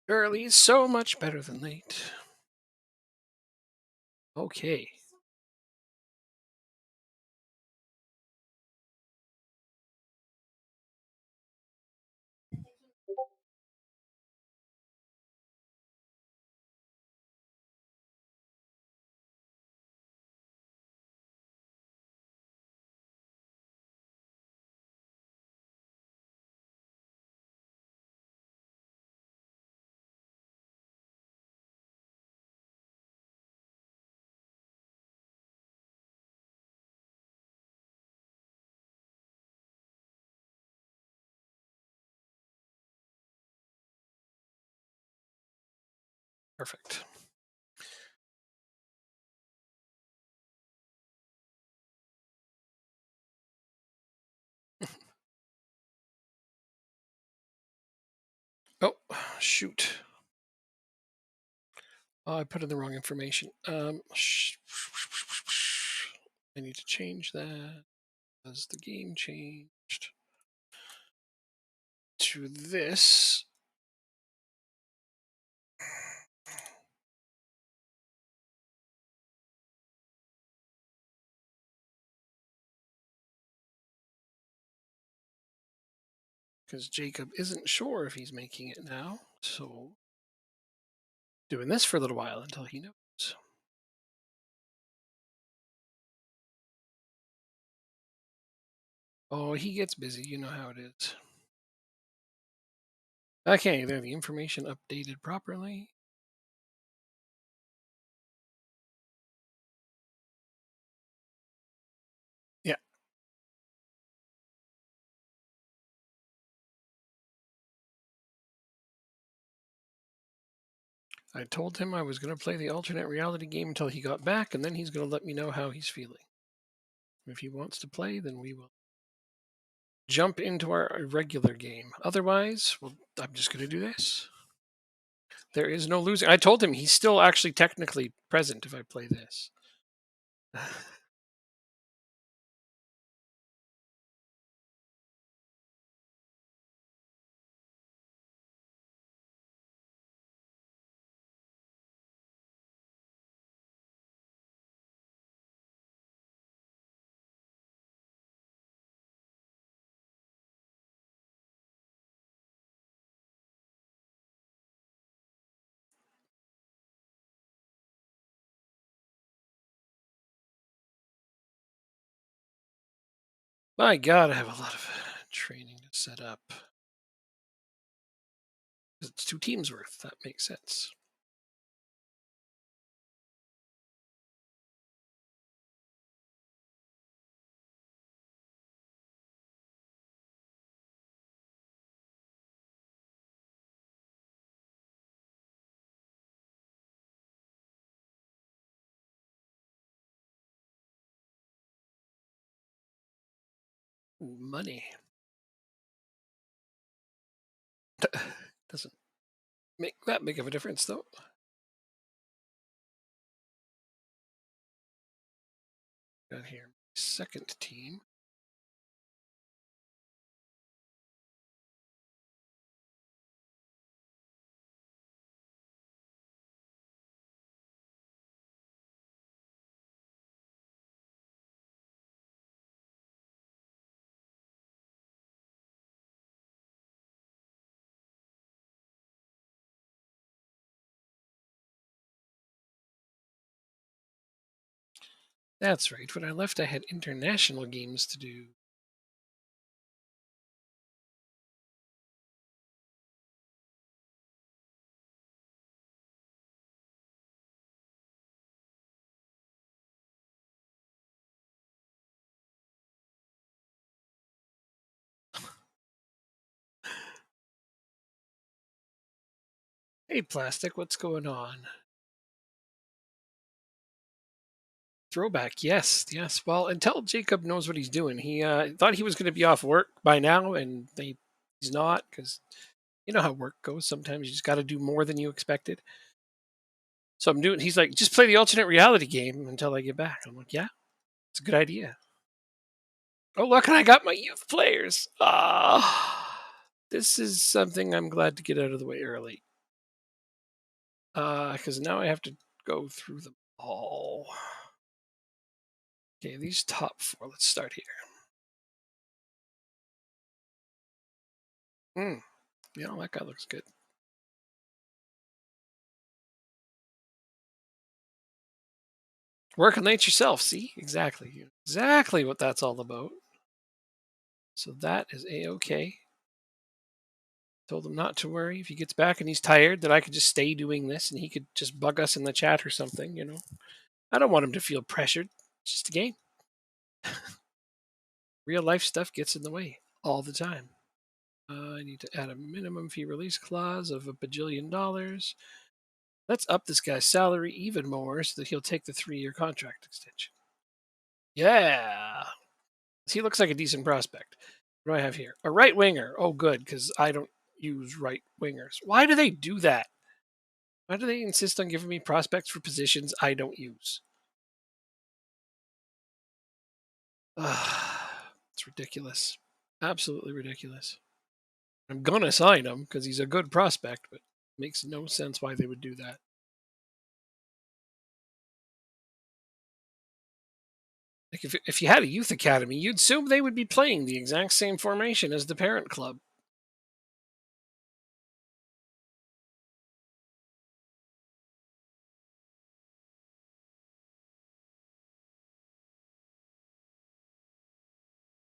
Early is so much better than late. Okay. Perfect. Oh, shoot. Oh, I put in the wrong information. I need to change that. As the game changed to this. Because Jacob isn't sure if he's making it now. So doing this for a little while until he knows. Oh, he gets busy. You know how it is. Okay, there, the information updated properly. Yeah, I told him I was going to play the alternate reality game until he got back, and then he's going to let me know how he's feeling. If he wants to play, then we will jump into our regular game. Otherwise, well, I'm just going to do this. There is no losing. I told him he's still actually technically present if I play this. My God, I have a lot of training to set up. It's two teams worth. That makes sense. Ooh, money doesn't make that big of a difference, though. Got here, second team. That's right. When I left, I had international games to do. Hey, plastic, what's going on? Throwback, yes, yes. Well, until Jacob knows what he's doing, he thought he was going to be off work by now, and he's not because you know how work goes. Sometimes you just got to do more than you expected. So I'm doing. He's like, just play the alternate reality game until I get back. I'm like, yeah, it's a good idea. Oh, look, and I got my youth players. Ah, this is something I'm glad to get out of the way early. Because now I have to go through them all. Okay, these top four. Let's start here. Hmm. Yeah, that guy looks good. Work on late yourself. See, exactly what that's all about. So that is a-okay. Told him not to worry. If he gets back and he's tired, that I could just stay doing this, and he could just bug us in the chat or something. I don't want him to feel pressured. It's just a game. Real life stuff gets in the way all the time. I need to add a minimum fee release clause of $1 bajillion. Let's up this guy's salary even more so that he'll take the 3-year contract extension. Yeah. He looks like a decent prospect. What do I have here? A right winger. Oh, good, because I don't use right wingers. Why do they do that? Why do they insist on giving me prospects for positions I don't use? It's ridiculous. Absolutely ridiculous. I'm gonna sign him because he's a good prospect, but it makes no sense why they would do that. Like if you had a youth academy, you'd assume they would be playing the exact same formation as the parent club.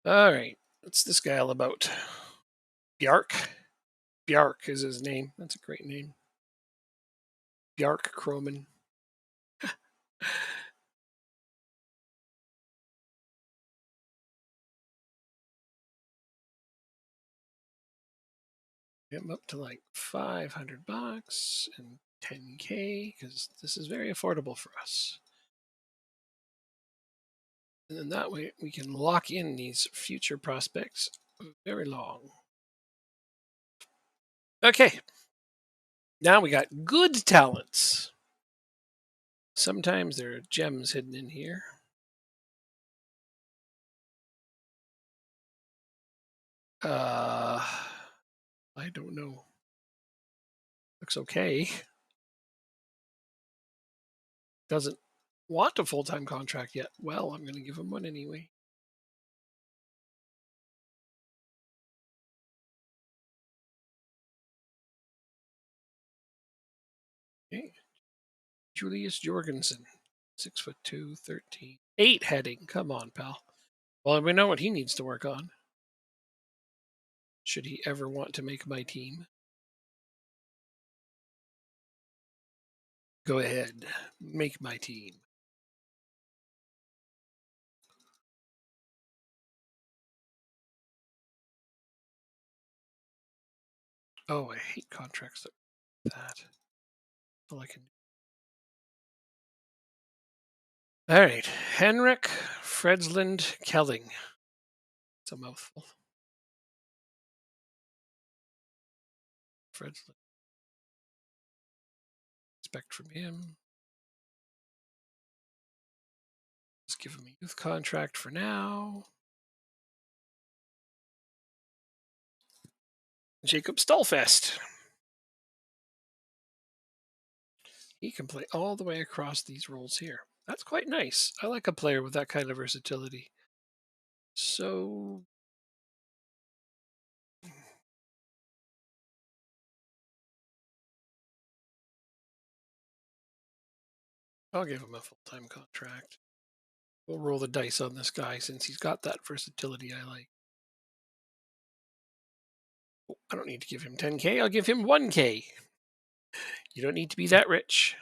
All right, what's this guy all about? Bjark. Bjark is his name. That's a great name. Bjark Kroman. I'm up to like $500 and 10K because this is very affordable for us. And then that way we can lock in these future prospects very long. Okay. Now we got good talents. Sometimes there are gems hidden in here. I don't know. Looks okay. Doesn't want a full-time contract yet. Well, I'm going to give him one anyway. Okay. Julius Jorgensen, 6'2", 13. 8 heading. Come on, pal. Well, we know what he needs to work on. Should he ever want to make my team? Go ahead. Make my team. Oh, I hate contracts like that. All I can. All right. Henrik Fredsland Kelling. It's a mouthful. Fredsland. Expect from him. Let's give him a youth contract for now. Jacob Stolfest. He can play all the way across these roles here. That's quite nice. I like a player with that kind of versatility. So I'll give him a full-time contract. We'll roll the dice on this guy since he's got that versatility I like. Oh, I don't need to give him 10K. I'll give him 1K. You don't need to be that rich.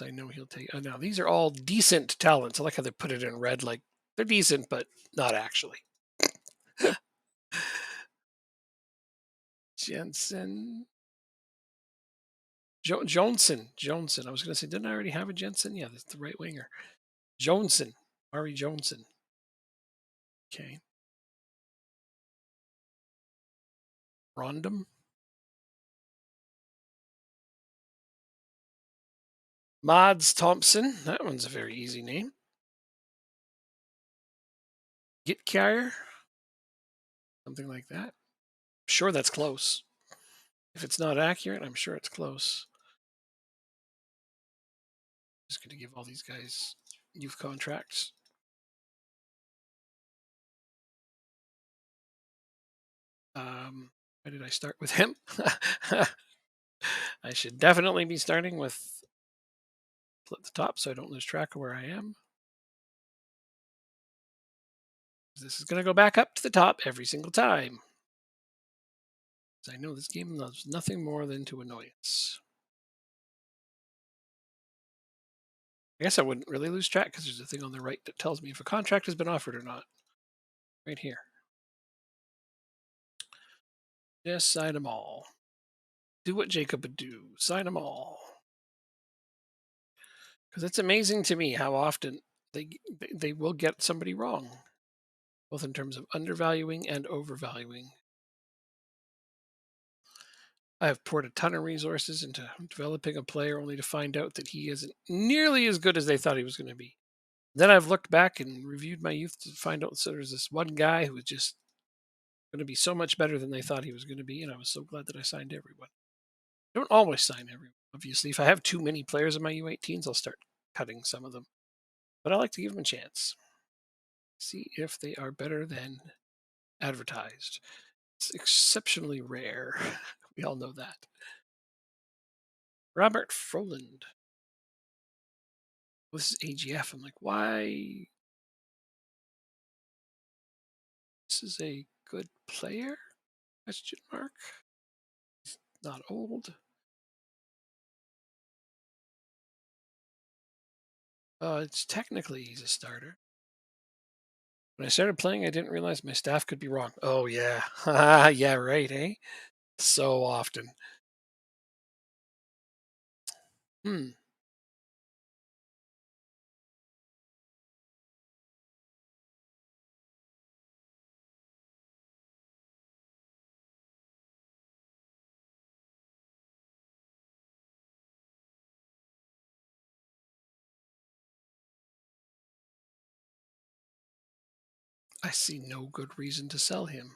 I know he'll take. Oh, now these are all decent talents. I like how they put it in red. Like they're decent, but not actually. Jensen. Johnson. I was going to say, didn't I already have a Jensen? Yeah, that's the right winger. Johnson. Ari Johnson. Okay. Rondom. Mads Thompson. That one's a very easy name. Gitkier. Something like that. Sure, that's close. If it's not accurate, I'm sure it's close. Just going to give all these guys youth contracts. Why did I start with him? I should definitely be starting with at the top so I don't lose track of where I am. This is going to go back up to the top every single time. I know this game loves nothing more than to annoy us. I guess I wouldn't really lose track because there's a thing on the right that tells me if a contract has been offered or not. Right here. Yes, sign them all. Do what Jacob would do. Sign them all. Because it's amazing to me how often they will get somebody wrong, both in terms of undervaluing and overvaluing. I have poured a ton of resources into developing a player only to find out that he isn't nearly as good as they thought he was going to be. Then I've looked back and reviewed my youth to find out so there's this one guy who was just going to be so much better than they thought he was going to be, and I was so glad that I signed everyone. I don't always sign everyone, obviously. If I have too many players in my U18s, I'll start cutting some of them. But I like to give them a chance. See if they are better than advertised. It's exceptionally rare. We all know that. Robert Froland. This is AGF. I'm like, why? This is a good player? Question mark. Not old. It's technically he's a starter. When I started playing, I didn't realize my staff could be wrong. Oh yeah, yeah, right, eh? So often. Hmm. I see no good reason to sell him.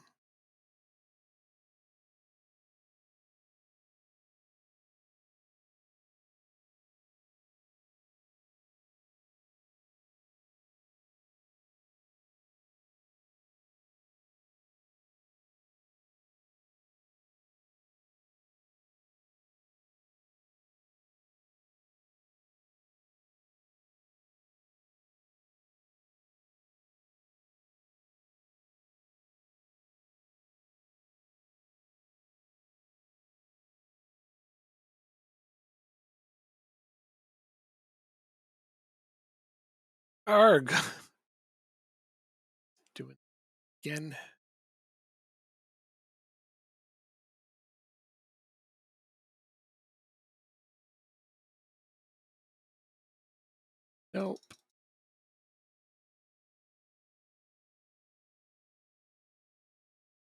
Arg. Do it again. Nope.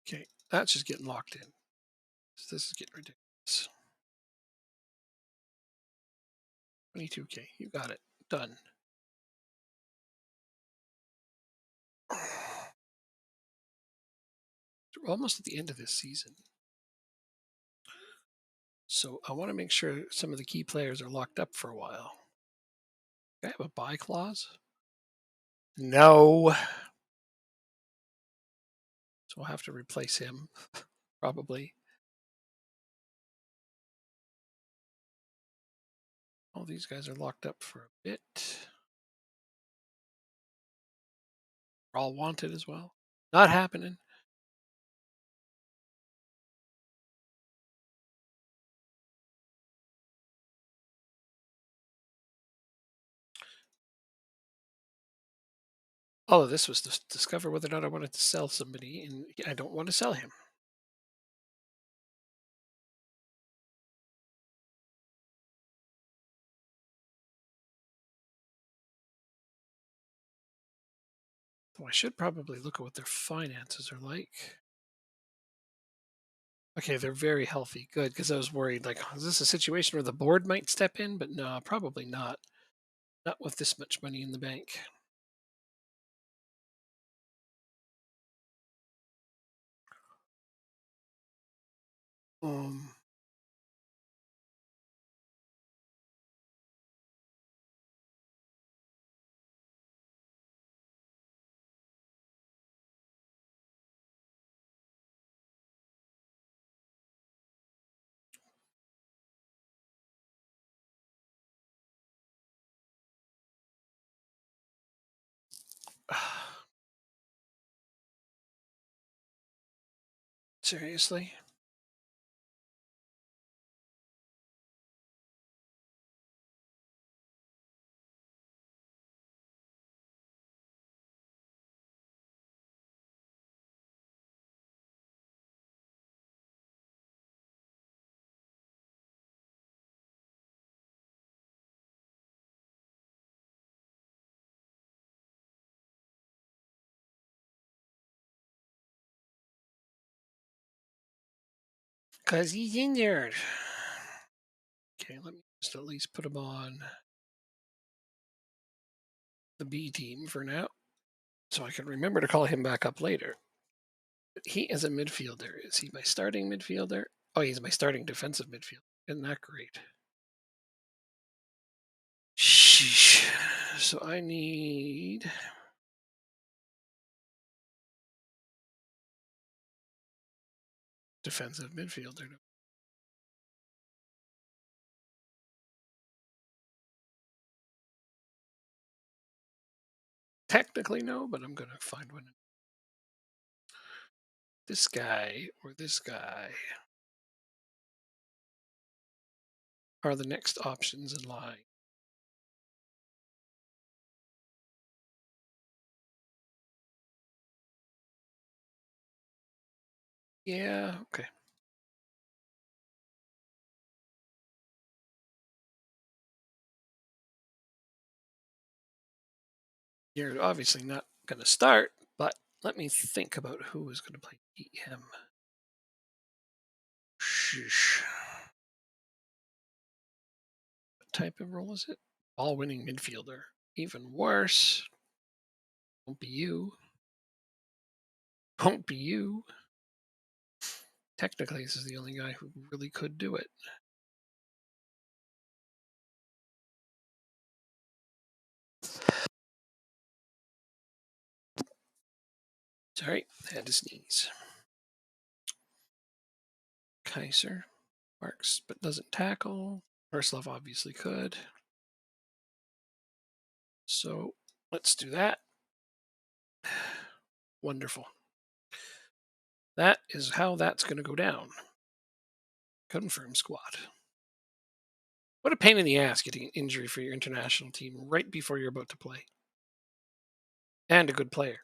Okay, that's just getting locked in. So this is getting ridiculous. 22K. You got it. Done. We're almost at the end of this season. So I want to make sure some of the key players are locked up for a while. Do I have a buy clause? No. So we'll have to replace him, probably. All these guys are locked up for a bit. We're all wanted as well. Not happening. All of this was to discover whether or not I wanted to sell somebody, and I don't want to sell him. So I should probably look at what their finances are like. Okay, they're very healthy. Good, because I was worried, like, is this a situation where the board might step in? But no, probably not. Not with this much money in the bank. Um, Seriously? Because he's injured. Okay, let me just at least put him on the B team for now, so I can remember to call him back up later. He is a midfielder. Is he my starting midfielder? Oh, he's my starting defensive midfielder. Isn't that great? Sheesh. So I need defensive midfielder. Technically, no, but I'm going to find one. This guy or this guy are the next options in line. Yeah, okay. You're obviously not going to start, but let me think about who is going to play EM. Sheesh. What type of role is it? Ball winning midfielder. Even worse. Won't be you. Won't be you. Technically, this is the only guy who really could do it. Sorry, I had to sneeze. Kaiser marks but doesn't tackle. Marslov obviously could. So let's do that. Wonderful. That is how that's going to go down. Confirm squad. What a pain in the ass getting an injury for your international team right before you're about to play. And a good player.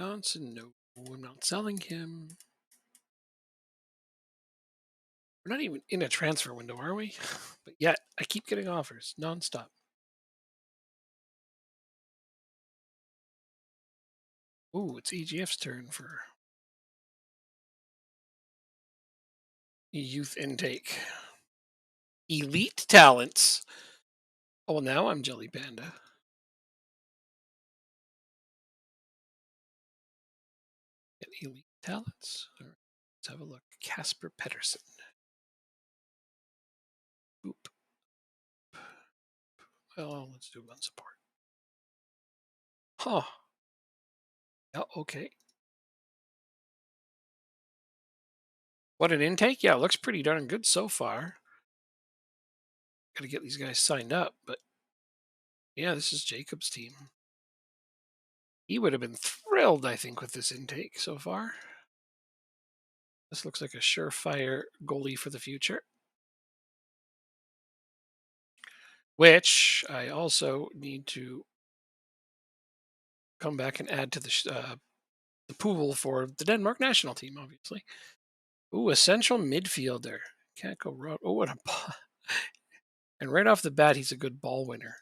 Johnson, no, I'm not selling him. We're not even in a transfer window, are we? But yet, I keep getting offers nonstop. Ooh, it's EGF's turn for youth intake. Elite talents. Oh, well, now I'm Jelly Panda. Get elite talents. All right, let's have a look. Casper Pedersen. Boop. Well, let's do him on support. Huh. Yeah, okay. What an intake. Yeah, it looks pretty darn good so far. Got to get these guys signed up, but yeah, this is Jacob's team. He would have been thrilled, I think, with this intake so far. This looks like a surefire goalie for the future. Which I also need to come back and add to the pool for the Denmark national team, obviously. Ooh, essential midfielder. Can't go wrong. Oh, what a and right off the bat, he's a good ball winner.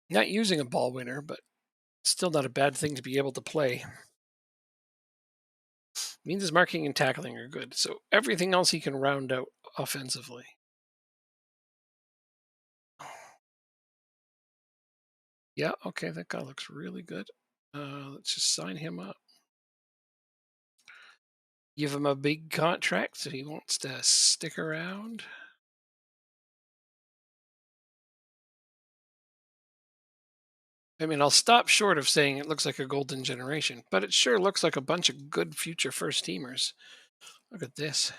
Not using a ball winner, but still not a bad thing to be able to play. Means his marking and tackling are good. So everything else he can round out offensively. Yeah, okay, that guy looks really good. Let's just sign him up. Give him a big contract so he wants to stick around. I mean, I'll stop short of saying it looks like a golden generation, but it sure looks like a bunch of good future first teamers. Look at this.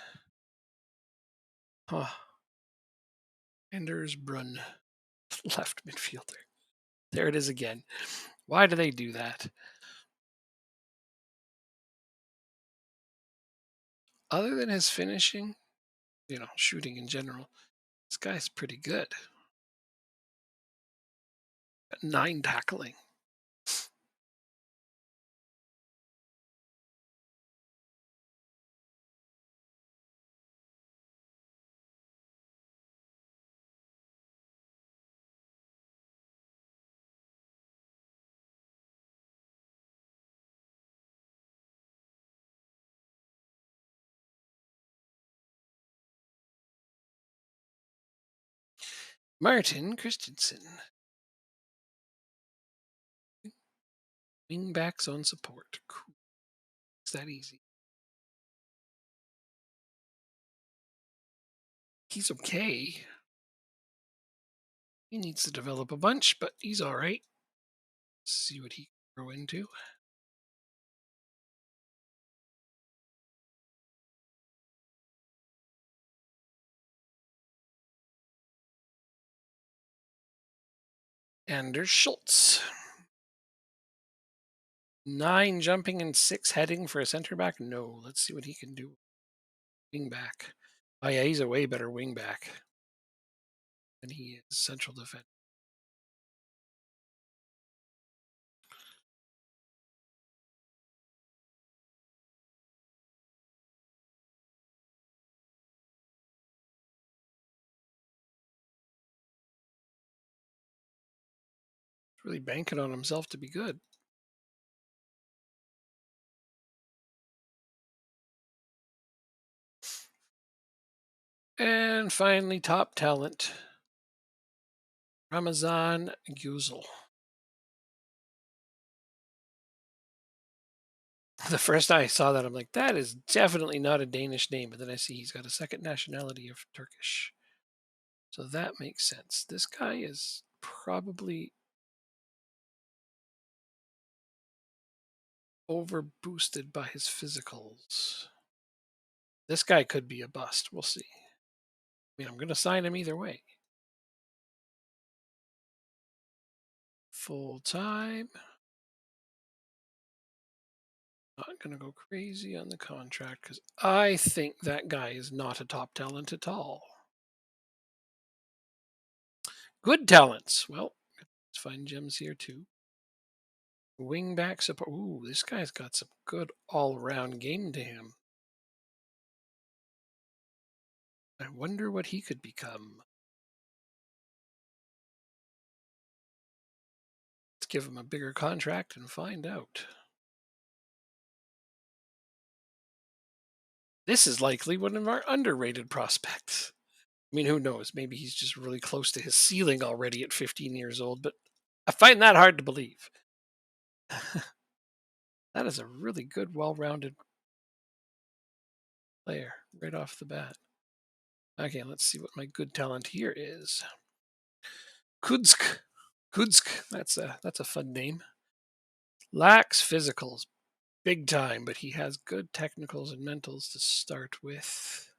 Huh. Anders Brunn, left midfielder. There it is again. Why do they do that? Other than his finishing, shooting in general, this guy's pretty good. 9 tackling. Martin Christensen. Wing backs on support. Cool. It's that easy. He's okay. He needs to develop a bunch, but he's all right. See what he can grow into. Anders Schultz. 9 jumping and 6 heading for a center back? No. Let's see what he can do. Wing back. Oh, yeah, he's a way better wing back than he is central defense. Really banking on himself to be good. And finally, top talent. Ramazan Güzel. The first I saw that, I'm like, that is definitely not a Danish name. But then I see he's got a second nationality of Turkish. So that makes sense. This guy is probably over boosted by his physicals. This guy could be a bust. We'll see. I mean, I'm going to sign him either way. Full time. Not going to go crazy on the contract because I think that guy is not a top talent at all. Good talents. Well, let's find gems here too. Wingback support. Ooh, this guy's got some good all-around game to him. I wonder what he could become. Let's give him a bigger contract and find out. This is likely one of our underrated prospects. I mean, who knows? Maybe he's just really close to his ceiling already at 15 years old, but I find that hard to believe. That is a really good, well-rounded player right off the bat. Okay, let's see what my good talent here is. Kudsk. Kudsk. That's a fun name. Lacks physicals big time, but he has good technicals and mentals to start with.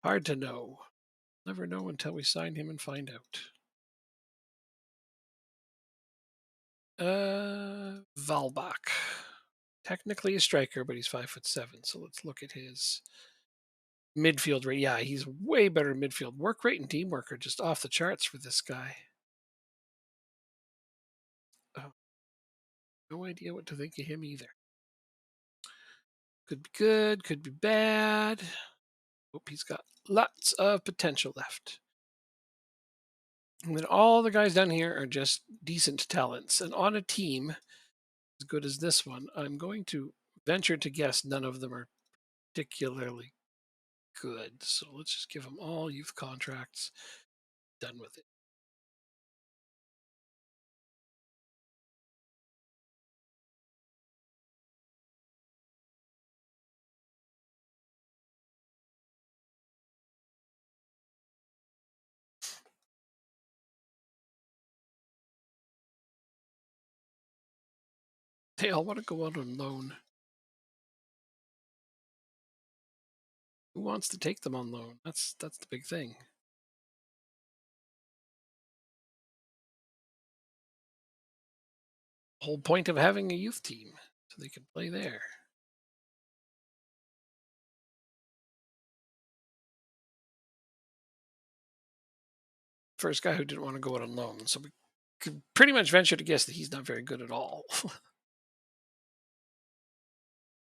Hard to know. Never know until we sign him and find out. Valbach. Technically a striker, but he's 5'7". So let's look at his midfield rate. Yeah, he's way better midfield. Work rate and teamwork are just off the charts for this guy. Oh, no idea what to think of him either. Could be good, could be bad. Hope he's got lots of potential left. And then all the guys down here are just decent talents. And on a team as good as this one, I'm going to venture to guess none of them are particularly good. So let's just give them all youth contracts. Done with it. They all want to go out on loan. Who wants to take them on loan? That's the big thing. Whole point of having a youth team, so they can play there. First guy who didn't want to go out on loan, so we could pretty much venture to guess that he's not very good at all.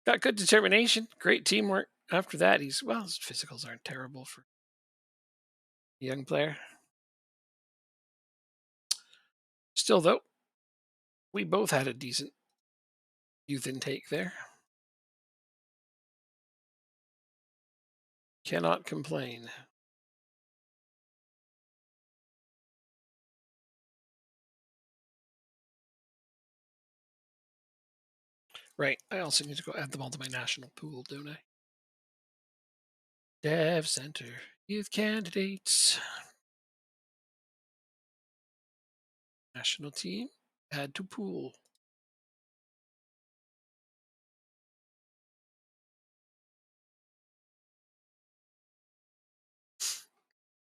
Got good determination, great teamwork. After that, his physicals aren't terrible for a young player. Still, though, we both had a decent youth intake there. Cannot complain. Right. I also need to go add them all to my national pool, don't I? Dev Center. Youth candidates. National team. Add to pool.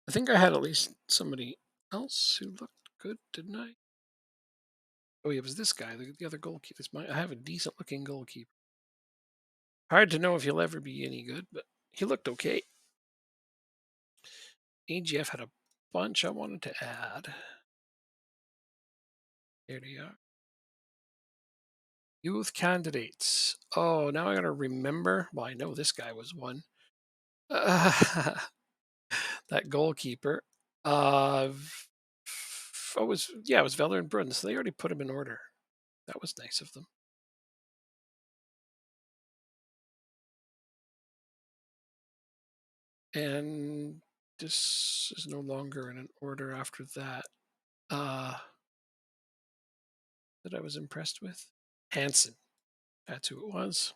I think I had at least somebody else who looked good, didn't I? Oh, yeah, it was this guy, the other goalkeeper. I have a decent looking goalkeeper. Hard to know if he'll ever be any good, but he looked okay. AGF had a bunch I wanted to add. There they are. Youth candidates. Oh, now I gotta remember. Well, I know this guy was one. That goalkeeper. It was Veller and Brunn. So they already put him in order. That was nice of them. And this is no longer in an order after that. That I was impressed with. Hansen. That's who it was.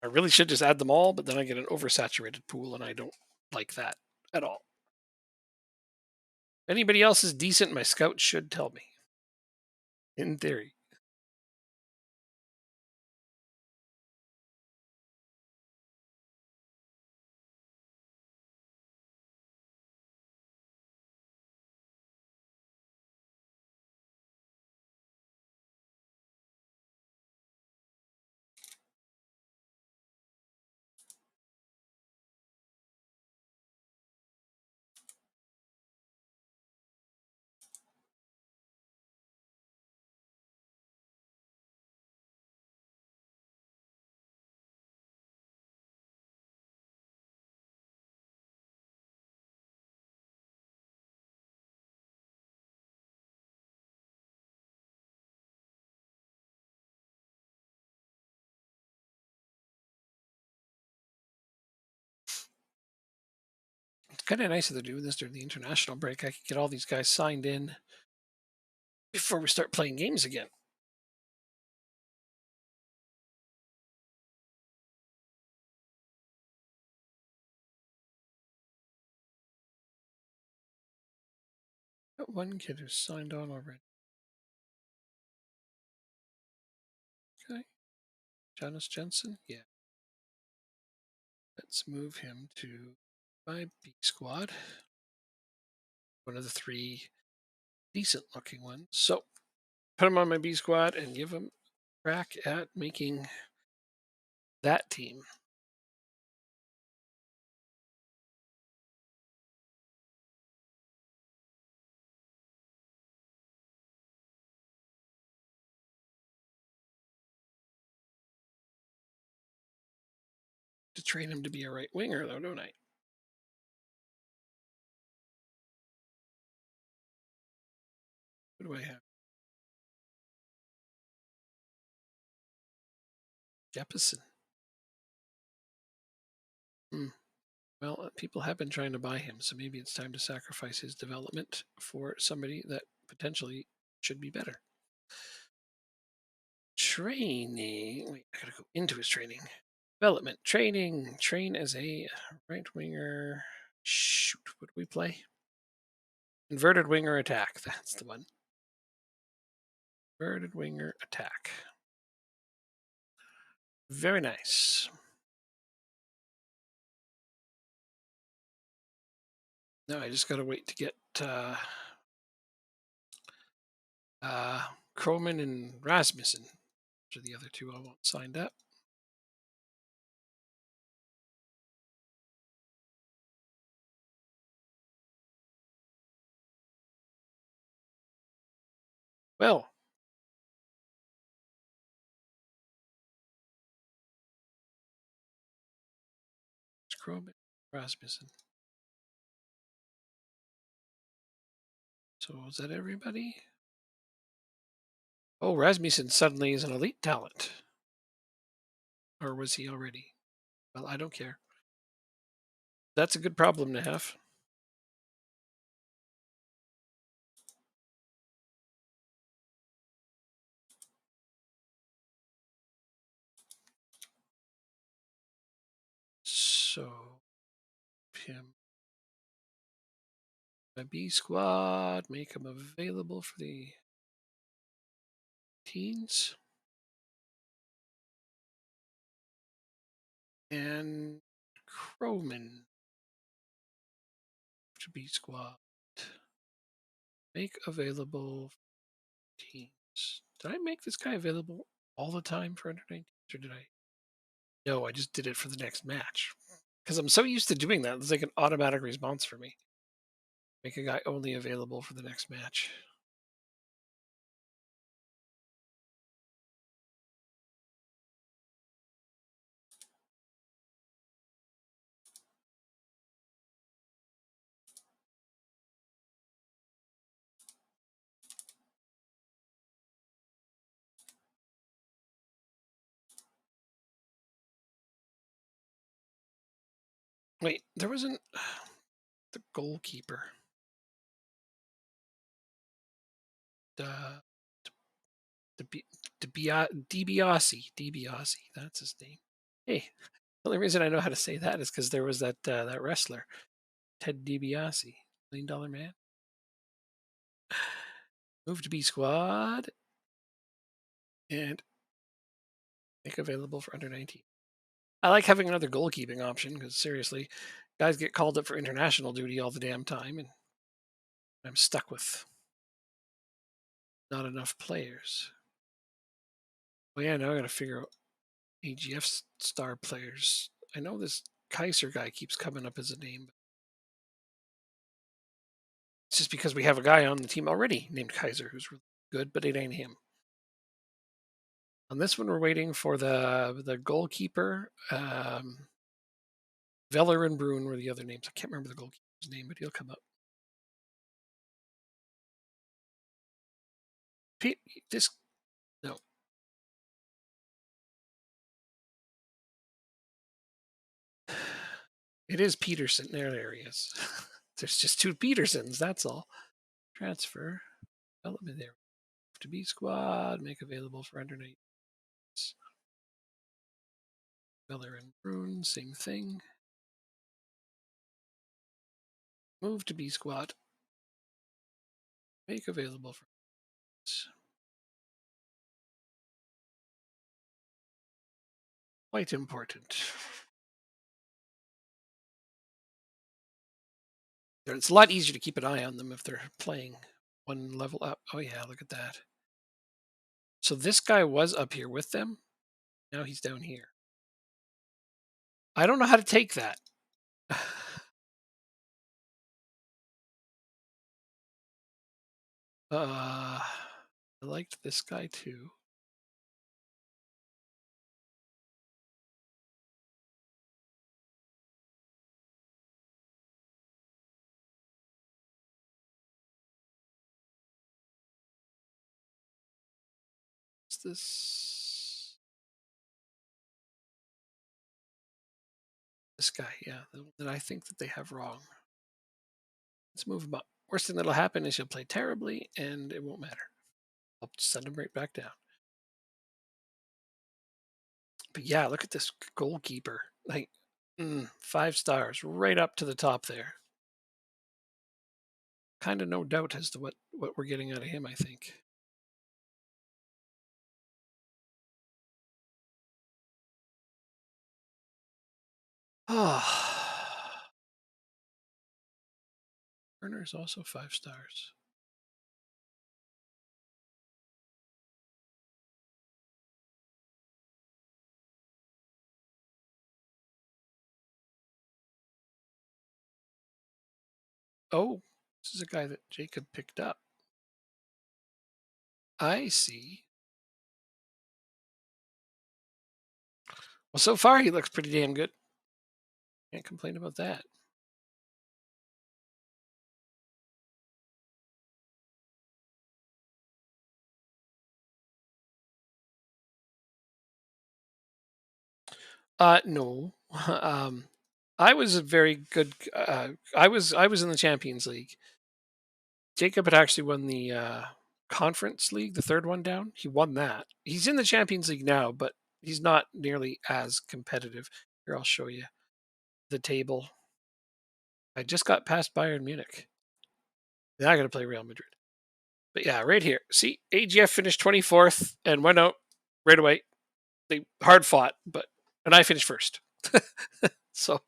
I really should just add them all, but then I get an oversaturated pool, and I don't like that at all. Anybody else is decent, my scout should tell me. In theory. It's kind of nice that they're doing this during the international break. I could get all these guys signed in before we start playing games again. Got one kid who's signed on already. Okay. Jonas Jensen? Yeah. Let's move him to my B squad. One of the three decent looking ones. So put him on my B squad and give him a crack at making that team. To train him to be a right winger, though, don't I? What do I have? Jeppesen. Hmm. Well, people have been trying to buy him, so maybe it's time to sacrifice his development for somebody that potentially should be better. Training. Wait, I gotta go into his training. Development. Training. Train as a right winger. Shoot, what do we play? Inverted winger attack. That's the one. Inverted winger attack. Very nice. Now I just got to wait to get Kroman and Rasmussen, which are the other two I want signed up. Well, it's Kroman, Rasmussen. So is that everybody? Oh, Rasmussen suddenly is an elite talent. Or was he already? Well, I don't care. That's a good problem to have. So, him. A B squad, make him available for the teens. And Croman to B squad. Make available teams. Did I make this guy available all the time for under 19s or did I? No, I just did it for the next match. Because I'm so used to doing that. It's like an automatic response for me. Make a guy only available for the next match. Wait, there wasn't the goalkeeper. The DiBiase, that's his name. Hey, the only reason I know how to say that is because there was that wrestler, Ted DiBiase, $1 million man. Move to B squad and make available for under 19. I like having another goalkeeping option because seriously, guys get called up for international duty all the damn time, and I'm stuck with not enough players. Well, yeah, now I got to figure out AGF star players. I know this Kaiser guy keeps coming up as a name. It's just because we have a guy on the team already named Kaiser who's really good, but it ain't him. On this one, we're waiting for the goalkeeper. Veller and Bruin were the other names. I can't remember the goalkeeper's name, but he'll come up. Pete, this no. It is Peterson. There he is. There's just two Petersons. That's all. Transfer. Development there. To be squad. Make available for under 19. Veller and Bruin. Same thing. Move to B squad. Make available for. Quite important. It's a lot easier to keep an eye on them if they're playing one level up. Oh yeah, look at that. So this guy was up here with them. Now he's down here. I don't know how to take that. I liked this guy too. What's this? This guy, yeah, that I think that they have wrong. Let's move him up. Worst thing that'll happen is he'll play terribly, and it won't matter. I'll send him right back down. But yeah, look at this goalkeeper. Like 5 stars, right up to the top there. Kind of no doubt as to what we're getting out of him, I think. Ah, Turner is also 5 stars. Oh, this is a guy that Jacob picked up. I see. Well, so far he looks pretty damn good. Can't complain about that. No. um, I was a very good. I was in the Champions League. Jacob had actually won the Conference League, the third one down. He won that. He's in the Champions League now, but he's not nearly as competitive. Here, I'll show you the table. I just got past Bayern Munich. Now I got to play Real Madrid. But yeah, right here. See, AGF finished 24th and went out right away. They hard fought, and I finished first. So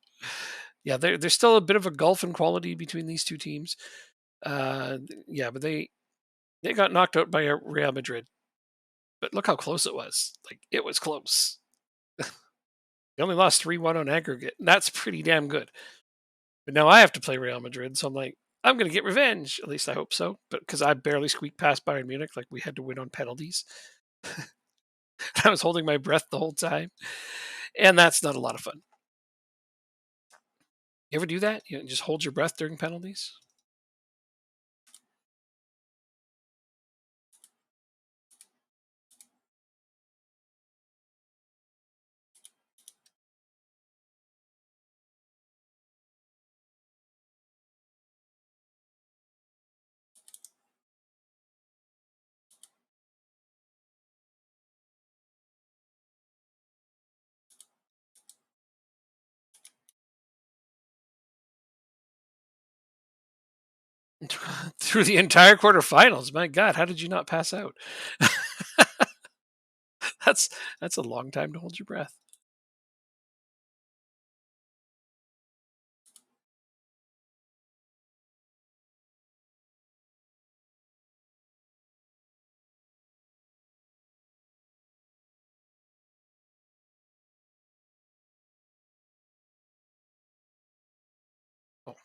yeah, there's still a bit of a gulf in quality between these two teams. Yeah, but they got knocked out by Real Madrid. But look how close it was. Like it was close. They only lost 3-1 on aggregate. And that's pretty damn good. But now I have to play Real Madrid, so I'm like, I'm gonna get revenge. At least I hope so. But because I barely squeaked past Bayern Munich, like we had to win on penalties. I was holding my breath the whole time, and that's not a lot of fun. You ever do that? You know, just hold your breath during penalties? Through the entire quarterfinals. My God, how did you not pass out? that's that's a long time to hold your breath. Oh,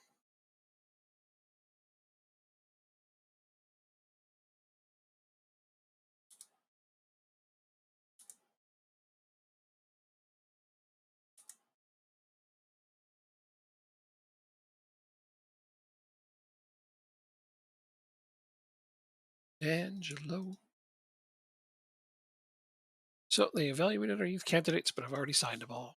Angelo. So they evaluated our youth candidates, but I've already signed them all.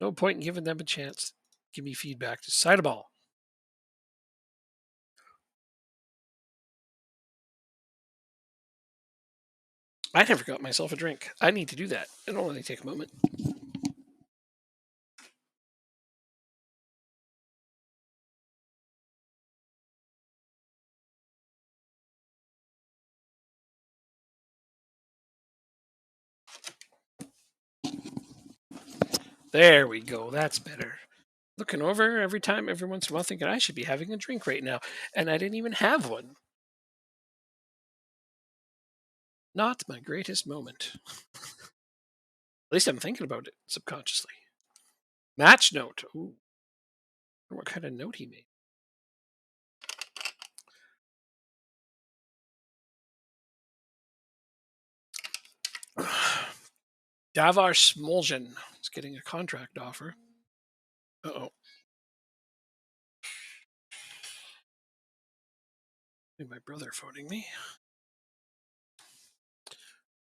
No point in giving them a chance. Give me feedback. Just sign them all. I never got myself a drink. I need to do that. It'll only take a moment. There we go. That's better. Looking over every time, every once in a while, thinking I should be having a drink right now, and I didn't even have one. Not my greatest moment. At least I'm thinking about it subconsciously. Match note. Ooh, I wonder what kind of note he made. Davar Smoljan is getting a contract offer. Uh-oh. My brother phoning me.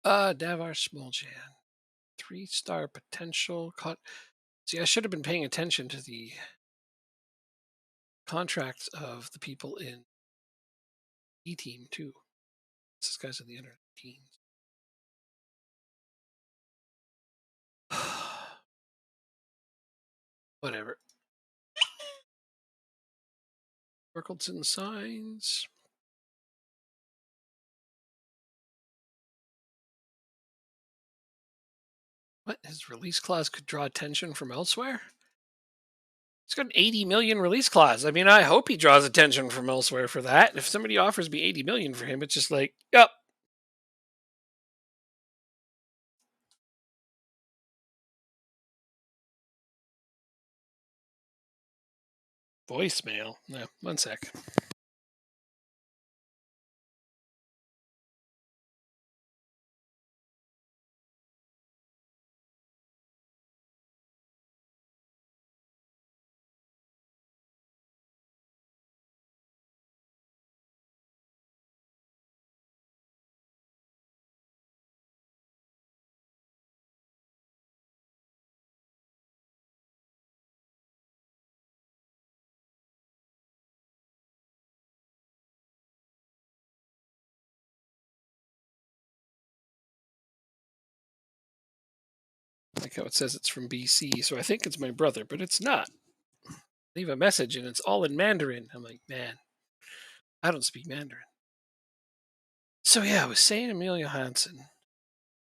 Davar Smoljan. 3-star potential. See, I should have been paying attention to the contracts of the people in E team too. This guy's in the under teams. Whatever. Workleton signs. What? His release clause could draw attention from elsewhere? He's got an 80 million release clause. I mean, I hope he draws attention from elsewhere for that. If somebody offers me 80 million for him, it's just like, yep. Voicemail. No, one sec. Like how it says it's from BC, so I think it's my brother, but it's not. Leave a message and it's all in Mandarin. I'm like, man, I don't speak Mandarin. So yeah, I was saying Emilio Hansen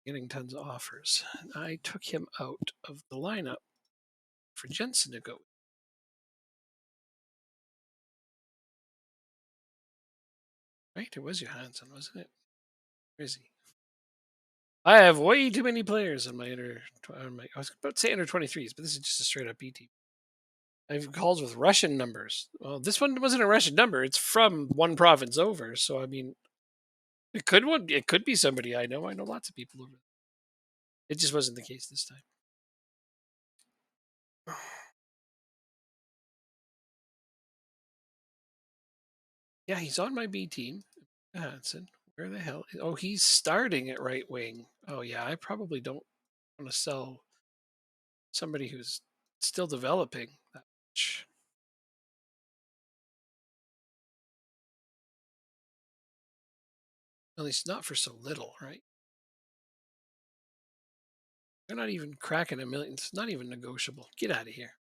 getting tons of offers. And I took him out of the lineup for Jensen to go. Right? It was Johansson, wasn't it? Where is he? I have way too many players on my I was about to say under 23s, but this is just a straight up B team. I have calls with Russian numbers. Well, this one wasn't a Russian number. It's from one province over. So I mean, it could be somebody I know. I know lots of people over there. It just wasn't the case this time. Yeah, he's on my B team. Hansen. Where the hell? Oh, he's starting at right wing. Oh yeah, I probably don't want to sell somebody who's still developing that much. At least not for so little, right? They're not even cracking a million. It's not even negotiable. Get out of here.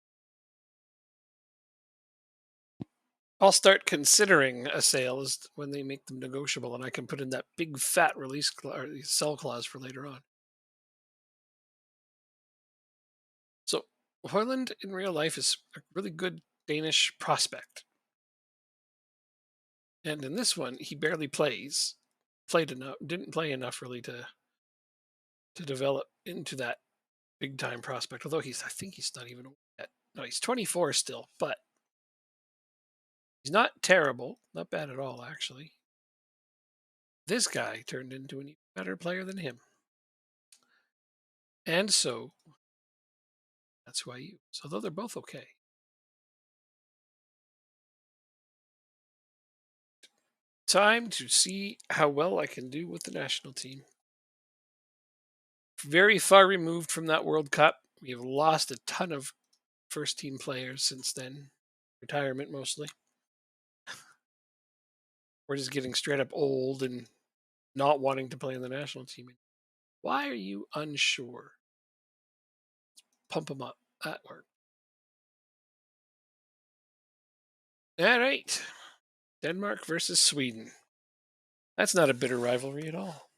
I'll start considering a sale as when they make them negotiable, and I can put in that big fat or sell clause for later on. So Hoyland in real life is a really good Danish prospect, and in this one he barely plays. Played enough, didn't play enough really to develop into that big time prospect. Although I think he's not even yet. No, he's 24 still, but he's not terrible, not bad at all actually. This guy turned into an even better player than him. And so that's who I use. Although they're both okay. Time to see how well I can do with the national team. Very far removed from that World Cup. We have lost a ton of first team players since then. Retirement mostly. We're just getting straight up old and not wanting to play in the national team. Why are you unsure? Pump them up. That worked. All right. Denmark versus Sweden. That's not a bitter rivalry at all.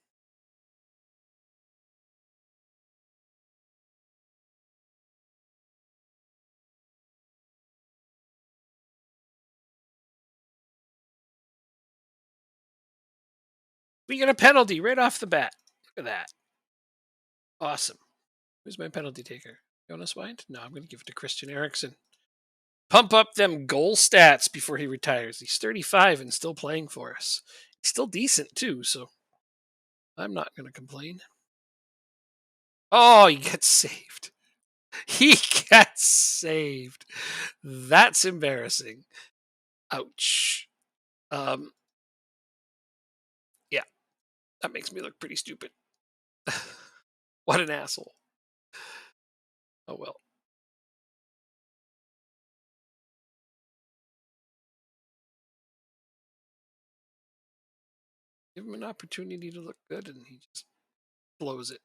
We get a penalty right off the bat. Look at that. Awesome. Who's my penalty taker? Jonas Wind? No, I'm going to give it to Christian Eriksen. Pump up them goal stats before he retires. He's 35 and still playing for us. He's still decent too, so I'm not going to complain. Oh, he gets saved. He gets saved. That's embarrassing. Ouch. Um, yeah, that makes me look pretty stupid. What an asshole. Oh well. Give him an opportunity to look good and he just blows it.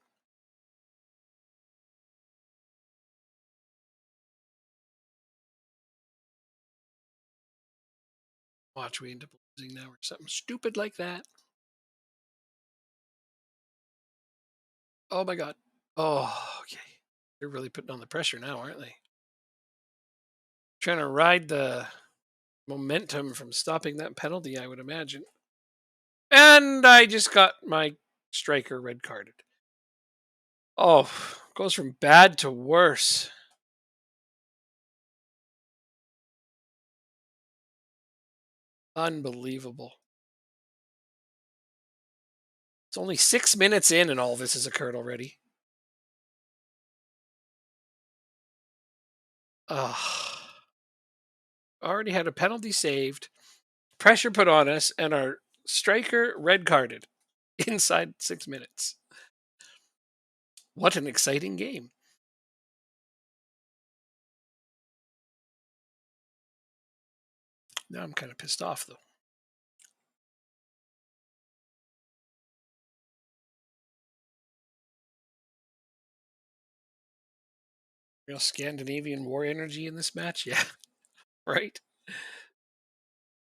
Watch we end up losing now or something stupid like that. Oh my god. Oh, okay. They're really putting on the pressure now, aren't they? Trying to ride the momentum from stopping that penalty, I would imagine. And I just got my striker red carded. Oh, goes from bad to worse. Unbelievable. It's only 6 minutes in, and all this has occurred already. Ugh. Already had a penalty saved, pressure put on us, and our striker red carded inside 6 minutes. What an exciting game. Now I'm kind of pissed off, though. Real Scandinavian war energy in this match. Yeah, right.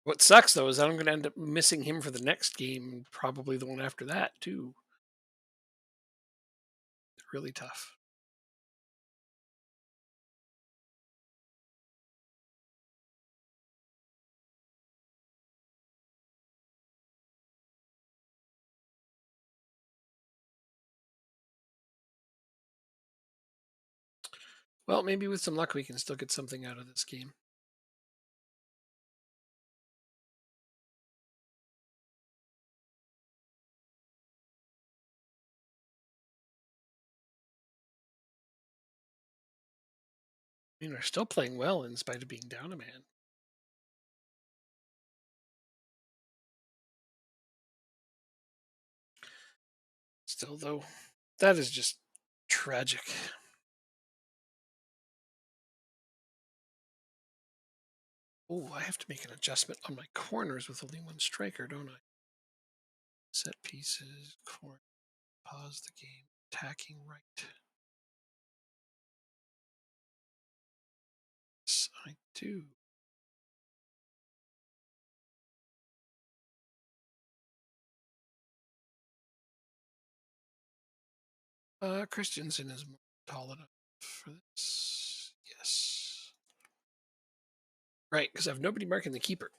What sucks though is I'm going to end up missing him for the next game, and probably the one after that too. Really tough. Well, maybe with some luck we can still get something out of this game. I mean, we're still playing well in spite of being down a man. Still, though, that is just tragic. Oh, I have to make an adjustment on my corners with only one striker, don't I? Set pieces, corner, pause the game, attacking right. Yes, I do. Christensen is tall enough for this. Yes. Right, because I have nobody marking the keeper.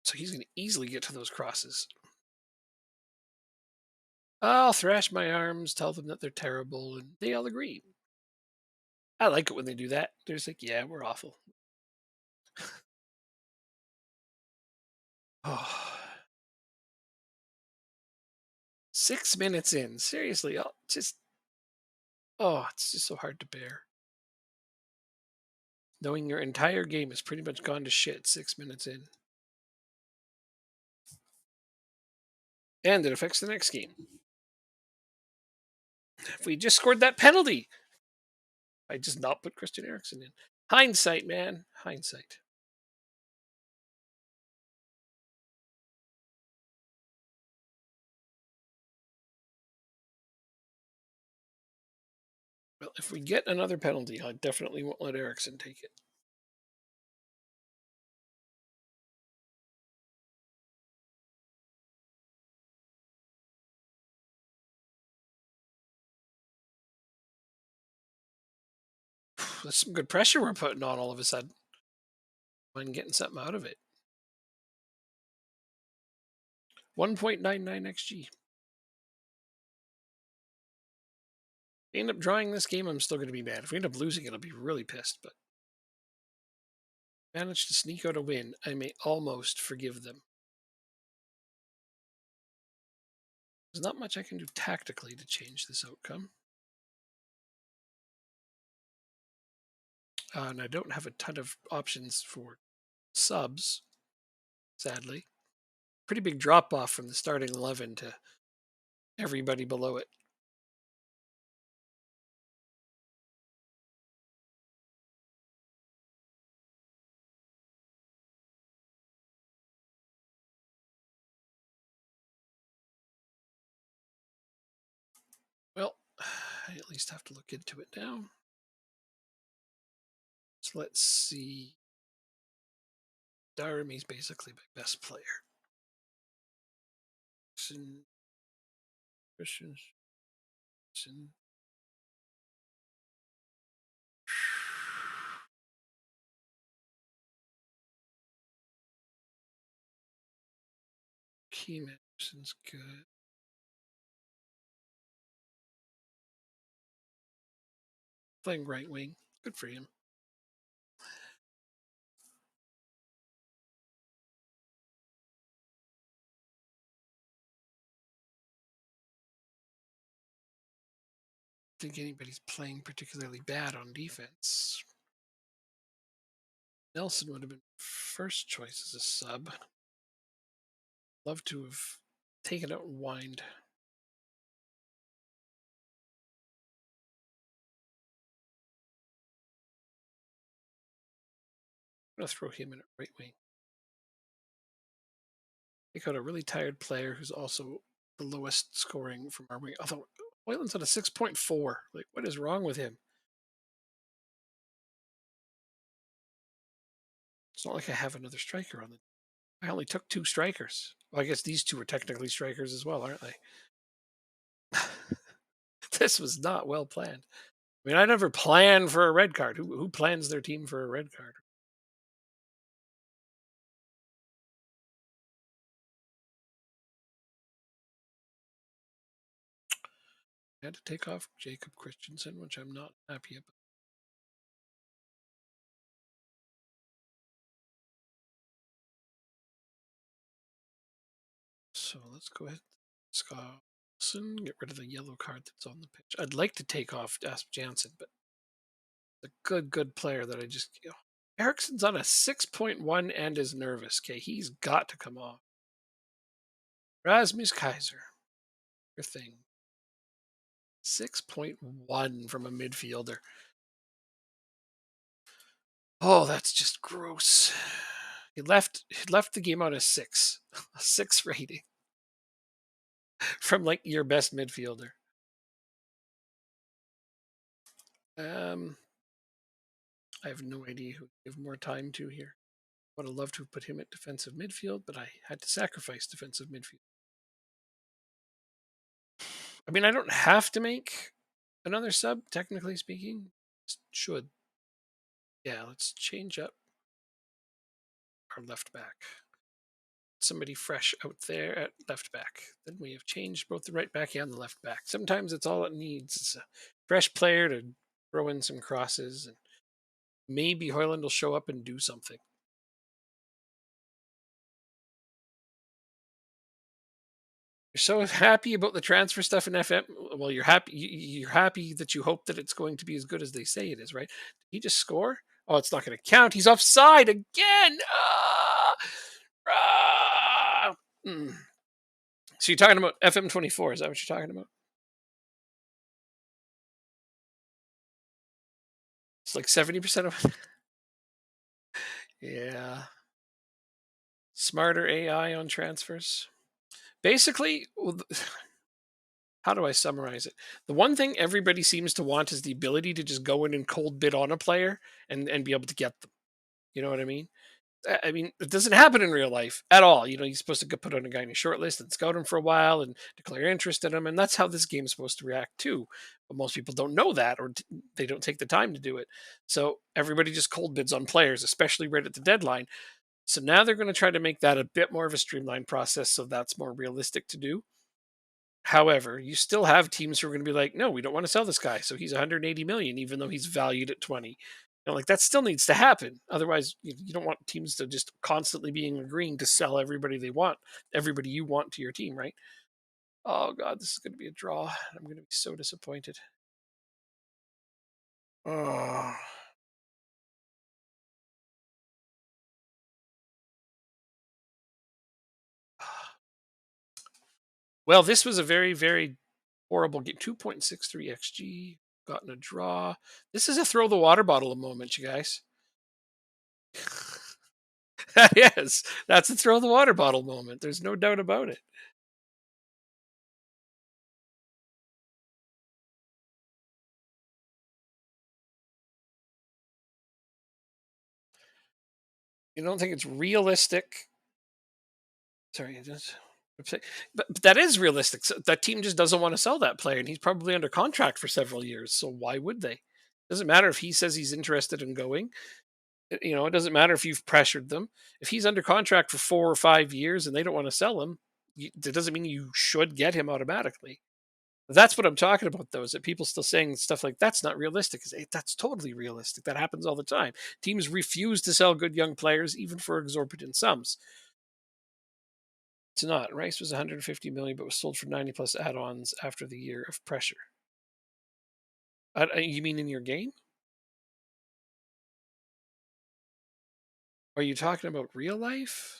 So he's going to easily get to those crosses. I'll thrash my arms, tell them that they're terrible, and they all agree. I like it when they do that. They're just like, yeah, we're awful. Oh, 6 minutes in. Seriously, it's just so hard to bear. Knowing your entire game has pretty much gone to shit 6 minutes in. And it affects the next game. If we just scored that penalty, I just not put Christian Eriksen in. Hindsight, man. Hindsight. Well, if we get another penalty, I definitely won't let Eriksen take it. That's some good pressure we're putting on all of a sudden. I'm getting something out of it. 1.99 XG. If we end up drawing this game, I'm still going to be mad. If we end up losing it, I'll be really pissed. But managed to sneak out a win, I may almost forgive them. There's not much I can do tactically to change this outcome. And I don't have a ton of options for subs, sadly. Pretty big drop off from the starting 11 to everybody below it. Well, I at least have to look into it now. So let's see. Darami's basically my best player. Christian, Keem Anderson's good. Playing right wing. Good for him. I think anybody's playing particularly bad on defense. Nelson would have been first choice as a sub. Love to have taken out Wind. I'm going to throw him in at right wing. Take out a really tired player who's also the lowest scoring from our wing. Although Hoyland's at a 6.4. Like, what is wrong with him? It's not like I have another striker on the. I only took two strikers. Well, I guess these two are technically strikers as well, aren't they? This was not well planned. I mean, I never plan for a red card. Who plans their team for a red card? I had to take off Jacob Christensen, which I'm not happy about. So let's go ahead. Scott Wilson, get rid of the yellow card that's on the pitch. I'd like to take off Asp Jansen, but a good player that I just. Ericsson's on a 6.1 and is nervous. Okay, he's got to come off. Rasmus Kaiser. Your thing. 6.1 from a midfielder. Oh, that's just gross. He left the game on a 6. A 6 rating. From like your best midfielder. I have no idea who to give more time to here. I would have loved to have put him at defensive midfield, but I had to sacrifice defensive midfield. I mean, I don't have to make another sub, technically speaking. Should. Yeah, let's change up our left back. Somebody fresh out there at left back. Then we have changed both the right back and the left back. Sometimes it's all it needs. It's a fresh player to throw in some crosses, and maybe Hoyland will show up and do something. You're so happy about the transfer stuff in FM. Well, you're happy. You're happy that you hope that it's going to be as good as they say it is, right? Did he just score? Oh, it's not going to count. He's offside again. Ah! Ah! Mm. So you're talking about FM24? Is that what you're talking about? It's like 70% of it. Yeah. Smarter AI on transfers. Basically, how do I summarize it? The one thing everybody seems to want is the ability to just go in and cold bid on a player and be able to get them. You know what I mean? I mean, it doesn't happen in real life at all. You know, you're supposed to put on a guy in a short list and scout him for a while and declare interest in him, and that's how this game's supposed to react too. But most people don't know that, or they don't take the time to do it. So everybody just cold bids on players, especially right at the deadline. So now they're going to try to make that a bit more of a streamlined process, so that's more realistic to do. However, you still have teams who are going to be like, no, we don't want to sell this guy, so he's 180 million, even though he's valued at 20. Like that still needs to happen. Otherwise, you don't want teams to just constantly being agreeing to sell everybody they want, everybody you want to your team, right? Oh god, this is going to be a draw. I'm going to be so disappointed. Oh. Well, this was a very horrible game. 2.63 xG. Gotten a draw. This is a throw the water bottle moment, you guys. Yes, that's a throw the water bottle moment. There's no doubt about it. You don't think it's realistic? Sorry, but that is realistic. So that team just doesn't want to sell that player, and he's probably under contract for several years. So why would they? Doesn't matter if he says he's interested in going. It doesn't matter if you've pressured them. If he's under contract for 4 or 5 years and they don't want to sell him, That doesn't mean you should get him automatically. That's what I'm talking about, though, is that people still saying stuff like that's not realistic. That's totally realistic. That happens all the time. Teams refuse to sell good young players, even for exorbitant sums. It's not. Rice was 150 million, but was sold for 90 plus add-ons after the year of pressure. You mean in your game? Are you talking about real life?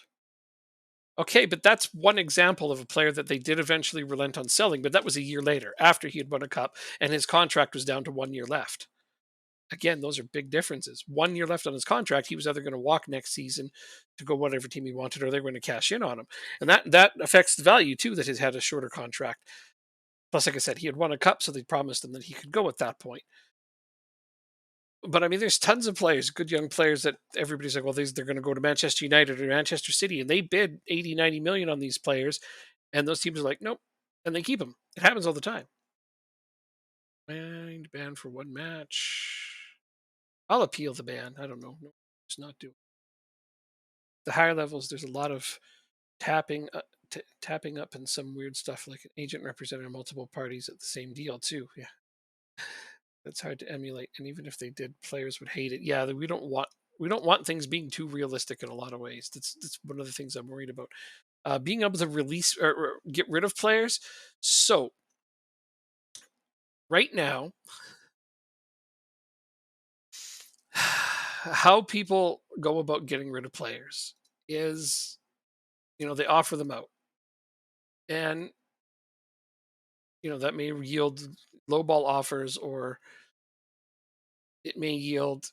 Okay, but that's one example of a player that they did eventually relent on selling, but that was a year later after he had won a cup and his contract was down to 1 year left. Again, those are big differences. 1 year left on his contract. He was either going to walk next season to go whatever team he wanted, or they're going to cash in on him, and that affects the value too. That he's had a shorter contract. Plus, like I said, he had won a cup, so they promised him that he could go at that point. But I mean, there's tons of players, good young players that everybody's like, well, they're going to go to Manchester United or Manchester City, and they bid 80, 90 million on these players, and those teams are like, nope, and they keep them. It happens all the time. Banned for one match. I'll appeal the ban. I don't know. No, it's not doing. The higher levels, there's a lot of tapping, tapping up, and some weird stuff like an agent representing multiple parties at the same deal too. Yeah, that's hard to emulate, and even if they did, players would hate it. Yeah, we don't want things being too realistic in a lot of ways. That's one of the things I'm worried about. Being able to release or get rid of players. So right now, how people go about getting rid of players is, they offer them out, and that may yield low ball offers, or it may yield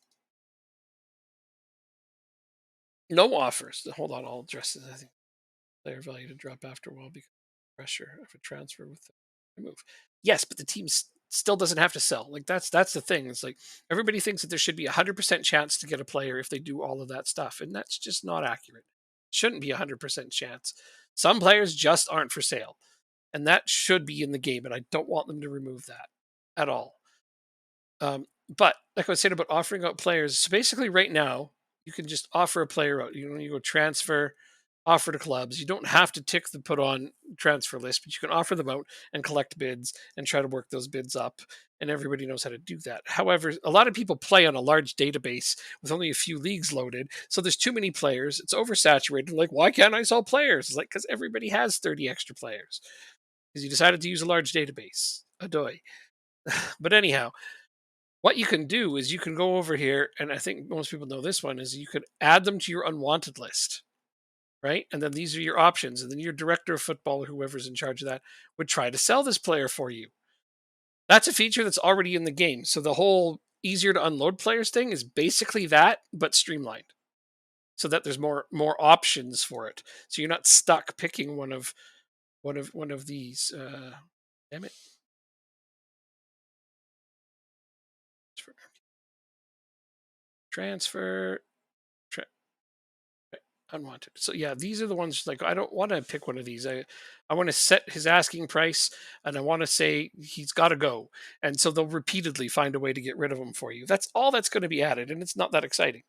no offers. Hold on, I'll address this. I think player value to drop after a while because of pressure of a transfer with the move. Yes, but the team still doesn't have to sell. Like that's the thing. It's like everybody thinks that there should be 100% chance to get a player if they do all of that stuff, and that's just not accurate. Shouldn't be 100% chance. Some players just aren't for sale, and that should be in the game. And I don't want them to remove that at all. But like I was saying about offering out players, so basically right now you can just offer a player out. You go transfer, offer to clubs. You don't have to tick the put on transfer list, but you can offer them out and collect bids and try to work those bids up. And everybody knows how to do that. However, a lot of people play on a large database with only a few leagues loaded. So there's too many players. It's oversaturated. Like, why can't I sell players? It's like, because everybody has 30 extra players. Because you decided to use a large database. Adoy. But anyhow, what you can do is you can go over here, and I think most people know this one, is you could add them to your unwanted list, right? And then these are your options. And then your director of football or whoever's in charge of that would try to sell this player for you. That's a feature that's already in the game. So the whole easier to unload players thing is basically that, but streamlined. So that there's more options for it. So you're not stuck picking one of these. Damn it. Transfer. Unwanted. So yeah, these are the ones like I don't want to pick one of these. I want to set his asking price and I want to say he's got to go. And so they'll repeatedly find a way to get rid of him for you. That's all that's going to be added and it's not that exciting.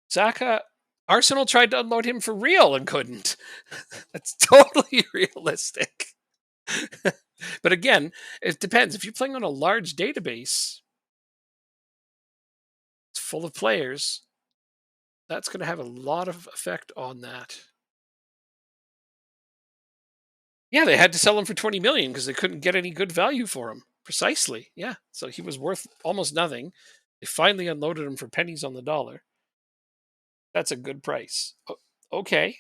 Zaka Arsenal tried to unload him for real and couldn't. That's totally realistic. But again, it depends. If you're playing on a large database, it's full of players, that's going to have a lot of effect on that. Yeah, they had to sell him for 20 million because they couldn't get any good value for him. Precisely. Yeah. So he was worth almost nothing. They finally unloaded him for pennies on the dollar. That's a good price. Okay.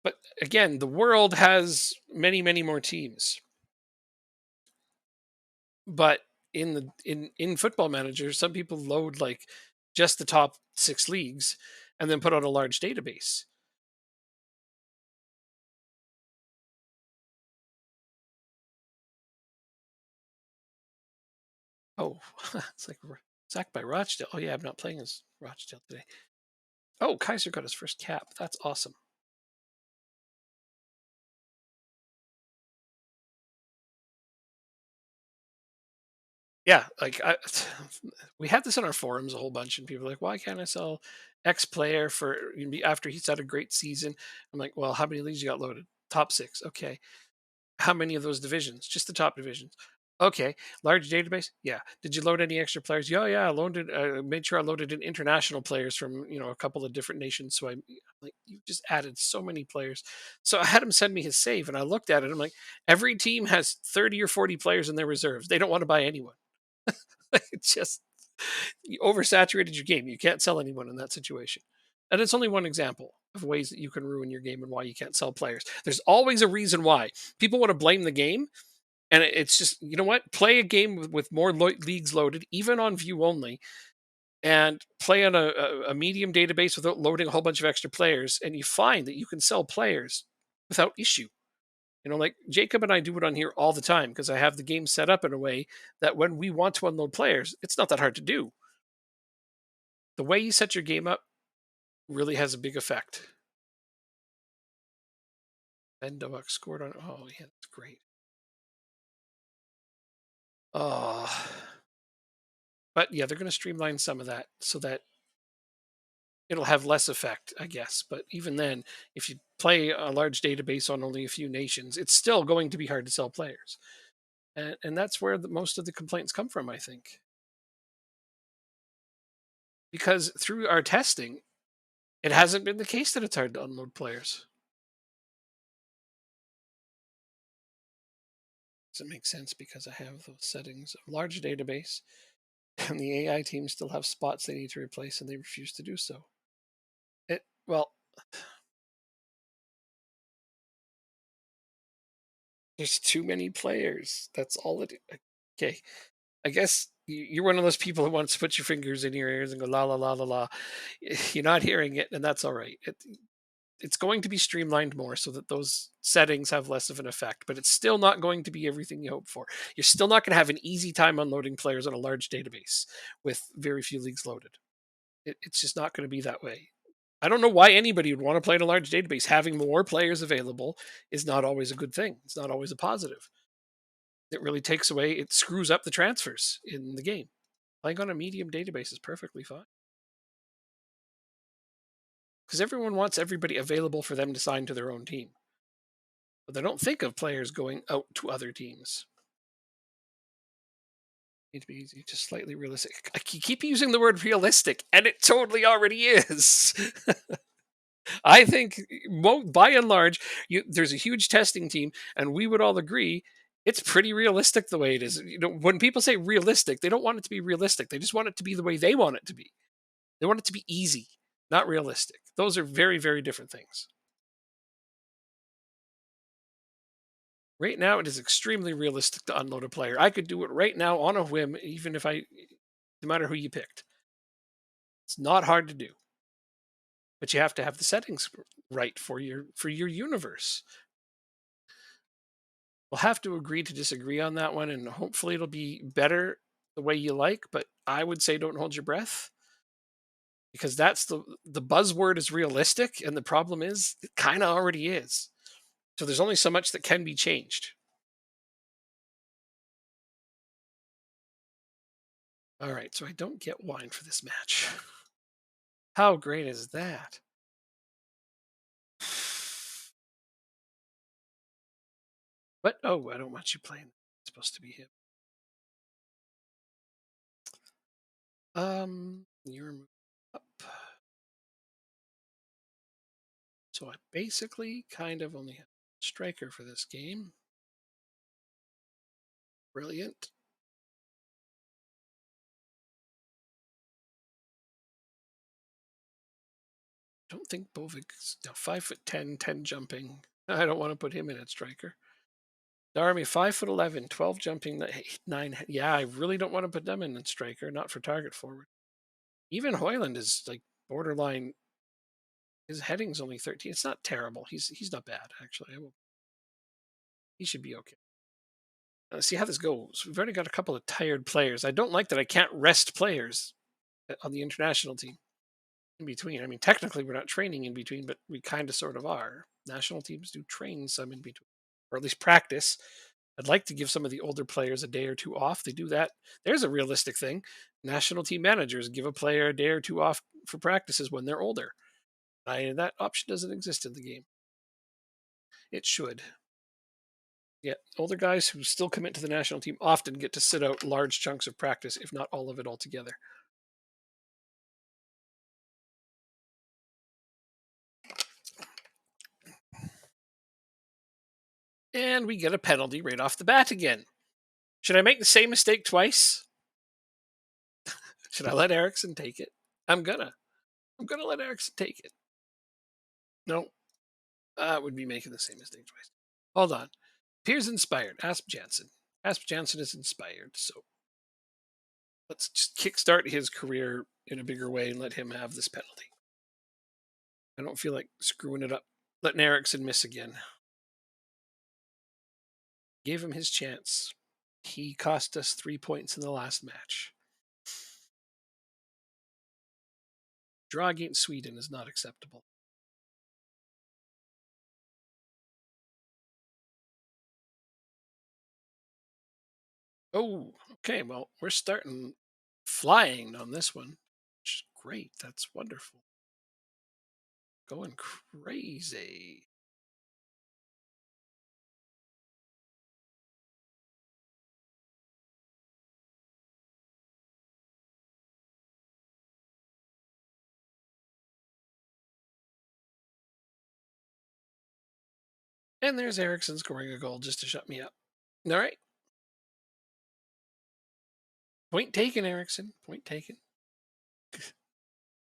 But again, the world has many, many more teams. But in football manager, some people load like just the top 6 leagues and then put on a large database. Oh, it's like sacked by Rochdale. Oh yeah, I'm not playing as Rochdale today. Oh, Kaiser got his first cap. That's awesome. Yeah, like we had this on our forums a whole bunch, and people are like, "Why can't I sell X player for after he's had a great season?" I'm like, "Well, how many leagues you got loaded? Top six, okay. How many of those divisions? Just the top divisions. Okay. Large database? Yeah. Did you load any extra players? Yeah, yeah. I loaded. Made sure I loaded in international players from a couple of different nations. So I'm like, you just added so many players. So I had him send me his save, and I looked at it. I'm like, every team has 30 or 40 players in their reserves. They don't want to buy anyone. It's just you oversaturated your game. You can't sell anyone in that situation. And it's only one example of ways that you can ruin your game and why you can't sell players. There's always a reason why. People want to blame the game, and it's just, you know what? Play a game with more leagues loaded, even on view only, and play on a medium database without loading a whole bunch of extra players, and you find that you can sell players without issue. Like Jacob and I do it on here all the time because I have the game set up in a way that when we want to unload players, it's not that hard to do. The way you set your game up really has a big effect. Ben Doak scored on. Oh, yeah, that's great. Oh, but yeah, they're going to streamline some of that so that it'll have less effect, I guess. But even then, if you play a large database on only a few nations, it's still going to be hard to sell players, and that's where most of the complaints come from, I think, because through our testing, it hasn't been the case that it's hard to unload players. Does it make sense because I have those settings of large database, and the AI team still have spots they need to replace, and they refuse to do so. Well, there's too many players. That's all it. Okay, I guess you're one of those people who wants to put your fingers in your ears and go la la la la la. You're not hearing it, and that's all right. It's going to be streamlined more so that those settings have less of an effect, but it's still not going to be everything you hope for. You're still not going to have an easy time unloading players on a large database with very few leagues loaded. It's just not going to be that way. I don't know why anybody would want to play in a large database. Having more players available is not always a good thing. It's not always a positive. It really takes away, it screws up the transfers in the game. Playing on a medium database is perfectly fine because everyone wants everybody available for them to sign to their own team. But they don't think of players going out to other teams. Need to be easy, just slightly realistic. I keep using the word realistic, and it totally already is. I think by and large, there's a huge testing team, and we would all agree it's pretty realistic the way it is. When people say realistic, they don't want it to be realistic. They just want it to be the way they want it to be. They want it to be easy, not realistic. Those are very, very different things. Right now, it is extremely realistic to unload a player. I could do it right now on a whim, even if no matter who you picked. It's not hard to do, but you have to have the settings right for your universe. We'll have to agree to disagree on that one, and hopefully it'll be better the way you like. But I would say don't hold your breath because that's the buzzword is realistic, and the problem is it kind of already is. So there's only so much that can be changed. All right, so I don't get wine for this match. How great is that? What? Oh, I don't want you playing. It's supposed to be him. You're up. So I basically kind of only have striker for this game. Brilliant. Don't think Bovic's 5'10", 10 jumping. I don't want to put him in at striker. Darmy 5'11", 12 jumping, 9. Yeah, I really don't want to put them in at striker. Not for target forward. Even Hoyland is like borderline. His heading's only 13. It's not terrible. He's not bad actually. He should be okay. See how this goes. We've already got a couple of tired players. I don't like that I can't rest players on the international team in between. I mean, technically we're not training in between, but we kind of sort of are. National teams do train some in between, or at least practice. I'd like to give some of the older players a day or two off. They do that. There's a realistic thing. National team managers give a player a day or two off for practices when they're older. That option doesn't exist in the game. It should. Yeah, older guys who still commit to the national team often get to sit out large chunks of practice, if not all of it altogether. And we get a penalty right off the bat again. Should I make the same mistake twice? Should I let Ericsson take it? I'm gonna. I'm gonna let Ericsson take it. No, I would be making the same mistake twice. Hold on. Appears inspired. Asp Jansen. Asp Jansen is inspired. So let's just kickstart his career in a bigger way and let him have this penalty. I don't feel like screwing it up. Letting Ericsson miss again. Gave him his chance. He cost us 3 points in the last match. Draw against Sweden is not acceptable. Oh, okay. Well, we're starting flying on this one, which is great. That's wonderful. Going crazy. And there's Ericsson scoring a goal just to shut me up. All right. Point taken, Ericsson. Point taken.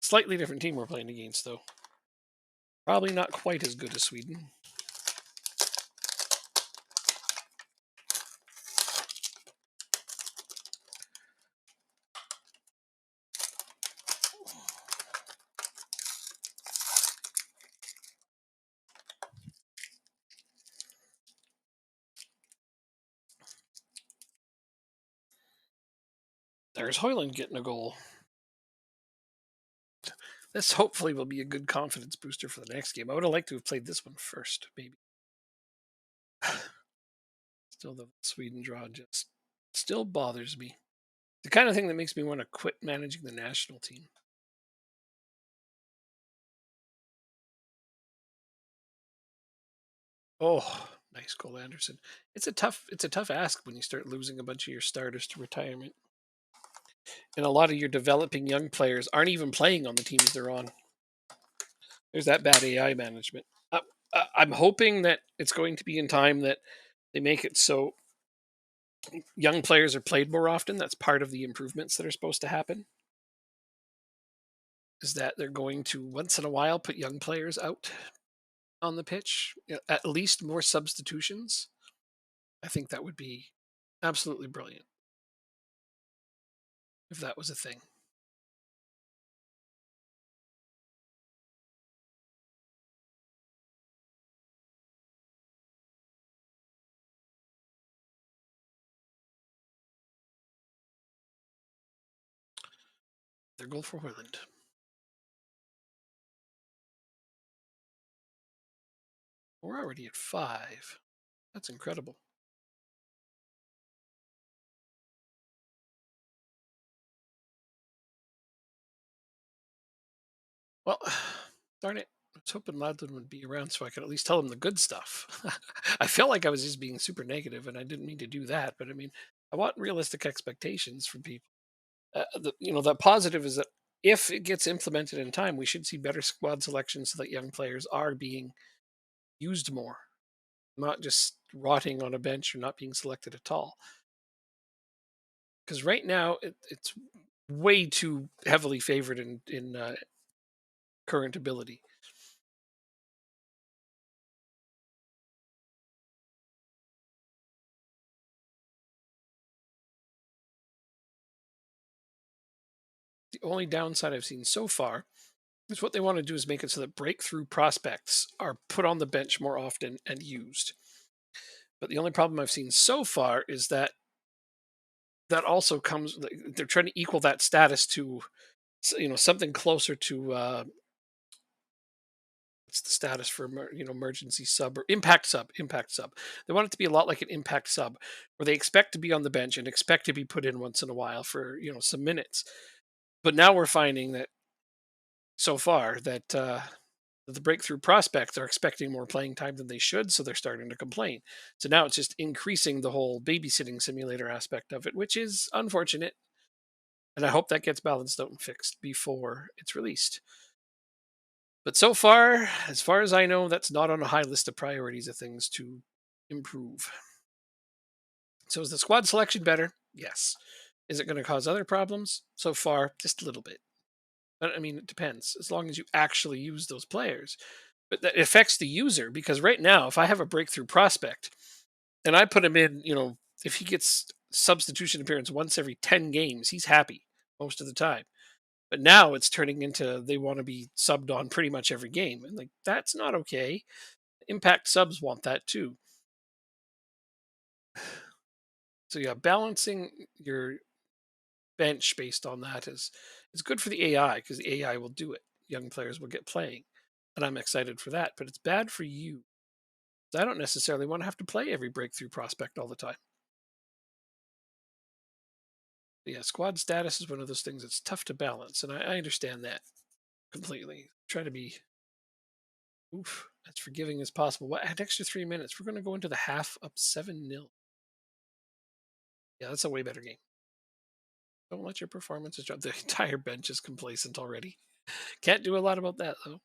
Slightly different team we're playing against, though. Probably not quite as good as Sweden. There's Hoyland getting a goal. This hopefully will be a good confidence booster for the next game. I would have liked to have played this one first, maybe. Still, the Sweden draw just still bothers me. The kind of thing that makes me want to quit managing the national team. Oh, nice goal, Anderson. It's a tough ask when you start losing a bunch of your starters to retirement. And a lot of your developing young players aren't even playing on the teams they're on. There's that bad AI management. I'm hoping that it's going to be in time that they make it so young players are played more often. That's part of the improvements that are supposed to happen. Is that they're going to once in a while put young players out on the pitch, at least more substitutions. I think that would be absolutely brilliant if that was a thing. Their goal for Hoyland. We're already at 5. That's incredible. Well, darn it. I was hoping Ladlin would be around so I could at least tell him the good stuff. I felt like I was just being super negative, and I didn't mean to do that. But I mean, I want realistic expectations from people. The positive is that if it gets implemented in time, we should see better squad selection so that young players are being used more, not just rotting on a bench or not being selected at all. Because right now it's way too heavily favored in current ability. The only downside I've seen so far is what they want to do is make it so that breakthrough prospects are put on the bench more often and used. But the only problem I've seen so far is that that also comes. They're trying to equal that status to something closer to It's the status for emergency sub or impact sub, impact sub. They want it to be a lot like an impact sub, where they expect to be on the bench and expect to be put in once in a while for some minutes. But now we're finding that so far that the breakthrough prospects are expecting more playing time than they should, so they're starting to complain. So now it's just increasing the whole babysitting simulator aspect of it, which is unfortunate. And I hope that gets balanced out and fixed before it's released. But so far, as far as I know, that's not on a high list of priorities of things to improve. So is the squad selection better? Yes. Is it going to cause other problems? So far, just a little bit. But I mean, it depends. As long as you actually use those players, but that affects the user because right now, if I have a breakthrough prospect and I put him in, if he gets substitution appearance once every 10 games, he's happy most of the time. But now it's turning into they want to be subbed on pretty much every game. And like that's not okay. Impact subs want that too. So yeah, balancing your bench based on that is good for the AI because the AI will do it. Young players will get playing. And I'm excited for that. But it's bad for you. I don't necessarily want to have to play every breakthrough prospect all the time. But yeah, squad status is one of those things that's tough to balance, and I understand that completely. Try to be as forgiving as possible. What an extra 3 minutes. We're gonna go into the half up 7-0. Yeah, that's a way better game. Don't let your performances drop. The entire bench is complacent already. Can't do a lot about that though.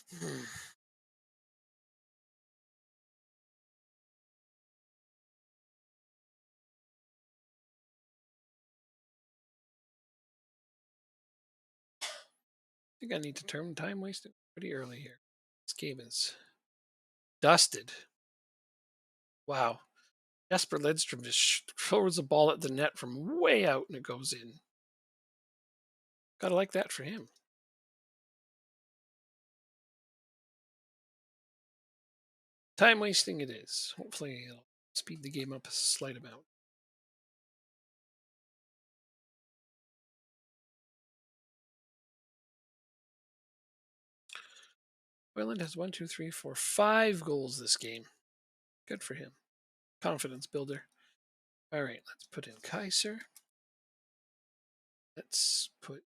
I think I need to turn time wasted pretty early here. This game is dusted. Wow. Jesper Lidstrom just throws a ball at the net from way out and it goes in. Gotta like that for him. Time wasting it is. Hopefully, it'll speed the game up a slight amount. Wayland has 1, 2, 3, 4, 5 goals this game. Good for him. Confidence builder. All right, let's put in Kaiser. Let's put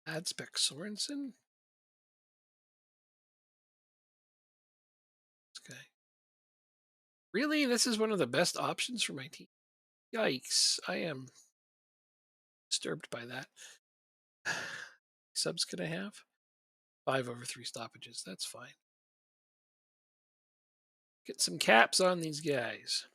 Adspec Sorensen. Okay. Really? This is one of the best options for my team. Yikes. I am disturbed by that. Subs can I have? 5/3 stoppages. That's fine. Get some caps on these guys.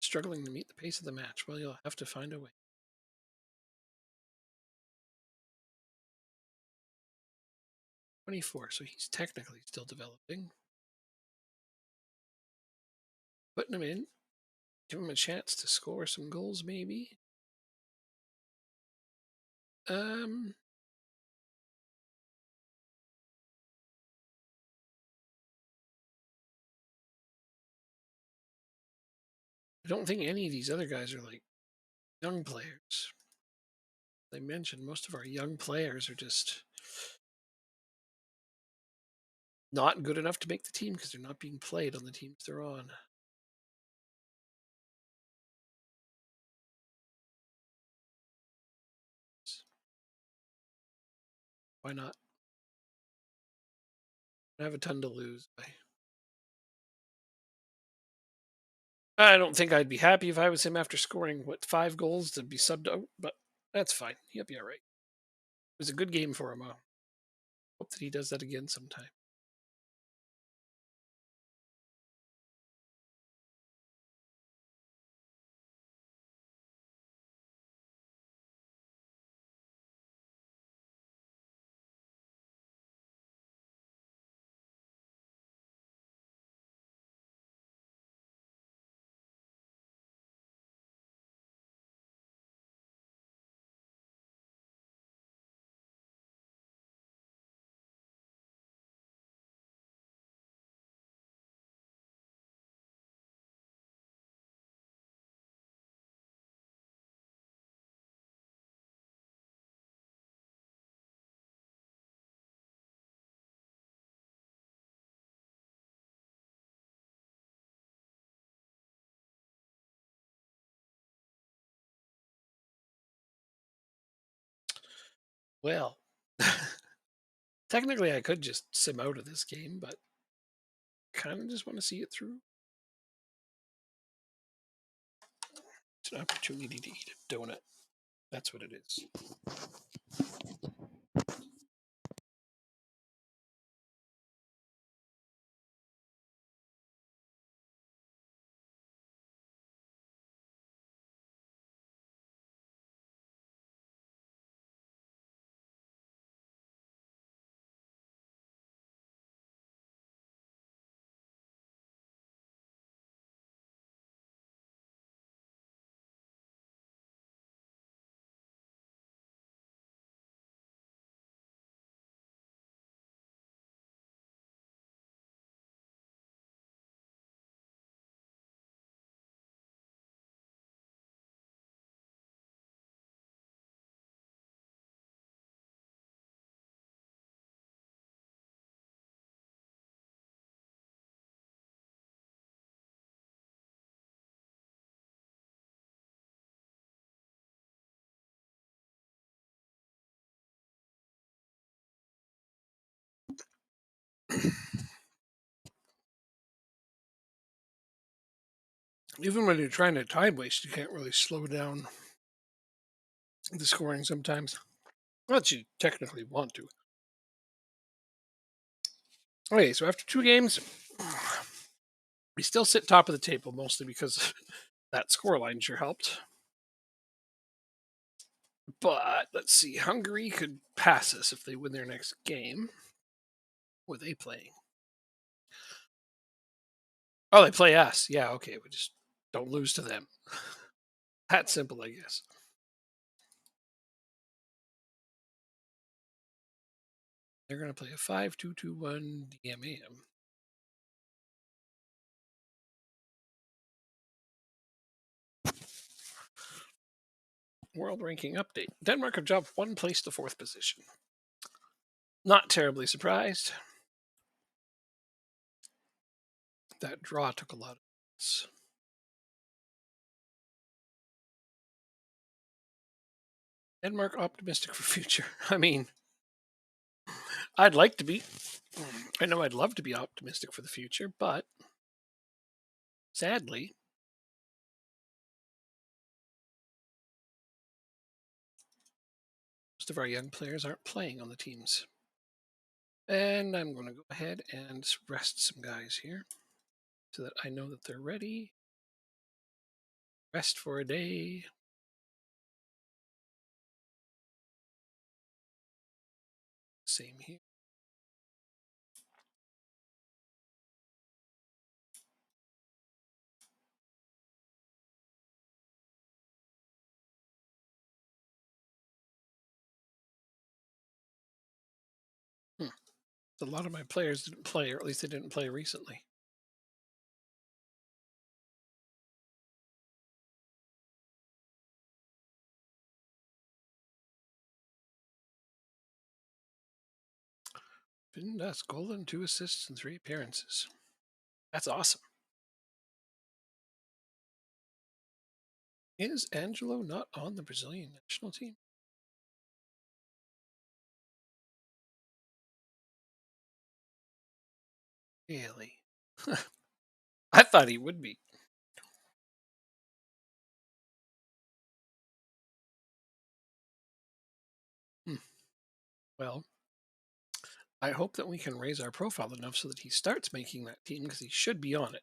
Struggling to meet the pace of the match. Well, you'll have to find a way. 24, so he's technically still developing. Putting him in, give him a chance to score some goals, maybe. Um, I don't think any of these other guys are like young players. They mentioned most of our young players are just not good enough to make the team because they're not being played on the teams they're on. Why not? I have a ton to lose. I don't think I'd be happy if I was him after scoring, what, 5 goals to be subbed out, but that's fine. He'll be all right. It was a good game for him. I hope that he does that again sometime. Well, technically, I could just sim out of this game, but kind of just want to see it through. It's an opportunity to eat a donut. That's what it is. Even when you're trying to time waste, you can't really slow down the scoring sometimes. Well, you technically want to. Okay, so after 2 games, we still sit top of the table, mostly because that scoreline sure helped. But let's see, Hungary could pass us if they win their next game. Who are they playing? Oh, they play us. Yeah, okay. We just don't lose to them. That simple, I guess. They're going to play a 5-2-2-1 DMAM. World ranking update. Denmark have dropped 1 place to 4th position. Not terribly surprised. That draw took a lot of points. Denmark optimistic for future. I mean, I'd like to be. I know I'd love to be optimistic for the future, but sadly, most of our young players aren't playing on the teams. And I'm going to go ahead and rest some guys here so that I know that they're ready. Rest for a day. Same here. A lot of my players didn't play, or at least they didn't play recently. That's golden, 2 assists, and 3 appearances. That's awesome. Is Angelo not on the Brazilian national team? Really? I thought he would be. Hmm. Well, I hope that we can raise our profile enough so that he starts making that team because he should be on it.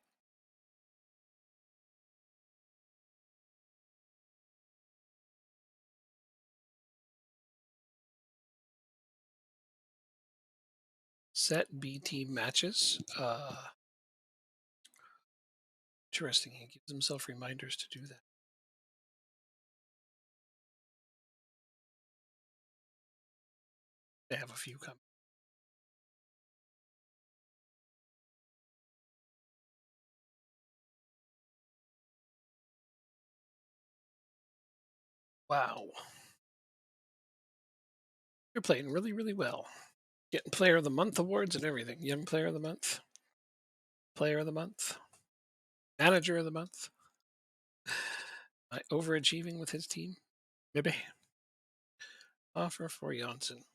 Set B team matches. Interesting. He gives himself reminders to do that. They have a few coming. Wow. You're playing really, really well. Getting Player of the Month awards and everything. Young Player of the Month, Player of the Month, Manager of the Month. Overachieving with his team. Maybe. Offer for Janssen.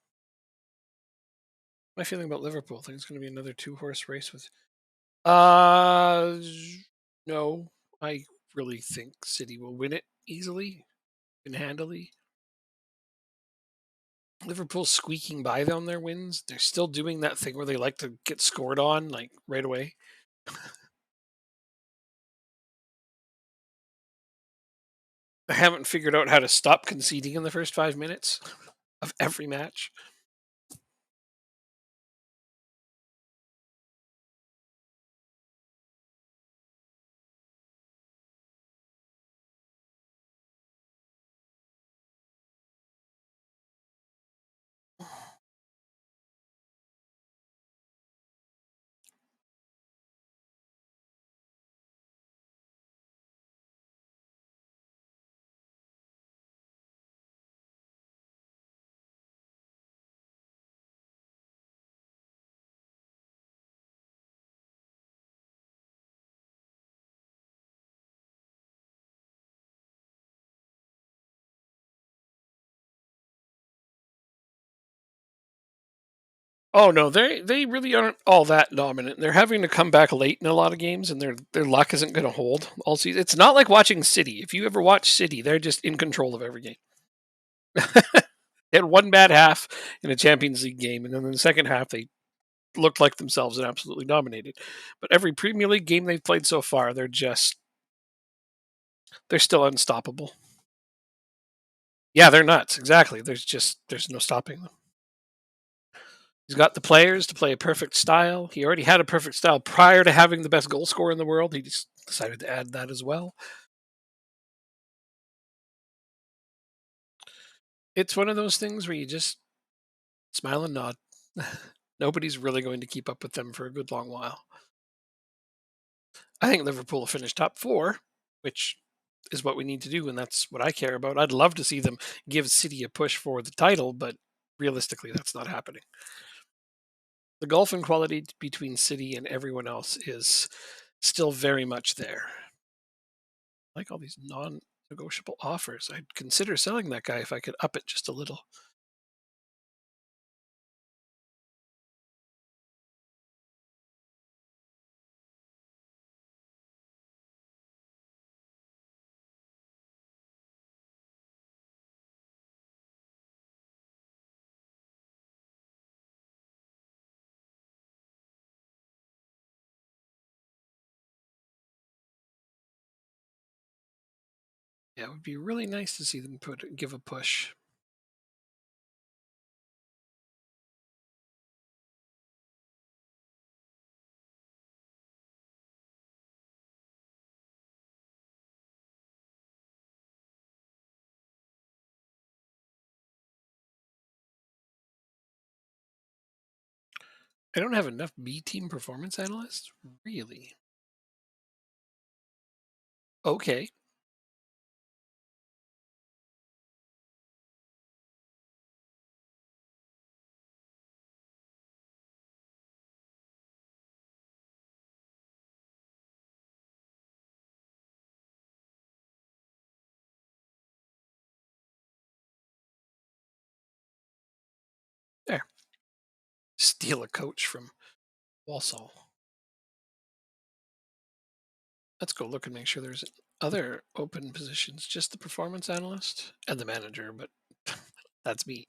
My feeling about Liverpool. I think it's going to be another 2 horse race with. Uh, no. I really think City will win it easily and handily. Liverpool's squeaking by on their wins. They're still doing that thing where they like to get scored on like right away. They haven't figured out how to stop conceding in the first 5 minutes of every match. Oh no, they really aren't all that dominant. They're having to come back late in a lot of games, and their luck isn't going to hold all season. It's not like watching City. If you ever watch City, they're just in control of every game. They had one bad half in a Champions League game, and then in the second half they looked like themselves and absolutely dominated. But every Premier League game they've played so far, they're still unstoppable. Yeah, they're nuts. Exactly. There's no stopping them. He's got the players to play a perfect style. He already had a perfect style prior to having the best goal scorer in the world. He just decided to add that as well. It's one of those things where you just smile and nod. Nobody's really going to keep up with them for a good long while. I think Liverpool will finish top four, which is what we need to do, and that's what I care about. I'd love to see them give City a push for the title, but realistically, that's not happening. The gulf in quality between City and everyone else is still very much there. Like all these non-negotiable offers. I'd consider selling that guy if I could up it just a little. Yeah, it would be really nice to see them give a push. I don't have enough B team performance analysts? Really? Okay. There. Steal a coach from Walsall. Let's go look and make sure there's other open positions. Just the performance analyst and the manager, but that's me.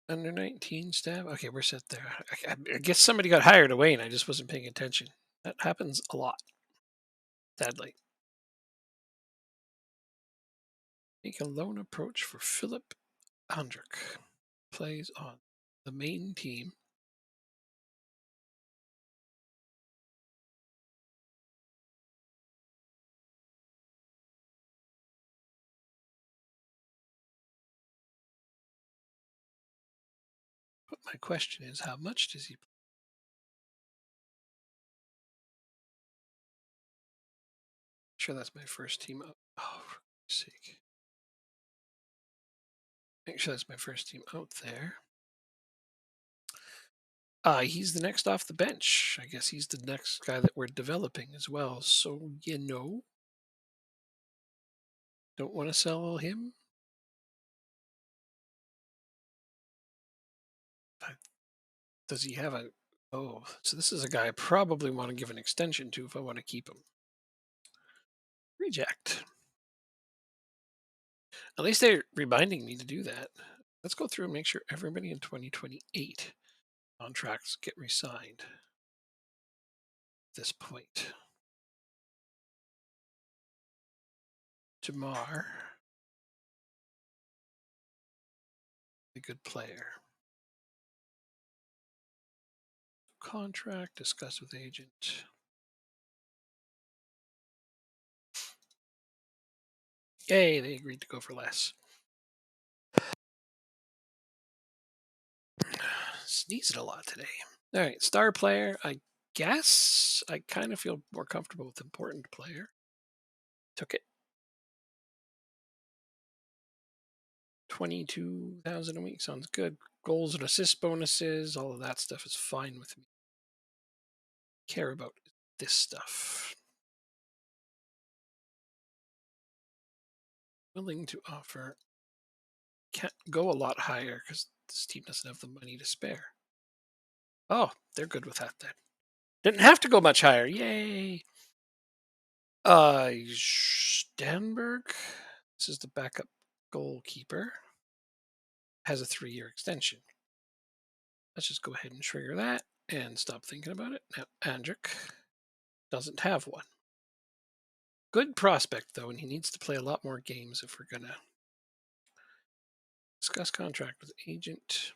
Under 19 staff. Okay, we're set there. I guess somebody got hired away and I just wasn't paying attention. That happens a lot, sadly. Make a loan approach for Philip Andrick. Plays on the main team. But my question is, how much does he? Sure, that's my first team out. Oh, for God's sake! Make sure that's my first team out there. He's the next off the bench. I guess he's the next guy that we're developing as well. So don't want to sell him. Does he have a? Oh, so this is a guy I probably want to give an extension to if I want to keep him. Reject. At least they're reminding me to do that. Let's go through and make sure everybody in 2028 contracts get re-signed. At this point, Jamar, a good player. Contract discussed with agent. Yay, they agreed to go for less. Sneezing a lot today. All right, star player. I guess I kind of feel more comfortable with important player. Took it. 22,000 a week sounds good. Goals and assist bonuses, all of that stuff is fine with me. Care about this stuff. Willing to offer. Can't go a lot higher because this team doesn't have the money to spare. Oh, they're good with that then. Didn't have to go much higher. Yay. Stenberg. This is the backup goalkeeper. Has a 3-year extension. Let's just go ahead and trigger that and stop thinking about it. Now, Andrick doesn't have one. Good prospect, though, and he needs to play a lot more games if we're going to discuss contract with agent.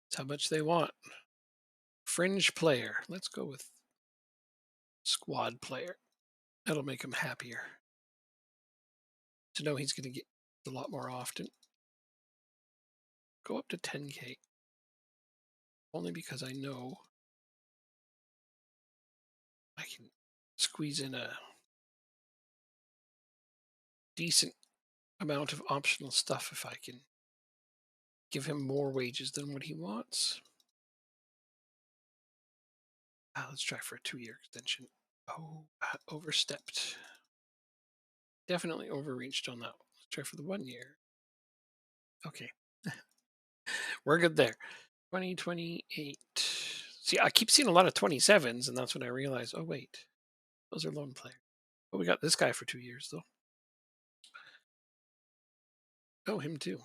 That's how much they want. Fringe player. Let's go with squad player. That'll make him happier to know he's going to get a lot more often. Go up to 10K. Only because I know I can squeeze in a decent amount of optional stuff if I can give him more wages than what he wants. Let's try for a 2-year extension. Oh, overstepped. Definitely overreached on that. Let's try for the 1 year. Okay. We're good there. 2028. See, I keep seeing a lot of 27s, and that's when I realize, oh, wait, those are loan players. Oh, we got this guy for 2 years, though. Oh, him too.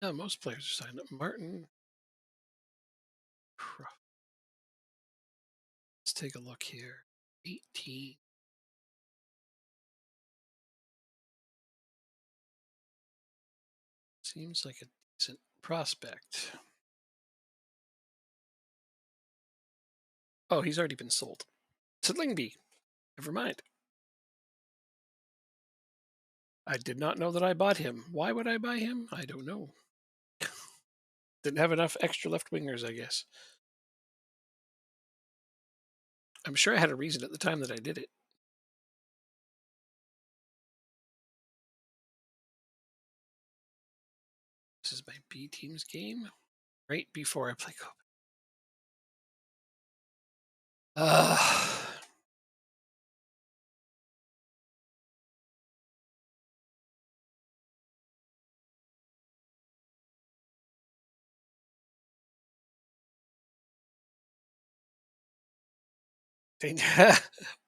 Yeah, most players are signed up. Martin. Let's take a look here. 18. Seems like a decent prospect. Oh, he's already been sold. To Lingby. Never mind. I did not know that I bought him. Why would I buy him? I don't know. Didn't have enough extra left wingers, I guess. I'm sure I had a reason at the time that I did it. This is my B team's game. Right before I play Copenhagen.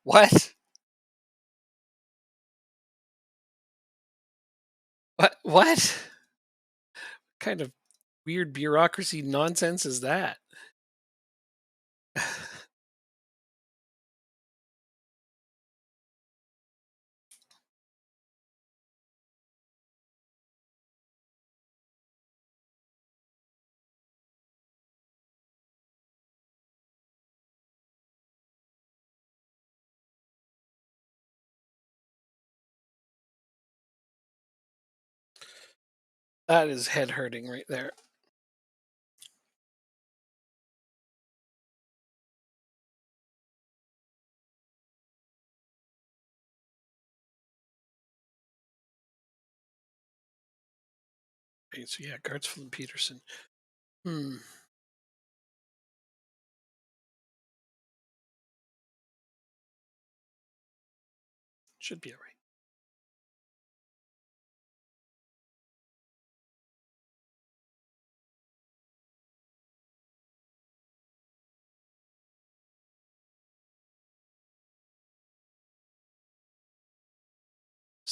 What? What kind of weird bureaucracy nonsense is that? That is head hurting right there. Okay, so yeah, guards from Peterson. Hmm. Should be all right.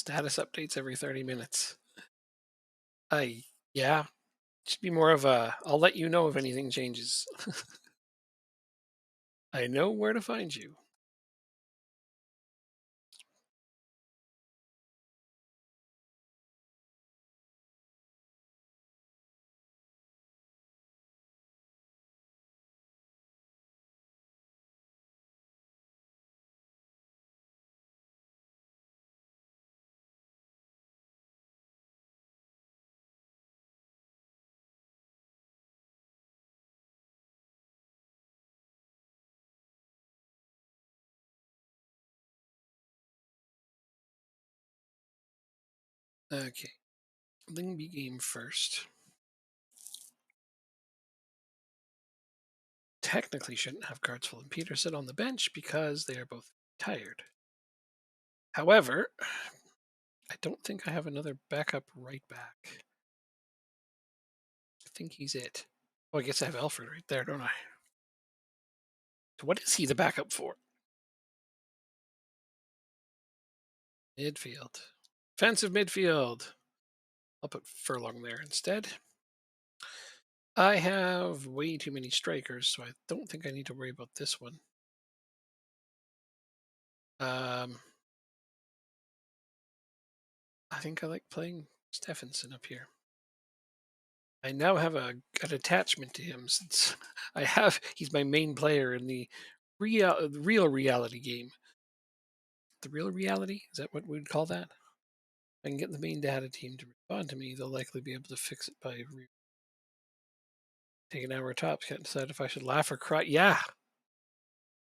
Status updates every 30 minutes. I Yeah. Should be more of a I'll let you know if anything changes. I know where to find you. Okay. Lingby game first. Technically shouldn't have Gartsville and Peterson on the bench because they are both tired. However, I don't think I have another backup right back. I think he's it. Oh, I guess I have Alfred right there, don't I? So what is he the backup for? Midfield. Defensive midfield. I'll put Furlong there instead. I have way too many strikers, so I don't think I need to worry about this one. I think I like playing Stephenson up here. I now have an attachment to him since he's my main player in the real reality game. The real reality? Is that what we'd call that? If I can get the main data team to respond to me, they'll likely be able to fix it by take an hour tops. Can't decide if I should laugh or cry. Yeah,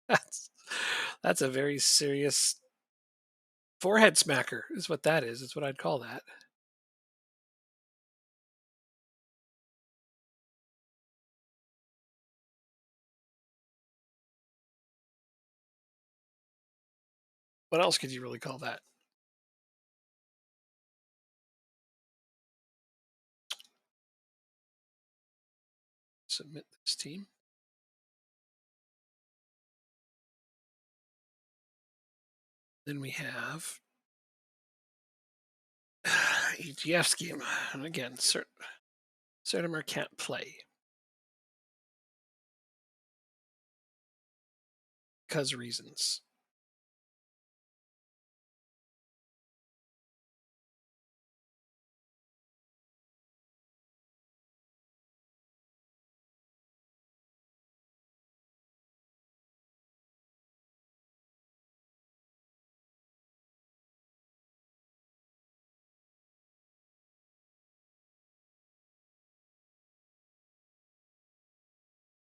that's that's a very serious forehead smacker. Is what that is. It's what I'd call that. What else could you really call that? Submit this team. Then we have EGF scheme. And again, Certimer can't play because reasons.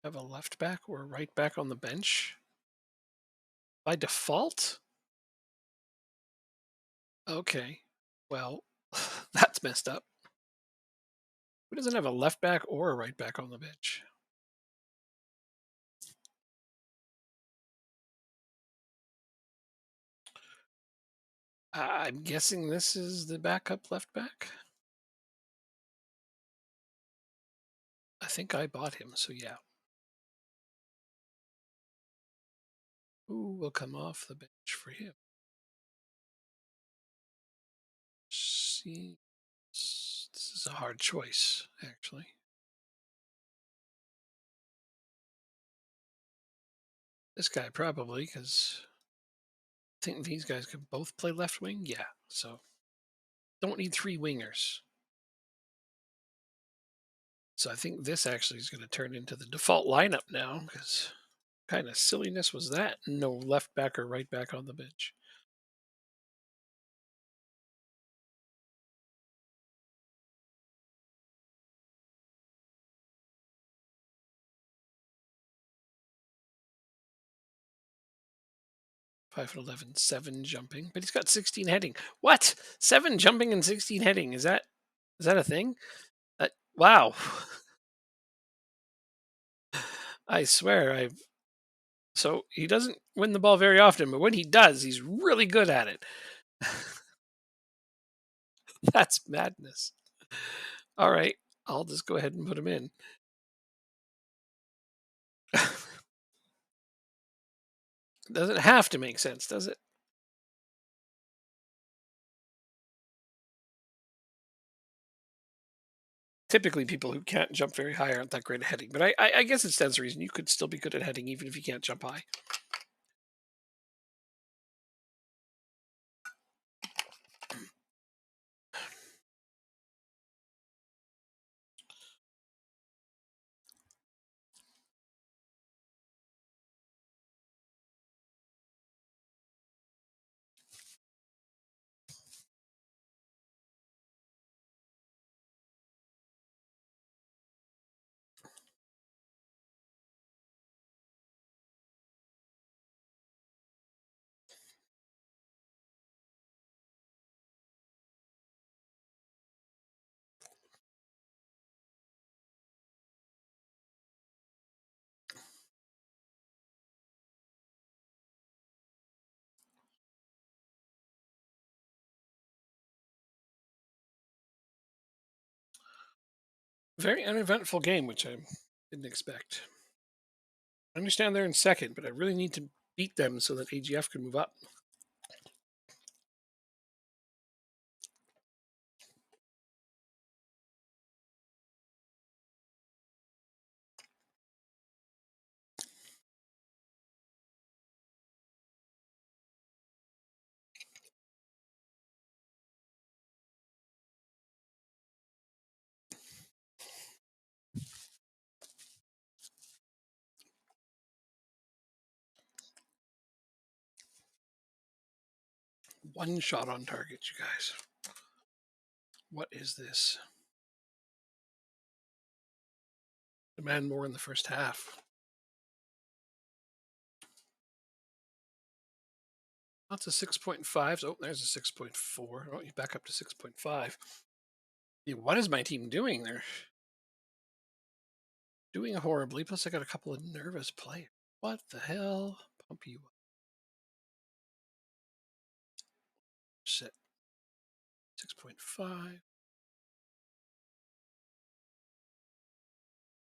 Have a left back or a right back on the bench by default? Okay. Well, that's messed up. Who doesn't have a left back or a right back on the bench? I'm guessing this is the backup left back. I think I bought him, so yeah. Who will come off the bench for him? See, this is a hard choice, actually. This guy probably, because I think these guys could both play left wing. Yeah, so don't need three wingers. So I think this actually is going to turn into the default lineup now, because kind of silliness was that? No left back or right back on the bench. Five foot 11, seven jumping, but he's got 16 heading. What? Seven jumping and 16 heading? Is that a thing? Wow. I swear, I so he doesn't win the ball very often, but when he does, he's really good at it. That's madness. All right, I'll just go ahead and put him in. Doesn't have to make sense, does it? Typically, people who can't jump very high aren't that great at heading, but I guess it stands to reason you could still be good at heading even if you can't jump high. Very uneventful game, which I didn't expect. I understand they're in second, but I really need to beat them so that AGF can move up. One shot on target, you guys. What is this? Demand more in the first half. That's a 6.5. Oh, there's a 6.4. Oh, you back up to 6.5. Yeah, what is my team doing? They're doing horribly. Plus, I got a couple of nervous players. What the hell? Pump you up. Sit. 6.5.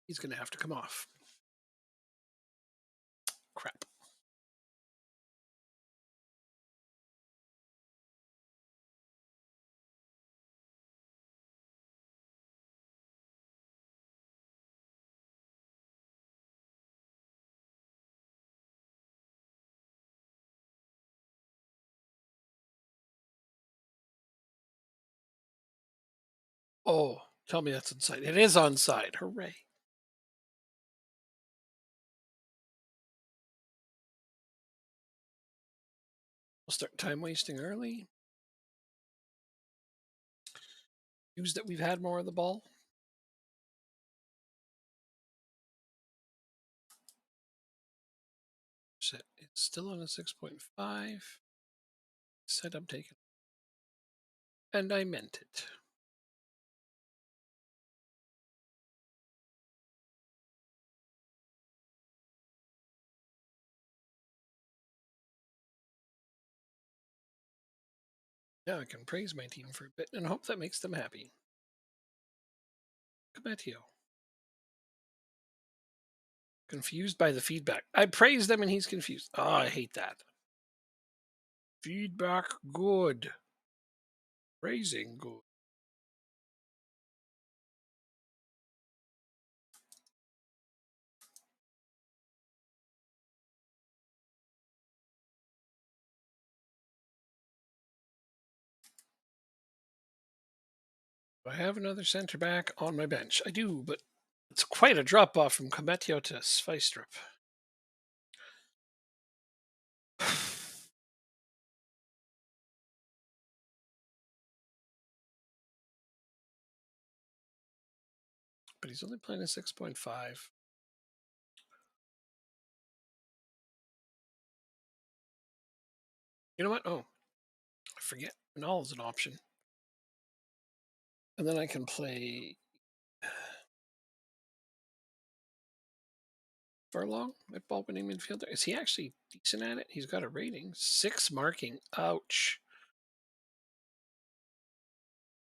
He's going to have to come off. Crap. Oh, tell me that's onside. It is onside. Hooray. We'll start time wasting early. Use that we've had more of the ball. Still on a 6.5. Said I'm taking. And I meant it. Now I can praise my team for a bit and hope that makes them happy. Cometio. Confused by the feedback. I praise them and he's confused. Oh, I hate that. Feedback good. Praising good. Do I have another center back on my bench? I do, but it's quite a drop off from Cometio to Sveistrup. But he's only playing a 6.5. You know what? Oh, I forget. Null is an option. And then I can play Furlong at ball winning midfielder. Is he actually decent at it? He's got a rating. 6 marking. Ouch.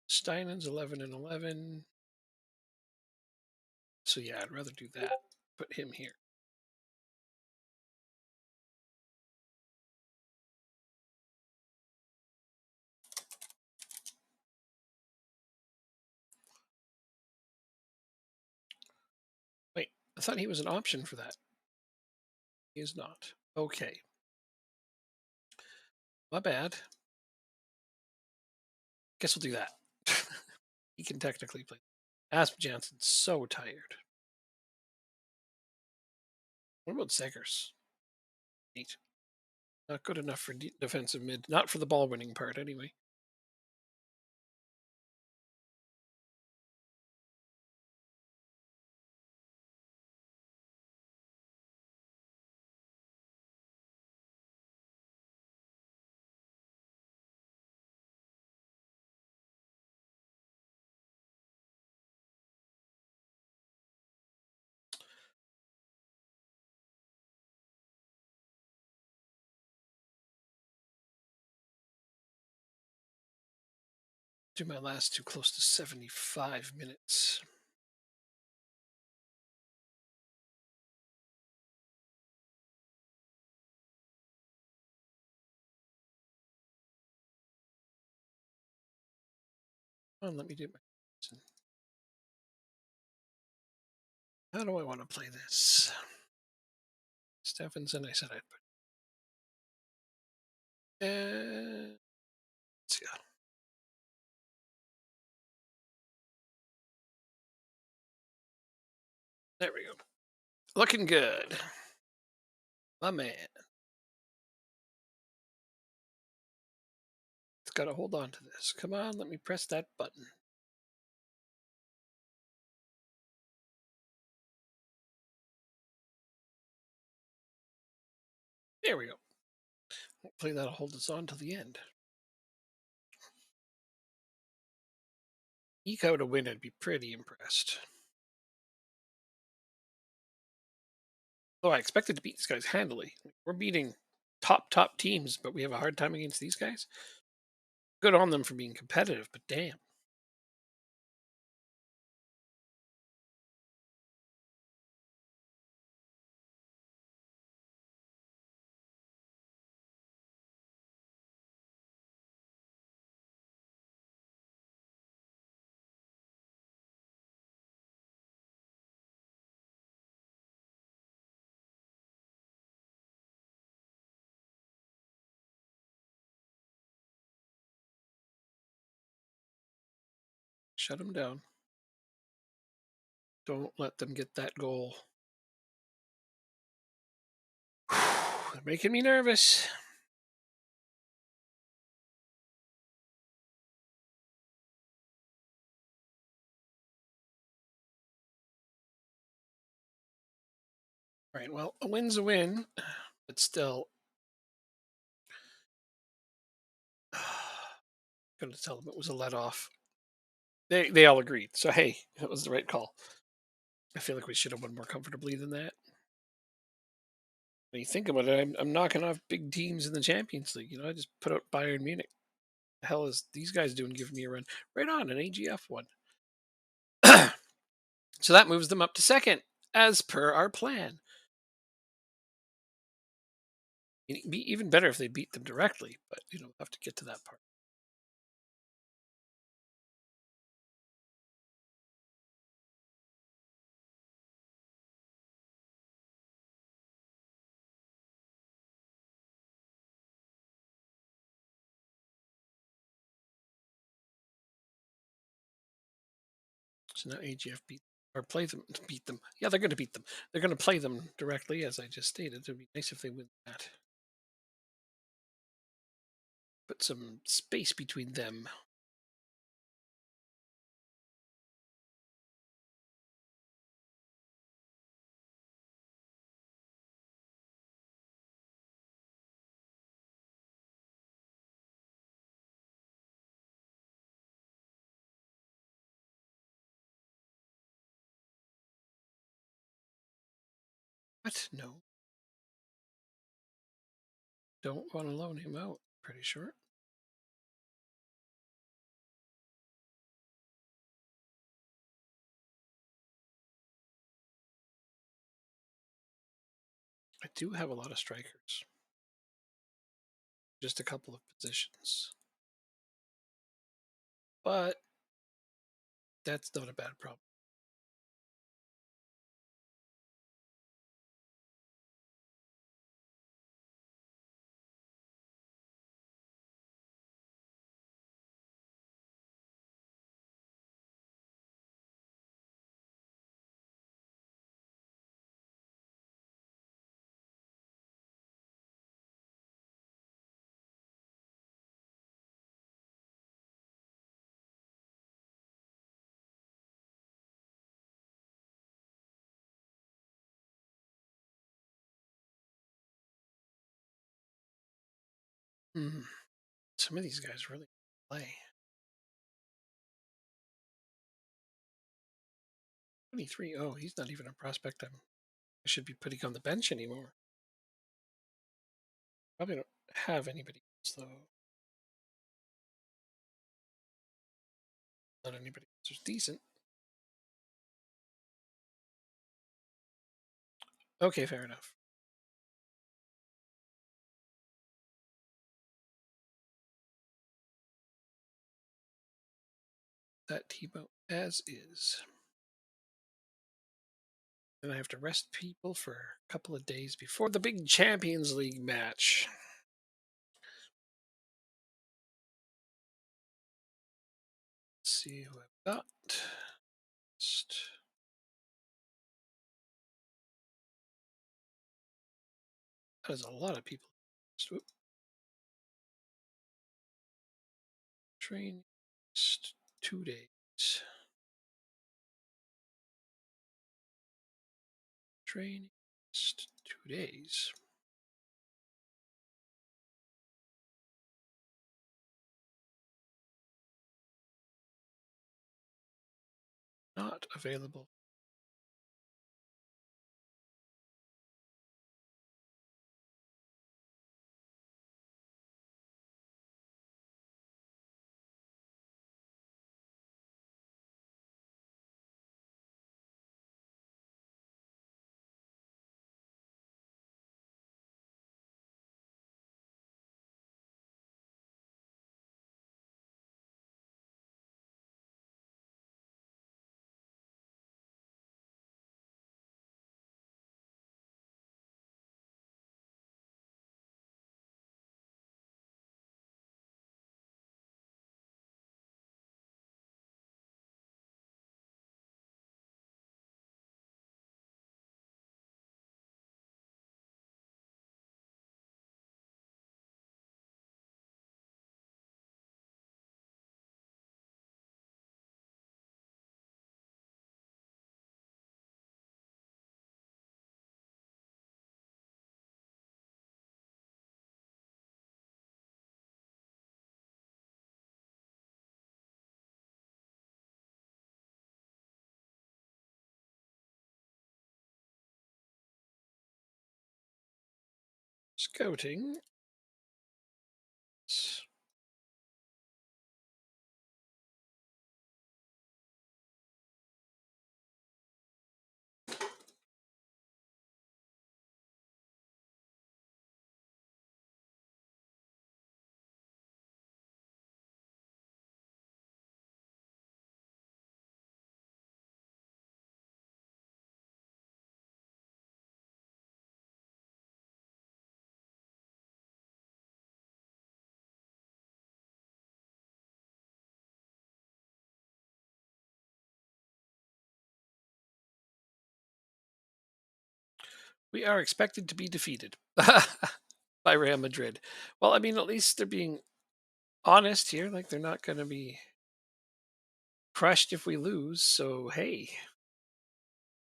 Steinen's 11 and 11. So yeah, I'd rather do that. Put him here. Wait, I thought he was an option for that. He is not. Okay. My bad. Guess we'll do that. He can technically play. Asp Jansen's so tired. What about Segers? 8. Not good enough for defensive mid. Not for the ball winning part, anyway. Do my last two close to 75 minutes. Well, let me do my. How do I want to play this? Stephenson, I said I'd put. Let's see. There we go. Looking good. My man. It's got to hold on to this. Come on, let me press that button. There we go. Hopefully that'll hold us on to the end. Eco to win, I'd be pretty impressed. Though I expected to beat these guys handily. We're beating top teams, but we have a hard time against these guys. Good on them for being competitive, but damn. Shut them down. Don't let them get that goal. They're making me nervous. Right, well, a win's a win, but still, Going to tell them it was a let off. They all agreed. So hey, that was the right call. I feel like we should have won more comfortably than that. When you think about it, I'm knocking off big teams in the Champions League. I just put out Bayern Munich. The hell is these guys doing giving me a run? Right on, an AGF one. So that moves them up to second, as per our plan. It'd be even better if they beat them directly, but we'll have to get to that part. So now AGF play them, beat them. Yeah, they're going to beat them. They're going to play them directly, as I just stated. It'd be nice if they win that. Put some space between them. What? No. Don't want to loan him out. Pretty sure. I do have a lot of strikers. Just a couple of positions. But that's not a bad problem. Hmm. Some of these guys really play. 23. Oh, he's not even a prospect I should be putting on the bench anymore. Probably don't have anybody else, though. Not anybody else who's decent. Okay, fair enough. That Tebow as is. Then I have to rest people for a couple of days before the big Champions League match. Let's see who I've got. That is a lot of people. Whoop. Train 2 days. Train 2 days. Not available. Scouting. We are expected to be defeated by Real Madrid. Well, I mean, at least they're being honest here. Like they're not going to be crushed if we lose. So hey,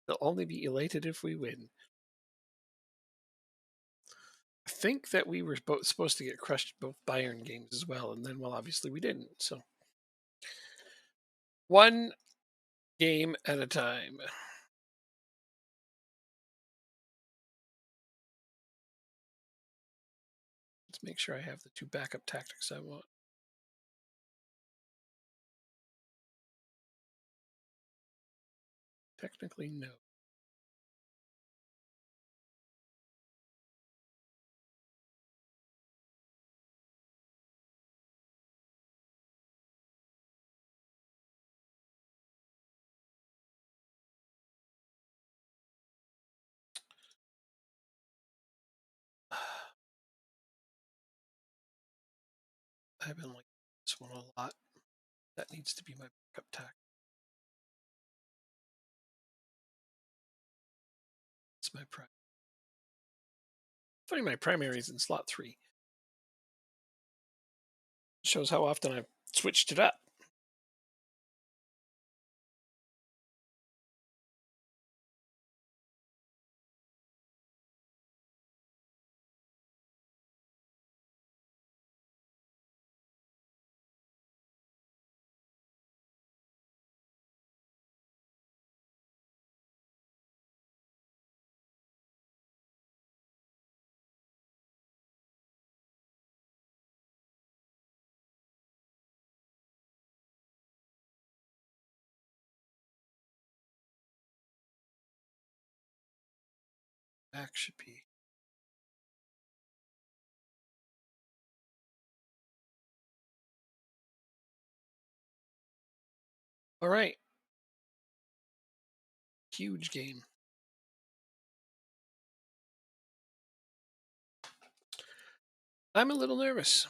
they'll only be elated if we win. I think that we were both supposed to get crushed in both Bayern games as well, and then well, obviously we didn't. So one game at a time. Let's make sure I have the two backup tactics I want. Technically, no. I've been like this one a lot. That needs to be my backup tactic. It's my prime. Funny, my primary is in slot 3. Shows how often I've switched it up. Back should be. All right. Huge game. I'm a little nervous.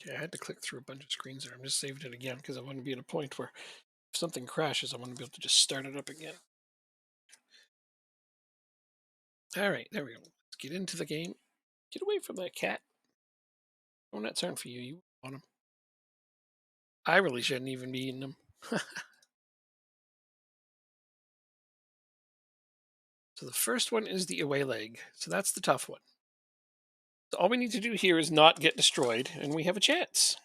Okay, I had to click through a bunch of screens there. I'm just saving it again because I want to be at a point where if something crashes, I want to be able to just start it up again. All right, there we go. Let's get into the game. Get away from that cat. Oh, that's turn for you. You want him. I really shouldn't even be eating them. So the first one is the away leg. So that's the tough one. So all we need to do here is not get destroyed, and we have a chance.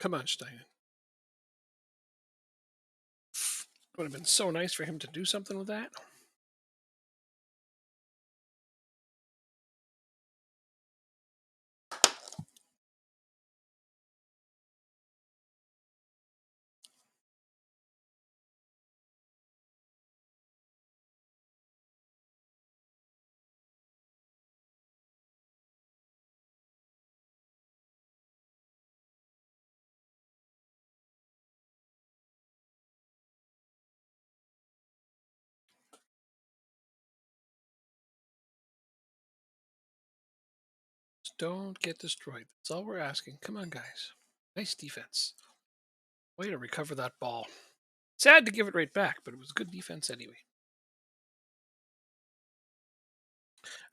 Come on, Stein. Would have been so nice for him to do something with that. Just don't get destroyed. That's all we're asking. Come on, guys. Nice defense. Way to recover that ball. Sad to give it right back, but it was good defense anyway.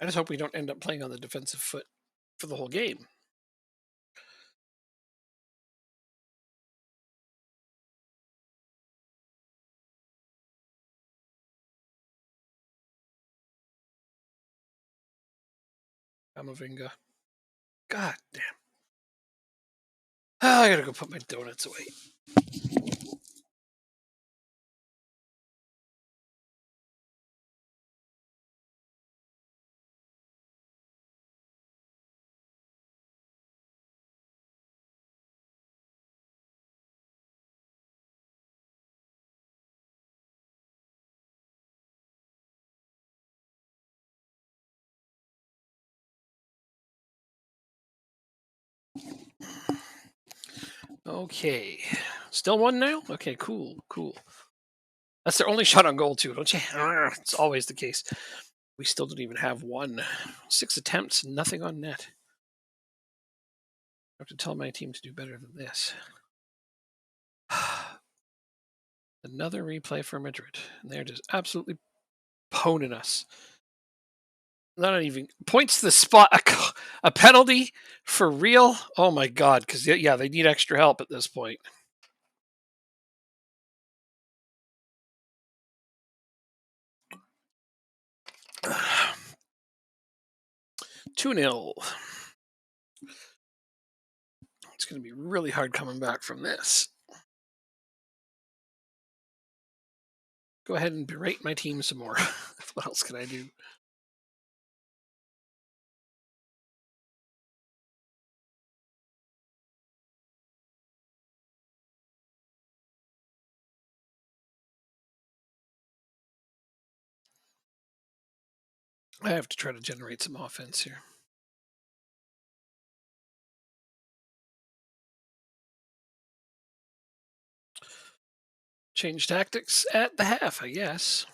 I just hope we don't end up playing on the defensive foot for the whole game. Amavinga. God damn. Oh, I gotta go put my donuts away. Okay. Still 1-0? Okay, cool, cool. That's their only shot on goal, too, don't you? It's always the case. We still don't even have one. 6 attempts, nothing on net. I have to tell my team to do better than this. Another replay for Madrid. And they're just absolutely poning us. Not even points to the spot. A penalty for real? Oh my god! Because yeah, they need extra help at this point. Two 0. It's going to be really hard coming back from this. Go ahead and berate my team some more. What else can I do? I have to try to generate some offense here. Change tactics at the half, I guess.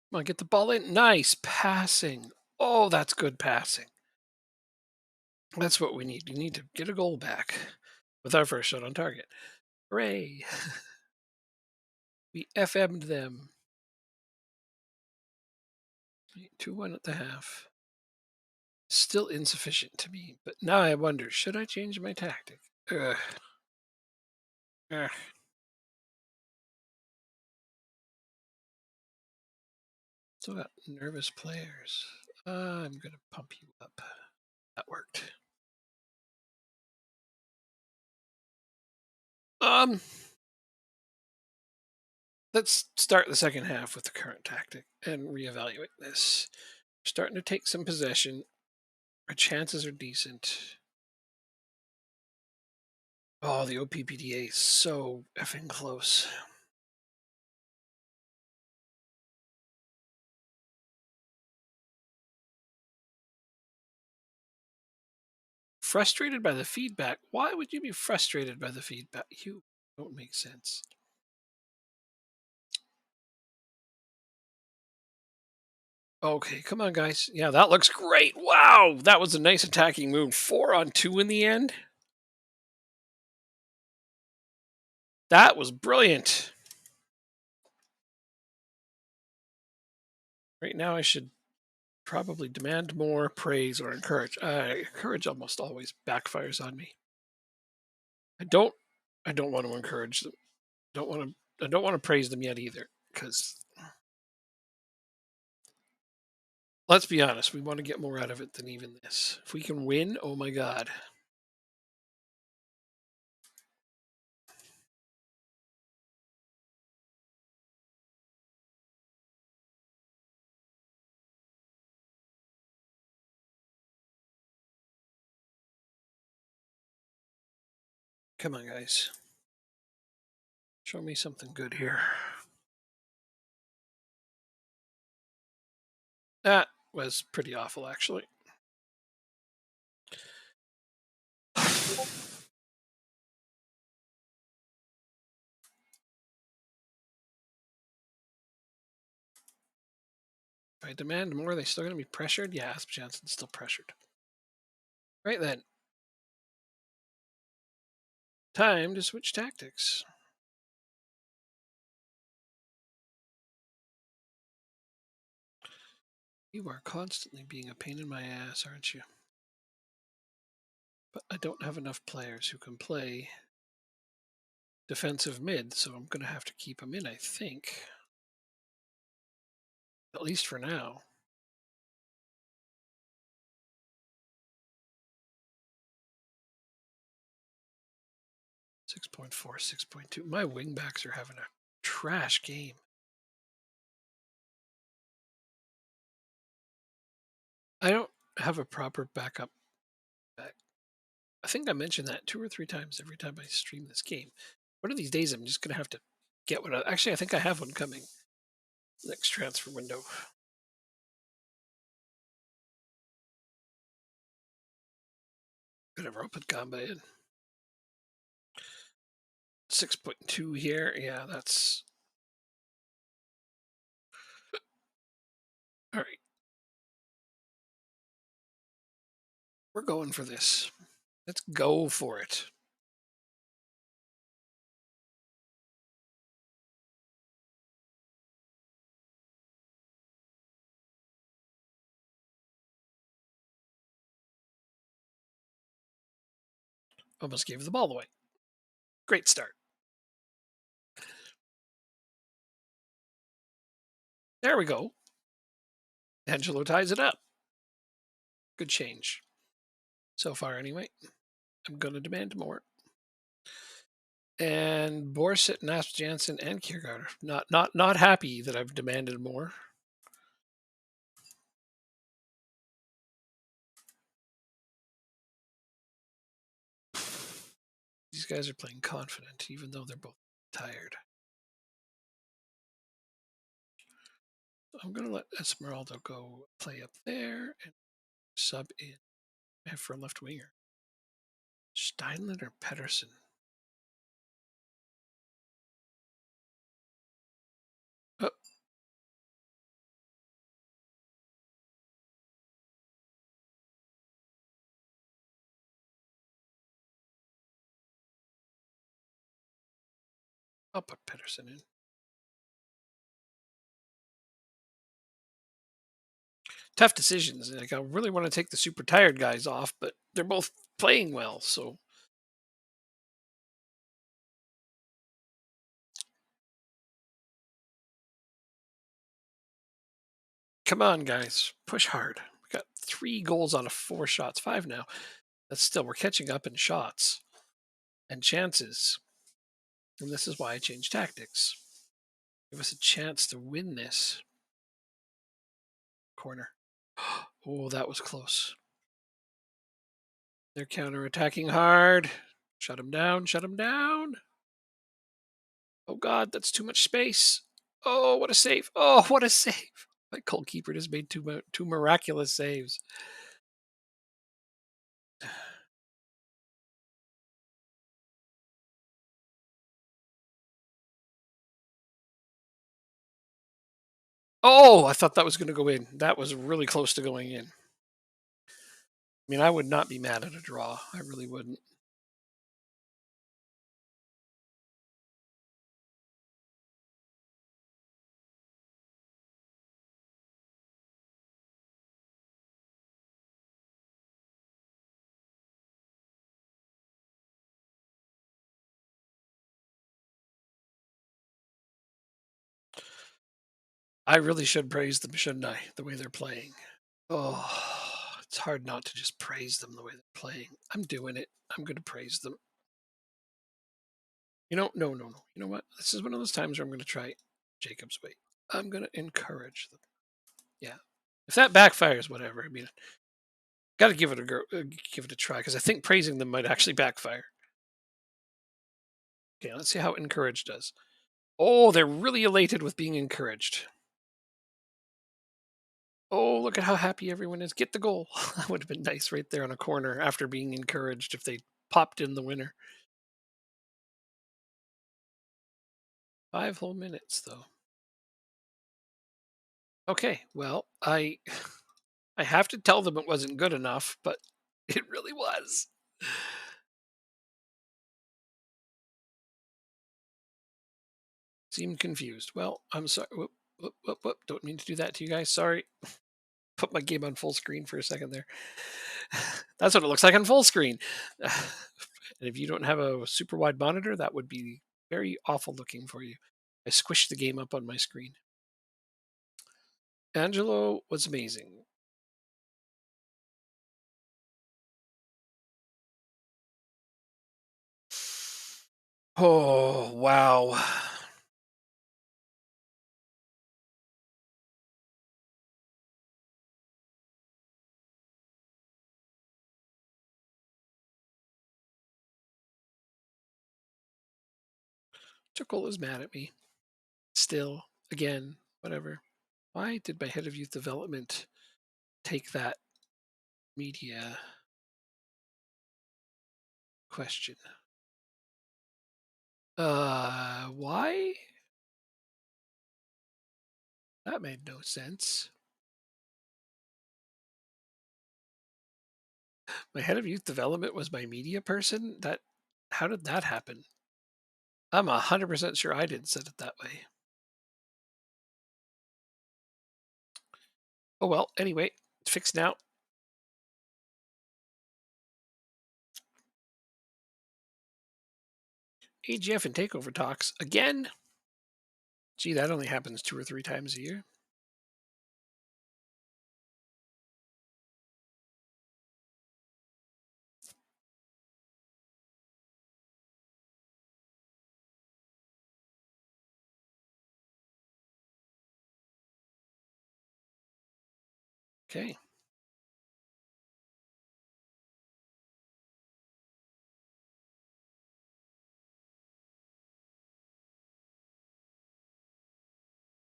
Come on, get the ball in. Nice passing. Oh, that's good passing. That's what we need. We need to get a goal back with our first shot on target. Hooray! We FM'd them. 2-1 at the half. Still insufficient to me, but now I wonder, should I change my tactic? Ugh. Ugh. Still got nervous players. I'm going to pump you up. That worked. Let's start the second half with the current tactic and reevaluate this. We're starting to take some possession. Our chances are decent. Oh, the OPPDA is so effing close. Frustrated by the feedback? Why would you be frustrated by the feedback? You don't make sense. Okay, come on, guys. Yeah, that looks great. Wow, that was a nice attacking move. 4-on-2 in the end. That was brilliant. Right now, I should probably demand more praise or encourage. Courage almost always backfires on me. I don't I don't want to encourage them. Don't want to. I don't want to praise them yet either, because let's be honest, we want to get more out of it than even this. If we can win, oh my god. Come on, guys. Show me something good here. That was pretty awful, actually. If I demand more, are they still going to be pressured? Yeah, Asp Jansen's still pressured. Right then. Time to switch tactics. You are constantly being a pain in my ass, aren't you? But I don't have enough players who can play defensive mid, so I'm going to have to keep them in, I think. At least for now. .4, 6.2. My wingbacks are having a trash game. I don't have a proper backup back. I think I mentioned that 2 or 3 times every time I stream this game. One of these days, I'm just going to have to get one. Actually, I think I have one coming. Next transfer window. Gonna rope it Gamba in. 6.2 here. Yeah, that's all right. We're going for this. Let's go for it. Almost gave the ball away. Great start. There we go. Angelo ties it up. Good change. So far, anyway. I'm going to demand more. And Borset, Asp Jansen, and Kiergaard not happy that I've demanded more. These guys are playing confident, even though they're both tired. I'm going to let Esmeralda go play up there and sub in for a left winger. Steinle or Pedersen? Oh. I'll put Pedersen in. Tough decisions. Like, I really want to take the super tired guys off, but they're both playing well, so come on, guys. Push hard. We got 3 goals out of 4 shots, 5 now. That's still, we're catching up in shots and chances. And this is why I changed tactics. Give us a chance to win this. Corner. Oh, that was close. They're counterattacking hard. Shut him down. Shut him down. Oh, God, that's too much space. Oh, what a save. Oh, what a save. My goalkeeper just made two miraculous saves. Oh, I thought that was going to go in. That was really close to going in. I mean, I would not be mad at a draw. I really wouldn't. I really should praise them, shouldn't I? The way they're playing. Oh, it's hard not to just praise them the way they're playing. I'm doing it. I'm going to praise them. No, no, no. You know what? This is one of those times where I'm going to try Jacob's way. I'm going to encourage them. Yeah. If that backfires, whatever. I mean, got to give it a go, give it a try because I think praising them might actually backfire. Okay, let's see how encouraged does. Oh, they're really elated with being encouraged. Oh, look at how happy everyone is. Get the goal. That would have been nice right there on a corner after being encouraged if they popped in the winner. 5 whole minutes though. Okay, well, I have to tell them it wasn't good enough, but it really was. Seemed confused. Well, I'm sorry. Whoop, whoop, whoop, whoop. Don't mean to do that to you guys. Sorry. Put my game on full screen for a second there. That's what it looks like on full screen. And if you don't have a super wide monitor, that would be very awful looking for you. I squished the game up on my screen. Angelo was amazing. Oh, wow. Tuchel is mad at me. Still, again, whatever. Why did my head of youth development take that media question? Why? That made no sense. My head of youth development was my media person? How did that happen? I'm 100% sure I didn't set it that way. Oh well, anyway, it's fixed now. AGF and takeover talks again. Gee, that only happens 2 or 3 times a year. Okay.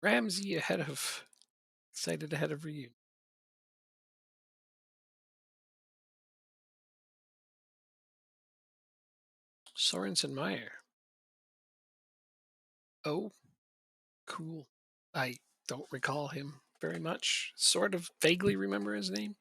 Ramsey cited ahead of Ryu. Sorensen Meyer. Oh, cool. I don't recall him very much. Sort of vaguely remember his name.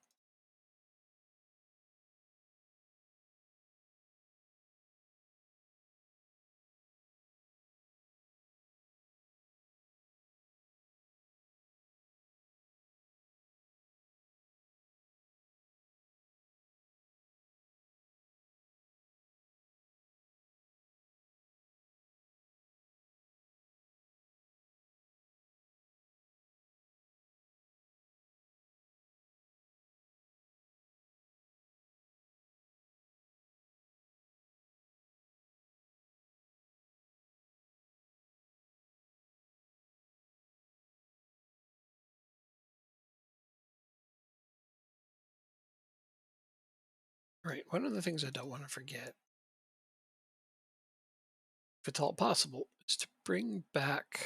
Right. One of the things I don't want to forget, if at all possible, is to bring back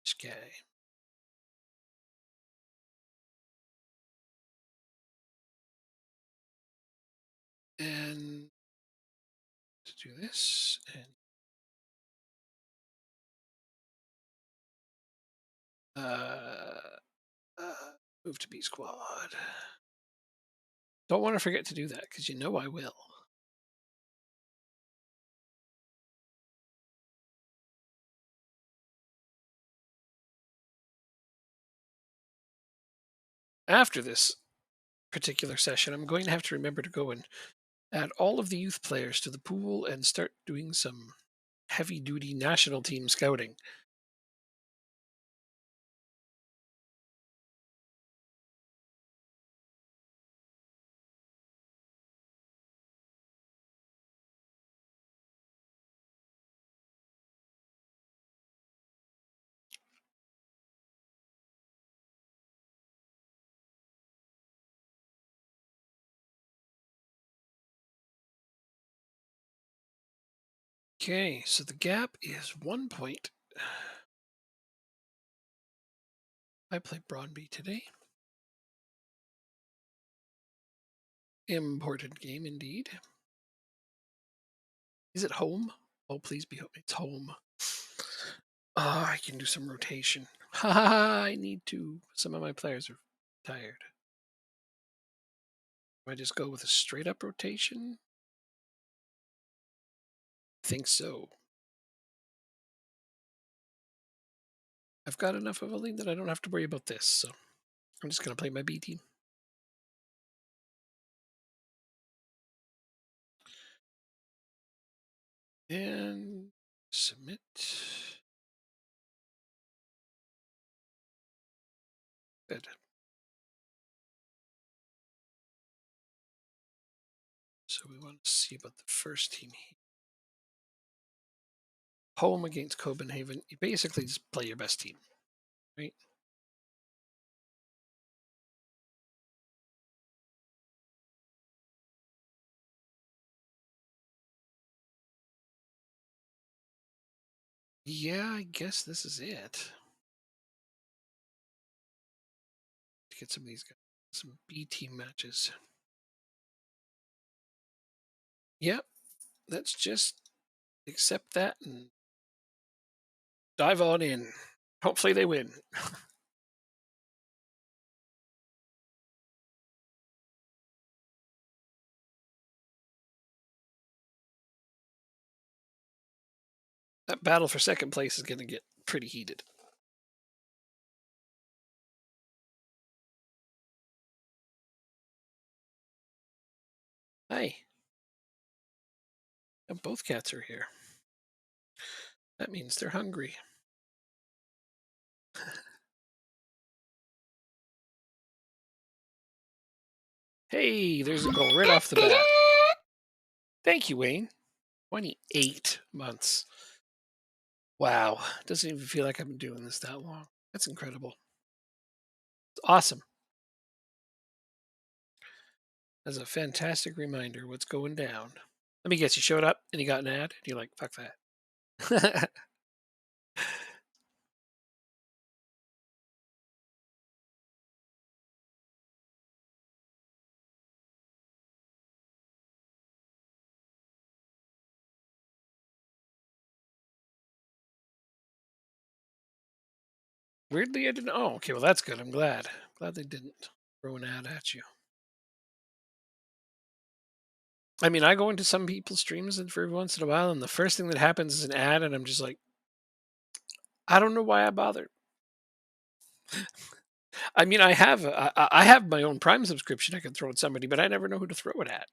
this guy. And to do this and uh, move to B squad. Don't want to forget to do that because you know I will. After this particular session, I'm going to have to remember to go and add all of the youth players to the pool and start doing some heavy duty national team scouting. Okay, so the gap is 1 point. I played Broadby today. Important game indeed. Is it home? Oh, please be home. It's home. Oh, I can do some rotation. I need to. Some of my players are tired. Do I just go with a straight up rotation? Think so. I've got enough of a lead that I don't have to worry about this, so I'm just going to play my B team. And submit. Good. So we want to see about the first team here. Home against Copenhagen. You basically just play your best team, right? Yeah, I guess this is it. To get some of these guys, some B team matches. Yep, let's just accept that and dive on in. Hopefully they win. That battle for second place is going to get pretty heated. Hey, both cats are here. That means they're hungry. Hey, there's a goal right off the bat. Thank you, Wayne. 28 months. Wow. Doesn't even feel like I've been doing this that long. That's incredible. It's awesome. That's a fantastic reminder what's going down. Let me guess, you showed up and you got an ad, and you're like, fuck that. Weirdly, I didn't. Oh, okay. Well, that's good. I'm glad. Glad they didn't throw an ad at you. I mean, I go into some people's streams and for every once in a while, and the first thing that happens is an ad, and I'm just like, I don't know why I bothered. I mean, I have my own Prime subscription I can throw at somebody, but I never know who to throw it at.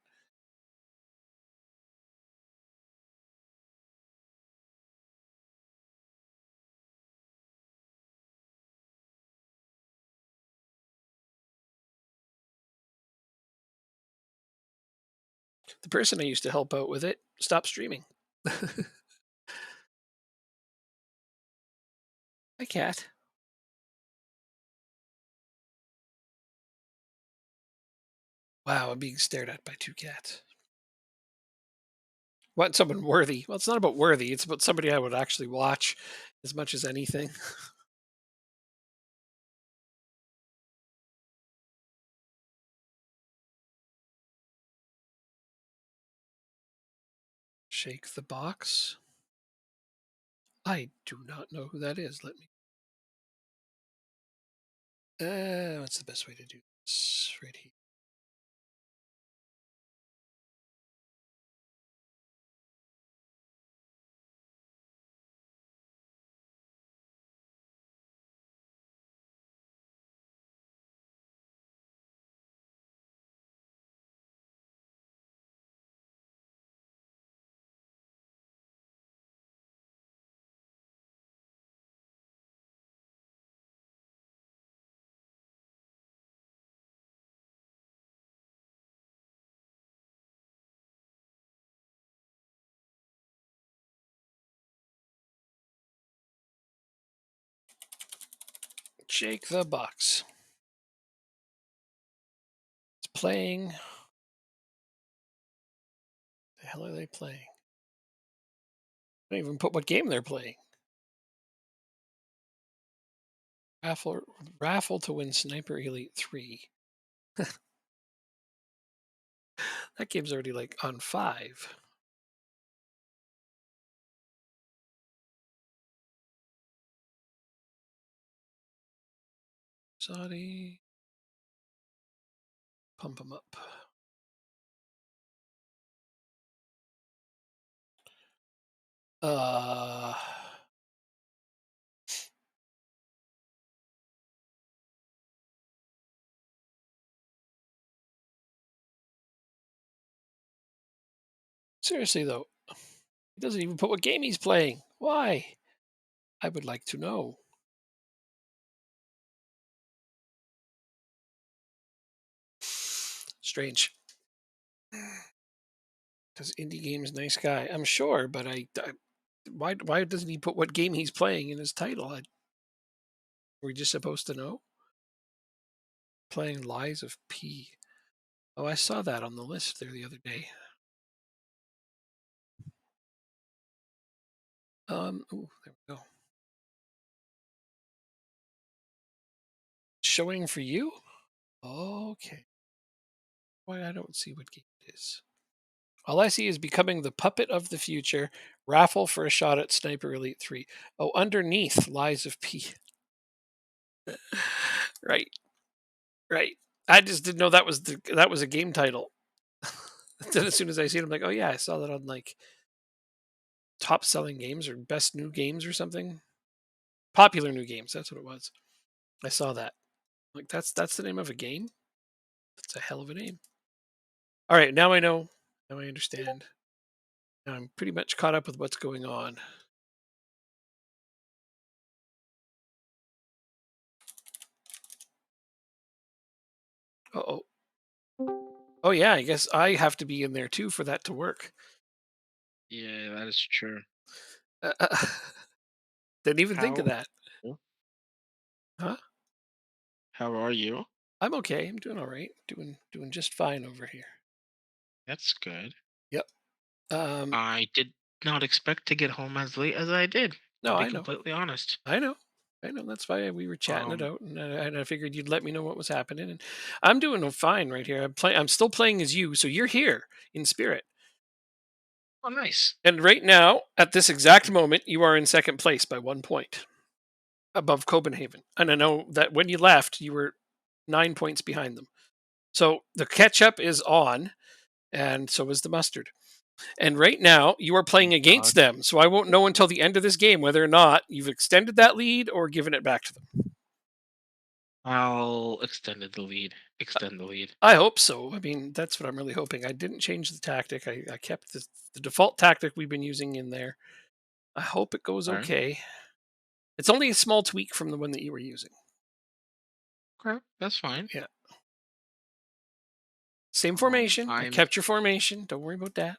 The person I used to help out with it stopped streaming. Hi, cat. Wow, I'm being stared at by two cats. Want someone worthy? Well, it's not about worthy. It's about somebody I would actually watch as much as anything. Shake the box. I do not know who that is. Let me. What's the best way to do this? Right here. Shake the box. It's playing. The hell are they playing? I don't even put what game they're playing. Raffle raffle to win Sniper Elite 3. That game's already like on 5. Saudi. Pump them up. Uh Seriously though, he doesn't even put what game he's playing. Why? I would like to know. Strange. Because indie games, nice guy. I'm sure, but why doesn't he put what game he's playing in his title? Are we just supposed to know? Playing Lies of P. Oh, I saw that on the list there the other day. Oh, there we go. Showing for you? Okay. Why I don't see what game it is. All I see is becoming the puppet of the future. Raffle for a shot at Sniper Elite 3. Oh, underneath Lies of P. Right, right. I just didn't know that was a game title. Then as soon as I see it, I'm like, oh yeah, I saw that on like top selling games or best new games or something. Popular new games. That's what it was. I saw that. Like that's the name of a game. That's a hell of a name. All right, now I know. Now I understand. Now I'm pretty much caught up with what's going on. Oh, oh yeah. I guess I have to be in there too for that to work. Yeah, that is true. Uh, didn't even think of How that. Huh? how are you? I'm okay. I'm doing all right. Doing just fine over here. That's good. Yep. Um. I did not expect to get home as late as I did. I'll No, be I know. completely honest. I know. I know. That's why we were chatting it Um, out, and I figured you'd let me know what was happening. And I'm doing fine right here. I'm still playing as you, so you're here in spirit. oh, nice. And right now, at this exact moment, you are in second place by 1 point above Copenhagen. And I know that when you left, you were 9 points behind them. So the catch up is on, and so is the mustard. And right now, you are playing Thank God. against them. So I won't know until the end of this game whether or not you've extended that lead or given it back to them. I'll extend the lead. Extend the lead. I hope so. I mean, that's what I'm really hoping. I didn't change the tactic. I kept the default tactic we've been using in there. I hope it goes Okay. okay. It's only a small tweak from the one that you were using. Okay, that's fine. Yeah. Same formation. I I'm kept your formation. Don't worry about that.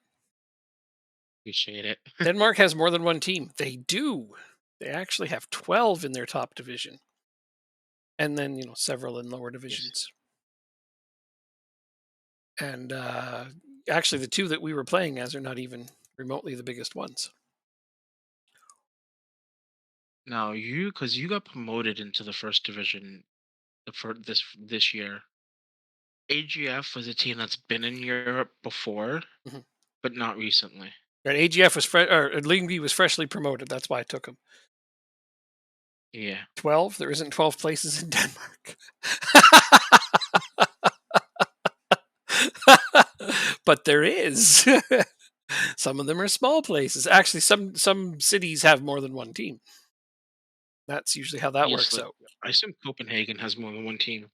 appreciate it. Denmark has more than one team. They do. They actually have 12 in their top division. And then, several in lower Yes. divisions. And actually, the two that we were playing as are not even remotely the biggest ones. Now because you got promoted into the first division for this year. AGF was a team that's been in Europe before, Mhm. but not recently. And AGF was or Lyngby was freshly promoted. That's why I took him. Yeah. 12? There isn't 12 places in Denmark. But there is. Some of them are small places. Actually, some cities have more than one team. That's usually how that Yes, works like out. I assume Copenhagen has more than one team.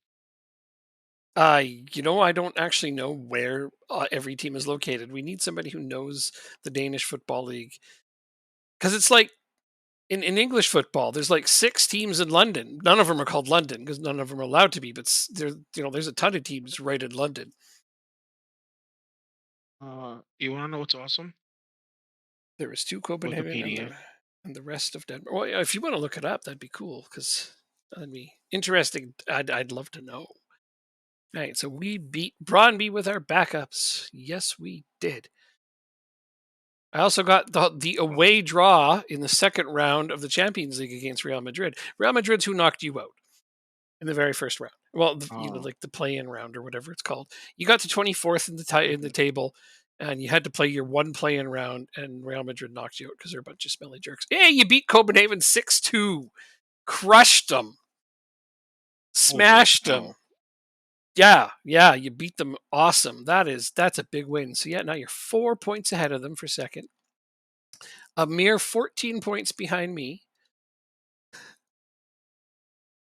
I don't actually know where every team is located. We need somebody who knows the Danish football league because it's like in English football. There's like 6 teams in London. None of them are called London because none of them are allowed to be. But there's a ton of teams right in London. You wanna know what's awesome? There was two Copenhagen Wikipedia. and the rest of Denmark. Well, yeah, if you want to look it up, that'd be cool because that'd be interesting. I'd love to know. All right, so we beat Braunby with our backups. Yes, we did. I also got the away draw in the second round of the Champions League against Real Madrid. Real Madrid's who knocked you out in the very first round. Well, Oh, like the play-in round or whatever it's called. You got to 24th in the mhm. table, and you had to play your one play-in round, and Real Madrid knocked you out because they're a bunch of smelly jerks. Hey, you beat Copenhagen 6-2, crushed them, Holy smashed them. cow! Yeah, yeah, you beat them. Awesome. That's a big win. So yeah, now you're 4 points ahead of them for second. A mere 14 points behind me.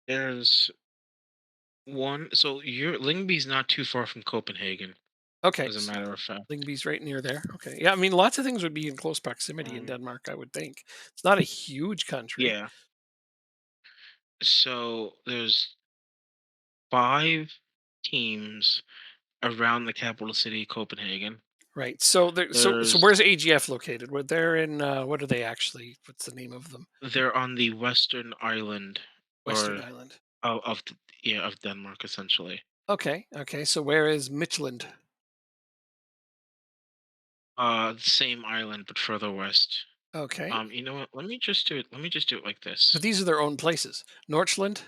There's one. So your Lingby's not too far from Copenhagen, Okay, as a matter of fact. Lingby's right near there. Okay. Yeah, I mean, lots of things would be in close proximity in Um, Denmark, I would think. It's not a huge country. yeah. So there's 5 teams around the capital city, Copenhagen. Right. So so There's where's AGF located? Where they're in what are they actually? What's the name of them? they're on the western island, Western or Island. yeah, of Denmark essentially. Okay. Okay. So where is Midtjylland? The same island but further west. Okay. You know what? Let me just do it. Let me just do it like this. But these are their own places. Norchland?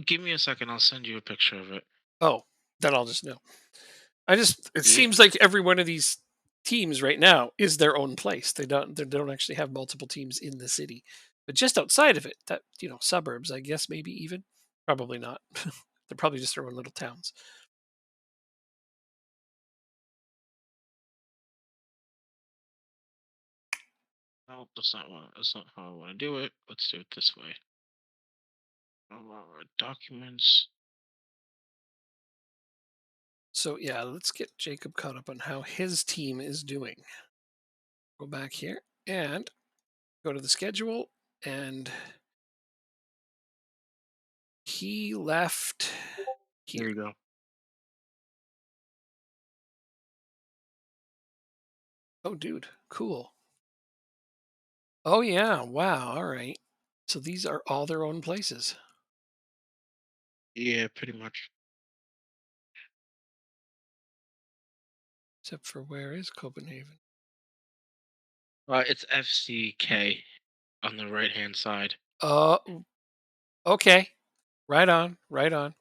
Give me a second. I'll send you a picture of it. Oh, then I'll just know. It Yeah. seems like every one of these teams right now is their own place. They don't actually have multiple teams in the city. But just outside of it, that suburbs, I guess maybe even. Probably not. They're probably just their own little towns. No, that's not how I want to do it. Let's do it this way. Documents. So yeah, let's get Jacob caught up on how his team is doing. Go back here and go to the schedule, and he left Here here. we go. Oh, dude, cool. Oh yeah, wow. All right. So these are all their own places, Yeah, pretty much. except for where is Copenhagen? It's FCK on the right hand side. Uh, okay. Right on, right on.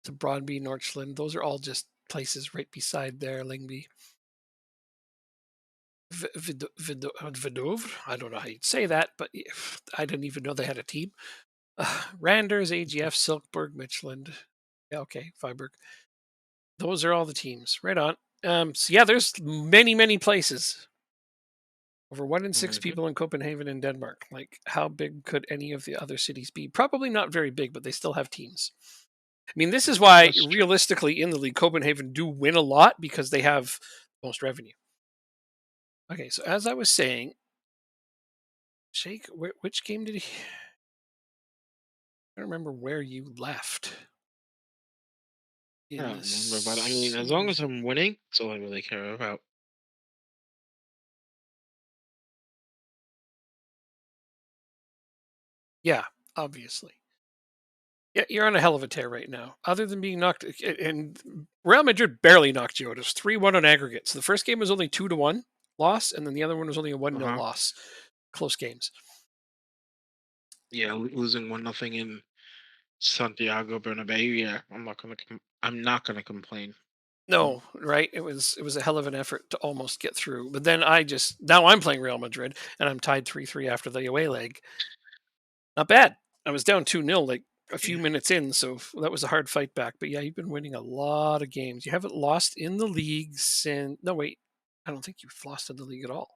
To Broadby, Norchland. Those are all just places right beside there, Lingby. Vidovre? I don't know how you'd say that, but I didn't even know they had a team. Randers, AGF, Silkeborg, Midtjylland. Yeah, okay, Viborg. Those are all the teams. Right on. So yeah, there's many, many places. Over 1 in 6 Hmm. people in Copenhagen and Denmark. Like, how big could any of the other cities be? Probably not very big, but they still have teams. I mean, this is why That's true. realistically in the league, Copenhagen do win a lot because they have most revenue. Okay, so as I was saying, Shake, which game did he? I don't remember where you left I in don't the remember, but I mean, as long as season. I'm winning, that's all I really care about. Yeah, obviously. Yeah, you're on a hell of a tear right now. Other than being knocked, and Real Madrid barely knocked you out. It was 3-1 on aggregate. So the first game was only 2-1 loss, and then the other one was only a 1-0 Uh-huh. loss. Close games. Yeah, losing 1-0 in Santiago Bernabeu. Yeah, I'm not gonna complain. No, right? It was a hell of an effort to almost get through. But then I just now I'm playing Real Madrid and I'm tied 3-3 after the away leg. Not bad. I was down 2-0 like a few Yeah. minutes in, so that was a hard fight back. But yeah, you've been winning a lot of games. You haven't lost in the league since no wait. I don't think you've lost in the league at all.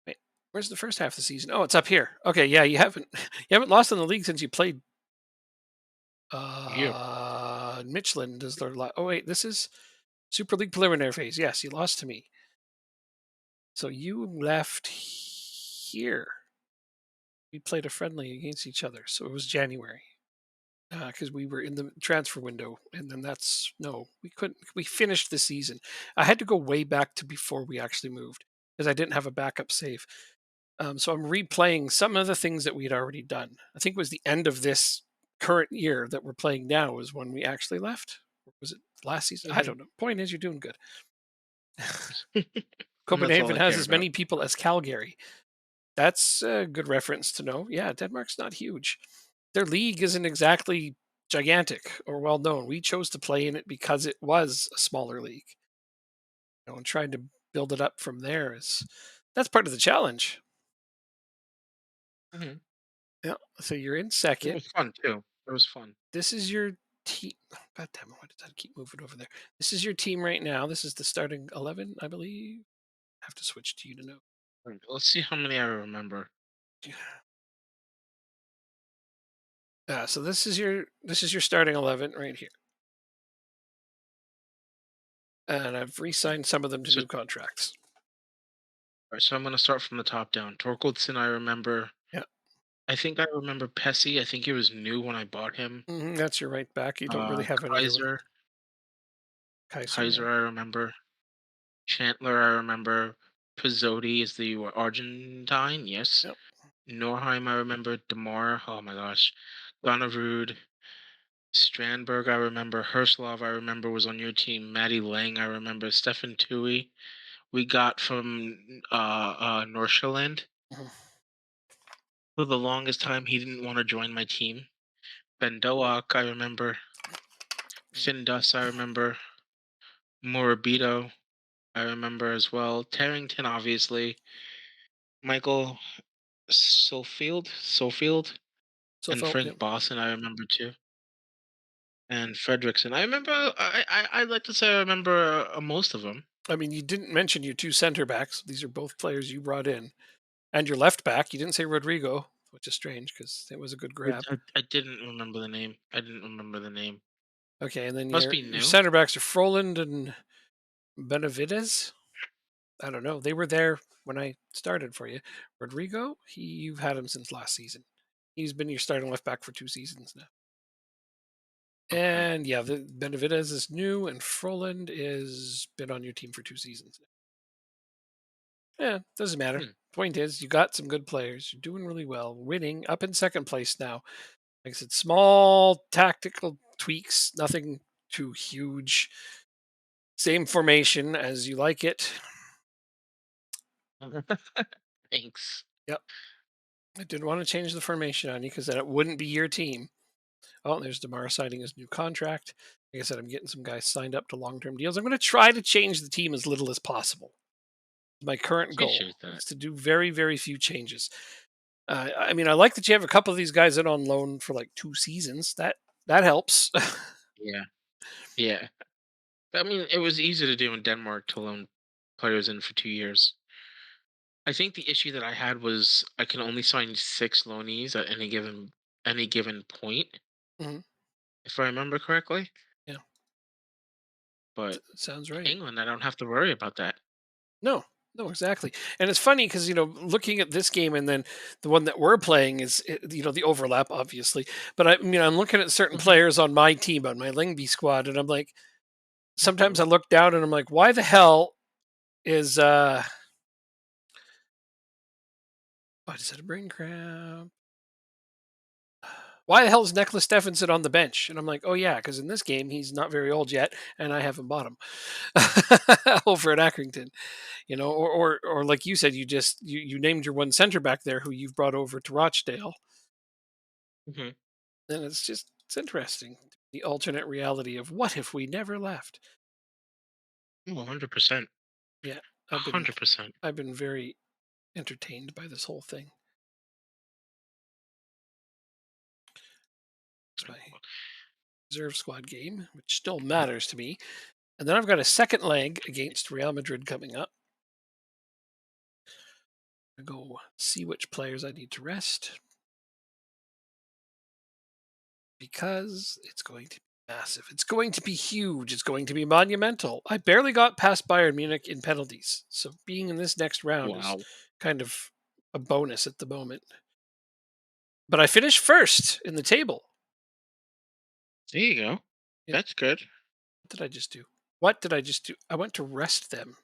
Wait, where's the first half of the season? Oh, it's up here. Okay, yeah, you haven't you haven't lost in the league since you played Yeah. Michelin does their oh wait, this is Super League preliminary phase. Yes, you lost to me. So you left here. We played a friendly against each other. So it was January because we were in the transfer window, and then that's no, we couldn't. We finished the season. I had to go way back to before we actually moved because I didn't have a backup save. So I'm replaying some of the things that we had already done. I think it was the end of this current year that we're playing now is when we actually left. Or was it last season. I Hmm. don't know. Point is, you're doing good. And that's all Copenhagen I has care as about. many people as Calgary. That's a good reference to know. Yeah, Denmark's not huge. Their league isn't exactly gigantic or well known. We chose to play in it because it was a smaller league. And trying to build it up from there is that's part of the challenge. Hmm. Yeah. So you're in It second. was fun too. It was fun. This is your team. God damn it! Why did that keep moving over there? This is your team right now. This is the starting 11, I believe. I have to switch to you to know. Let's see how many I remember. So this is your starting 11 right here, and I've Okay. re-signed some of them to So, new contracts. alright, so I'm gonna start from the top down. Torkeldsen, I remember. Yeah, I think I remember Pessy. I think he was new when I bought him. that's your right back. You don't really have another one. Kaiser, Kaiser, yeah. Kaiser, I remember. Chantler, I remember. Pizzotti is the Argentine, yes. Yep. Norheim, I remember. Demar, oh my gosh. Gonnerud. Strandberg, I remember. Herslov, I remember, was on your team. Maddie Lang, I remember. Stefan Tui, we got from Nordsjælland. Mhm. For the longest time, he didn't want to join my team. Ben Doak, I remember. Findus, I remember. Morabito, I remember as well. Tarrington, obviously. Michael Sofield, So and felt, yeah. Frank Boston, I remember too. And Fredrickson, I remember. I'd like to say I remember most of them. I mean, you didn't mention your two center backs. These are both players you brought in, and your left back. You didn't say Rodrigo, which is strange because it was a good grab. I didn't remember the name. I didn't remember the name. Okay, and then Must your be your new. center backs are Froland and Benavides. I don't know. They were there when I started for you. Rodrigo, you've had him since last season. He's been your starting left back for 2 seasons now. Okay. And yeah, the Benavides is new, and Froland is been on your team for 2 seasons now. Yeah, doesn't matter. Hmm. Point is, you got some good players. You're doing really well, winning, up in second place now. Like I said, small tactical tweaks, nothing too huge. Same formation as you like it. Thanks. Yep. I didn't want to change the formation on you because then it wouldn't be your team. Oh, there's Demar signing his new contract. Like I said, I'm getting some guys signed up to long-term deals. I'm going to try to change the team as little as possible. My current goal Appreciate that. is to do very, very few changes. I mean, I like that you have a couple of these guys in on loan for like 2 seasons. That helps. Yeah. Yeah. I mean, it was easy to do in Denmark to loan players in for 2 years. I think the issue that I had was I can only sign 6 loanees at any given point, Mhm. if I remember correctly. Yeah, But sounds right. England, I don't have to worry about that. No, no, exactly. And it's funny because looking at this game and then the one that we're playing is the overlap, obviously. But I mean, I'm looking at certain Hmm. players on my team, on my Lingby squad, and I'm like, Hmm. sometimes I look down and I'm like, why the hell is what is it, a brain cramp? Why the hell is Nicholas Stephenson on the bench? And I'm like, oh yeah, because in this game he's not very old yet, and I haven't bought him over at Accrington. Or like you said, you named your one center back there who you've brought over to Rochdale, Hmm. and it's interesting, the alternate reality of what if we never left. 100%. Yeah, I've been 100%. I've been very entertained by this whole thing. It's my reserve squad game, which still matters to me. And then I've got a second leg against Real Madrid coming up. I go see which players I need to rest because it's going to be massive. It's going to be huge. It's going to be monumental. I barely got past Bayern Munich in penalties. So being in this next round is Wow. kind of a bonus at the moment. But I finished first in the table. There you go. Yeah, That's good. what did I just do? What did I just do? I went to rest them.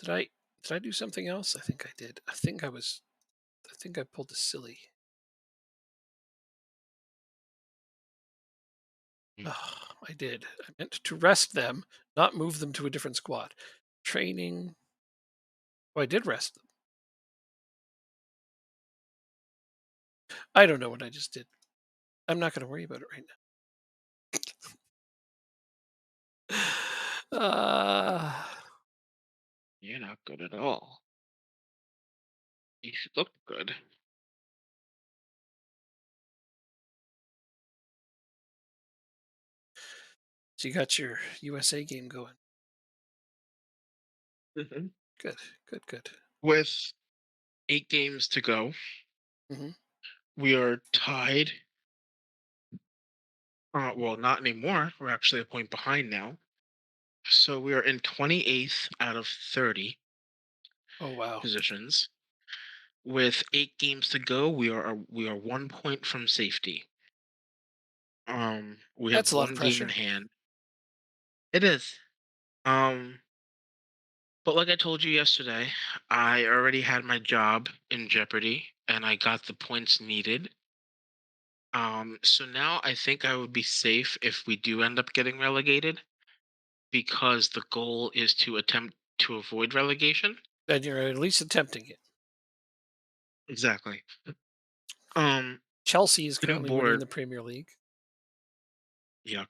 Did I did I do something else? I think I did. I think I pulled a silly. Mm. Oh, I did. I meant to rest them, not move them to a different squad. Training. Oh, I did rest them. I don't know what I just did. I'm not going to worry about it right now. You're not good at all. You should look good. So you got your USA game going. Mhm. Good, good, good. With 8 games to go, Hmm. we are tied. Well, not anymore. We're actually a point behind now. So we are in 28th out of 30 Oh wow, positions. With 8 games to go, we are 1 point from safety. We have that's a lot of one game in pressure. hand. It is. Um, but like I told you yesterday, I already had my job in jeopardy and I got the points needed. So now I think I would be safe if we do end up getting relegated because the goal is to attempt to avoid relegation. And you're at least attempting it. Exactly. Um, Chelsea is the new currently winning board, the Premier League. yeah.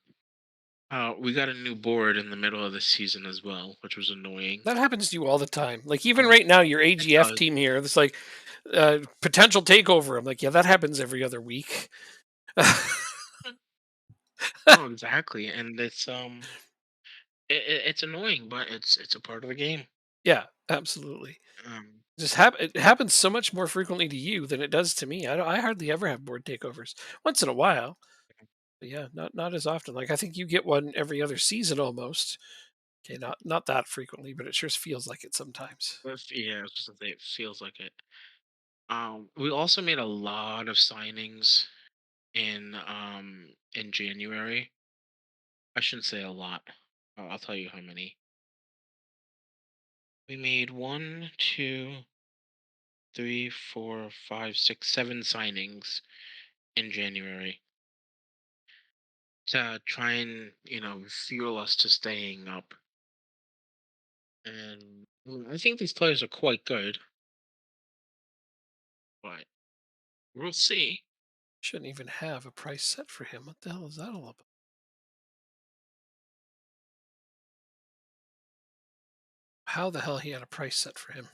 We got a new board in the middle of the season as well, which was annoying. That happens to you all the time. Like even Um, right now, your it AGF does. team here, it's like potential takeover. I'm like, yeah, that happens every other week. No, exactly, and it's annoying, but it's a part of the game. Yeah, absolutely. Um, It happens so much more frequently to you than it does to me. I hardly ever have board takeovers. Once in a while, but yeah, not as often. Like I think you get one every other season almost. Okay, not that frequently, but it sure feels like it sometimes. yeah, I was just gonna say it feels like it. We also made a lot of signings in January. I shouldn't say a lot. I'll tell you how many. We made one, two, three, four, five, six, 7 signings in January to try and fuel us to staying up. And I think these players are quite good, but we'll see. Shouldn't even have a price set for him. What the hell is that all about? How the hell he had a price set for him?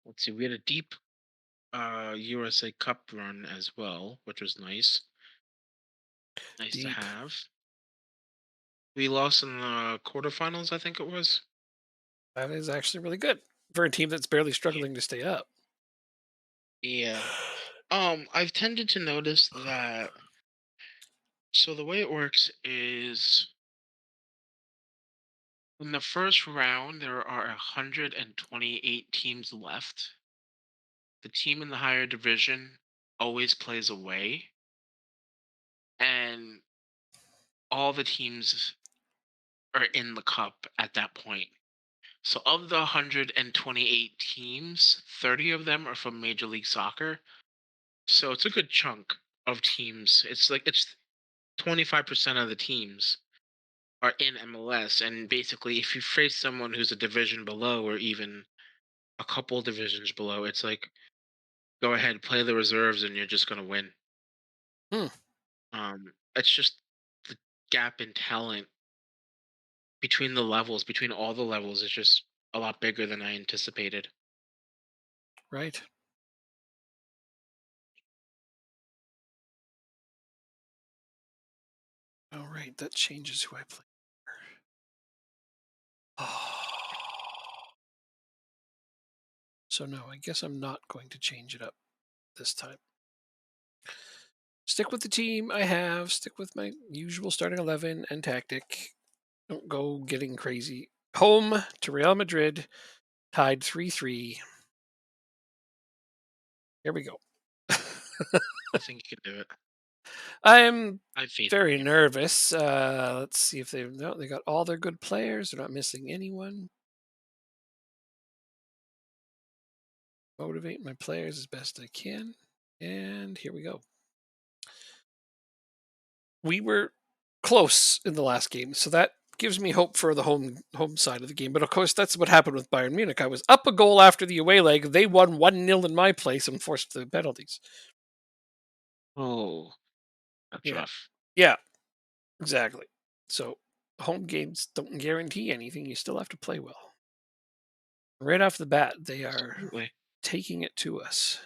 Let's see. We had a deep USA Cup run as well, which was nice. Nice to Deep. have. We lost in the quarterfinals, I think it was. That is actually really good for a team that's barely struggling to stay up. Yeah. I've tended to notice that. So the way it works is in the first round there are 128 teams left. The team in the higher division always plays away, and all the teams are in the cup at that point. So of the 128 teams, 30 of them are from Major League Soccer. So it's a good chunk of teams. It's 25% of the teams are in MLS. And basically, if you face someone who's a division below or even a couple divisions below, it's like, go ahead, play the reserves, and you're just going to win. Hmm, It's just the gap in talent between the levels, between all the levels, is just a lot bigger than I anticipated. right. All right. That changes who I play. So no, I guess I'm not going to change it up this time. Stick with the team I have. Stick with my usual starting 11 and tactic. Don't go getting crazy. Home to Real Madrid, tied 3-3. Here we go. I think you can do it. I'm I have faith in very you. nervous. Let's see if they no, they got all their good players. They're not missing anyone. Motivate my players as best I can. And here we go. we were close in the last game, so that gives me hope for the home side of the game. But of course, that's what happened with Bayern Munich. I was up a goal after the away leg. They won 1-0 in my place and forced the penalties. Oh, that's Yeah, rough. yeah, exactly. So home games don't guarantee anything. You still have to play well. Right off the bat, they are Absolutely. taking it to us.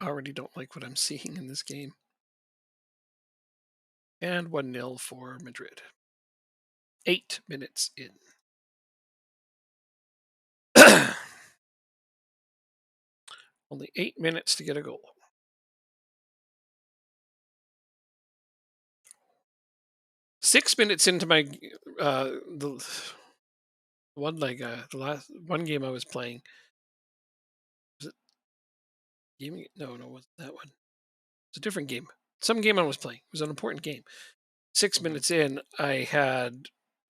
I already don't like what I'm seeing in this game. And 1-0 for Madrid. 8 minutes in. Only 8 minutes to get a goal. 6 minutes into my the one leg, the last one game I was playing. Was it gaming? No, no, it wasn't that one. It's a different game. Some game I was playing. It was an important game. Six Hmm. minutes in, I had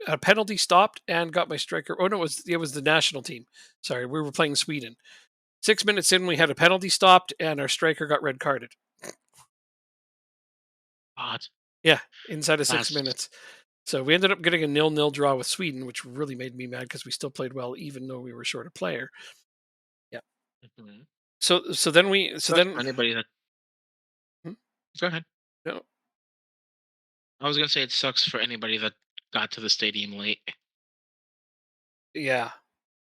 a penalty stopped and got my striker. Oh no, it was the national team. Sorry, we were playing Sweden. 6 minutes in, we had a penalty stopped and our striker got red carded. God, Yeah, inside of six that's minutes. So we ended up getting a nil-nil draw with Sweden, which really made me mad because we still played well, even though we were short a player. Yeah. mhm. So then we so Sucks for then anybody that. hmm? Go ahead. No, I was gonna say it sucks for anybody that got to the stadium late. yeah,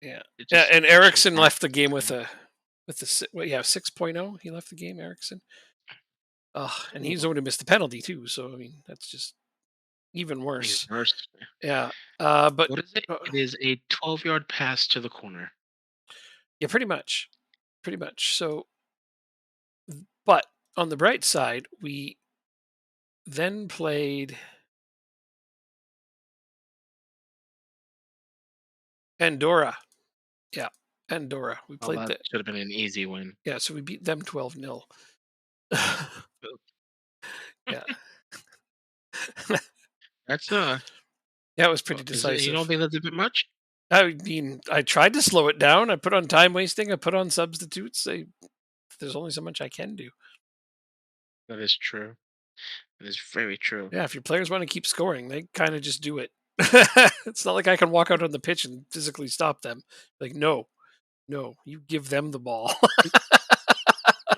yeah, It yeah. just And breaks your Ericsson heart. left the game with a 6.0. He left the game, Ericsson. And he's the Ooh, one who missed the penalty too. So I mean, that's just even even worse. worse. Yeah. But What is it? uh, It is a 12-yard pass to the corner. yeah, pretty much. So, but on the bright side, we then played Andorra. Yeah, Andorra. We Oh, played that the should have been an easy win. Yeah, so we beat them 12-0. Yeah. That's Yeah, it was pretty is it? You don't decisive. think that's a bit much? I mean, I tried to slow it down. I put on time wasting. I put on substitutes. There's only so much I can do. That is true. That is very true. Yeah, if your players want to keep scoring, they kind of just do it. It's not like I can walk out on the pitch and physically stop them. Like, no, no, you give them the ball.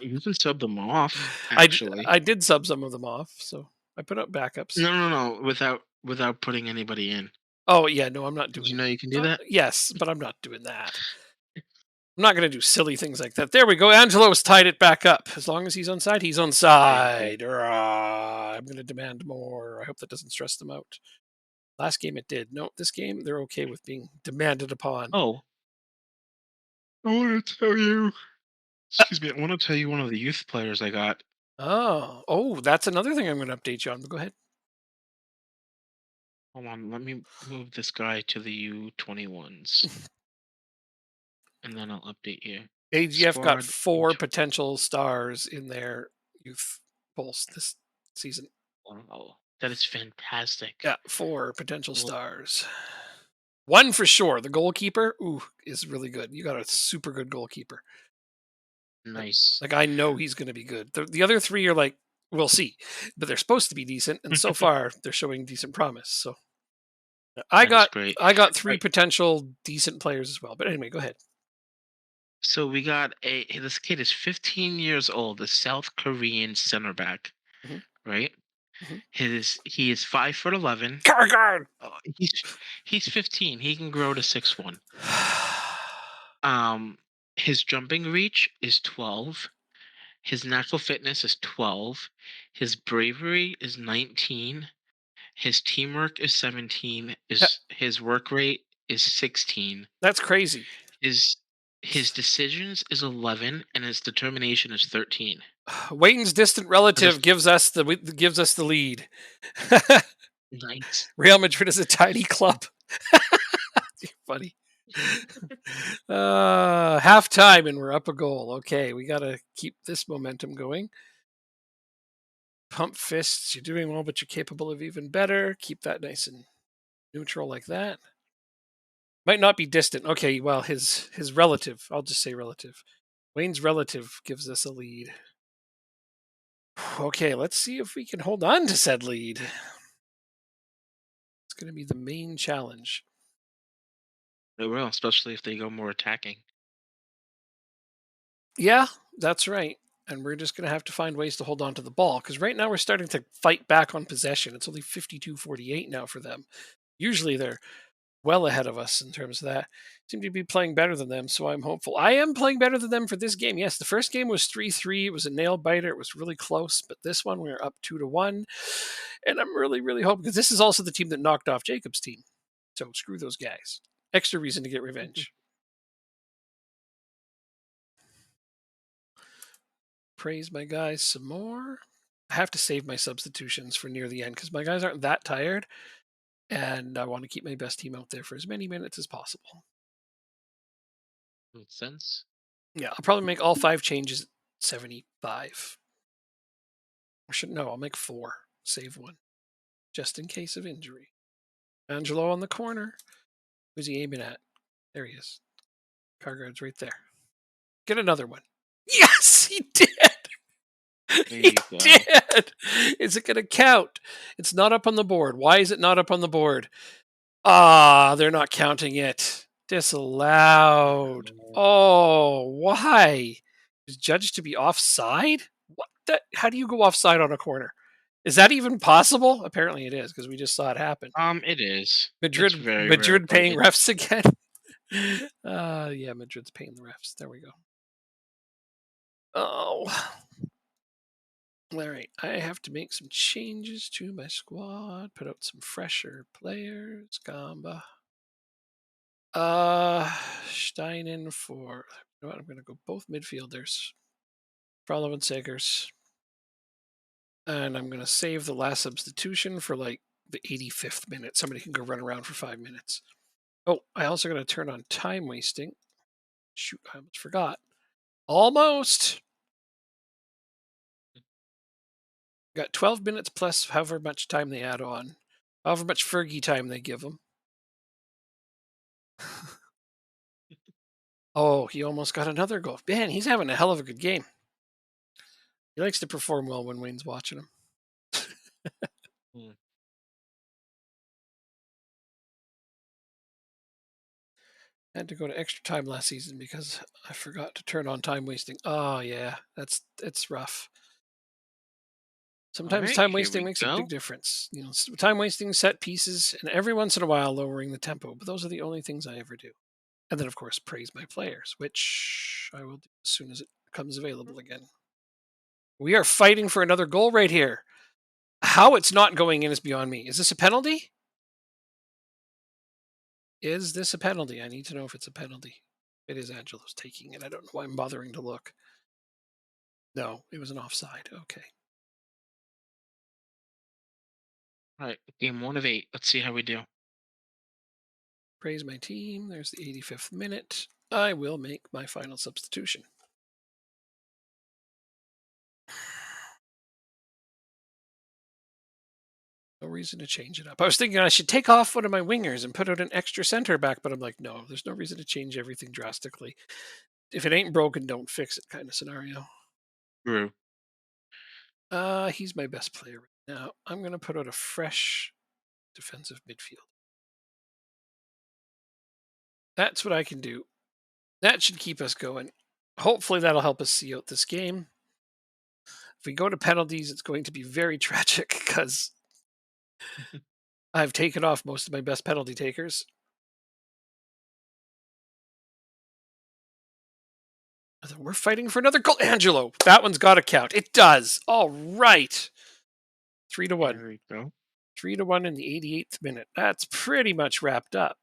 You can sub them off, I d- actually. I did sub some of them off, so I put up backups. No, no, no. Without putting anybody in. Oh yeah, no, I'm not Did you doing. know you can do that? Yes, but I'm not doing that. I'm not going to do silly things like that. There we go. Angelo's tied it back up. As long as he's on side, he's on I agree. side. I'm going to demand more. I hope that doesn't stress them out. Last game it did. No, this game they're okay with being demanded upon. Oh, I want to tell you. Excuse me. I want to tell you one of the youth players I got. Oh, that's another thing I'm going to update you on. But go ahead. Hold on. Let me move this guy to the U21s, and then I'll update you. AGF got Squad. 4 potential stars in their youth polls this season. Wow, that is fantastic. Yeah, 4 potential Well, stars. One for sure. The goalkeeper, is really good. You got a super good goalkeeper. Like, nice. like I know he's going to be good. The other three are like, we'll see, but they're supposed to be decent, and so far they're showing decent promise. So I That is got great. I got All three right. potential decent players as well. But anyway, go ahead. So we got a this kid is 15 years old, a South Korean center back, Hmm. right? Hmm. He is 5'11". Karagard. He's 15. He can grow to 6'1". Um, his jumping reach is 12. His natural fitness is 12. His bravery is 19. His teamwork is 17. His work rate is 16. That's crazy. His his decisions is 11 and his determination is 13. Wayton's distant As a relative gives us the lead. nice. Real Madrid is a tiny club. You're funny. Half time and we're up a goal. Okay, we got to keep this momentum going. Pump fists. You're doing well, but you're capable of even better. Keep that nice and neutral like that. Might not be distant. Okay, well, his relative. I'll just say relative. Wayne's relative gives us a lead. Okay, let's see if we can hold on to said lead. It's going to be the main challenge. They will, especially if they go more attacking. Yeah, that's right. And we're just going to have to find ways to hold on to the ball because right now we're starting to fight back on possession. It's only 52-48 now for them. Usually they're well ahead of us in terms of that. Seem to be playing better than them, so I'm hopeful. I am playing better than them for this game. Yes, the first game was 3-3. It was a nail biter. It was really close, but this one we're up 2-1. And I'm really, really hoping because this is also the team that knocked off Jacob's team. So screw those guys. Extra reason to get revenge. Praise my guys some more. I have to save my substitutions for near the end because my guys aren't that tired. And I want to keep my best team out there for as many minutes as possible. Makes sense. Yeah, I'll probably make all 5 changes at 75. Or should no, I'll make 4. Save 1. Just in case of injury. Angelo on the corner. Who's he aiming at? There he is. Carguard's right there. Get another one. Yes, he did. There He you go. did. Is it going to count? It's not up on the board. Why is it not up on the board? Ah, they're not counting it. Disallowed. Oh, why? Is judged to be offside? What the? How do you go offside on a corner? Is that even possible? Apparently it is because we just saw it happen. It is. It's Madrid, very rare, Madrid but paying it refs again. Yeah, Madrid's paying the refs. There we go. Oh, all right. I have to make some changes to my squad. Put out some fresher players. Gamba. Steinen for. You know what? I'm going to go both midfielders. Frollo and Segers. And I'm going to save the last substitution for like the 85th minute. Somebody can go run around for 5 minutes. Oh, I also got to turn on time wasting. Shoot, I almost forgot. Almost. Got 12 minutes plus however much time they add on. However much Fergie time they give them. Oh, he almost got another goal. Man, he's having a hell of a good game. He likes to perform well when Wayne's watching him. Mm. I had to go to extra time last season because I forgot to turn on time wasting. Oh yeah, it's rough. All Sometimes right, time here wasting we makes a big go. difference. Time wasting, set pieces, and every once in a while lowering the tempo. But those are the only things I ever do. And then of course praise my players, which I will do as soon as it becomes available again. We are fighting for another goal right here. How it's not going in is beyond me. Is this a penalty? Is this a penalty? I need to know if it's a penalty. It is Angelo's taking it. I don't know why I'm bothering to look. No, it was an offside. Okay. All right, game 1 of 8. Let's see how we do. Praise my team. There's the 85th minute. I will make my final substitution. No reason to change it up. I was thinking I should take off one of my wingers and put out an extra center back, but I'm like, no, there's no reason to change everything drastically. If it ain't broken, don't fix it kind of scenario. True. He's my best player right now. I'm going to put out a fresh defensive midfield. That's what I can do. That should keep us going. Hopefully that'll help us see out this game. If we go to penalties, it's going to be very tragic because I've taken off most of my best penalty takers. We're fighting for another goal. Angelo, that one's got to count. It does. All right. 3-1. There we go. 3-1 in the 88th minute. That's pretty much wrapped up.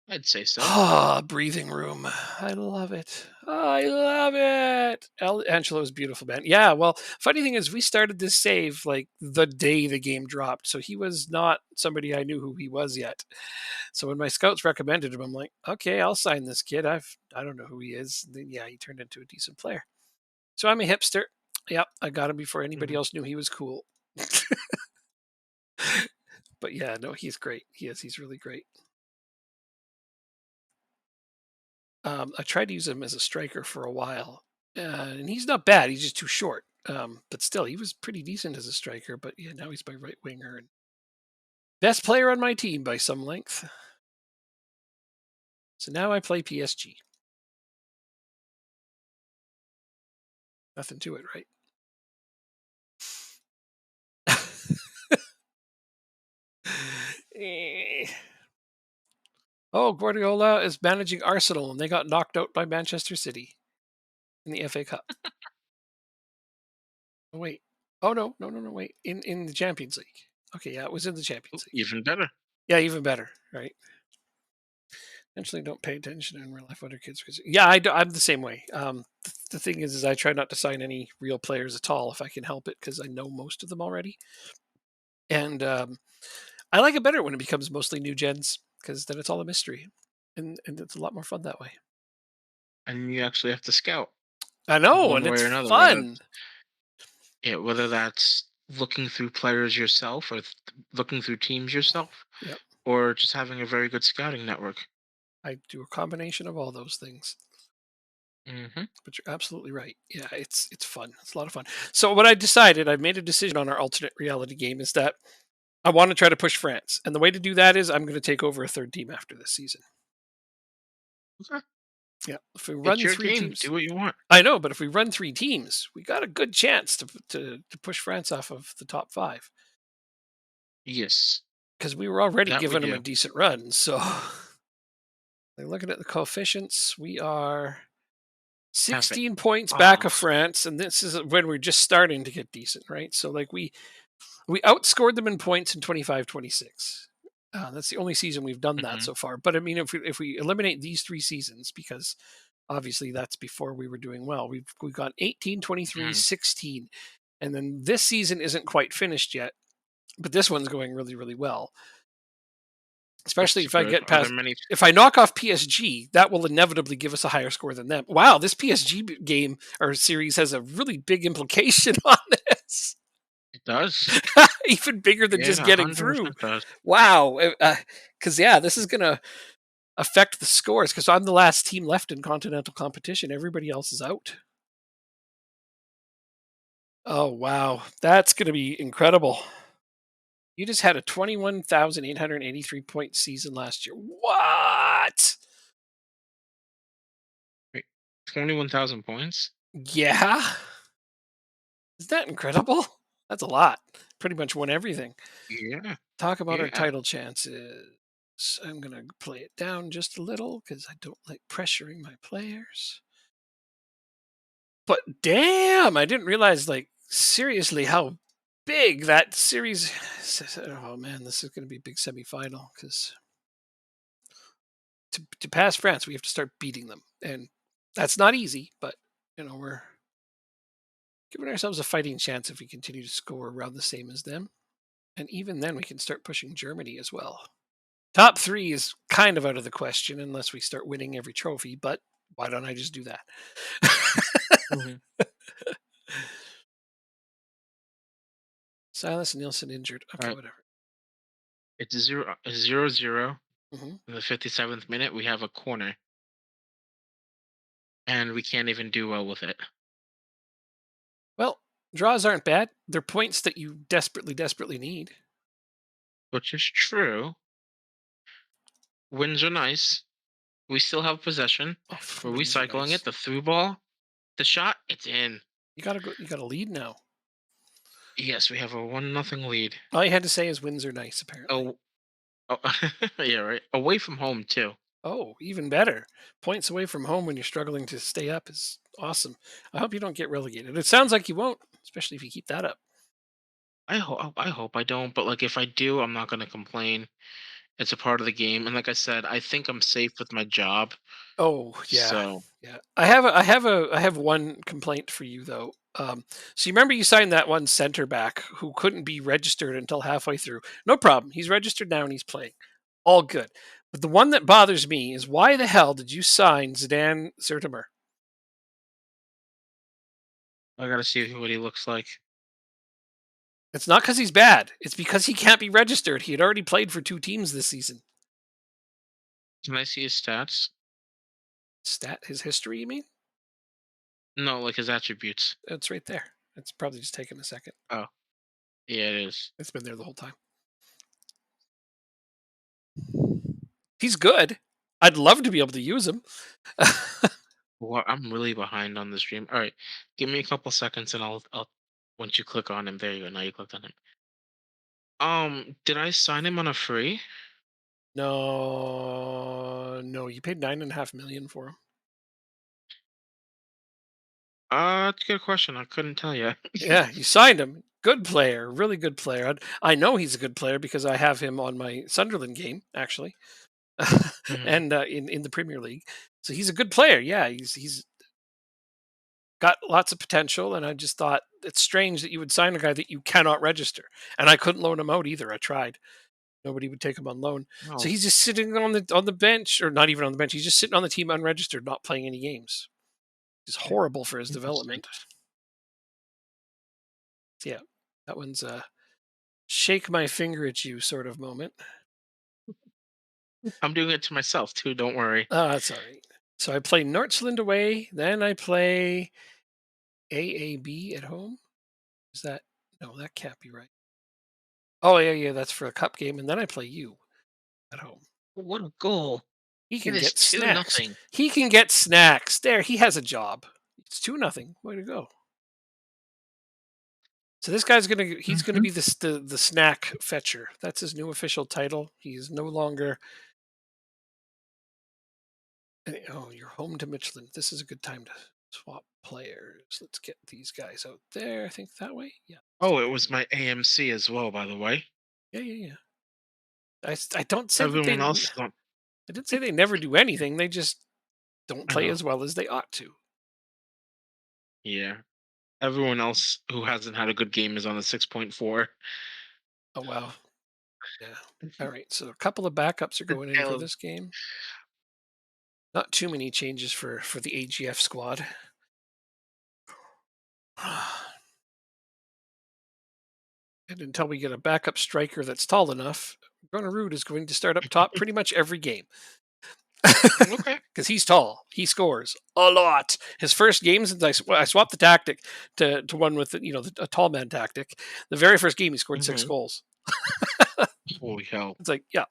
I'd say so. Ah, breathing room. I love it. I love it. Angelo's beautiful, man. Yeah, well, funny thing is, we started this save like the day the game dropped. So he was not somebody I knew who he was yet. So when my scouts recommended him, I'm like, okay, I'll sign this kid. I don't know who he is. And then, yeah, he turned into a decent player. So I'm a hipster. Yep, I got him before anybody Mhm. else knew he was cool. But But yeah, no, he's great. He is. He's really great. I tried to use him as a striker for a while, and he's not bad. He's just too short. But still, he was pretty decent as a striker. But yeah, now he's my right winger and best player on my team by some length. So now I play PSG. Nothing to it, right? Eh. Oh, Guardiola is managing Arsenal, and they got knocked out by Manchester City in the FA Cup. Oh, wait. Oh no, no, no, no. Wait. In the Champions League. Okay, yeah, it was in the Oh, Champions League. even better. Yeah, even better, right? Eventually, don't pay attention in real life other kids because yeah, I'm the same way. The thing is I try not to sign any real players at all if I can help it because I know most of them already, and I like it better when it becomes mostly new gens because then it's all a mystery, and it's a lot more fun that way. And you actually have to scout I know, one and way it's or another, whether fun. yeah, whether that's looking through players yourself or looking through teams yourself, Yep, or just having a very good scouting network. I do a combination of all those things. Hmm. But you're absolutely right. Yeah, it's fun. It's a lot of fun. So what I decided, I made a decision on our alternate reality game is that I want to try to push France, and the way to do that is I'm going to take over a third team after this season. Okay. Yeah, if we It's run your three game. Do teams, what you want. I know, but if we run three teams, we got a good chance to push France off of the top five Yes, because we were already that we giving them a do. decent run. So, like, looking at the coefficients, we are Have it. 16 points back Oh, of France, and this is when we're just starting to get decent, right? So, like we outscored them in points in 25-26. That's the only season we've done that hmm so far. But I mean, if we eliminate these three seasons, because obviously that's before we were doing well, we've got 18, 23, hmm 16, and then this season isn't quite finished yet, but this one's going really, really well. Especially that's if I good. get Are there past. many? If I knock off PSG, that will inevitably give us a higher score than them. Wow, this PSG game or series has a really big implication on this. It does. Even bigger than just Yeah, getting through. 100% does. Wow, because yeah, this is gonna affect the scores because I'm the last team left in continental competition. Everybody else is out. Oh wow, that's gonna be incredible. You just had a 21,883 point season last year. What? Wait, 21,000 points. Yeah, is that incredible? That's a lot. Pretty much won everything. Yeah, Talk about our yeah. title chances. I'm gonna play it down just a little because I don't like pressuring my players. But damn, I didn't realize like seriously how big that series. Oh man, this is going to be a big semifinal because to pass France, we have to start beating them, and that's not easy. But we're giving ourselves a fighting chance if we continue to score around the same as them, and even then we can start pushing Germany as well. Top three is kind of out of the question unless we start winning every trophy. But why don't I just do that? Hmm. Silas Nielsen injured. All Okay, right, whatever. it's 0-0. Hmm. In the 57th minute, we have a corner, and we can't even do well with it. Well, draws aren't bad. They're points that you desperately, desperately need. Which is true. Wins are nice. We still have possession. Oh, We're wins are recycling it. nice. The through ball, the shot, it's in. You gotta go. You gotta lead now. Yes, we have a 1-0 lead. All you had to say is wins are nice. Apparently. Oh, oh yeah, right. Away from home too. Oh, even better. Points away from home when you're struggling to stay up is awesome. I hope you don't get relegated. It sounds like you won't, especially if you keep that up. I hope I don't, but like if I do, I'm not gonna complain. It's a part of the game, and like I said, I think I'm safe with my job. Oh yeah, So yeah. I have one complaint for you though. So you remember you signed that one center back who couldn't be registered until halfway through. No problem. He's registered now and he's playing. All good. But the one that bothers me is why the hell did you sign Zidane Zertimer? I gotta see what he looks like. It's not because he's bad. It's because he can't be registered. He had already played for 2 teams this season. Can I see his stats? His history, you mean? No, like his attributes. It's right there. It's probably just taking a second. Oh, yeah, it is. It's been there the whole time. He's good. I'd love to be able to use him. Well, I'm really behind on the stream. All right, give me a couple seconds and I'll once you click on him, there you go. Now you clicked on him. Did I sign him on a free? No, no, you paid 9.5 million for him. That's a good question. I couldn't tell you. Yeah, you signed him. Good player, really good player. I know he's a good player because I have him on my Sunderland game actually, Mhm. and in the Premier League. So he's a good player. Yeah, he's got lots of potential, and I just thought it's strange that you would sign a guy that you cannot register, and I couldn't loan him out either. I tried. Nobody would take him on loan. So Oh, he's just sitting on the bench, or not even on the bench. He's just sitting on the team unregistered, not playing any games. It's horrible for his interesting. development. Yeah, that one's a shake my finger at you sort of moment. I'm doing it to myself too. Don't worry. Oh, that's all right. So I play Nordsland away, then I play AAB at home. Is that no? That can't be right. Oh yeah, yeah, that's for a cup game, and then I play you at home. What a goal! He It can is get two snacks. nothing. He can get snacks. There, he has a job. It's 2-0. Way to go. So this guy's he's gonna Mm-hmm. be the snack fetcher. That's his new official title. He's no longer oh, you're home to Michelin. This is a good time to swap players. Let's get these guys out there. I think that way. Yeah. Oh, it was my AMC as well, by the way. Yeah, yeah, yeah. I don't say that Everyone else, don't. I didn't say they never do anything. They just don't I play know. as well as they ought to. Yeah, everyone else who hasn't had a good game is on a 6.4. Oh wow. Yeah. All right. So a couple of backups are The going in tale for of this game. Not too many changes for the AGF squad. And until we get a backup striker that's tall enough, Rood is going to start up top pretty much every game. okay. Because he's tall. He scores a lot. His first game since I swapped the tactic to one with a tall man tactic. The very first game he scored 6 goals. Holy hell! It's like yeah,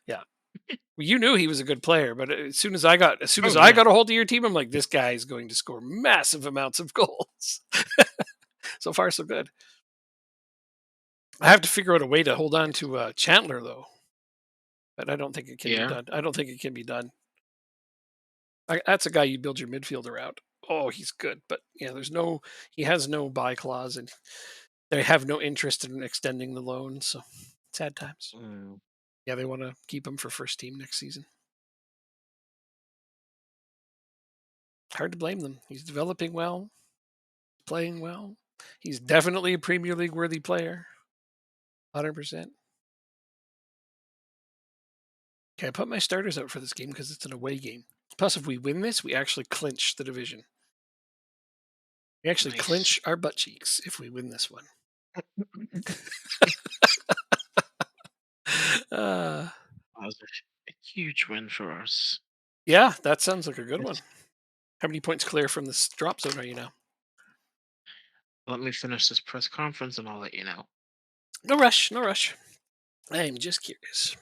yeah. Well, you knew he was a good player, but as soon as Oh I yeah. got a hold of your team, I'm like, this guy is going to score massive amounts of goals. So far, so good. I have to figure out a way to hold on to Chandler though, but I don't think it can be Yeah. done. I don't think it can be done. That's a guy you build your midfield around. Oh, he's good, but yeah, he has no buy clause, and they have no interest in extending the loan. So sad times. Mm. Yeah, they want to keep him for first team next season. Hard to blame them. He's developing well, playing well. He's definitely a Premier League worthy player. 100%. Okay, I put my starters out for this game because it's an away game. Plus, if we win this, we actually clinch the division. We actually Nice. clinch our butt cheeks if we win this one. Uh, That was a huge win for us. yeah, that sounds like a good one. Yes. How many points clear from this drop zone are you now? Let me finish this press conference and I'll let you know. No rush, no rush. I'm just curious.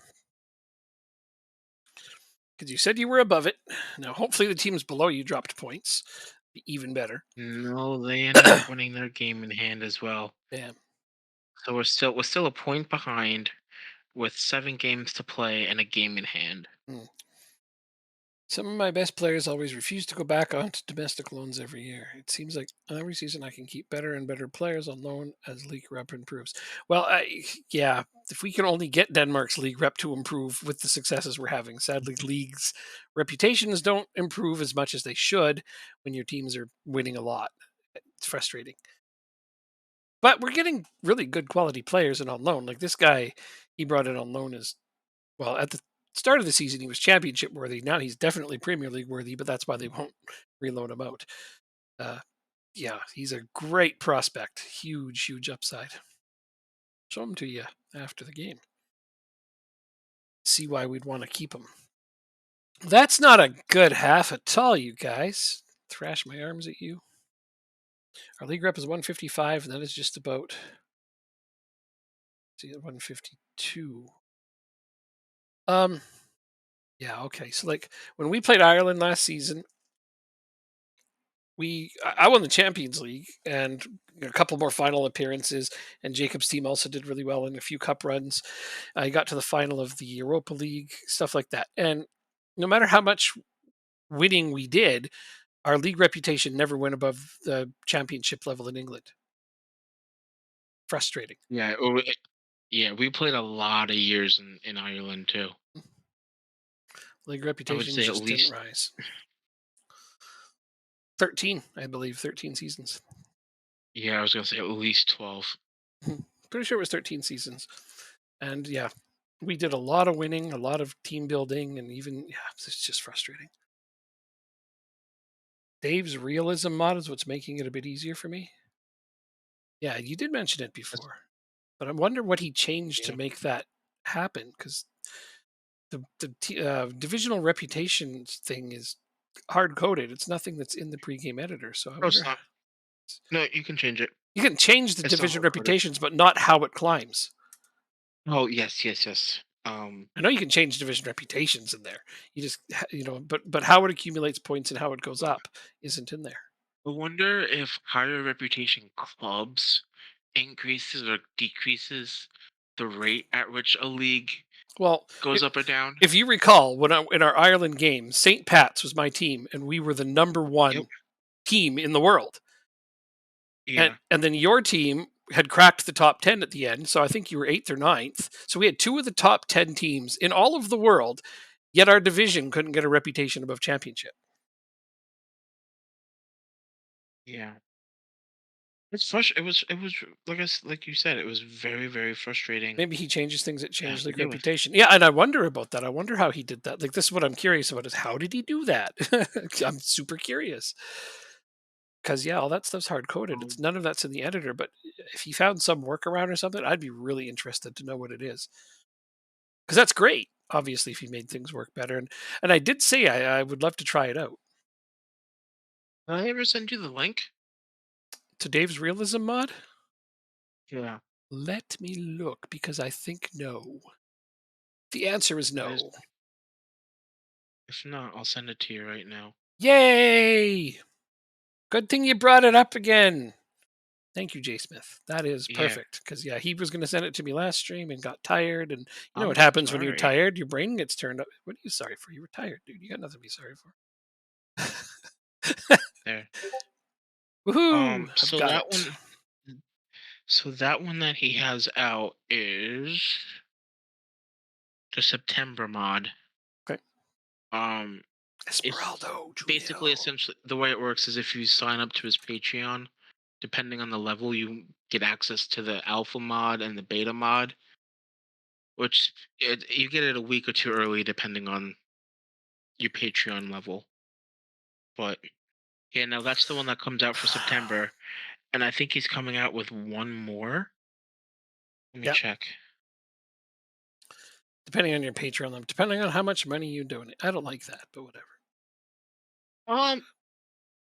Because you said you were above it. Now, hopefully, the teams below you dropped points. Be even better. No, they ended up winning their game in hand as well. Yeah. So we're still a point behind with 7 games to play and a game in hand. Hmm. Some of my best players always refuse to go back onto domestic loans every year. It seems like every season I can keep better and better players on loan as league rep improves. Well, yeah, if we can only get Denmark's league rep to improve with the successes we're having. Sadly, leagues' reputations don't improve as much as they should when your teams are winning a lot. It's frustrating. But we're getting really good quality players and on loan. Like this guy, he brought in on loan is well at the start of the season he was championship worthy. Now he's definitely Premier League worthy, but that's why they won't reload him out. Uh, yeah, he's a great prospect. Huge, huge upside. Show them to you after the game. See why we'd want to keep them. That's not a good half at all, you guys. Thrash my arms at you. Our league rep is 155, and that is just about, see, 152. Um, yeah, okay. So like when we played Ireland last season, I won the Champions League and a couple more final appearances, and Jacob's team also did really well in a few cup runs. I got to the final of the Europa League, stuff like that. And no matter how much winning we did, our league reputation never went above the championship level in England. Frustrating. Yeah, yeah, we played a lot of years in Ireland too. League I would reputation say at just didn't least, rise. 13, I believe, 13 seasons. yeah, I was gonna say at least 12. Pretty sure it was 13 seasons. And yeah, we did a lot of winning, a lot of team building, and even, yeah, it's just frustrating. Dave's realism mod is what's making it a bit easier for me. Yeah, you did mention it That's, before, but I wonder what he changed to yeah. make that happen because divisional reputations thing is hard coded. It's nothing that's in the pregame editor. So I No, wonder it's not. No, you can change it. you can change the It's not division hard coded. reputations, but not how it climbs. Oh yes, yes, yes. I know you can change division reputations in there. You just but how it accumulates points and how it goes up isn't in there. I wonder if higher reputation clubs increases or decreases the rate at which a league Well, goes up or down. if you recall, in our Ireland game, St. Pat's was my team, and we were the number Yep. one team in the world. And Yeah. and then your team had cracked the top 10 at the end, so I think you were eighth or ninth. So we had two of the top 10 teams in all of the world, yet our division couldn't get a reputation above championship. Yeah. It was like like you said, it was very very frustrating Maybe he changes things that to have change to like deal with. reputation. Yeah, and I wonder about that. I wonder how he did that. Like this is what I'm curious about is how did he do that? I'm super curious. Because yeah, all that stuff's hard coded. It's Um, none of that's in the editor, but if he found some workaround or something, I'd be really interested to know what it is. Because that's great. Obviously, if he made things work better, and I did say I would love to try it out. did I ever send you the link? To Dave's realism mod, Yeah. let me look because I think no. The answer is That is, no. if not, I'll send it to you right now. Yay! Good thing you brought it up again. Thank you, Jay Smith. That is Yeah. perfect because yeah, he was going to send it to me last stream and got tired. And you know I'm what happens when you're sorry. tired? Your brain gets turned up. What are you sorry for? You were tired, dude. You got nothing to be sorry for. There. Woohoo! I've So got that it. one, that he has out is the September mod. Okay. Um, it's Esmeraldo basically Julio. essentially the way it works is if you sign up to his Patreon, depending on the level, you get access to the alpha mod and the beta mod, which you get it a week or two early depending on your Patreon level. But yeah, now that's the one that comes out for September, and I think he's coming out with one more. Let me Yeah. check. Depending on your Patreon level, depending on how much money you donate. I don't like that, but whatever. Um,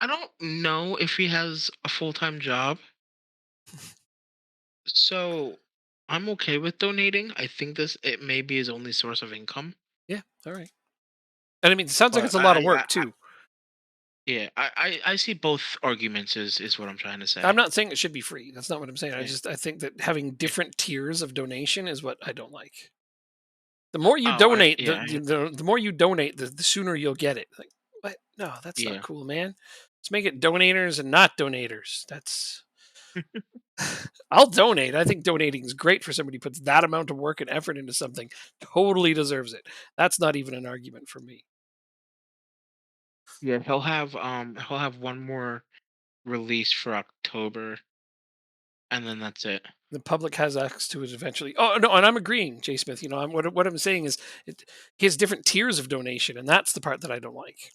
I don't know if he has a full time job, so I'm okay with donating. I think this it may be his only source of income, Yeah. All right. And I mean, it sounds like but it's a lot of work too. yeah, I see both arguments is what I'm trying to I'm say. not saying it should be free. That's not what I'm saying. Yeah, I think that having yeah. different tiers of donation is what I don't like. The more you Oh, donate, yeah, the more you donate, the sooner you'll get it. Like, what? No, that's not yeah. cool, man. Let's make it donators and not donators. That's I'll donate. I think donating is great for somebody who puts that amount of work and effort into something. Totally deserves it. That's not even an argument for me. Yeah, he'll have one more release for October, and then that's it. The public has access to it eventually. Oh no, and I'm agreeing, Jay Smith. You know, what I'm saying is, he has different tiers of donation, and that's the part that I don't like.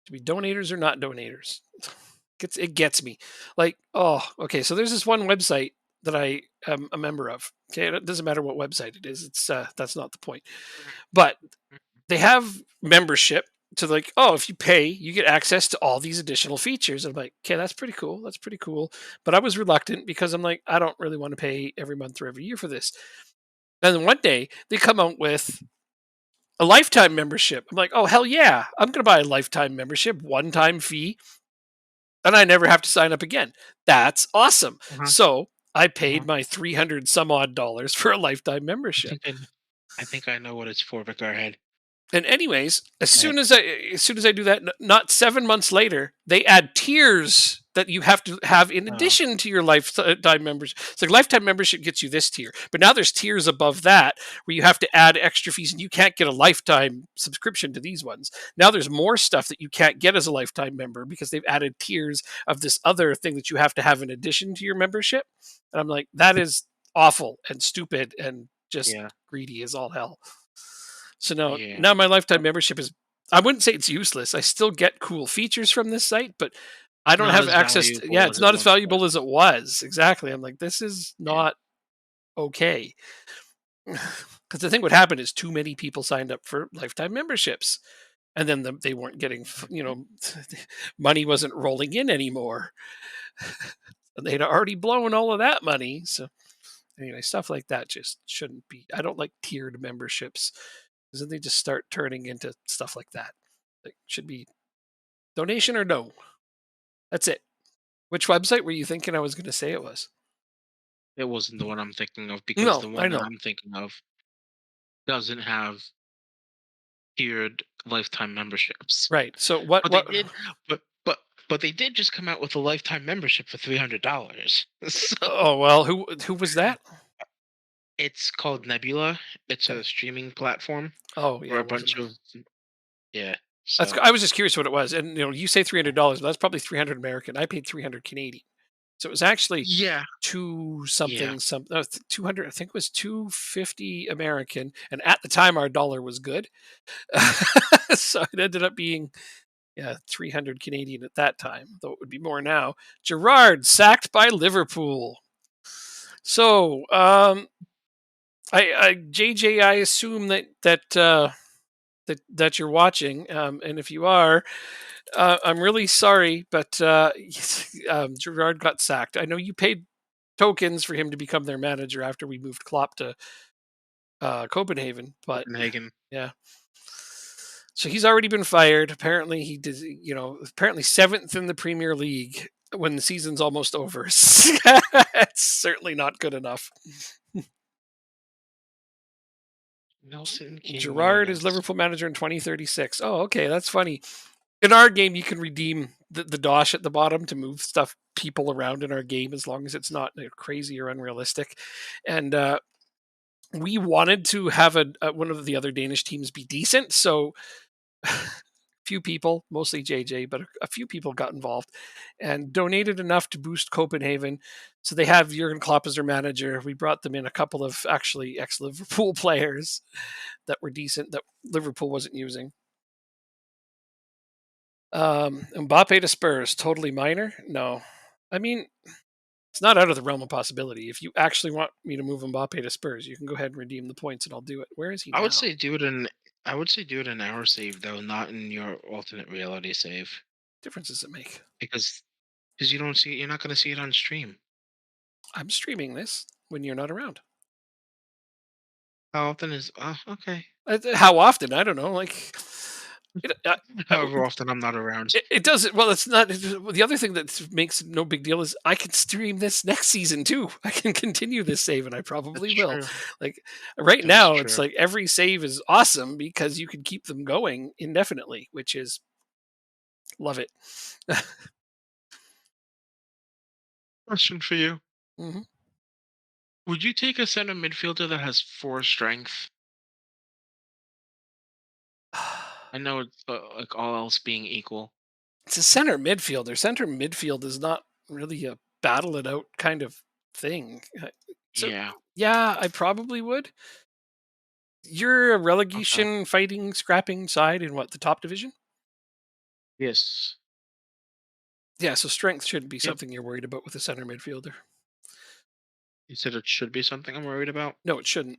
To be donators or not donators, it gets me. Like, oh, okay. So there's this one website. that I am a member of. Okay, it doesn't matter what website it is. It's that's not the point. But they have membership to like, oh, if you pay, you get access to all these additional features. I'm like, okay, that's pretty cool. That's pretty cool. But I was reluctant because I'm like, I don't really want to pay every month or every year for this. And then one day they come out with a lifetime membership. I'm like, oh hell yeah, I'm gonna buy a lifetime membership, one time fee, and I never have to sign up again. That's awesome. Uh-huh. So I paid Uh-huh. my 300 some odd dollars for a lifetime I membership. think I think I know what it's for, but go ahead. And anyways, Right. as soon as I do that, not 7 months later, they add tiers that you have to have in Oh, addition to your lifetime membership. So lifetime membership gets you this tier, but now there's tiers above that where you have to add extra fees, and you can't get a lifetime subscription to these ones. Now there's more stuff that you can't get as a lifetime member because they've added tiers of this other thing that you have to have in addition to your membership. And I'm like, that is awful and stupid and just yeah. greedy as all hell. So now, Yeah. now my lifetime membership is, I wouldn't say it's useless. I still get cool features from this site, but I don't Not have as access to, yeah, valuable it's as it not as once valuable was. as it was. Exactly. I'm like, this is Yeah. not okay. Because the thing would happen is too many people signed up for lifetime memberships, and then they weren't getting, money wasn't rolling in anymore. And they'd already blown all of that money. So anyway, stuff like that just shouldn't be. I don't like tiered memberships because then they just start turning into stuff like that. Like, should be donation or no. That's it. Which website were you thinking I was going to say it was? It wasn't the one I'm thinking of because No, the I one that know. I'm thinking of doesn't have tiered lifetime memberships. Right. So what? But they What? did but but but they did just come out with a lifetime membership for $300. So Oh well, who was that? it's called Nebula. It's Okay. a streaming platform Oh where yeah, a it wasn't bunch me. of yeah. That's. So I was just curious what it was, and you say $300, but that's probably 300 American. I paid 300 Canadian, so it was actually yeah, two yeah. something some 200. I think it was 250 American, and at the time our dollar was good, so it ended up being, yeah, 300 Canadian at that time, though it would be more now. Gerard sacked by Liverpool. So, JJ, I assume that you're watching, and if you are, I'm really sorry, but Gerard got sacked. I know you paid tokens for him to become their manager after we moved Klopp to Copenhagen, but Copenhagen. yeah. So he's already been fired. Apparently, he did. Apparently seventh in the Premier League when the season's almost over. It's certainly not good enough. Nelson King Gerard is Youngest. Liverpool manager in 2036. Oh, okay, that's funny. In our game, you can redeem the dosh at the bottom to move stuff, people around in our game, as long as it's not crazy or unrealistic. And we wanted to have one of the other Danish teams be decent, so few people, mostly JJ, but a few people got involved and donated enough to boost Copenhagen. So they have Jurgen Klopp as their manager. We brought them in a couple of actually ex Liverpool players that were decent that Liverpool wasn't using. Mbappe to Spurs, totally minor. No, I mean, it's not out of the realm of possibility. If you actually want me to move Mbappe to Spurs, you can go ahead and redeem the points, and I'll do it. Where is he I would now? say do it in I would say do it in our save though, not in your alternate reality save. Difference does it make? Because you don't see you're not gonna see it on stream. I'm streaming this when you're not around. How often is okay. How often? I don't know. Like, it, However often I'm not around. it doesn't. Well, it's not. The other thing that makes it no big deal is I can stream this next season too. I can continue this save, and I That's probably will. true. Like right That is now, it's true. like every save is awesome because you can keep them going indefinitely, which is love it. Question for you. Hmm. Would you take a center midfielder that has 4 strength? I know it's like all else being equal. It's a center midfielder. Center midfield is not really a battle it out kind of thing. So Yeah. yeah, I probably would. You're a Okay. relegation fighting, scrapping side in what, the top division? Yes. Yeah, so strength shouldn't be Yep. something you're worried about with a center midfielder. You said it should be something I'm worried about? No, it shouldn't.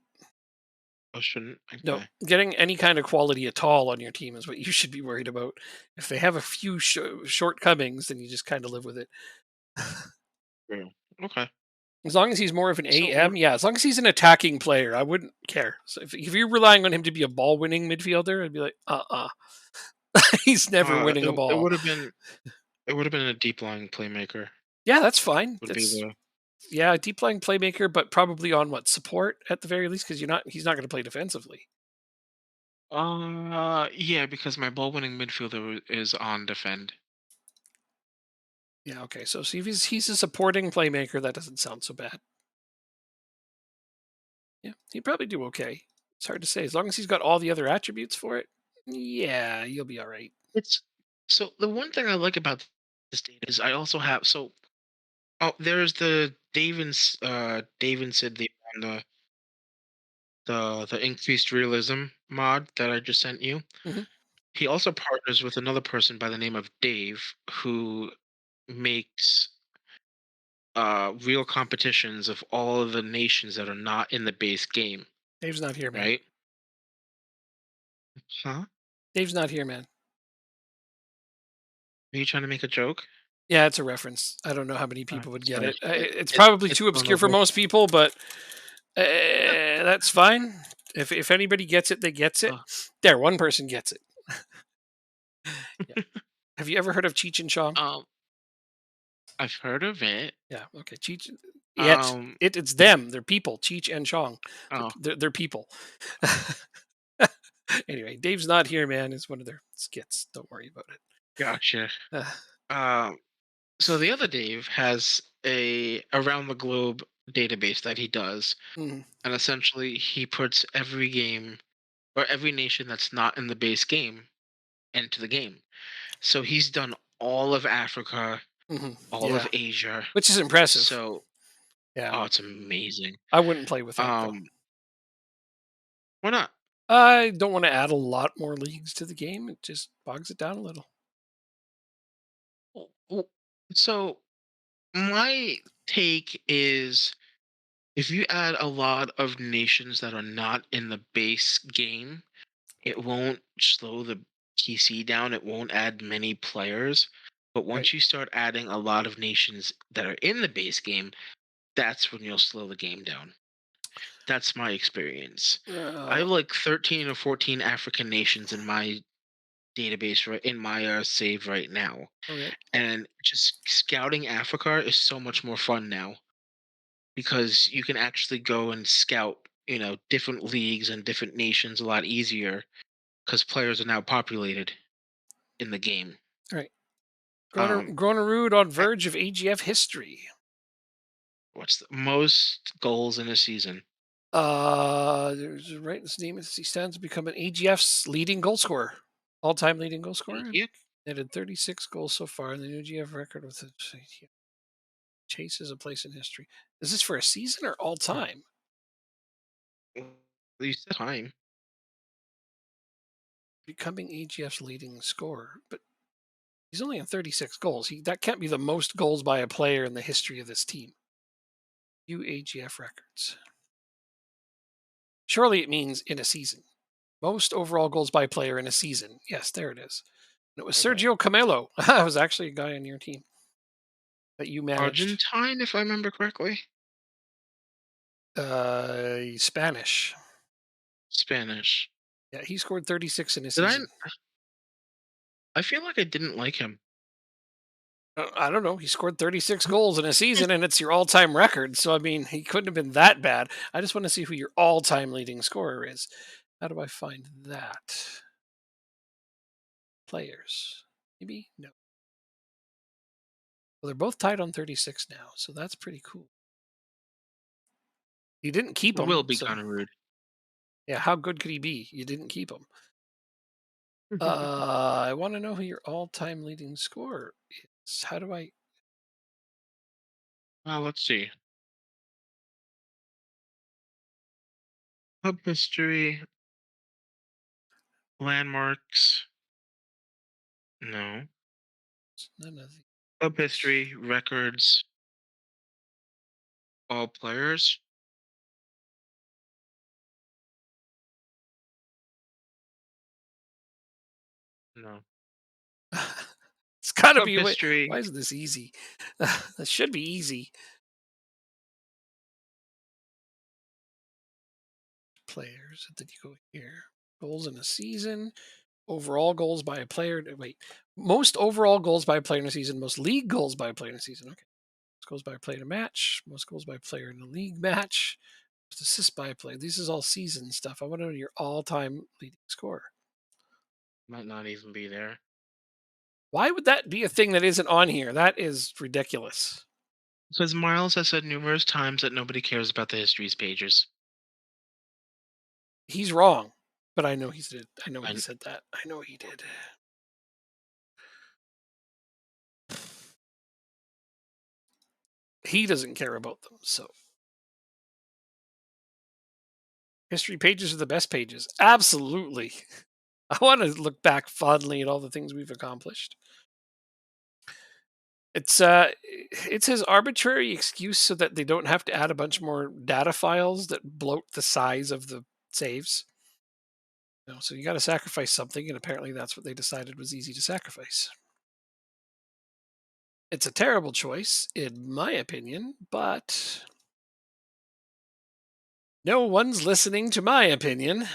Oh, shouldn't? No, Okay. getting any kind of quality at all on your team is what you should be worried about. If they have a few shortcomings, then you just kind of live with it. True. Okay. As long as he's more of an So what AM, yeah. As long as he's an attacking player, I wouldn't care. So if you're relying on him to be a ball winning midfielder, I'd be like, he's never winning a it ball. would have been a deep lying playmaker Yeah, that's fine. would be That's the yeah, a deep lying playmaker, but probably on what support at the very least, because he's not going to play defensively. yeah, because my ball winning midfielder is on defend. Yeah, okay. So see if he's a supporting playmaker, that doesn't sound so bad. Yeah, he'd probably do okay. It's hard to say. As long as he's got all the other attributes for it, yeah, you'll be all right. It's so the one thing I like about this data is I also have there's the Davinson the increased realism mod that I just sent you. Hmm. He also partners with another person by the name of Dave who makes real competitions of all of the nations that are not in the base game, Dave's not here, man. right? Huh? Dave's not here, man. Are you trying to make a joke? Yeah, it's a reference. I don't know how many people would get Sorry. it. It's probably It's too obscure for vulnerable. most people, but that's fine. If anybody gets it, they gets it. Uh, There, one person gets it. Yeah. Have you ever heard of Cheech and Chong? um, I've heard of it. Yeah. Okay. Cheech. Yeah, Um, it's them. They're people. Cheech and Chong. oh, They're people. Anyway, Dave's not here, man. It's one of their skits. Don't worry about it. gotcha. Uh, Um, so the other Dave has a around the globe database that he does, mhm. and essentially he puts every game or every nation that's not in the base game into the game. So he's done all of Africa, Mhm. all of Yeah, Asia. which is impressive. So, Yeah, oh, it's amazing. I wouldn't play with that though. Um, why not? I don't want to add a lot more leagues to the game. It just bogs it down a little. W- So my take is if you add a lot of nations that are not in the base game, it won't slow the PC down. It won't add many players. But Right. once you start adding a lot of nations that are in the base game, that's when you'll slow the game down. That's my experience. I Uh, have like 13 or 14 African nations in my database right in my save right now. okay. And just scouting Africa is so much more fun now because you can actually go and scout, different leagues and different nations a lot easier because players are now populated in the game. All right. Um, Gronerud on a- verge of AGF history. what's the most goals in a season? There's right. His name is he stands to become an AGF's leading goal scorer, all-time leading goal scorer. Yeah. They had 36 goals so far, and the new GF record with it chases a place in history. Is this for a season or all time? You said time. Becoming AGF's leading scorer, but he's only on 36 goals. That can't be the most goals by a player in the history of this team. UAGF records. Surely it means in a season. Most overall goals by a player in a season. Yes, there it is. And it was Okay. Sergio Camelo. It was actually a guy on your team that you managed. Argentine, if I remember correctly. Spanish. Spanish. Yeah, he scored 36 in a Did I? season. I feel like I didn't like him. I don't know. He scored 36 goals in a season, and it's your all-time record. So I mean, he couldn't have been that bad. I just want to see who your all-time leading scorer is. How do I find that? Players. Maybe no. Well, they're both tied on 36 now, so that's pretty cool. You didn't keep Will him, be so kind of rude. yeah. How good could he be? You didn't keep him. I want to know who your all-time leading scorer is. How do I? Let's see. Club history, landmarks. No. None of Club these. history, records, All players? No. It's got to Club be. Why history. is this easy? That should be easy. Players. Did you go here? Goals in a season. Overall goals by a player. Wait. Most overall goals by a player in a season. Most league goals by a player in a season. Okay. Most goals by a player in a match. Most goals by a player in a league match. Most assists by a player. This is all season stuff. I want to know your all-time leading scorer. Might not even be there. Why would that be a thing that isn't on here? That is ridiculous. Because Miles has said numerous times that nobody cares about the histories pages. He's wrong, but I know he did. I know he And said that. I know he did. He doesn't care about them. So history pages are the best pages. Absolutely. I want to look back fondly at all the things we've accomplished. It's his arbitrary excuse so that they don't have to add a bunch more data files that bloat the size of the saves. So you got to sacrifice something, and apparently that's what they decided was easy to sacrifice. It's a terrible choice, in my opinion, but no one's listening to my opinion.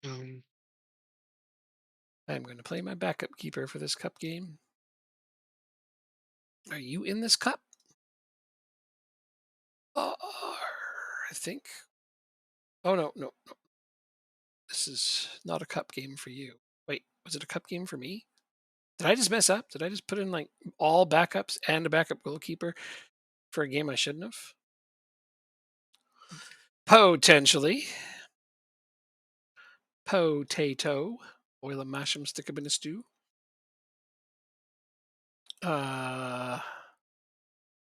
um, I'm going to play my backup keeper for this cup game. Are you in this cup? I think. Oh, no, no, no. This is not a cup game for you. Wait, was it a cup game for me? Did I just mess up? Did I just put in like all backups and a backup goalkeeper for a game I shouldn't have? Potentially. Potato. Oil and mash 'em, stick 'em in a stew. Uh,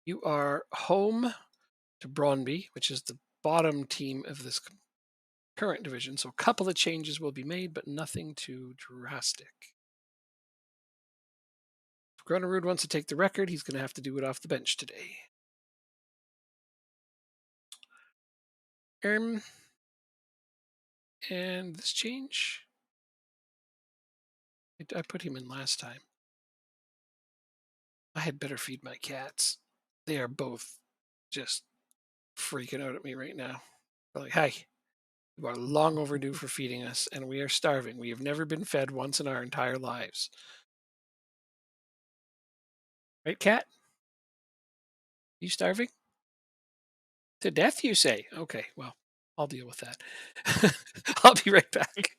you are home to Brøndby, which is the bottom team of this current division. So a couple of changes will be made, but nothing too drastic. If Gronerud wants to take the record, he's going to have to do it off the bench today. And this change, I put him in last time. I had better feed my cats. They are both just freaking out at me right now. They're like, "Hey, you are long overdue for feeding us, and we are starving. We have never been fed once in our entire lives." Right, cat? You starving? To death, you say? Okay, well, I'll deal with that. I'll be right back.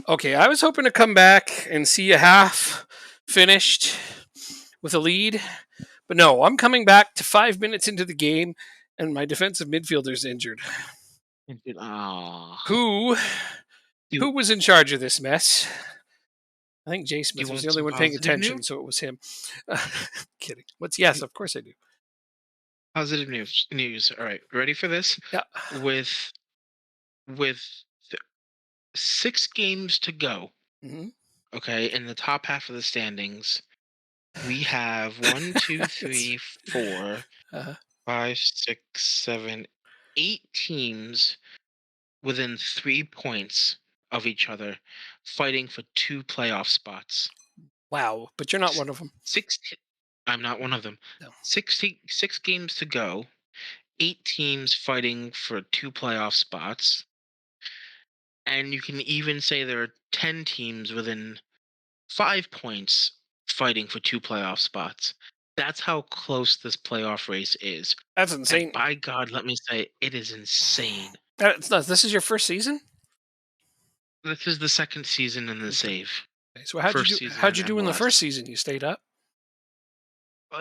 Okay, I was hoping to come back and see a half finished with a lead, but no, I'm coming back to 5 minutes into the game, and my defensive midfielder's injured. ah, Who do you, who was in charge of this mess? I think Jay do you Smith was the want only some one paying positive news? attention, so it was him. Kidding. What's yes, of course I do. Positive news. News. All right, ready for this? Yeah. With with 6 games to go. Hmm. Okay, in the top half of the standings, we have one, two, It's, three, four, uh, five, six, seven, 8 teams within 3 points of each other, fighting for two playoff spots. Wow, but you're not S- one of them. Six. I'm not one of them. No. 66 games to go. 8 teams fighting for two playoff spots, and you can even say there are 10 teams within 5 points fighting for two playoff spots. That's how close this playoff race is. That's And insane. by God, let me say, it is insane. It's not, this is your first season? This is the second season in the Okay. save. So First season how'd in you do in the first MLS. season? You stayed up?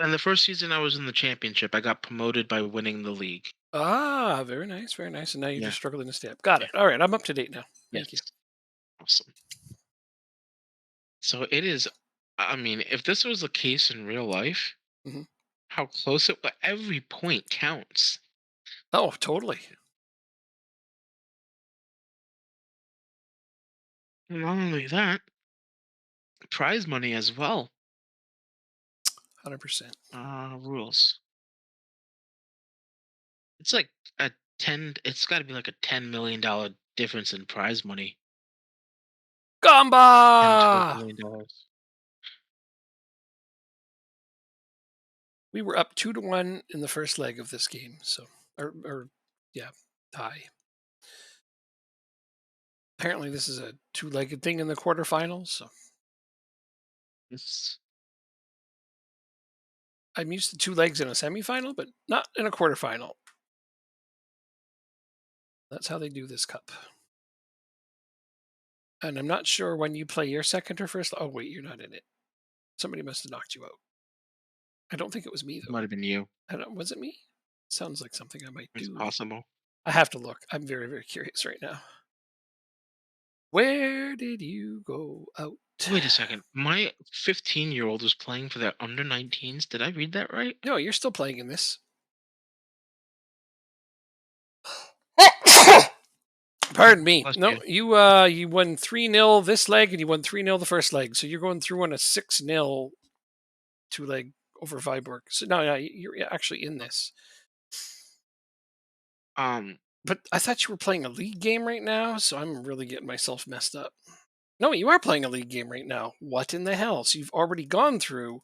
In the first season, I was in the championship. I got promoted by winning the league. Ah, very nice, very nice. And now you're Yeah. just struggling to stay up. Got Yeah. it. All right, I'm up to date now. Thank you. Yes. Awesome. So it is. I mean, if this was the case in real life, Mhm. how close it. Every point counts. Oh, totally. And not only that, prize money as well. 100%. Rules. It's like a 10. It's got to be like a $10 million difference in prize money. And $12 Gamba! million. dollars. We were up 2-1 in the first leg of this game. So, or yeah, tie. Apparently, this is a two-legged thing in the quarterfinals. So It's I'm used to two legs in a semifinal, but not in a quarterfinal. That's how they do this cup. And I'm not sure when you play your second or first. Oh wait, you're not in it. Somebody must have knocked you out. I don't think it was me it though. might have been you. I don't. Was it me? Sounds like something I might It's do. possible. I have to look. I'm very, very curious right now. Where did you go out? Wait a second. My 15-year-old was playing for their under 19s. Did I read that right? No, you're still playing in this. Pardon me. Bless No, you. you won 3-0 this leg and you won 3-0 the first leg. So you're going through on a 6-0 two leg over Viborg. So no, no, you're actually in this. Um, But I thought you were playing a league game right now, so I'm really getting myself messed up. No, you are playing a league game right now. What in the hell? So you've already gone through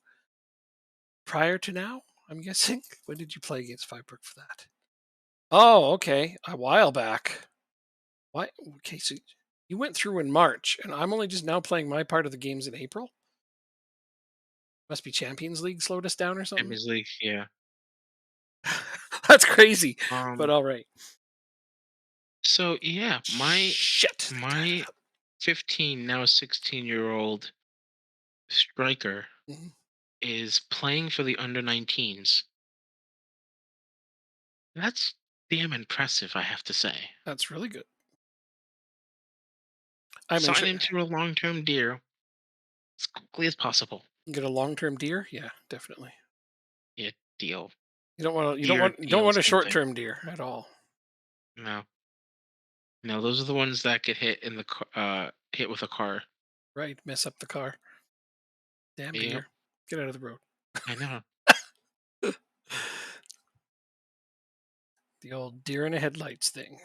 prior to now, I'm guessing? When did you play against Viborg for that? Oh, okay. A while back. Why? Okay, so you went through in March, and I'm only just now playing my part of the games in April? Must be Champions League slowed us down or something? Champions League, yeah. That's crazy. But Um, all right. so yeah, my Shit. They tied it my up. 15, now 16-year-old striker Mhm. is playing for the under 19s. That's damn impressive, I have to say. That's really good. I'm Sign interested. him to a long-term deal as quickly as possible. Get a long-term deer? Yeah, definitely. Yeah, deal. You don't want to. Deal, You don't deal, want a same thing. short-term deer at all. No, no, those are the ones that get hit in the hit with a car. Right? Mess up the car. Damn Yep, deer. Get out of the road. I know. The old deer in the headlights thing.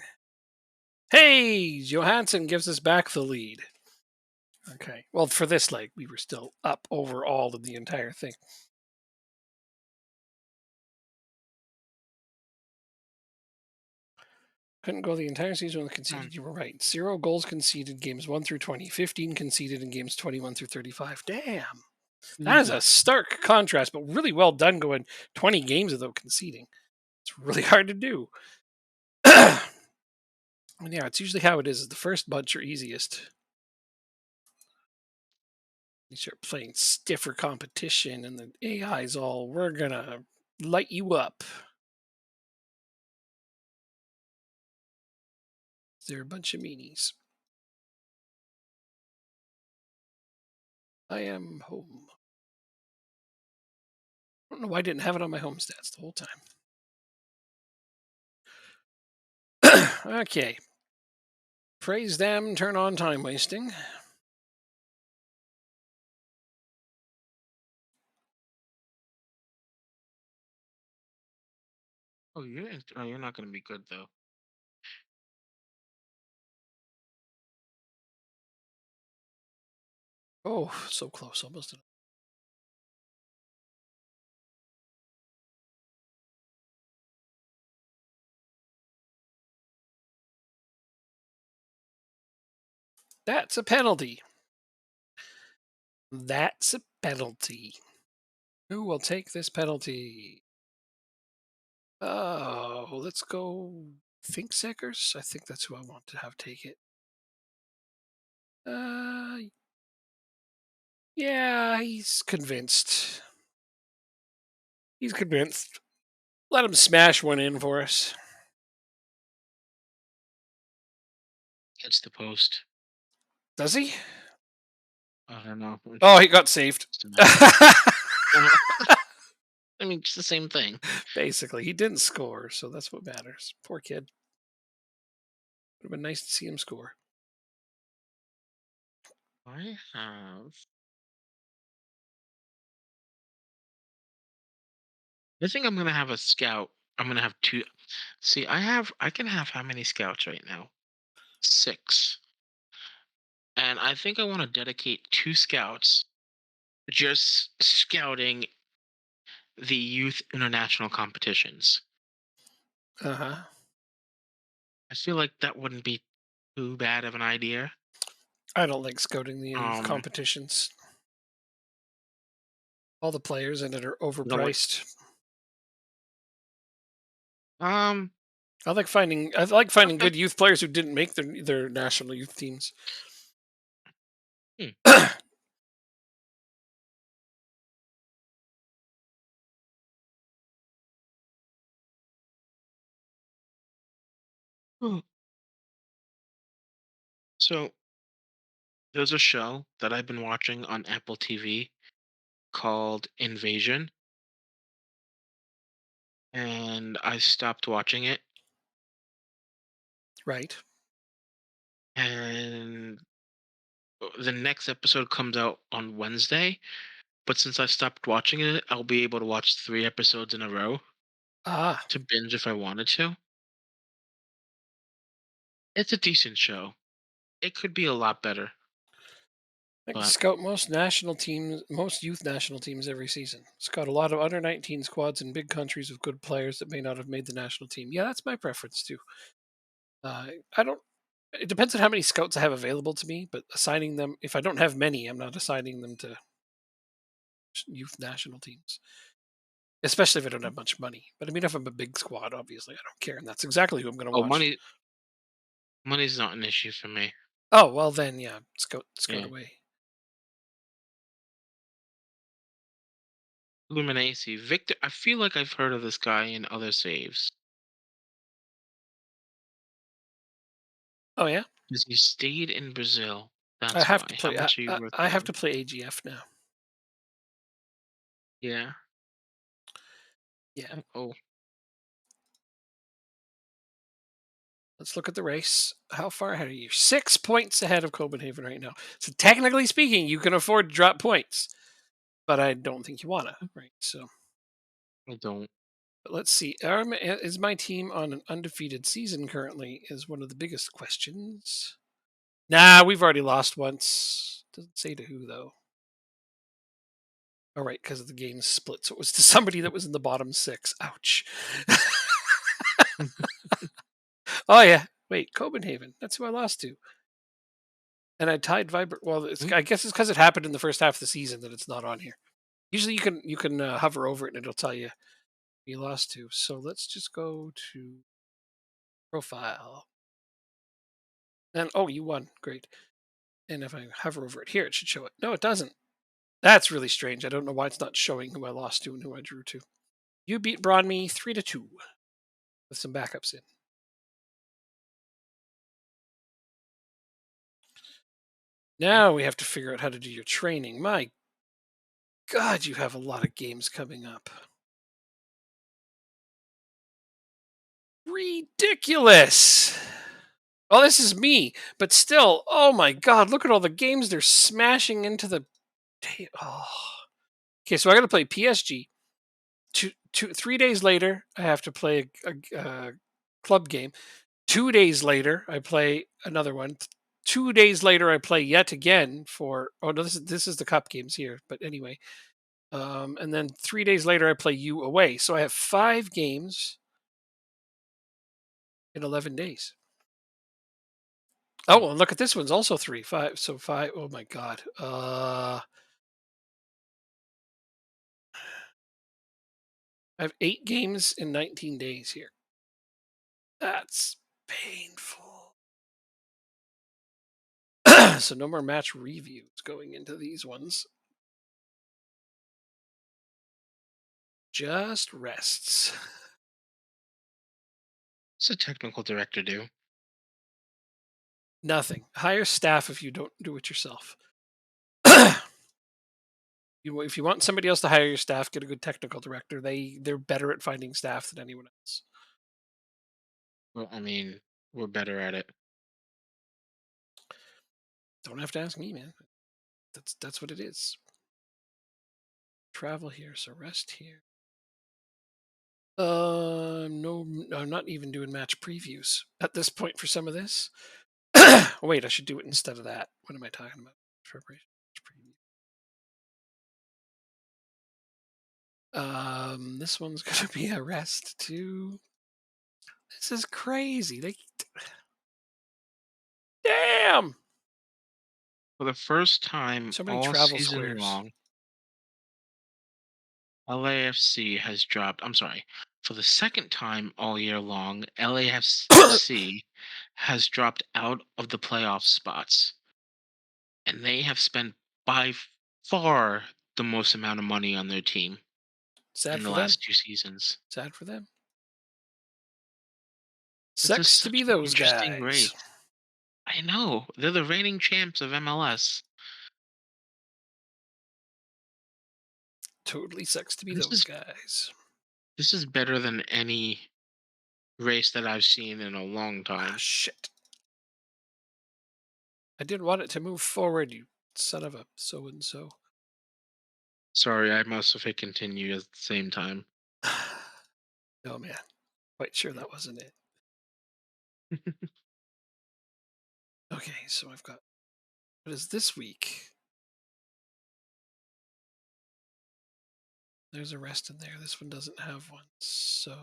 Hey, Johansson gives us back the lead. Okay. Well, for this leg, we were still up over all of the entire thing. Couldn't go the entire season with Um, conceded. You were right. 0 goals conceded games 1 through 20. 15 conceded in games 21 through 35. Damn. That is mhm. a stark contrast, but really well done going 20 games without conceding. It's really hard to do. And yeah, it's usually how it is. The first bunch are easiest. You start playing stiffer competition, and the AI's all, we're going to light you up. They're a bunch of meanies. I am home. I don't know why I didn't have it on my home stats the whole time. Okay. Praise them, turn on time wasting. Oh, you're not gonna be good though. Oh, so close, almost. That's a penalty. That's a penalty. Who will take this penalty? Oh, let's go Think Seekers. I think that's who I want to have take it. Uh, yeah, he's convinced. He's convinced. Let him smash one in for us. Hits the post. Does he? I don't know. Oh, he got saved. Just imagine. I mean, it's the same thing. Basically, he didn't score, so that's what matters. Poor kid. Would have been nice to see him score. I have. I think I'm gonna have a scout. I'm gonna have two. See, I can have how many scouts right now? Six. And I think I want to dedicate two scouts just scouting the youth international competitions. Uh huh. I feel like that wouldn't be too bad of an idea. I don't like scouting the youth Um, competitions. All the players in it are you know what? overpriced. Um, I like finding okay. good youth players who didn't make their national youth teams. Hmm. Hmm. So there's a show that I've been watching on Apple TV called Invasion, and I stopped watching it. Right. And the next episode comes out on Wednesday. But since I stopped watching it, I'll be able to watch 3 episodes in a row Ah, to binge if I wanted to. It's a decent show. It could be a lot better, I can but scout most national teams, most youth national teams every season. Scout a lot of under 19 squads in big countries with good players that may not have made the national team. Yeah, that's my preference too. I don't. It depends on how many scouts I have available to me, but assigning them, if I don't have many, I'm not assigning them to youth national teams, especially if I don't have much money. But I mean, if I'm a big squad, obviously I don't care, and that's exactly who I'm going to oh, watch. money's not an issue for me. Oh well, then yeah, scout Yeah, away. Luminacy, Victor. I feel like I've heard of this guy in other saves Oh yeah, because he stayed in Brazil. I That's have to why. How play. much are you worth I to have him? to play AGF now. Yeah. Yeah, Oh, let's look at the race. How far ahead are you? 6 points ahead of Copenhagen right now. So technically speaking, you can afford to drop points, but I don't think you wanna. Right. So, I don't. but let's see. Is my team on an undefeated season currently? Is one of the biggest questions. Nah, we've already lost once. Doesn't say to who though. All right, because the game split, so it was to somebody that was in the bottom six. Ouch. Oh yeah. Wait, Copenhagen. That's who I lost to. And I tied Viber. Well, Mm, I guess it's because it happened in the first half of the season that it's not on here. Usually, you can hover over it and it'll tell you you lost to. So let's just go to profile. And oh, you won. Great. And if I hover over it here, it should show it. No, it doesn't. That's really strange. I don't know why it's not showing who I lost to and who I drew to. You beat Bronme 3-2 with some backups in. Now we have to figure out how to do your training. My God, you have a lot of games coming up. Ridiculous. Well, this is me, but still, oh my God, look at all the games they're smashing into the. Oh. Okay, so I got to play PSG. 3 days later, I have to play a club game. 2 days later, I play another one. 2 days later, I play yet again for. Oh no, this is the cup games here. But anyway, and then 3 days later, I play you away. So I have 5 games in 11 days. Hmm. Oh, and look at this one's also 5. So 5. Oh my god. I have 8 games in 19 days here. That's painful. So no more match reviews going into these ones. Just rests. What's a technical director do? Nothing. Hire staff if you don't do it yourself. If you want somebody else to hire your staff, get a good technical director. They're better at finding staff than anyone else. Well, I mean, we're better at it. Don't have to ask me, man. That's what it is. Travel here, so rest here. No, I'm not even doing match previews at this point for some of this. Wait, I should do it instead of that. What am I talking about? Preparation preview. This one's gonna be a rest too. This is crazy. Damn. For the first time So many all travel season squares. long, LAFC has dropped. I'm sorry. For the second time all year long, LAFC has dropped out of the playoff spots, and they have spent by far the most amount of money on their team Sad in the for them. last 2 seasons. Sad for them. This is Sucks to be such an those interesting guys. race. I know. They're the reigning champs of MLS. Totally sucks to be This those is guys. this is better than any race that I've seen in a long Ah, time. shit. I didn't want it to move forward, you son of a so and so. Sorry, I must have hit continue at the same time. No, man. Quite sure that wasn't it. Okay, so I've got. What is this week? There's a rest in there. This one doesn't have one. So.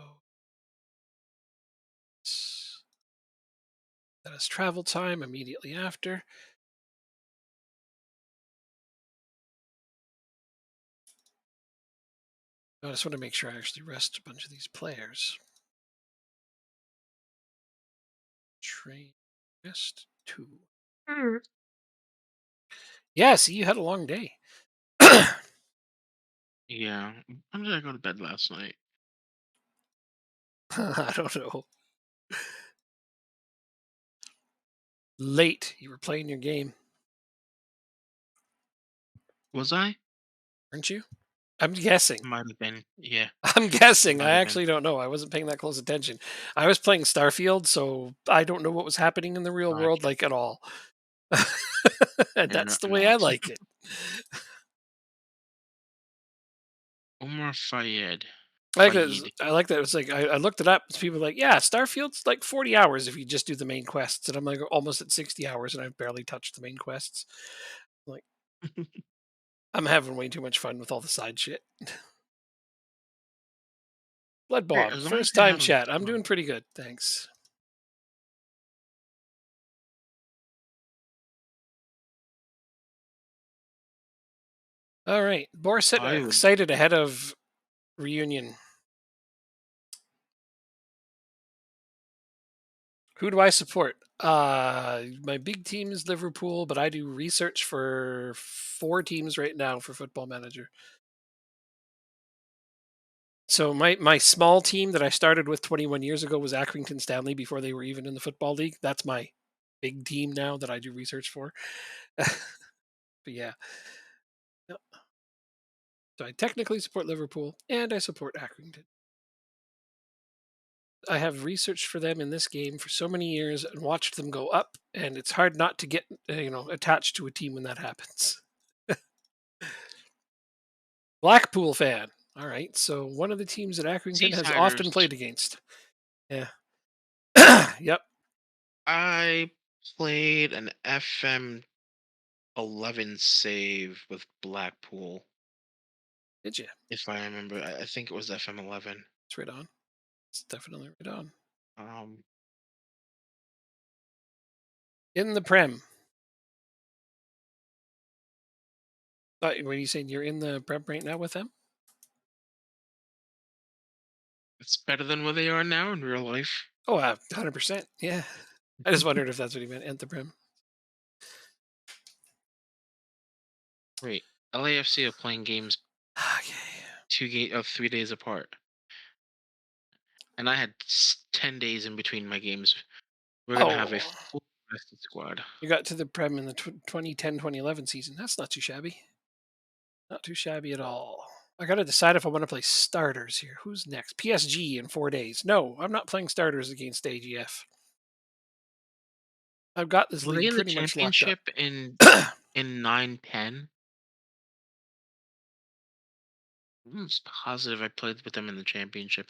That is travel time immediately after. I just want to make sure I actually rest a bunch of these players. Train rest 2. Mm. Yeah, see, you had a long day. Yeah. When did I go to bed last night? I don't know. Late. You were playing your game, Was I? weren't you? I'm guessing. Might have been. Yeah, I'm guessing. I might have been. actually don't know. I wasn't paying that close attention. I was playing Starfield, so I don't know what was happening in the real world Gotcha. like at all. And Yeah, no, that's the way no. I like it. Omar Fayed. I like that. Fayed. I like that. It's like I looked it up. People were like, yeah, Starfield's like 40 hours if you just do the main quests, and I'm like almost at 60 hours, and I've barely touched the main quests. Like I'm having way too much fun with all the side shit. Blood Hey, Bomb, as long as first you're time having chat. I'm fun. doing pretty good, thanks. All right, Borset I would. excited ahead of reunion. Who do I support? My big team is Liverpool, but I do research for 4 teams right now for Football Manager. So my small team that I started with 21 years ago was Accrington Stanley before they were even in the football league. That's my big team now that I do research for. But yeah, no. So I technically support Liverpool and I support Accrington. I have researched for them in this game for so many years and watched them go up, and it's hard not to get attached to a team when that happens. Blackpool fan. All right, so one of the teams that Accrington has often Seasiders. played against. Yeah. Yep. I played an FM 11 save with Blackpool, Did you? if I remember. I think it was FM 11. It's right on. It's definitely right on. Um, In the Prem. What are you saying? You're in the Prem right now with them? it's better than where they are now in real life. Oh, 100%. Yeah. I just wondered if that's what he meant. At the Prem. Wait, LAFC are playing games Okay. 3 days apart, and I had 10 days in between my games. We're gonna have a Oh, full rested squad. you got to the Prem in the 2010-2011 season. That's not too shabby. Not too shabby at all. I got to decide if I want to play starters here. Who's next? PSG in 4 days. No, I'm not playing starters against AGF. I've got this Were they league in the pretty much locked up. championship in 9-10? I'm almost positive I played with them in the championship.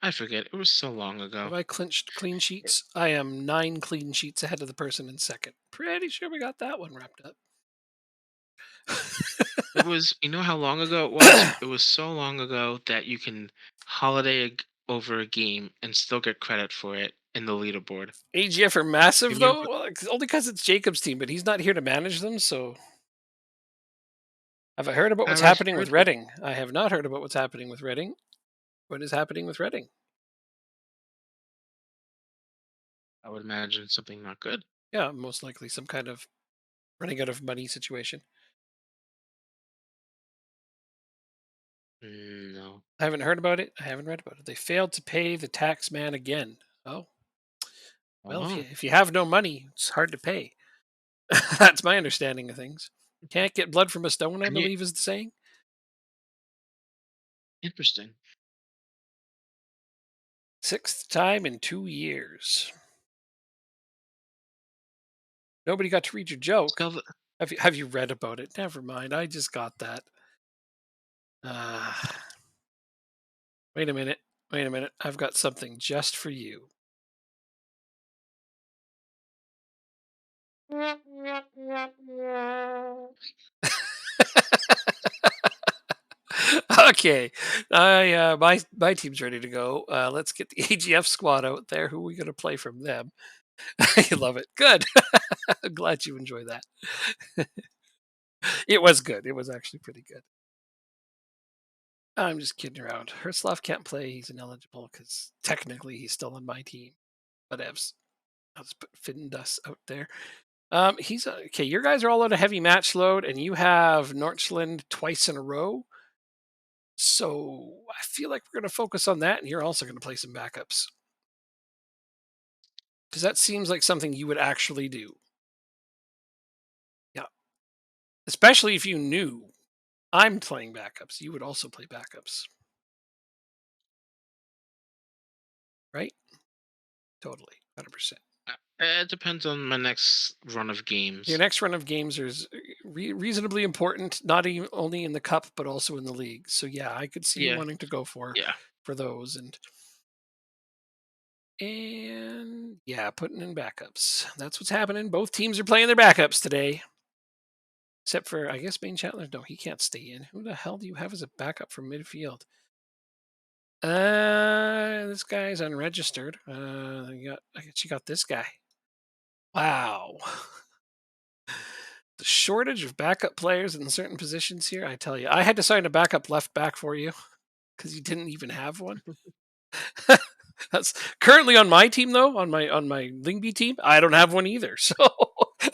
I forget. It was so long Have ago. I clinched clean It, sheets? I am 9 clean sheets ahead of the person in second. Pretty sure we got that one wrapped up. it was. You know how long ago it was? It was so long ago that you can over a game and still get credit for it in the leaderboard. AGF are massive Have you though, ever? well, only because it's Jacob's team, but he's not here to manage them. So, have I heard about what's I've happening with heard that. Reading? I have not heard about what's happening with Reading. What is happening with Reading? I would imagine something not good. Yeah, most likely some kind of running out of money situation. No. I haven't heard about it. I haven't read about it. They failed to pay the tax man again. Oh, well, if you Oh, if you have no money, it's hard to pay. That's my understanding of things. Can't get blood from a stone, I and you believe is the saying. interesting. Sixth time in 2 years. Nobody got to read your joke. So the, Have you read about it? Never mind. I just got that. Uh, wait a minute. Wait a minute. I've got something just for you. Okay. My team's ready to go. Let's get the AGF squad out there. Who are we going to play from them? I love it. Good. I'm glad you enjoy that. It was good. It was actually pretty good. I'm just kidding around. Hertzloff can't play. He's ineligible because technically he's still on my team. Whatevs. I'll just put Finn Dust out there. He's okay. Your guys are all on a heavy match load, and you have Norchland twice in a row. So I feel like we're going to focus on that, and you're also going to play some backups because that seems like something you would actually do. Yeah, especially if you knew I'm playing backups, you would also play backups, right? Totally, 100%. it depends on my next run of Your games. next run of games is reasonably important, not even only in the cup but also in the league. So yeah, I could see you Yeah, wanting to go for yeah. those and yeah, putting in backups. That's what's happening. Both teams are playing their backups today. Except for, I guess, Bane Chatler. No, he can't stay in. Who the hell do you have as a backup from midfield? This guy's unregistered. I guess you got this guy. Wow. The shortage of backup players in certain positions here, I tell you. I had to sign a backup left back for you because you didn't even have one. That's currently on my team though, on my Lingby team. I don't have one either, so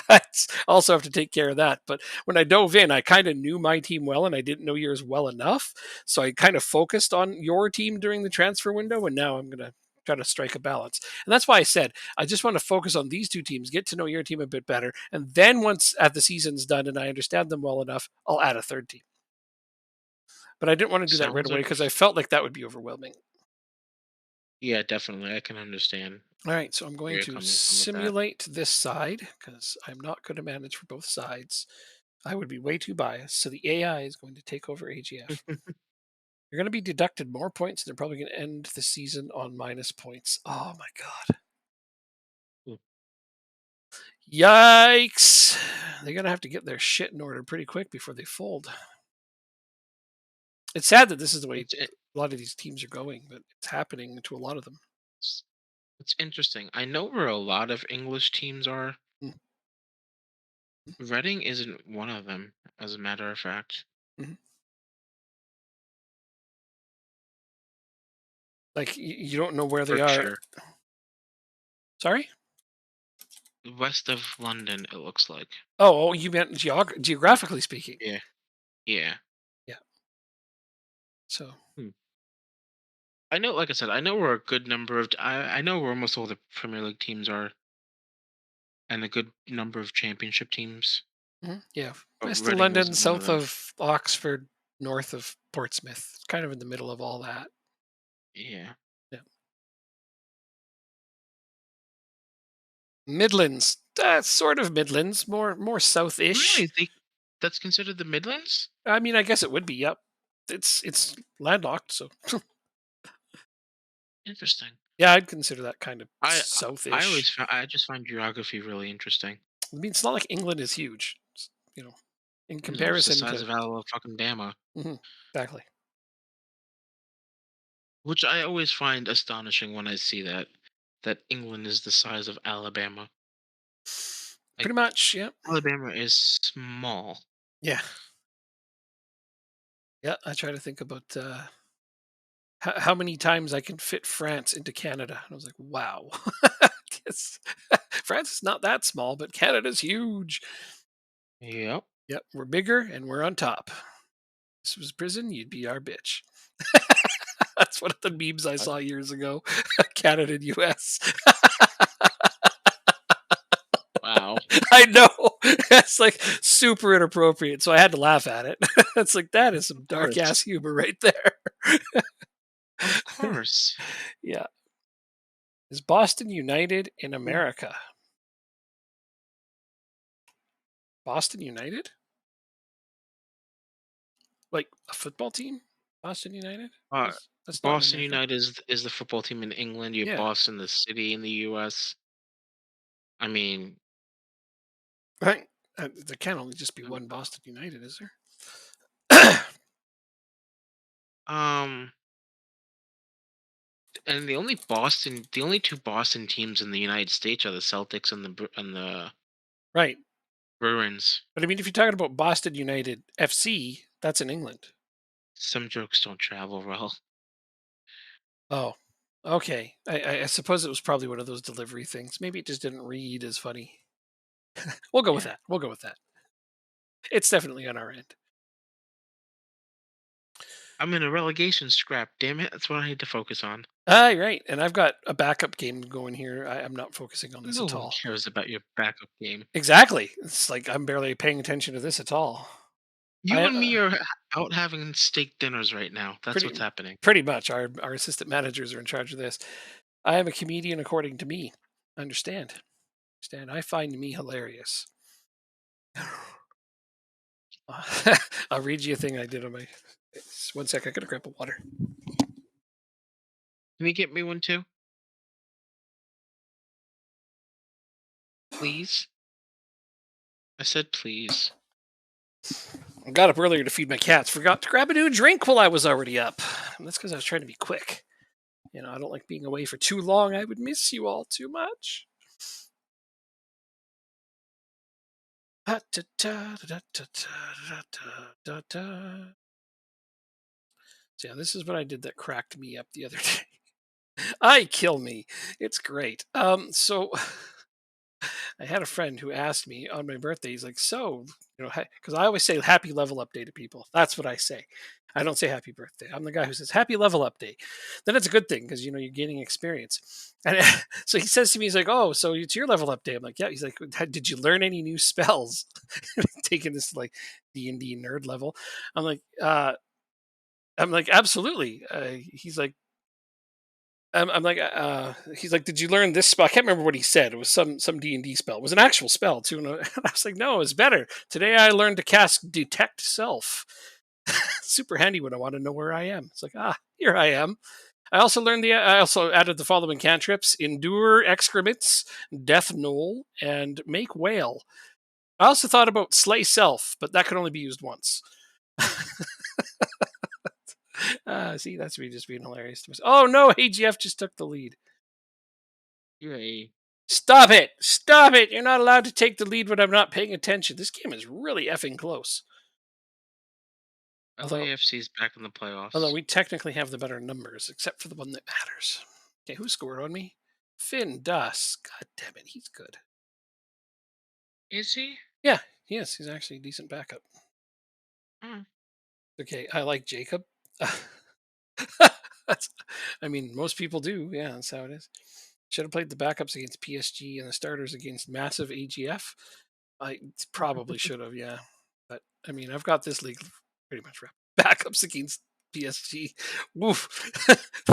I also have to take care of that. But when I dove in, I kind of knew my team well, and I didn't know yours well enough. So I kind of focused on your team during the transfer window, and now I'm gonna try to strike a balance. And that's why I said I just want to focus on these two teams, get to know your team a bit better, and then once at the season's done and I understand them well enough, I'll add a third team. But I didn't want to do that right Sounds away like because I felt like that would be overwhelming. yeah, definitely. I can understand All right, so I'm where going you're to coming from with that. simulate this side because I'm not going to manage for both sides. I would be way too biased. So the AI is going to take over AGF. You're going to be deducted more points, and they're probably going to end the season on minus points. Oh my god. Ooh, Yikes! They're gonna have to get their shit in order pretty quick before they fold. It's sad that this is the way It's it, a lot of these teams are going, but it's happening to a lot of them. it's it's interesting. I know where a lot of English teams are. Mm, Reading isn't one of them, as a matter of fact. mhm. Like you don't know where they are. Berkshire, Sorry? west of London, it looks like. Oh, you meant geographically speaking. Yeah, yeah. Yeah. So Hmm. I know, like I said, I know where a good number of. I know where almost all the Premier League teams are, and a good number of Championship teams. yeah, But west of Reading London, isn't one of south them. of Oxford, north of Portsmouth. It's kind of in the middle of all that. Yeah. Yeah. Midlands. That's sort of Midlands, more Really? south-ish. That's considered the Midlands? I mean, I guess it would be. Yep. It's landlocked, so Interesting. yeah, I'd consider that kind of I always southish. I just find geography really interesting. I mean, it's not like England is huge, you know, in No, it's the comparison size to. of Alabama fucking Bama, Mhm, exactly. which I always find astonishing when I see that England is the size of Alabama. Like Pretty much. Yeah. Alabama is small. Yeah. Yeah. I try to think about how many times I can fit France into Canada. And I was like, wow. Yes. France is not that small, but Canada's huge. Yep. Yep. We're bigger and we're on top. This was prison, you'd be our bitch. That's one of the memes I Uh, saw years ago. Canada and US. Wow. I know. It's like super inappropriate. So I had to laugh at it. It's like that is some Of dark ass course. humor right there. Of course. Yeah. Is Boston United in Mm. America? Boston United? Like a football team? Boston United? Uh, That's not in Boston America. United is the football team in England. You have Yeah. Boston, the city in the U.S. I mean, Right. There can only just be um, one Boston United, is there? um, and the only two Boston teams in the United States are the Celtics and the Right. Bruins. But I mean, if you're talking about Boston United FC, that's in England. Some jokes don't travel well. Oh, okay. I suppose it was probably one of those delivery things. Maybe it just didn't read as funny. We'll go with Yeah, that. We'll go with that. It's definitely on our end. I'm in a relegation scrap. Damn it, that's what I need to focus on. Ah, right. And I've got a backup game going here. I'm not focusing on this No at one all. cares about your backup game. Exactly. It's like I'm barely paying attention to this at all. You I and me are out having steak dinners right now. That's pretty what's happening. pretty much our assistant managers are in charge of this. I am a comedian according to me. Understand? Understand? I find me hilarious. I'll read you a thing I did on my. One sec. I gotta grab a water. Can you get me one too, please? I said please. I got up earlier to feed my cats. Forgot to grab a new drink while I was already up. And that's because I was trying to be quick. You know, I don't like being away for too long. I would miss you all too much. So yeah, this is what I did that cracked me up the other day. I kill me. It's great. So I had a friend who asked me on my birthday. He's like, "So, you know, because I always say happy level update to people. That's what I say. I don't say happy birthday. I'm the guy who says happy level update. Then it's a good thing because you know you're gaining experience." And so he says to me, he's like, "Oh, so it's your level update." I'm like, "Yeah." He's like, "Did you learn any new spells?" Taking this like D&D nerd level. I'm like, absolutely. He's like, I'm like, he's like, did you learn this spell? I can't remember what he said. It was some D&D spell. It was an actual spell too. And I was like, no, it's better. Today I learned to cast Detect Self. Super handy when I want to know where I am. It's like, here I am. I also learned the. I also added the following cantrips: endure excrements, death knoll, and make whale. I also thought about slay self, but that could only be used once. See, that's me just being hilarious to myself. Oh no, AGF just took the lead. You're a Stop it! Stop it! You're not allowed to take the lead when I'm not paying attention. This game is really effing close. Although, LAFC's back in the although playoffs. we technically have the better numbers, except for the one that matters. Okay, who scored on me? Finn Duss. God damn it, he's good. Is he? Yeah, yes, he's actually a decent backup. Hmm. Okay, I like Jacob. That's, I mean, most people do. Yeah, that's how it is. Should have played the backups against PSG and the starters against massive AGF. I probably should have, yeah. But I mean, I've got this league pretty much wrapped. Backups against PSG. Woof.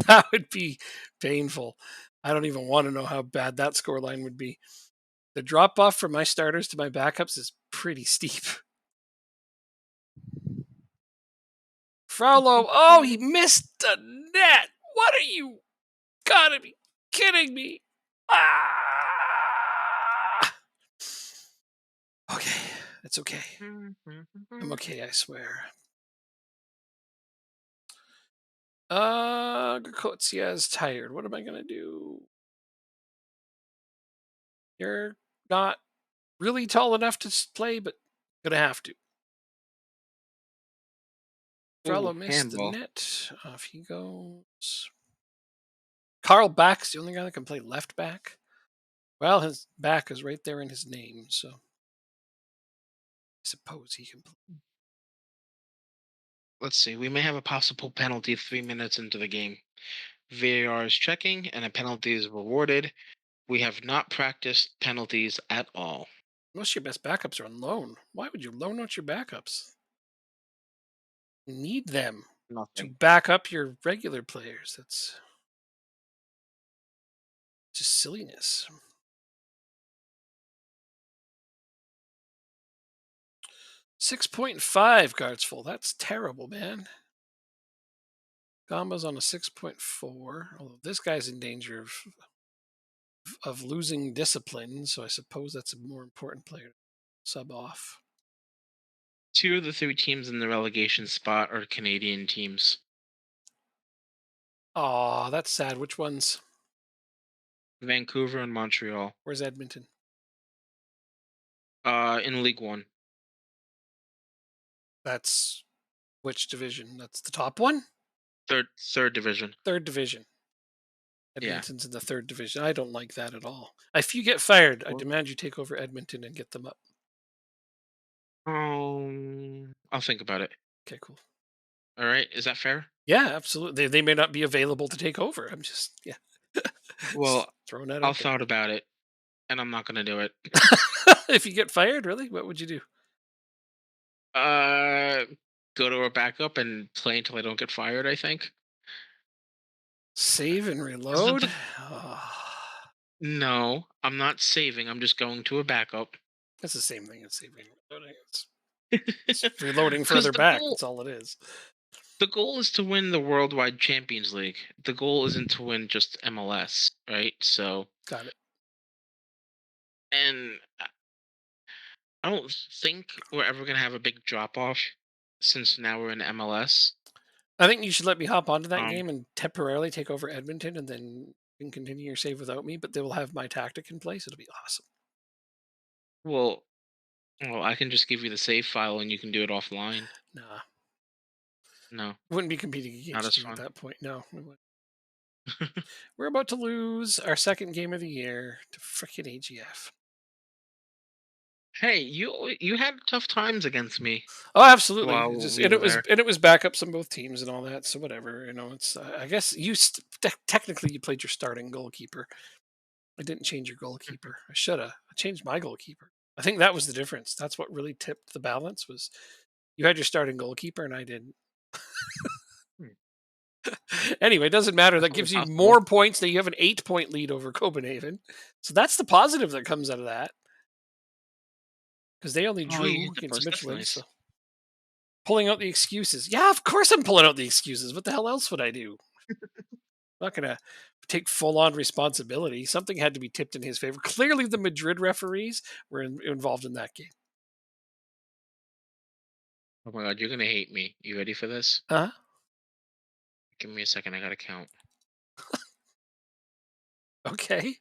That would be painful. I don't even want to know how bad that scoreline would be. The drop off from my starters to my backups is pretty steep. Fraulo, oh, he missed the net. What are you? Gotta be kidding me. Ah! Okay, it's okay. I'm okay, I swear. Gokotsia is tired. What am I gonna do? You're not really tall enough to play, but gonna have to. Ooh, Frollo missed the handball. net. Off he goes. Carl Back's the only guy that can play left back. Well, his back is right there in his name, so I suppose he can play. Let's see. We may have a possible penalty 3 minutes into the game. VAR is checking, and a penalty is rewarded. We have not practiced penalties at all. Most of your best backups are on loan. Why would you loan out your backups? You need them to Nothing. back up your regular players. That's just silliness. 6.5 guards full. That's terrible, man. Gamba's on a 6.4. Although this guy's in danger of losing discipline, so I suppose that's a more important player to sub off. Two of the three teams in the relegation spot are Canadian teams. Aw, that's sad. Which ones? Vancouver and Montreal. Where's Edmonton? In League One. That's which division? That's the top one? Third division. Third division. Yeah. Edmonton's in the third division. I don't like that at all. If you get fired, I Well, demand you take over Edmonton and get them up. I'll think about it. Okay, cool. All right. Is that fair? Yeah, absolutely. They may not be available to take over. I'm just, yeah, Well, just throwing that I'll out there. thought about it, and I'm not gonna do it. If you get fired, really, what would you do? Uh, Go to a backup and play until I don't get fired. I think. Save and 'Cause reload. Ah, no, I'm not saving. I'm just going to a backup. that's the same thing as saving and reloading. It's reloading Because further back. That's all it is. the goal is to win the Worldwide Champions League. The goal isn't to win just MLS, right? So, Got it. and I don't think we're ever gonna have a big drop off since now we're in MLS. I think you should let me hop onto that Um, game and temporarily take over Edmonton, and then you can continue your save without me. But they will have my tactic in place. It'll be awesome. well, I can just give you the save file and you can do it offline. Nah, No, wouldn't be competing not against as you at fun. that point. No, we wouldn't. We're about to lose our second game of the year to frickin' AGF. Hey, you had tough times against me Oh, absolutely. It while just we were there. and it was backups on both teams and all that. So whatever, it's. I guess technically you played your starting goalkeeper. I didn't change your goalkeeper. I shoulda. I changed my goalkeeper. I think that was the difference. That's what really tipped the balance was you had your starting goalkeeper and I didn't. Hmm, Anyway, it doesn't matter. That definitely gives you possible. more points. That you have an 8-point lead over Copenhagen. So that's the positive that comes out of that because they only Oh, you drew hit the against post. That's Midtjylland. So nice. pulling out the excuses. Yeah, of course I'm pulling out the excuses. What the hell else would I do? Not gonna take full on responsibility. Something had to be tipped in his favor. Clearly, the Madrid referees were involved in that game. Oh my god, you're gonna hate me. You ready for this? Huh? Give me a second. I gotta count. Okay.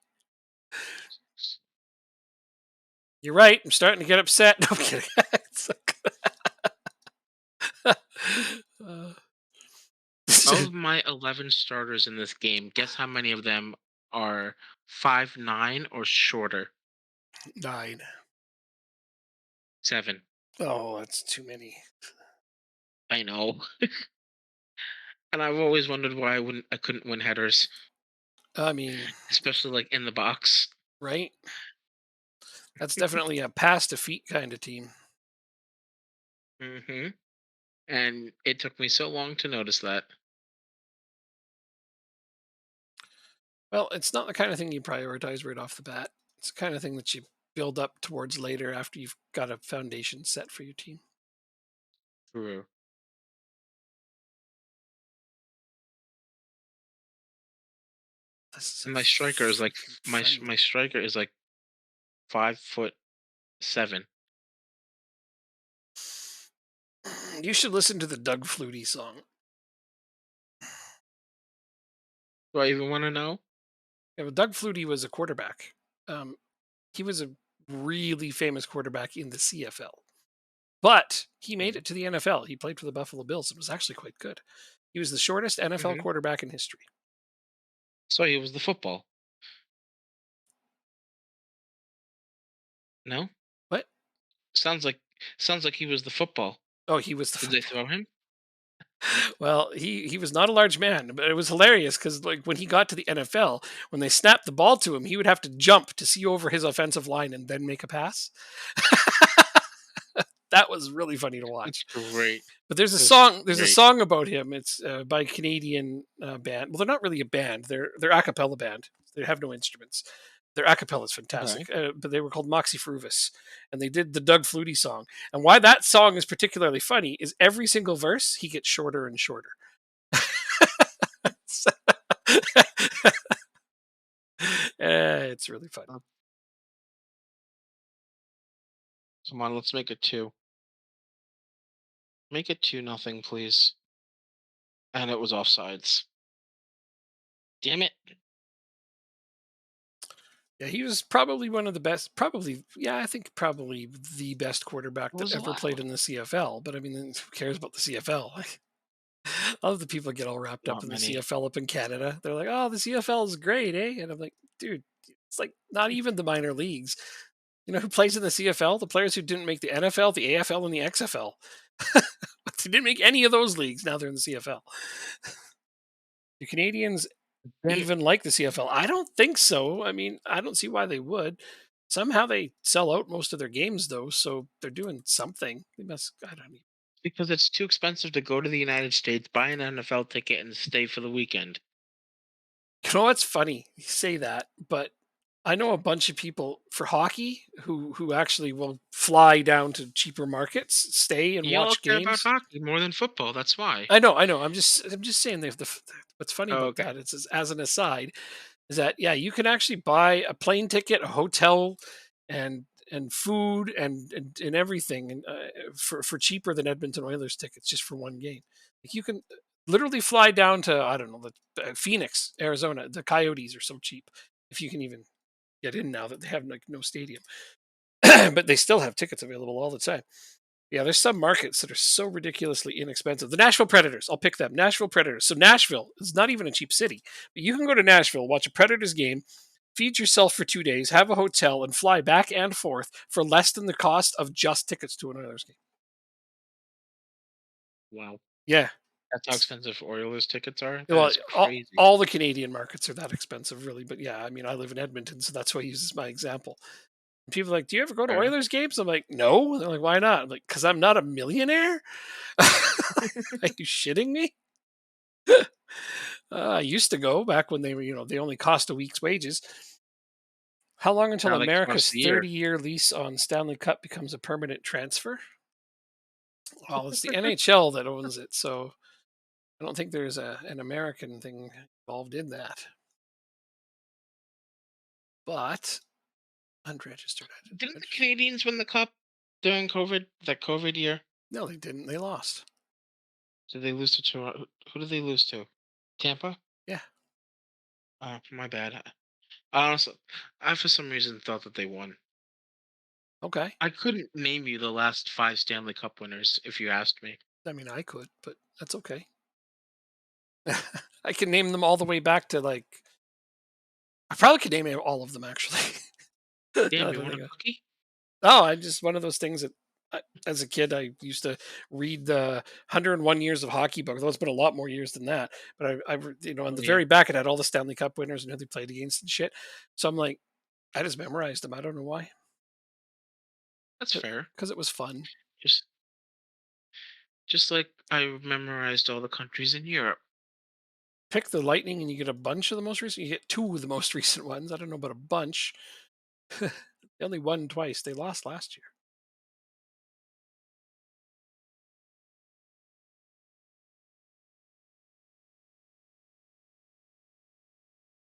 You're right. I'm starting to get upset. No, I'm kidding. It's like- uh, Of my 11 starters in this game, guess how many of them are 5'9" or shorter? 9. 7. Oh, that's too many. I know. And I've always wondered why I couldn't win headers, I mean, especially like in the box. right? That's definitely a pass defeat kind of team. Hmm. And it took me so long to notice that. Well, it's not the kind of thing you prioritize right off the bat. It's the kind of thing that you build up towards later after you've got a foundation set for your team. True. This is a And my striker is like freaking funny. my striker is like 5'7". You should listen to the Doug Flutie song. Do I even want to know? Yeah, well, Doug Flutie was a quarterback. Um, he was a really famous quarterback in the CFL, but he made Hmm. it to the NFL. He played for the Buffalo Bills and was actually quite good. He was the shortest NFL Hmm. quarterback in history. So it was the football. No, What? sounds like sounds like he was the football. Oh, he was the Did they football. throw him? Well, he was not a large man, but it was hilarious because like when he got to the NFL, when they snapped the ball to him, he would have to jump to see over his offensive line and then make a pass. That was really funny to That's watch. great. But there's a That's song. There's a great. song about him. It's by a Canadian band. Well, they're not really a band. They're a cappella band. They have no instruments. Their a cappella is Okay. fantastic. But they were called Moxie Fruvis, and they did the Doug Flutie song. And why that song is particularly funny is every single verse he gets shorter and shorter. It's really funny. Uh, Come on, let's make it two. Make it 2-0, please. And it was offsides. Damn it. Yeah, he was probably one of the best. Probably, yeah, I think probably the best quarterback It that was ever played allowed. in the CFL. But I mean, who cares about the CFL? Like, all of the people get all wrapped up Not in the many. CFL up in Canada. They're like, "Oh, the CFL is great, eh?" And I'm like, "Dude, it's like not even the minor leagues. You know who plays in the CFL? The players who didn't make the NFL, the AFL, and the XFL. They didn't make any of those leagues. Now they're in the CFL. The Canadians Then even like the CFL? I don't think so. I mean, I don't see why they would. Somehow they sell out most of their games though, so they're doing something. They must. I don't know. because it's too expensive to go to the United States, buy an NFL ticket, and stay for the weekend. You know what's funny? You say that, but I know a bunch of people for hockey who actually will fly down to cheaper markets, stay and You all watch care about games. hockey more than football. That's why. I know. I'm just saying what's funny Oh, about okay. that is as an aside is that yeah, you can actually buy a plane ticket, a hotel, and food and everything and for cheaper than Edmonton Oilers tickets just for one game. Like you can literally fly down to I don't know Phoenix, Arizona. The Coyotes are so cheap if you can even get in now that they have like no stadium, but they still have tickets available all the time. Yeah, there's some markets that are so ridiculously inexpensive. The Nashville Predators, I'll pick them. Nashville Predators. So Nashville is not even a cheap city, but you can go to Nashville, watch a Predators game, feed yourself for 2 days, have a hotel, and fly back and forth for less than the cost of just tickets to an Oilers game. Wow. Yeah. That's how expensive Oilers tickets are. That Well, is all, crazy. all the Canadian markets are that expensive, really. But yeah, I mean, I live in Edmonton, so that's why I use as my example. And people are like, do you ever go to Fair. Oilers games? I'm like, no. They're like, why not? I'm like, because I'm not a millionaire. Are you shitting me? I used to go back when they were, they only cost a week's wages. How long until Now they cost America's a year. 30-year lease on Stanley Cup becomes a permanent transfer? Well, it's the NHL that owns it, so I don't think there's an American thing involved in that. But unregistered. Didn't the Canadians win the cup during COVID? That COVID year? No, they didn't. They lost. Did they lose to Toronto? Who did they lose to? Tampa? Yeah. My bad. I honestly, I for some reason thought that they won. Okay. I couldn't name you the last five Stanley Cup winners if you asked me. I mean, I could, but that's okay. I can name them all the way back to like I probably could name all of them actually. Damn, Now you that I want a think of it. cookie? Oh, I just one of those things that as a kid I used to read the 101 Years of Hockey book. Though it's been a lot more years than that. But on Oh the yeah, very back it had all the Stanley Cup winners and who they played against and shit. So I'm like, I just memorized them. I don't know why. that's fair. Because it was fun. Just just like I memorized all the countries in Europe. Pick the Lightning and you get a bunch of the most recent. You get two of the most recent ones. I don't know about a bunch. They only won twice. They lost last year.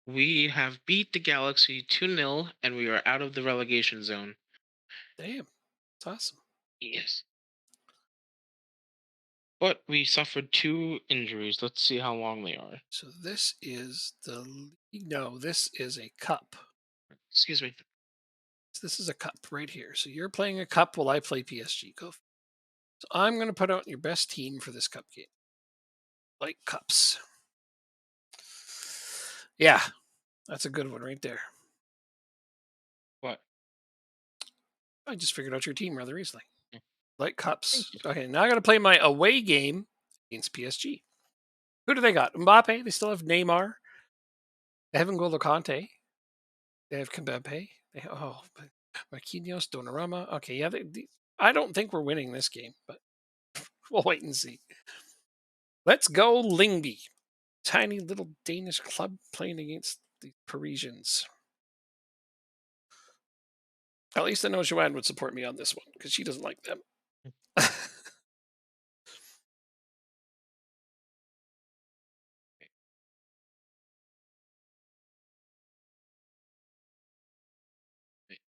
We have beat the Galaxy 2-0 and we are out of the relegation zone. Damn, it's awesome. Yes. But we suffered two injuries. Let's see how long they are. So this is no, this is a cup. Excuse me. This is a cup right here. So you're playing a cup while I play PSG. Go. So I'm going to put out your best team for this cup game. Like cups. Yeah, that's a good one right there. What? I just figured out your team rather easily. Yeah, Like thank cups. you. Okay, now I got to play my away game against PSG. Who do they got? Mbappe. They still have Neymar. They have N'Golo Kante. They have Mbappe. Marquinhos, Donnarumma. Okay, yeah. I don't think we're winning this game, but we'll wait and see. Let's go, Lingby. Tiny little Danish club playing against the Parisians. At least I know Joanne would support me on this one because she doesn't like them.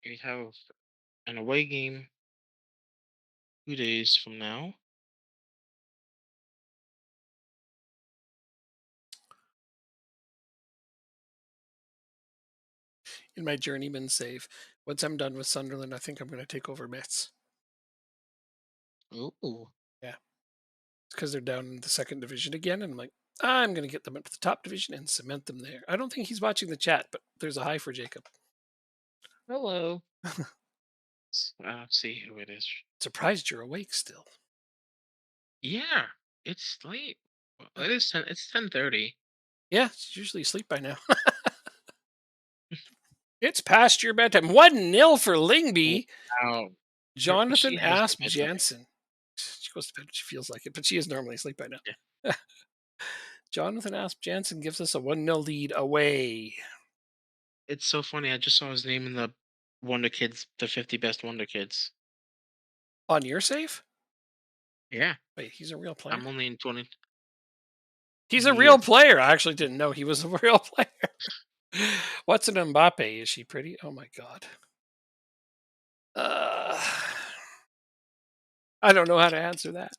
We have an away game 2 days from now. In my journeyman save, once I'm done with Sunderland, I think I'm going to take over Metz. Ooh. Yeah, it's because they're down in the second division again, and I'm like, I'm going to get them up to the top division and cement them there. I don't think he's watching the chat, but there's a hi for Jacob. Hello. See who it is. Surprised you're awake still. Yeah, it's late. Well, it is 10. It's 10:30. Yeah, she's usually asleep by now. It's past your bedtime. 1-0 for Lingby. Wow. She Jonathan has no Asp bedtime. Jansen. She goes to bed when she feels like it, but she is normally asleep by Yeah. now. Jonathan Asp Jansen gives us a 1-0 lead away. It's so funny. I just saw his name in the Wonder Kids, the 50 best Wonder Kids. On your save? Yeah, Wait, he's a real player? I'm only in 20. He's a real Yes. player. I actually didn't know he was a real player. What's an Mbappe? Is she pretty? Oh my god. Uh, I don't know how to answer that.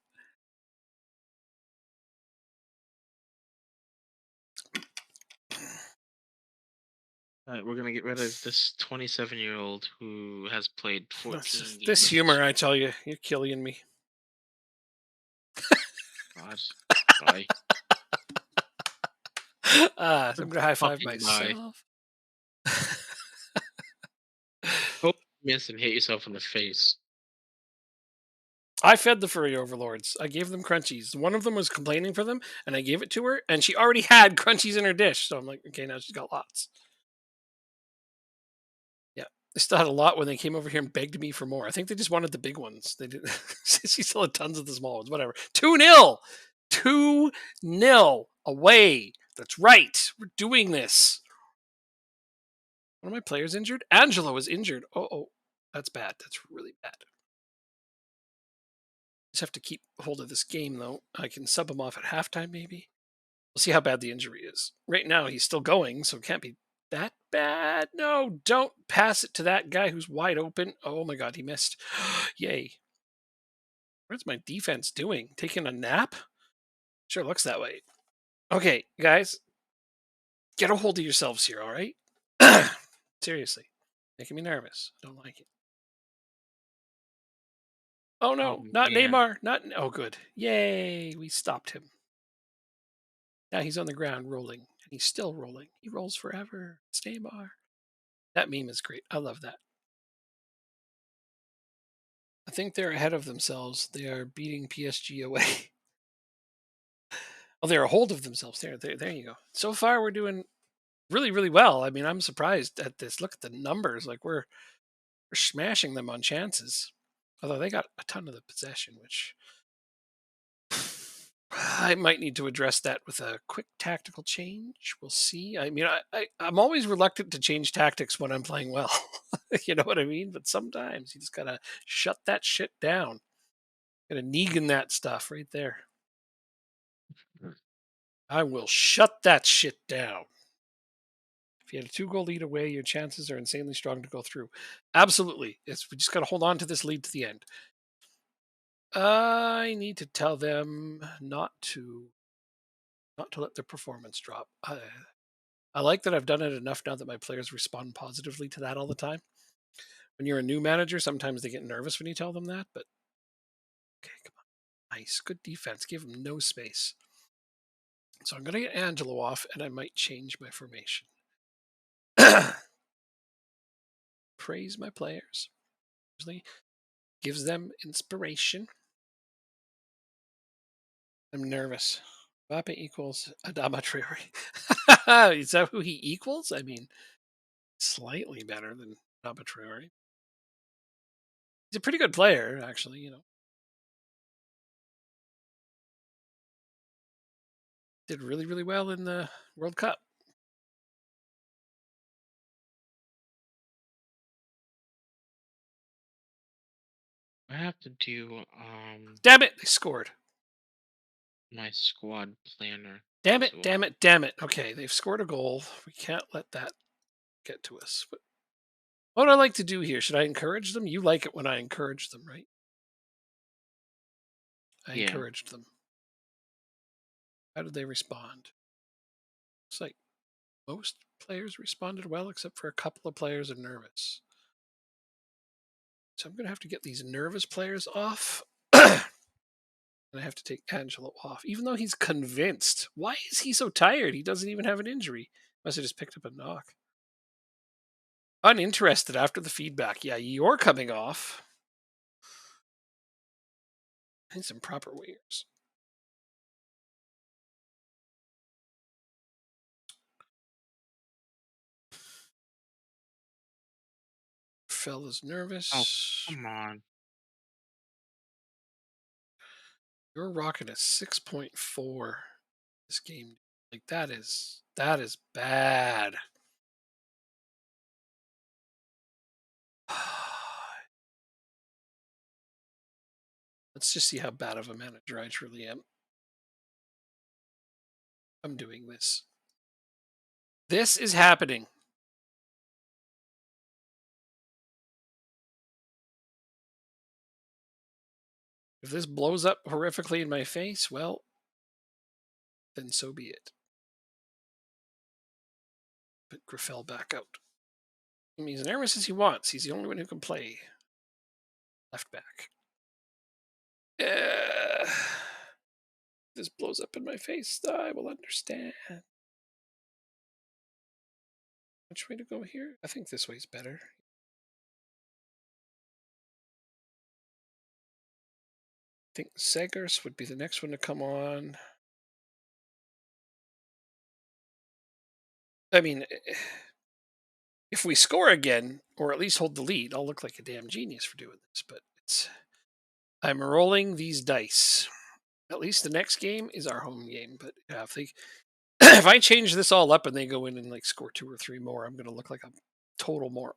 We're gonna get rid of this 27-year-old who has played 14 This games humor, this I year. tell you, you're killing me. God, bye. I'm gonna high five Fucking bye. myself. Hope you miss and hit yourself in the face. I fed the furry overlords. I gave them crunchies. One of them was complaining for them, and I gave it to her, and she already had crunchies in her dish. So I'm like, okay, now she's got lots. Yeah, they still had a lot when they came over here and begged me for more. I think they just wanted the big ones. They did. She still had tons of the small ones. Whatever. 2-0. 2-0 away. That's right. We're doing this. One of my players injured. Angelo is injured. Oh, that's bad. That's really bad. Just have to keep hold of this game though. I can sub him off at halftime maybe. We'll see how bad the injury is. Right now, he's still going, so it can't be that bad. No, don't pass it to that guy who's wide open. Oh my God, he missed. Yay. What's my defense doing? Taking a nap? Sure looks that way. Okay, guys, get a hold of yourselves here, all right? Seriously, making me nervous. I don't like it. Oh Oh no, not man. Neymar. Not. Oh, good. Yay, we stopped him. Now he's on the ground rolling, and he's still rolling. He rolls forever. It's Neymar. That meme is great. I love that. I think they're ahead of themselves. They are beating PSG away. Oh, they're a hold of themselves. There you go. So far, we're doing really, really well. I mean, I'm surprised at this. Look at the numbers. Like we're smashing them on chances. Although they got a ton of the possession, which I might need to address that with a quick tactical change. We'll see. I mean, I'm always reluctant to change tactics when I'm playing well. You know what I mean? But sometimes you just gotta shut that shit down. Gotta Negan that stuff right there. I will shut that shit down. If you had a 2-goal lead away, your chances are insanely strong to go through. Absolutely. We just gotta hold on to this lead to the end. I need to tell them not to let their performance drop. I like that I've done it enough now that my players respond positively to that all the time. When you're a new manager, sometimes they get nervous when you tell them that, but okay, come on. Nice. Good defense. Give them no space. So I'm going to get Angelo off and I might change my formation. Praise my players. Usually gives them inspiration. I'm nervous. Mbappe equals Adama Traore. Is that who he equals? I mean, slightly better than Adama Traore. He's a pretty good player, actually, you know. Did really, really well in the World Cup. I have to do Damn it, they scored. my squad planner Damn as it, damn well. it, damn it. Okay, they've scored a goal. We can't let that get to us. But what do I like to do here? Should I encourage them? You like it when I encourage them, right? I Yeah. encouraged them. How did they respond? It's like most players responded well, except for a couple of players are nervous. So I'm going to have to get these nervous players off. And I have to take Angelo off, even though he's convinced. Why is he so tired? He doesn't even have an injury. Must have just picked up a knock. Uninterested after the feedback. Yeah, you're coming off. I need some proper wingers. Fella's Oh, nervous. come on. You're rocking a 6.4 this game. Like that is bad. Let's just see how bad of a manager I truly am. I'm doing this. This is happening. If this blows up horrifically in my face, well, then so be it. Put Grafel back out. He's as nervous as he wants. He's the only one who can play left back. Uh, this blows up in my face. I will understand. Which way to go here? I think this way's better. I think Segers would be the next one to come on. I mean, if we score again, or at least hold the lead, I'll look like a damn genius for doing this. But I'm rolling these dice. At least the next game is our home game. But yeah, if I change this all up and they go in and like score 2 or 3 more, I'm going to look like a total moron.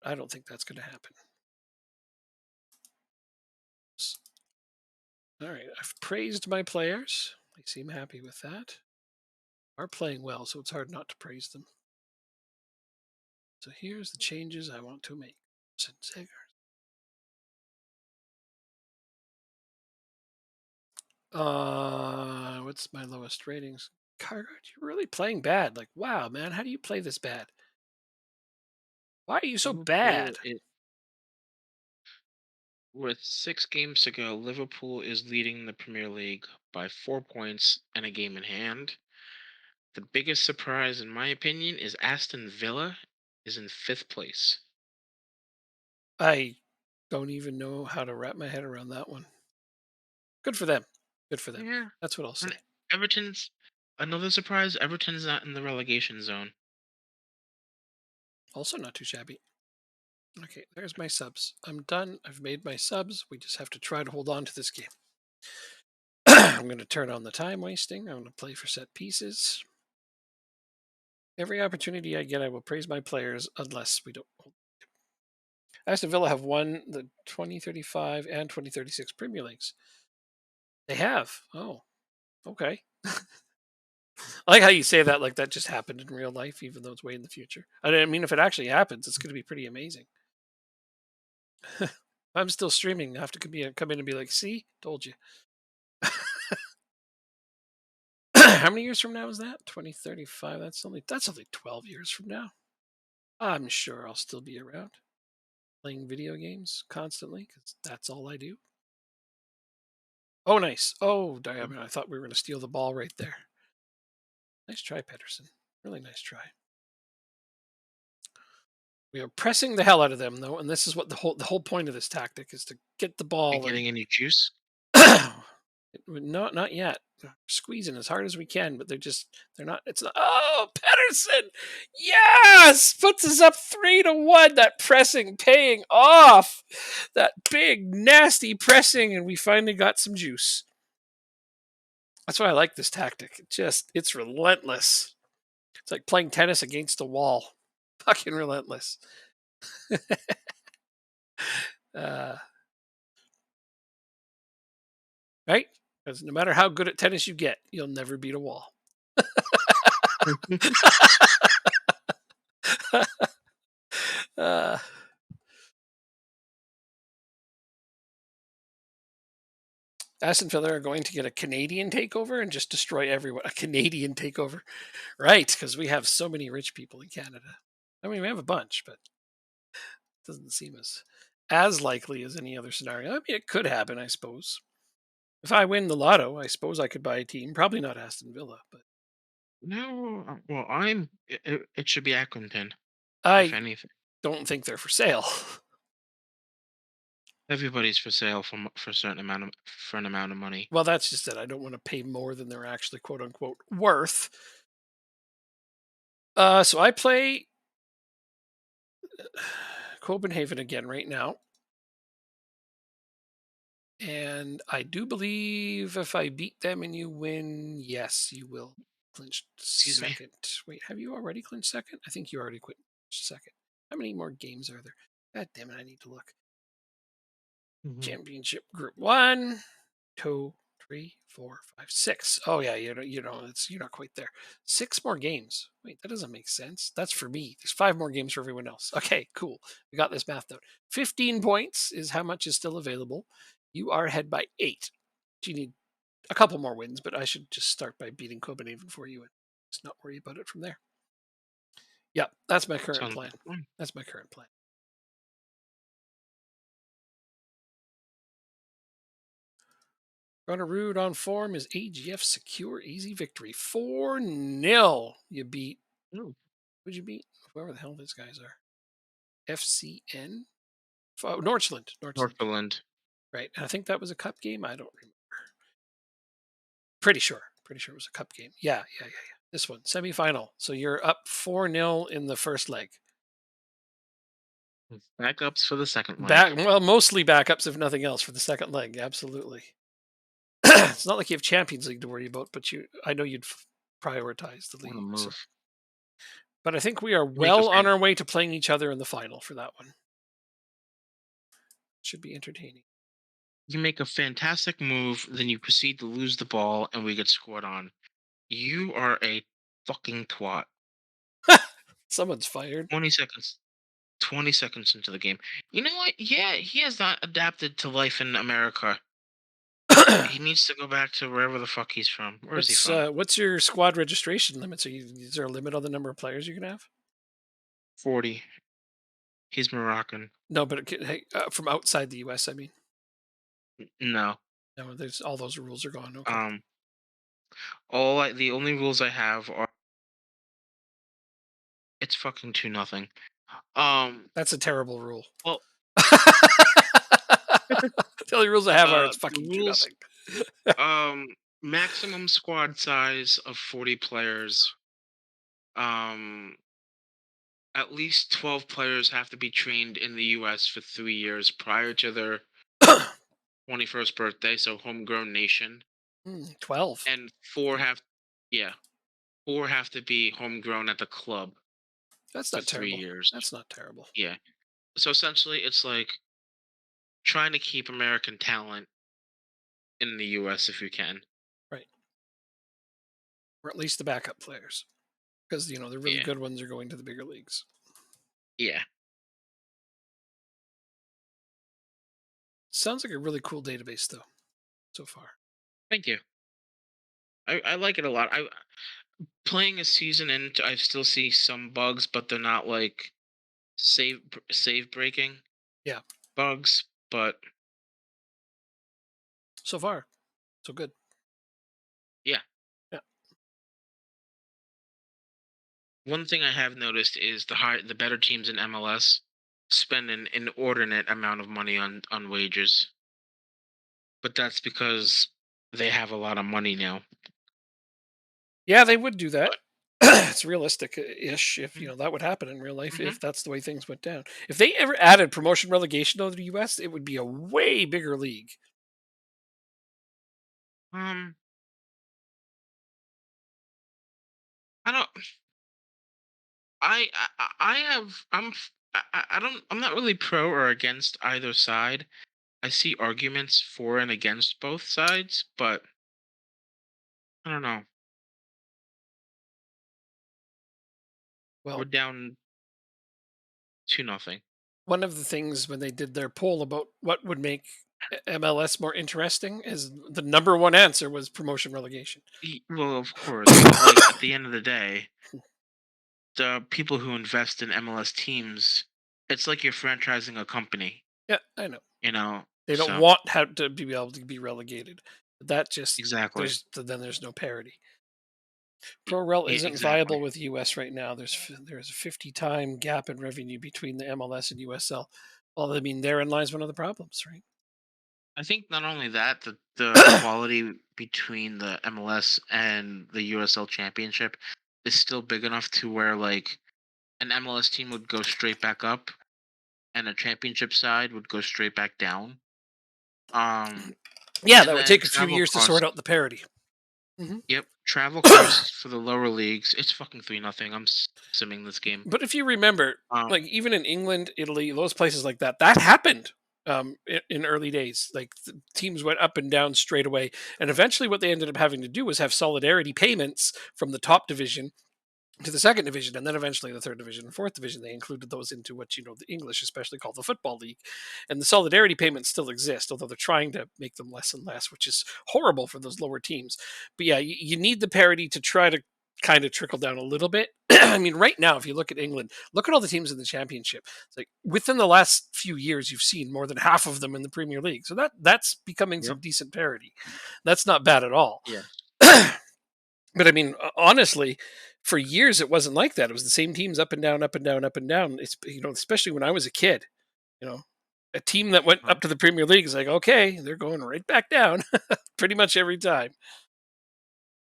I don't think that's going to happen. All right, I've praised my players. They seem happy with that. Are playing well, so it's hard not to praise them. So here's the changes I want to make. What's my lowest ratings? Cargo, you're really playing bad. Like, wow, man, how do you play this bad? Why are you so Liverpool bad? is, with 6 games to go, Liverpool is leading the Premier League by 4 points and a game in hand. The biggest surprise, in my opinion, is Aston Villa is in 5th place. I don't even know how to wrap my head around that one. Good for them. Good for them. Yeah, That's what I'll and say. Everton's another surprise. Everton's not in the relegation zone. Also, not too shabby. Okay, there's my subs. I'm done. I've made my subs. We just have to try to hold on to this game. I'm going to turn on the time wasting. I'm going to play for set pieces. Every opportunity I get, I will praise my players unless we don't. Aston Villa have won the 2035 and 2036 Premier Leagues. They have. Oh, okay. I like how you say that like that just happened in real life, even though it's way in the future. I mean, if it actually happens, it's going to be pretty amazing. I'm still streaming. I have to come in and be like, see, told you. How many years from now is that? 2035. That's only 12 years from now. I'm sure I'll still be around playing video games constantly because that's all I do. Oh, nice. Oh, damn it. I thought we were going to steal the ball right there. Nice try, Pedersen. Really nice try. We are pressing the hell out of them, though, and this is what the whole point of this tactic is to get the You ball and getting any juice? not yet. Squeezing as hard as we can, but they're not. It's not. Oh, Pedersen, yes, puts us up 3-1. That pressing paying off. That big nasty pressing, and we finally got some juice. That's why I like this tactic. It's relentless. It's like playing tennis against a wall. Fucking relentless. uh, right? Because no matter how good at tennis you get, you'll never beat a wall. uh, Aston Villa are going to get a Canadian takeover and just destroy everyone. A Canadian takeover, right? Because we have so many rich people in Canada. I mean, we have a bunch, but it doesn't seem as likely as any other scenario. I mean, it could happen, I suppose. If I win the lotto, I suppose I could buy a team. Probably not Aston Villa, but No, well, it should be Accrington, if I anything. don't think they're for sale. Everybody's for sale for a certain amount of money. Well, that's just it. I don't want to pay more than they're actually quote unquote worth. So I play Copenhagen again right now. And I do believe if I beat them and you win, yes, you will clinch Excuse me. second. Wait, have you already clinched second? I think you already quit second. How many more games are there? God damn it, I need to look. Mhm. Championship Group 1, 2, 3, 4, 5, 6. Oh yeah, you're not quite there. 6 more games. Wait, that doesn't make sense. That's for me. There's 5 more games for everyone else. Okay, cool. We got this math out. 15 points is how much is still available. You are ahead by 8. You need a couple more wins, but I should just start by beating Copenhagen for you and just not worry about it from there. Yeah, that's my current Sounds plan. like a plan. That's my current plan. Rood on form is AGF secure easy victory. 4-0. You beat, Ooh, who'd you beat? Whoever the hell these guys are. FCN? Oh, Northland. Northland. Northumberland. Right. And I think that was a cup game. I don't remember. Pretty sure. Pretty sure it was a cup game. Yeah. This one, semifinal. So you're up 4-0 in the first leg. Backups for the second leg. Well, mostly backups, if nothing else, for the second leg. Absolutely. It's not like you have Champions League to worry about, but I know you'd prioritize the What a league. So, move. but I think we are Rico's well on game. our way to playing each other in the final for that one. Should be entertaining. You make a fantastic move, then you proceed to lose the ball, and we get scored on. You are a fucking twat. Someone's fired. 20 seconds. 20 seconds into the game. You know what? Yeah, he has not adapted to life in America. He needs to go back to wherever the fuck he's from. Where is he from? What's your squad registration limits? Is there a limit on the number of players you can have? 40. He's Moroccan. No, but hey, from outside the U.S. I mean, No. no, there's all those rules are gone. Okay, Um. The only rules I have are it's fucking 2-0. that's a terrible rule. Well, The only rules I have are it's the fucking two rules. nothing. Um. Maximum squad size of 40 players. Um. At least 12 players have to be trained in the U.S. for 3 years prior to their 21st birthday, so homegrown nation, 12. and four have, yeah, four have to be homegrown at the club That's for not three terrible. years. That's not terrible. Yeah. So essentially, it's like trying to keep American talent in the U.S. if you can. Right. Or at least the backup players. Because, the really Yeah. good ones are going to the bigger leagues. Yeah. Sounds like a really cool database, though, so far. Thank you. I like it a lot. I playing a season in, I still see some bugs, but they're not like save breaking Yeah. bugs. But So far, so good. yeah, Yeah. one thing I have noticed is the better teams in MLS spend an inordinate amount of money on wages, but that's because they have a lot of money now. Yeah, they would do that. But It's realistic ish if, that would happen in real life mm-hmm. if that's the way things went down. If they ever added promotion relegation to the US, it would be a way bigger league. um, I don't. I have. I don't. I'm not really pro or against either side. I see arguments for and against both sides, but I don't know. We're Well, down 2-0. one of the things when they did their poll about what would make MLS more interesting is the number one answer was promotion relegation. Well, of course, but like at the end of the day, the people who invest in MLS teams, it's like you're franchising a company, Yeah, I know. you know. They don't So want how to be able to be relegated. That just exactly, there's no parity. ProRel isn't viable exactly. with US right now. There's a 50-time gap in revenue between the MLS and USL. Well, I mean, therein lies one of the problems, right? I think not only that, the quality between the MLS and the USL Championship is still big enough to where like an MLS team would go straight back up and a championship side would go straight back down. Um, Yeah, and that would then take a few travel years to sort costs. out the parity. Hmm. Yep, travel costs for the lower leagues. It's fucking 3-0. I'm simming this game. But if you remember, Um, like even in England, Italy, those places like that, that happened in early days. Like teams went up and down straight away, and eventually, what they ended up having to do was have solidarity payments from the top division to the second division, and then eventually the third division and fourth division. They included those into what the English, especially called the football league, and the solidarity payments still exist, although they're trying to make them less and less, which is horrible for those lower teams. But yeah, you need the parity to try to kind of trickle down a little bit. I mean, right now, if you look at England, look at all the teams in the championship. It's like within the last few years, you've seen more than half of them in the Premier League. So that's becoming yep. some decent parity. That's not bad at all. Yeah. But I mean, honestly, for years it wasn't like that. It was the same teams up and down, up and down, up and down. It's especially when I was a kid. You know, a team that went Huh? up to the Premier League is like, okay, they're going right back down, pretty much every time.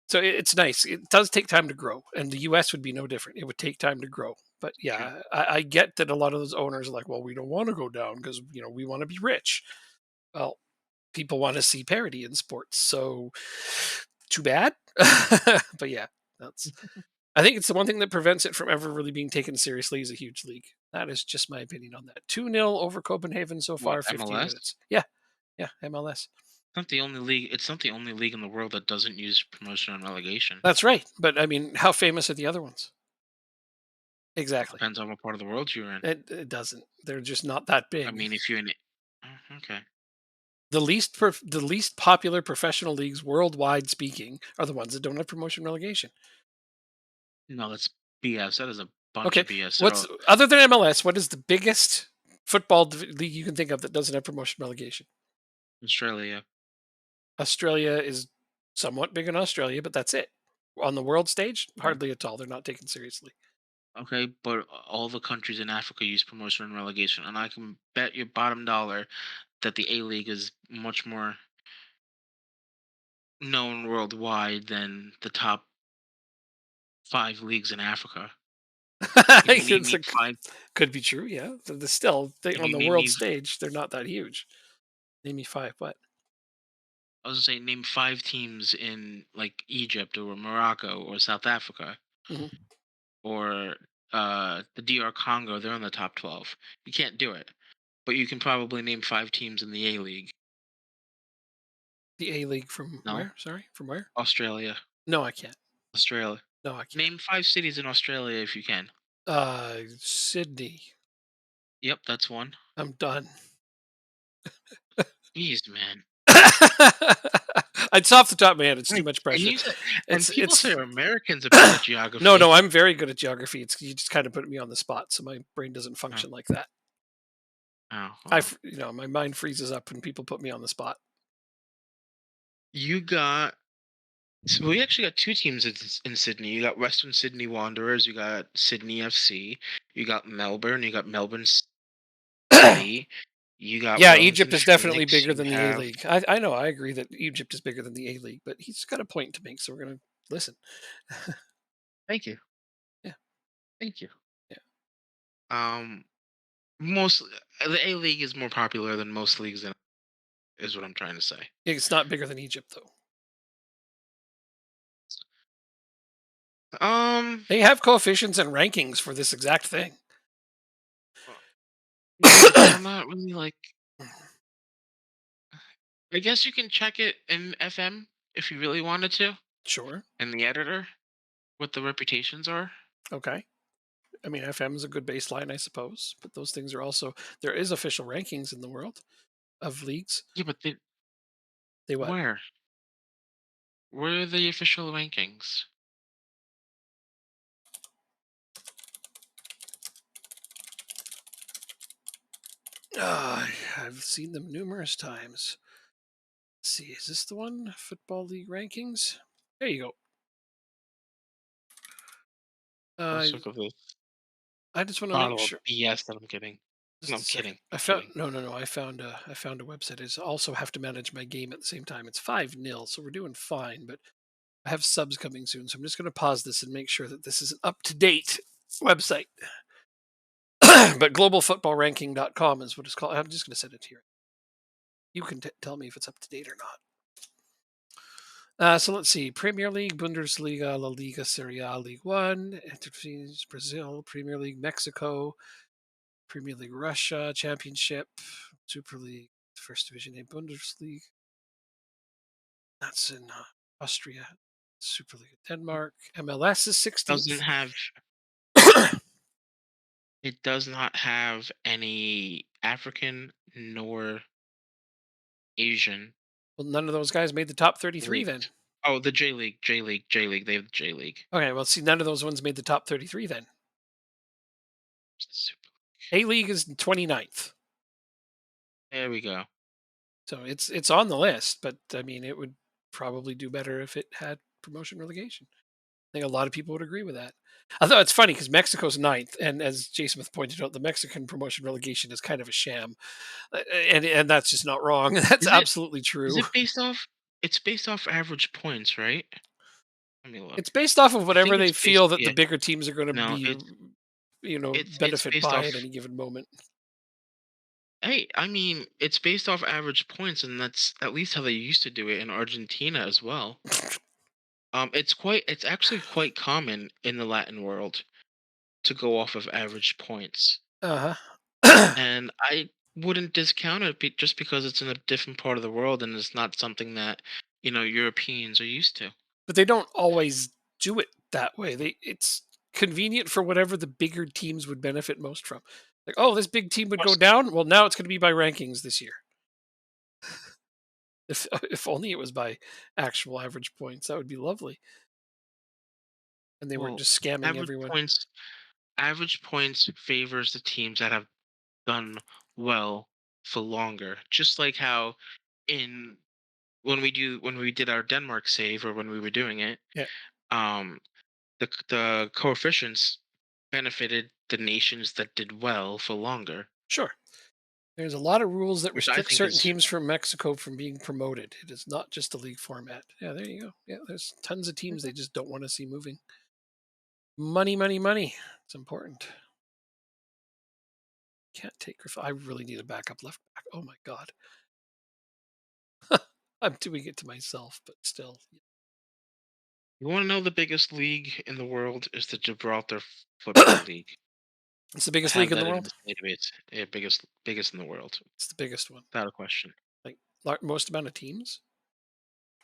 So it's nice. It does take time to grow, and the U.S. would be no different. It would take time to grow. But True. yeah, I get that a lot of those owners are like, well, we don't want to go down because we want to be rich. Well, people want to see parity in sports, so too bad. But yeah, that's I think it's the one thing that prevents it from ever really being taken seriously as a huge league. That is just my opinion on that. 2-0 over Copenhagen so What far, 15 MLS? minutes. Yeah. Yeah, MLS. Not the only league. It's not the only league in the world that doesn't use promotion and relegation. That's right. But I mean, how famous are the other ones? Exactly. Depends on what part of the world you're in. It doesn't. They're just not that I big. mean, if you're in it, okay. The least popular professional leagues worldwide speaking are the ones that don't have promotion relegation. No, that's BS. That is a bunch Okay, of BS. They're what's all other than MLS? What is the biggest league you can think of that doesn't have promotion relegation? Australia. Australia is somewhat big in Australia, but that's it. On the world stage, Okay. hardly at all. They're not taken seriously. Okay, but all the countries in Africa use promotion and relegation, and I can bet your bottom dollar that the A League is much more known worldwide than the top 5 leagues in Africa. Can you name It's me a, five? could be true. Yeah, still Can on you the name world me? stage, they're not that huge. Name me five. What? I was gonna say name 5 teams in like Egypt or Morocco or South Africa Mhm. or the DR Congo. They're in the top 12. You can't do it, but you can probably name 5 teams in the A League. The A League from No, where? Sorry, from where? Australia, No, I can't. Australia. No, I can't. Name 5 cities in Australia if you can. Sydney. Yep, that's one. I'm done. Jeez, man. It's off the top of my head. It's too Right. much And pressure. you said, and people say It's Americans are bad at no, geography. no. I'm very good at geography. It's you just kind of put me on the spot, so my brain doesn't Oh, function like that. oh, well. My mind freezes up when people put me on the spot. You got. So we actually got 2 teams in Sydney. You got Western Sydney Wanderers. You got Sydney FC. You got Melbourne. You got Melbourne City. You got Yeah, Egypt Wellington is definitely Phoenix. bigger You than the A have. League. I know. I agree that Egypt is bigger than the A League, but he's got a point to make, so we're gonna listen. Thank you. Yeah, Thank you. yeah. Um, most the A League is more popular than most leagues. Is what I'm trying to say. It's not bigger than Egypt though. Um, They have coefficients and rankings for this exact thing. yeah, but they're not really like. I guess you can check it in FM if you really wanted to, Sure. in the editor, what the reputations are. Okay. I mean, FM is a good baseline, I suppose, but those things are also there is official rankings in the world of leagues. Yeah, but They what? where? Where are the official rankings? I've seen them numerous times. Let's see, is this the one? Football League rankings. There you go. I'm Uh, sick of this I just want to make bottle of sure. BS that I'm getting. No, Just a I'm second. kidding. I I'm found kidding. no. I found a website. I also have to manage my game at the same time. It's 5-0, so we're doing fine. But I have subs coming soon, so I'm just going to pause this and make sure that this is an up to date website. But globalfootballranking.com is what it's called. I'm just going to send it here. You can tell me if it's up to date or not. So let's see: Premier League, Bundesliga, La Liga, Serie A, League One, Interfines, Brazil, Premier League, Mexico, Premier League, Russia, Championship, Super League, First Division A, Bundesliga. That's in Austria, Super League, Denmark. MLS is Doesn't 16th. have. It does not have any African nor Asian Well, none of those guys made the top 33 then. leagues. Oh, the J League, J League, J League. They have the J League. Okay, well, see, none of those ones made the top 33 then. Super- A League is 29th. There we go. So it's on the list, but I mean, it would probably do better if it had promotion relegation. I think a lot of people would agree with that. I thought it's funny because Mexico's ninth, and as Jay Smith pointed out, the Mexican promotion relegation is kind of a sham, and that's just not wrong. That's Is it? absolutely Is true. it based off? It's based off average points, right? Let me look. It's based off of I think whatever they it's based. feel that the Yeah. bigger teams are going to No, be, it's benefit based by off. at any given moment. Hey, I mean, it's based off average points, and that's at least how they used to do it in Argentina as well. It's actually quite common in the Latin world to go off of average points. Uh huh. And wouldn't discount it just because it's in a different part of the world and it's not something that Europeans are used to. But they don't always do it that way. It's convenient for whatever the bigger teams would benefit most from. Like, oh, this big team would go Plus, down. Well, now it's going to be by rankings this year. If if only it was by actual average points, that would be lovely. And they weren't well, just scamming average everyone. points average points favors the teams that have done well for longer. Just like how in when we did our Denmark save or when we were doing it, Yeah, um, the coefficients benefited the nations that did well for longer, sure. There's a lot of rules that which I restrict think certain is teams from Mexico from being promoted. It is not just a league format. Yeah, there you go. Yeah, there's tons of teams they just don't want to see moving. Money, money, money. It's important. Can't take I really need a backup left back. Oh my god. I'm doing it to myself, but still. you want to know the biggest league in the world is the Gibraltar Football League. It's the I biggest league have in the that in world. this database. Yeah, biggest in the world, It's the biggest one. without a question. Like most amount of teams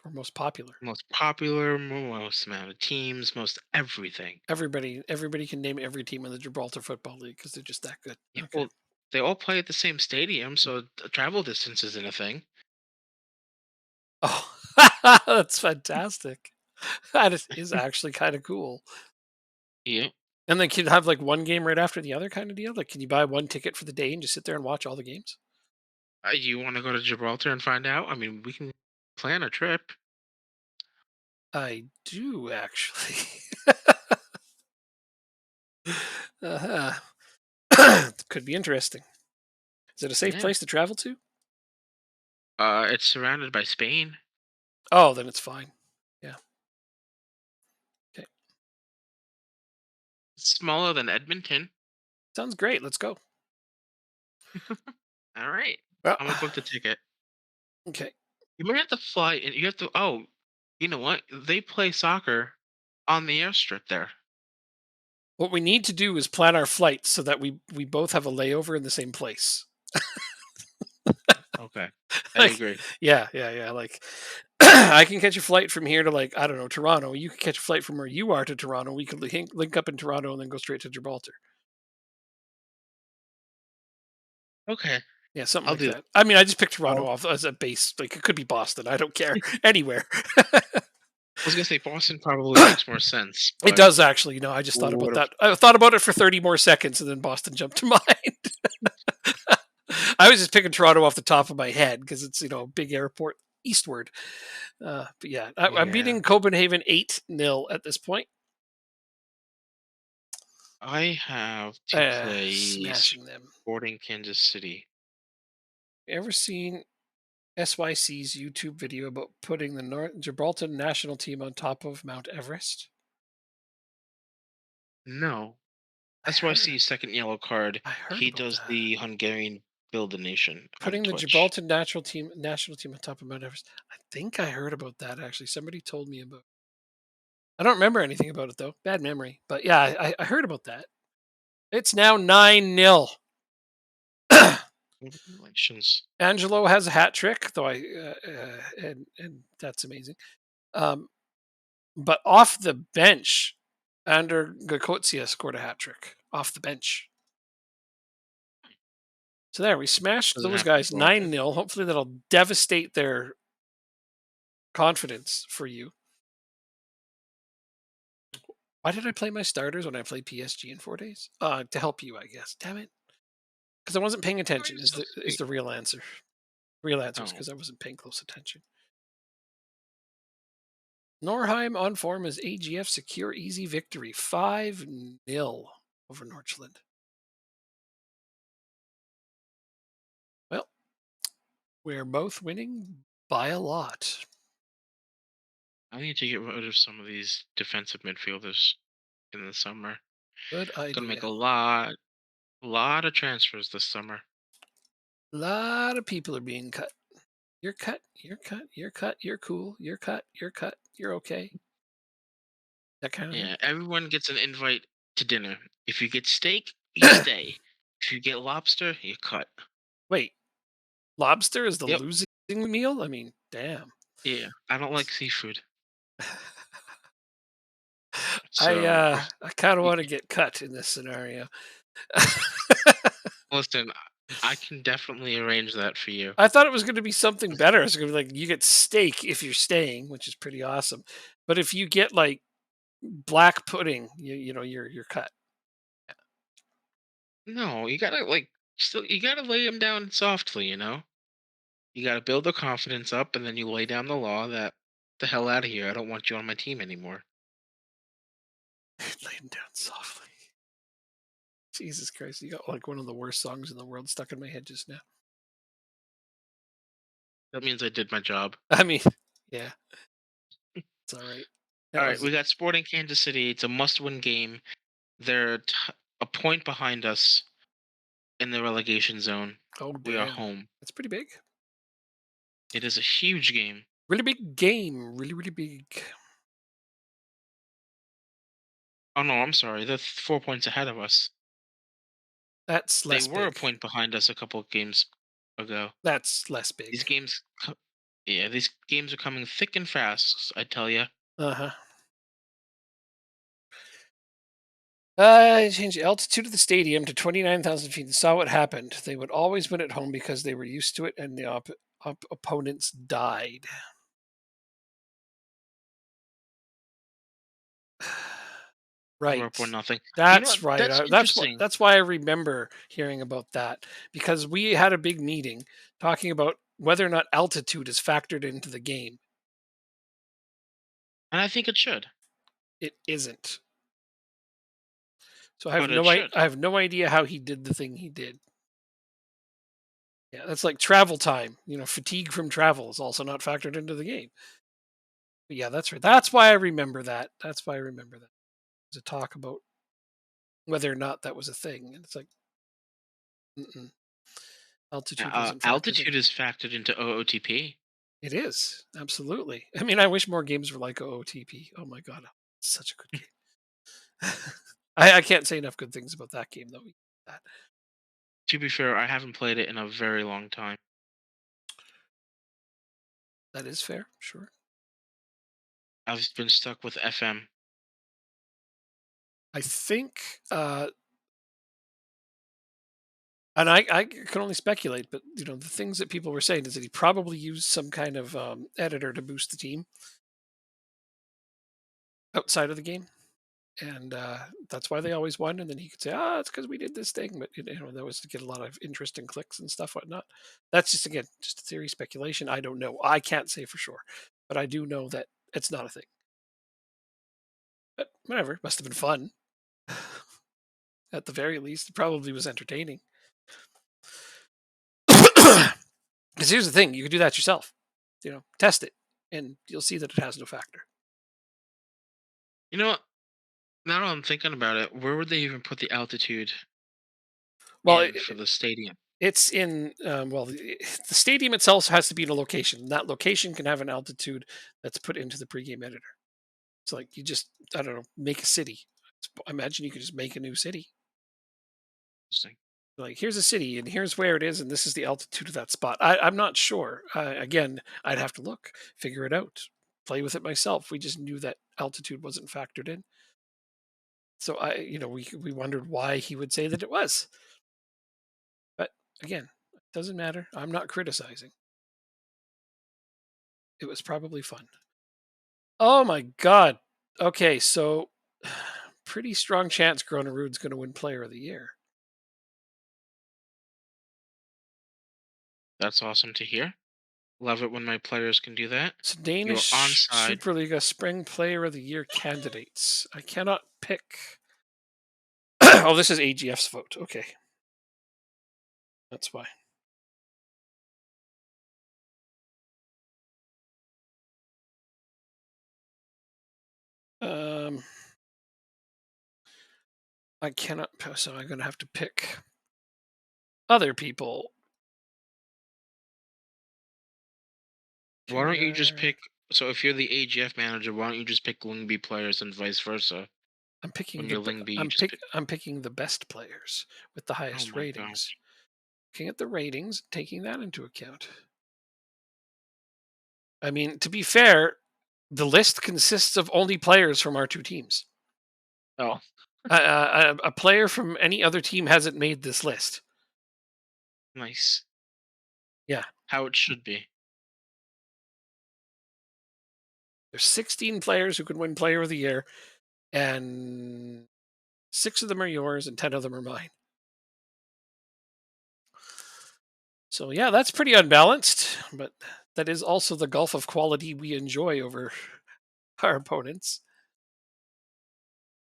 or most popular. Most popular, most amount of teams, most everything. Everybody can name every team in the Gibraltar Football League because they're just that good. Yeah, Okay. well, they all play at the same stadium, so the travel distance isn't a thing. Oh, that's fantastic. That is actually kind of cool. Yeah. And then can you have like one game right after the other kind of deal? Like, can you buy one ticket for the day and just sit there and watch all the games? You want to go to Gibraltar and find out? I mean, we can plan a trip. I do actually. uh Could be interesting. Is it a safe Yeah. place to travel to? It's surrounded by Spain. Oh, then it's fine. Yeah. Okay. It's smaller than Edmonton. Sounds great. Let's go. All right. Well, I'm gonna book the ticket. okay. You might have to fly, and you have to. Oh, you know what? They play soccer on the airstrip there. What we need to do is plan our flights so that we both have a layover in the same place. Okay, I Like, agree. yeah, yeah, yeah. Like, I can catch a flight from here to like I don't know Toronto. You can catch a flight from where you are to Toronto. We could link up in Toronto and then go straight to Gibraltar. Okay, Yeah, something I'll like do that. that. I mean, I just picked Toronto I'll, off as a base. Like, it could be Boston. I don't care. Anywhere. I was gonna say Boston probably makes more sense, It but does actually. I just thought about what if? that. I thought about it for 30 more seconds and then Boston jumped to mind. I was just picking Toronto off the top of my head because it's, a big airport eastward. But yeah, I'm Yeah, beating Copenhagen 8-0 at this point. I have to play Smashing them. Sporting Kansas City. Ever seen SYC's YouTube video about putting the North Gibraltar national team on top of Mount Everest? No, I that's why I heard see second yellow card. I heard He about does that. the Hungarian Build a Nation on Putting the Twitch. Gibraltar national team on top of Mount Everest. I think I heard about that actually. Somebody told me about. I don't remember anything about it though. Bad memory. But yeah, I heard about that. It's now 9-0. Congratulations. Angelo has a hat trick, though and that's amazing. Um, but off the bench, Ander Gakotsia scored a hat trick off the bench. So there, we smashed Doesn't those happen guys too often. 9-0. Hopefully that'll devastate their confidence for you. Why did I play my starters when I played PSG in 4 days? To help you, I guess. Damn it. Because I wasn't paying Oh, attention you're is so the sweet. real answer. Real answer is Oh, because I wasn't paying close attention. Norheim on form as AGF secure easy victory 5-0 over Norchland. Well, we're both winning by a lot. I need to get rid of some of these defensive midfielders in the summer. Good Gonna make idea. lot of transfers this summer. A lot of people are being cut. You're cut. You're cut. You're cut. You're cool. You're cut. You're cut. You're okay. That kind of thing. Yeah, everyone gets an invite to dinner. If you get steak, you stay. If you get lobster, you cut. Wait, lobster is the Yep. losing meal? I mean, damn. Yeah. I don't like seafood. I So uh I kind of y- want to get cut in this scenario. listen, I can definitely arrange that for you. I thought it was going to be something better. It's going to be like you get steak if you're staying, which is pretty awesome. But if you get like black pudding, you know you're cut. No, you gotta like still you gotta lay him down softly, you know? You gotta build the confidence up and then you lay down the law that the hell out of here. I don't want you on my team anymore. Laying down softly. Jesus Christ, you got like one of the worst songs in the world stuck in my head just now. That means I did my job. I mean, yeah, it's all right. All That right, was we got Sporting Kansas City. It's a must-win game. They're a point behind us in the relegation zone. oh We are damn, home. that's pretty big. It is a huge game. Really big game. Really big. Oh no, I'm sorry. They're 4 points ahead of us. That's They less were a big. point behind us a couple of games ago. That's less big. These games, yeah, these games are coming thick and fast. I tell you. Uh huh. Change the altitude of the stadium to 29,000 feet and saw what happened. They would always win at home because they were used to it and the opponents died. We're up one Right. nothing. You know That's what? right. That's That's interesting. why I remember hearing about that because we had a big meeting talking about whether or not altitude is factored into the game. And I think it should. It isn't. So But it should. I have no idea how he did the thing he did. Yeah, that's like travel time. You know, fatigue from travel is also not factored into the game. But yeah, that's right. That's why I remember that. That's why I remember that. To talk about whether or not that was a thing, and it's like mm-mm, altitude wasn't factored in. Altitude is factored into OOTP. It is absolutely. I mean, I wish more games were like OOTP. Oh my god, it's such a good game. I can't say enough good things about that game though. That To be fair, I haven't played it in a very long time. that is fair. Sure. I've been stuck with FM. I think, and I can only speculate, but you know, the things that people were saying is that he probably used some kind of editor to boost the team outside of the game, and that's why they always won. And then he could say, "Ah, it's because we did this thing," but you know, that was to get a lot of interest and clicks and stuff, whatnot. That's just again just a theory, speculation. I don't know. I can't say for sure, but I do know that it's not a thing. But whatever, must have been fun. At the very least, it probably was entertaining. Because here's the thing, you can do that yourself. You know, test it, and you'll see that it has no factor. You know what? Now that I'm thinking about it, where would they even put the altitude Well, in for the stadium? it's in well, the stadium itself has to be in a location. That location can have an altitude that's put into the pregame editor. It's like you just I don't know, make a city. I imagine you could just make a new city. Interesting. Like here's a city, and here's where it is, and this is the altitude of that spot. I'm not sure. Again, I'd have to look, figure it out, play with it myself. We just knew that altitude wasn't factored in. So you know, we wondered why he would say that it was. But again, it doesn't matter. I'm not criticizing. It was probably fun. Oh my god. Okay, so pretty strong chance Gronerud's going to win Player of the Year. That's awesome to hear. Love it when my players can do that. So You're Danish onside. Superliga Spring Player of the Year candidates. I cannot pick. Oh, this is AGF's vote. Okay, that's why. Um, I cannot. So I'm going to have to pick other people. Why don't you just Kinder. pick? So if you're the AGF manager, why don't you just pick Lingby players and vice versa? I'm picking When the you're b- Lingby, you just pick. I'm picking the best players with the Oh highest my ratings. gosh. looking at the ratings, taking that into account. I mean, to be fair, the list consists of only players from our two teams. Oh, A player from any other team hasn't made this list. nice. Yeah, How it should be. there's 16 players who could win Player of the Year, and 6 of them are yours, and 10 of them are mine. So yeah, that's pretty unbalanced, but that is also the gulf of quality we enjoy over our opponents.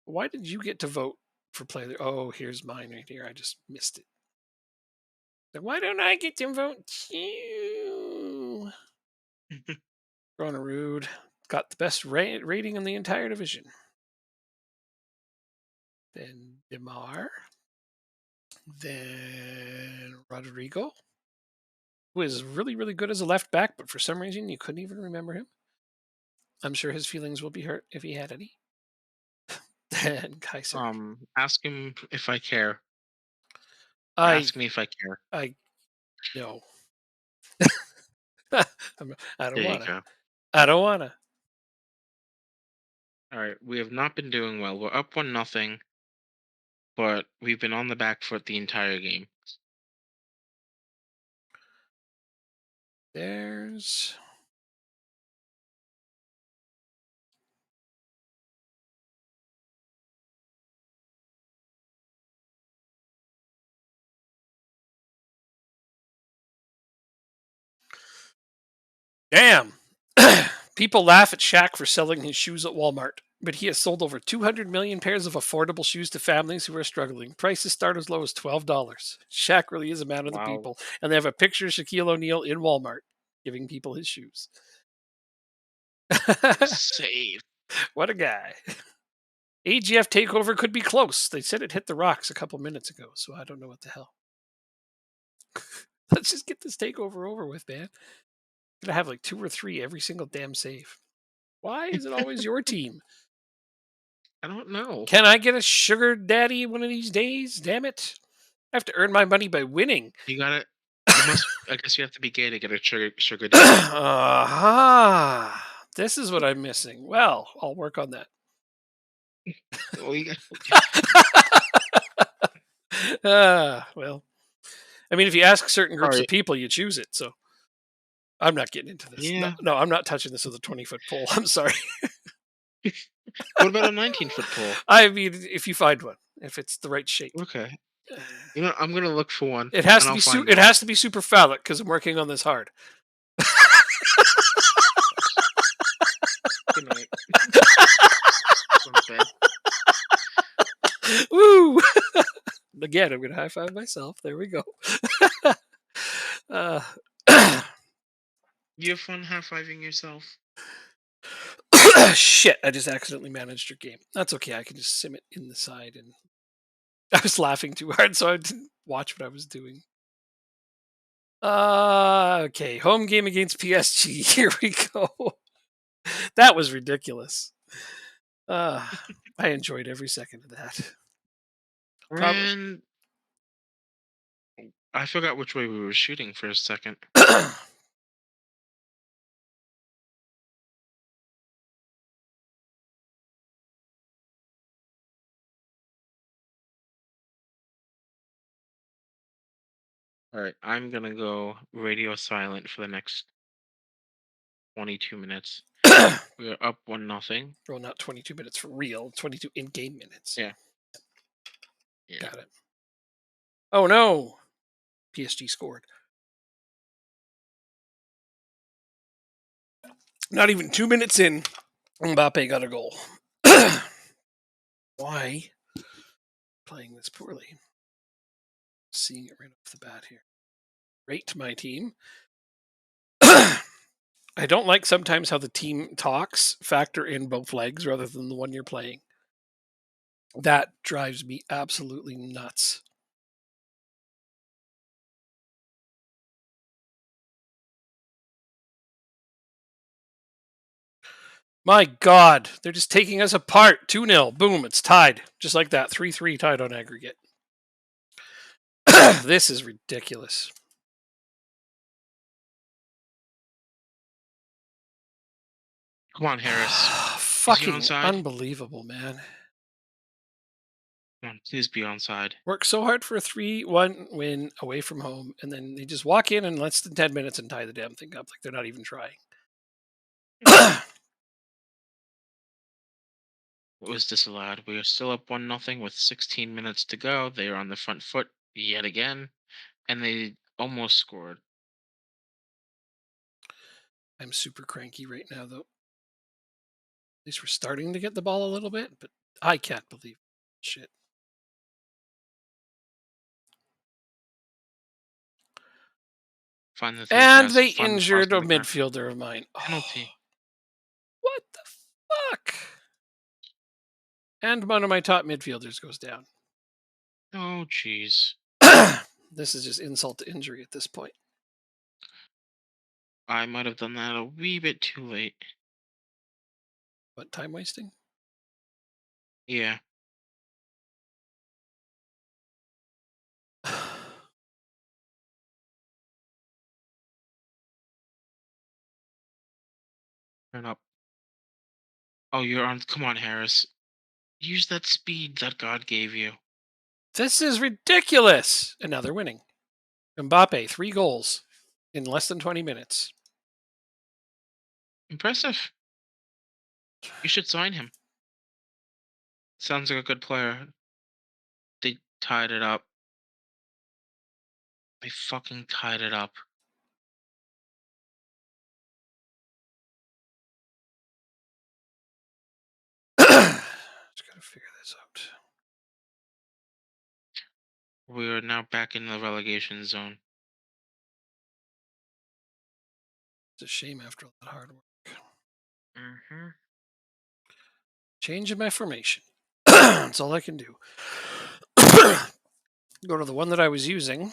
Why did you get to vote for player? Oh, here's mine right here. I just missed it. Then why don't I get to vote too? Rude got the best rating in the entire division. Then Demar. Then Rodrigo, who is really, really good as a left back, but for some reason you couldn't even remember him. I'm sure his feelings will be hurt if he had any. Then Kaiser. Ask him if I care. I Ask me if I care. I no. I don't There you wanna. go. I don't wanna. All right, we have not been doing well. We're up 1-0, but we've been on the back foot the entire game. There's damn. People laugh at Shaq for selling his shoes at Walmart, but he has sold over 200 million pairs of affordable shoes to families who are struggling. Prices start as low as $12. Shaq really is a man of the Wow. people, and they have a picture of Shaquille O'Neal in Walmart giving people his shoes. Save. What a guy. AGF takeover could be close. They said it hit the rocks a couple minutes ago, so I don't know what the hell. Let's just get this takeover over with, man. Gonna have like 2 or 3 every single damn save. Why is it always your team? I don't know. Can I get a sugar daddy one of these days? Damn it. I have to earn my money by winning. You got it. You must. I guess you have to be gay to get a sugar daddy. Aha. This is what I'm missing. Well, I'll work on that. Well, you got, Well, I mean, if you ask certain all groups of right. people, you choose it. So I'm not getting into this. No, Yeah. no, I'm not touching this with a 20-foot pole. I'm sorry. What about a 19-foot pole? I mean, if you find one, if it's the right shape. Okay. You know, I'm gonna look for one, It has and to I'll be find it one. has to be super phallic because I'm working on this hard. Good night. Go to bed. Woo! Again, I'm gonna high five myself. There we go. uh, You have fun high-fiving yourself. shit! I just accidentally managed your game. That's okay. I can just sim it in the side, and I was laughing too hard, so I didn't watch what I was doing. Okay, home game against PSG. Here we go. That was ridiculous. Uh, I enjoyed every second of that. Probably. And I forgot which way we were shooting for a second. All right, I'm gonna go radio silent for the next 22 minutes. We're up 1-0. Well, not 22 minutes for real. 22 in-game minutes. Yeah. Yeah. Got it. Oh no! PSG scored. Not even 2 minutes in, Mbappe got a goal. Why playing this poorly? Seeing it right off the bat here. Rate my team. I don't like sometimes how the team talks factor in both legs rather than the one you're playing. That drives me absolutely nuts. My God, they're just taking us apart. 2-0. Boom, it's tied. Just like that. 3-3 tied on aggregate. This is ridiculous. Come on, Harris. Is he Fucking onside? unbelievable, man. Come on, please be onside. Work so hard for a 3-1 win away from home, and then they just walk in less than 10 minutes and tie the damn thing up like they're not even trying. It was disallowed. We are still up 1-0 with 16 minutes to go. They are on the front foot yet again, and they almost scored. I'm super cranky right now, though. At least we're starting to get the ball a little bit, but I can't believe shit. Find the through And pass. they Find the cross injured on a the ground. midfielder of mine. Oh, Penalty. what the fuck? And one of my top midfielders goes down. Oh, jeez. This is just insult to injury at this point. I might have done that a wee bit too late. What, time wasting? Yeah. Turn up. Oh, you're on. Come on, Harris. Use that speed that God gave you. This is ridiculous. And now they're winning. Mbappe, 3 goals in less than 20 minutes. Impressive. You should sign him. Sounds like a good player. They tied it up. They fucking tied it up. Just gotta figure this out. We are now back in the relegation zone. It's a shame after all that hard work. Mm-hmm. Change in my formation. That's all I can do. Go to the one that I was using. What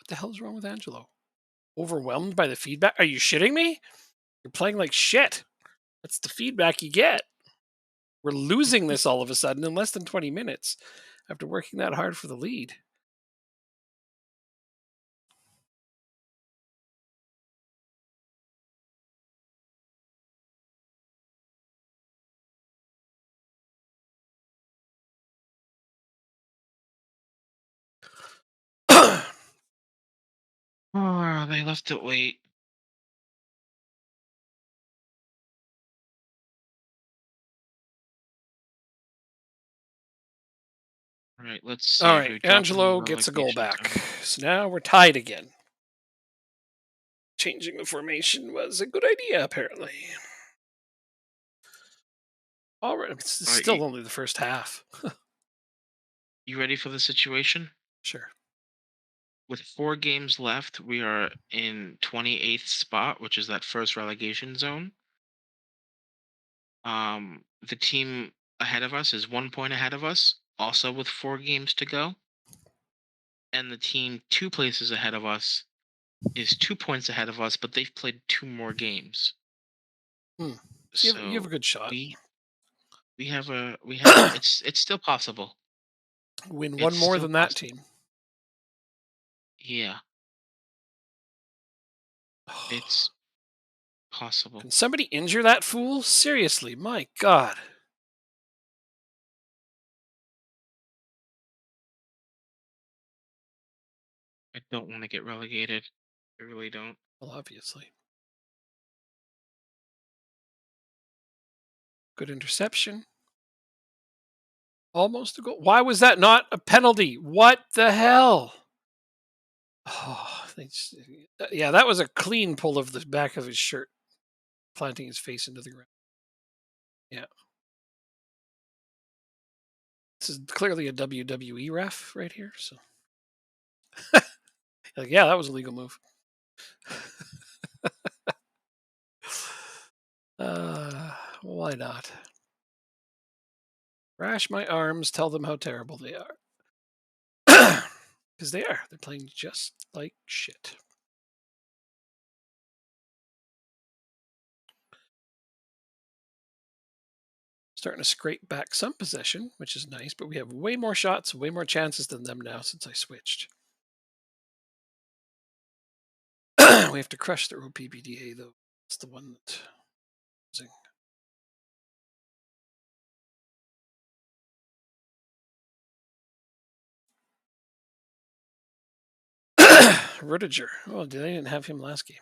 the hell's wrong with Angelo? Overwhelmed by the feedback? Are you shitting me? You're playing like shit. That's the feedback you get. We're losing this all of a sudden in less than 20 minutes after working that hard for the lead. Oh, they left it late. All right, let's All see right, who dropped in the Angelo gets a goal relegation back. zone. So now we're tied again. Changing the formation was a good idea, apparently. All right, it's All right, still only the first half. you ready for the situation? Sure. With 4 games left, we are in 28th spot, which is that first relegation zone. The team ahead of us is 1 point ahead of us, also with 4 games to go. And the team 2 places ahead of us is 2 points ahead of us, but they've played 2 more games. Hmm. So you have a So good shot. we have it's still possible. Win one It's more still than that possible. team. Yeah, it's possible. Can somebody injure that fool? Seriously, my God. I don't want to get relegated. I really don't. Well, obviously. Good interception. Almost a goal. Why was that not a penalty? What the hell? Oh, yeah, that was a clean pull of the back of his shirt, planting his face into the ground. Yeah. This is clearly a WWE ref right here. So, like, yeah, that was a legal move. Why not? Rash my arms, tell them how terrible they are. Because they are. They're playing just like shit. Starting to scrape back some possession, which is nice, but we have way more shots, way more chances than them now since I switched. We have to crush their OPBDA though. It's the one that losing. Rudiger. Oh, they didn't have him last game.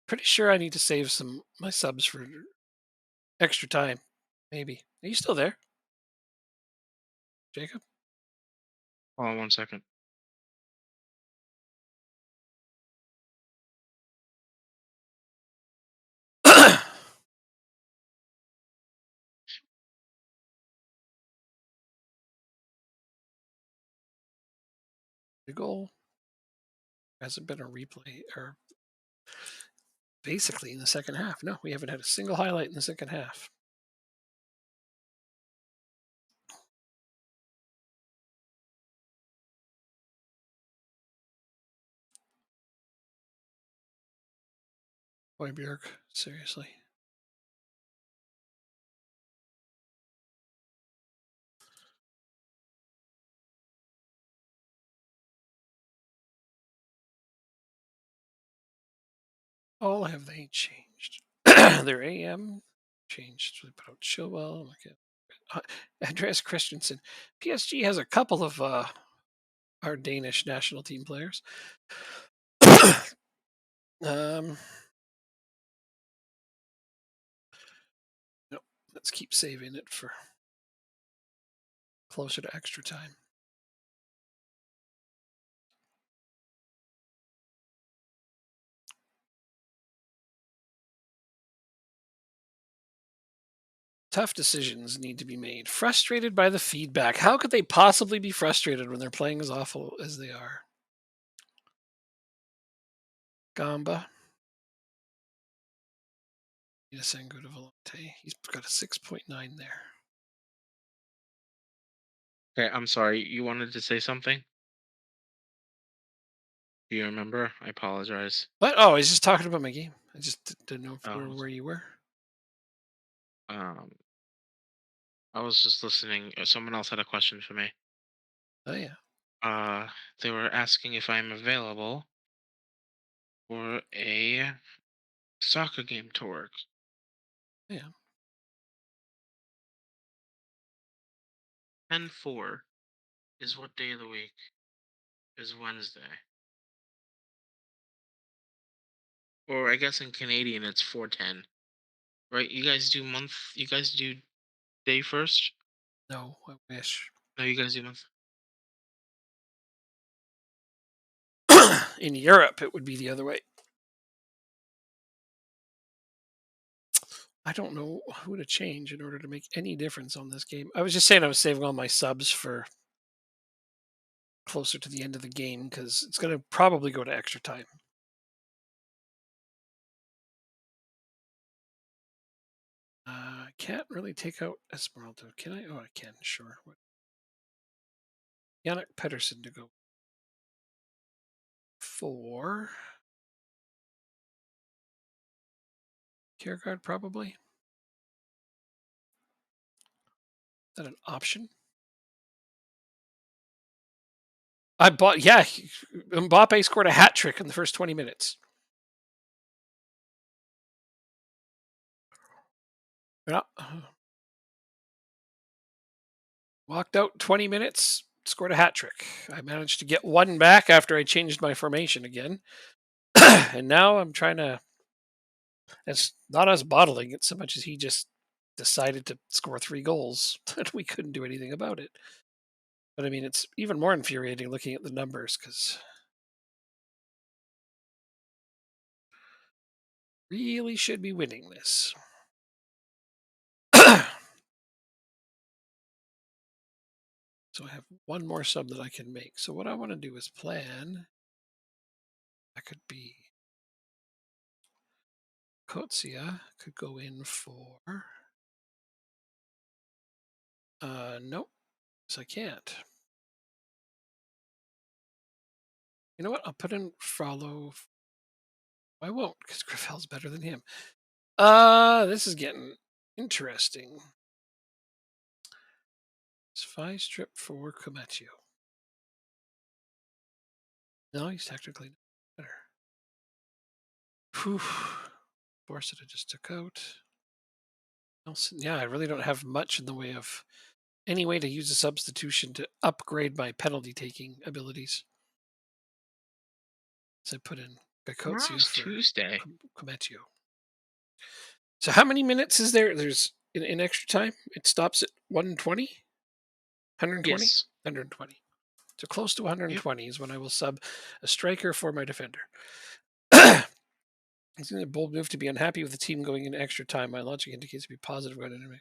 Pretty sure I need to save some my subs for extra time. Maybe. Are you still there, Jacob? Hold on 1 second. The goal hasn't been a replay or basically in the second half. No, we haven't had a single highlight in the second half. Boy, Bjork, seriously. All have they changed? Their AM changed. We put out Chilwell. Andreas Christensen. PSG has a couple of our Danish national team players. No, let's keep saving it for closer to extra time. Tough decisions need to be made. Frustrated by the feedback. How could they possibly be frustrated when they're playing as awful as they are? Gamba. Sengu to Volante. He's got a 6.9 there. Okay, I'm sorry. You wanted to say something? Do you remember? I apologize. But oh, I was just talking about my game. I just didn't know where you were. Um, I was just listening. Someone else had a question for me. Oh yeah. Uh, they were asking if I'm available for a soccer game to work. Yeah. 10-4 is what day of the week? Is Wednesday. Or I guess in Canadian it's 4:10. Right? You guys do month. You guys do day first. No, I wish. No, you guys do month. In Europe, it would be the other way. I don't know who to change in order to make any difference on this game. I was just saying I was saving all my subs for closer to the end of the game because it's going to probably go to extra time. I can't really take out Esmeralda, can I? Oh, I can, sure. Yannick Pedersen to go for Kierkegaard, probably. Is that an option? I bought, yeah, Mbappe scored a hat trick in the first 20 minutes. Yeah. Walked out 20 minutes, scored a hat trick. I managed to get one back after I changed my formation again. And now I'm trying to, it's not us bottling it so much as he just decided to score 3 goals and we couldn't do anything about it. But I mean, it's even more infuriating looking at the numbers because really should be winning this. So I have one more sub that I can make. So what I want to do is plan. That could be Kotsia could go in for. Nope. So I can't. You know what? I'll put in Frollo. I won't, because Griffel's better than him. This is getting interesting. Spy strip for Kometsu. No, he's technically better. Whew. Force that I just took out. Nelson, yeah, I really don't have much in the way of any way to use a substitution to upgrade my penalty taking abilities. So I put in Gakotsu Tomorrow's for Tuesday. Kometsu. So how many minutes is there? There's in extra time. It stops at 120, 120, Yes. 120. So close to Yep. 120 is when I will sub a striker for my defender. It's a bold move to be unhappy with the team going into extra time. My logic indicates to be positive about enemy.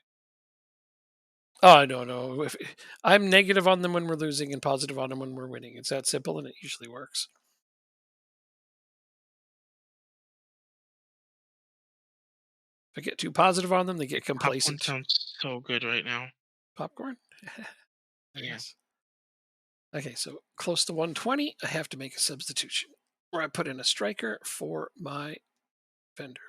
Oh no. If I'm negative on them when we're losing and positive on them when we're winning. It's that simple, and it usually works. If I get too positive on them, they get Popcorn complacent. sounds so good right now. Popcorn? Yeah. Nice. Okay, so close to 120, I have to make a substitution where I put in a striker for my defender.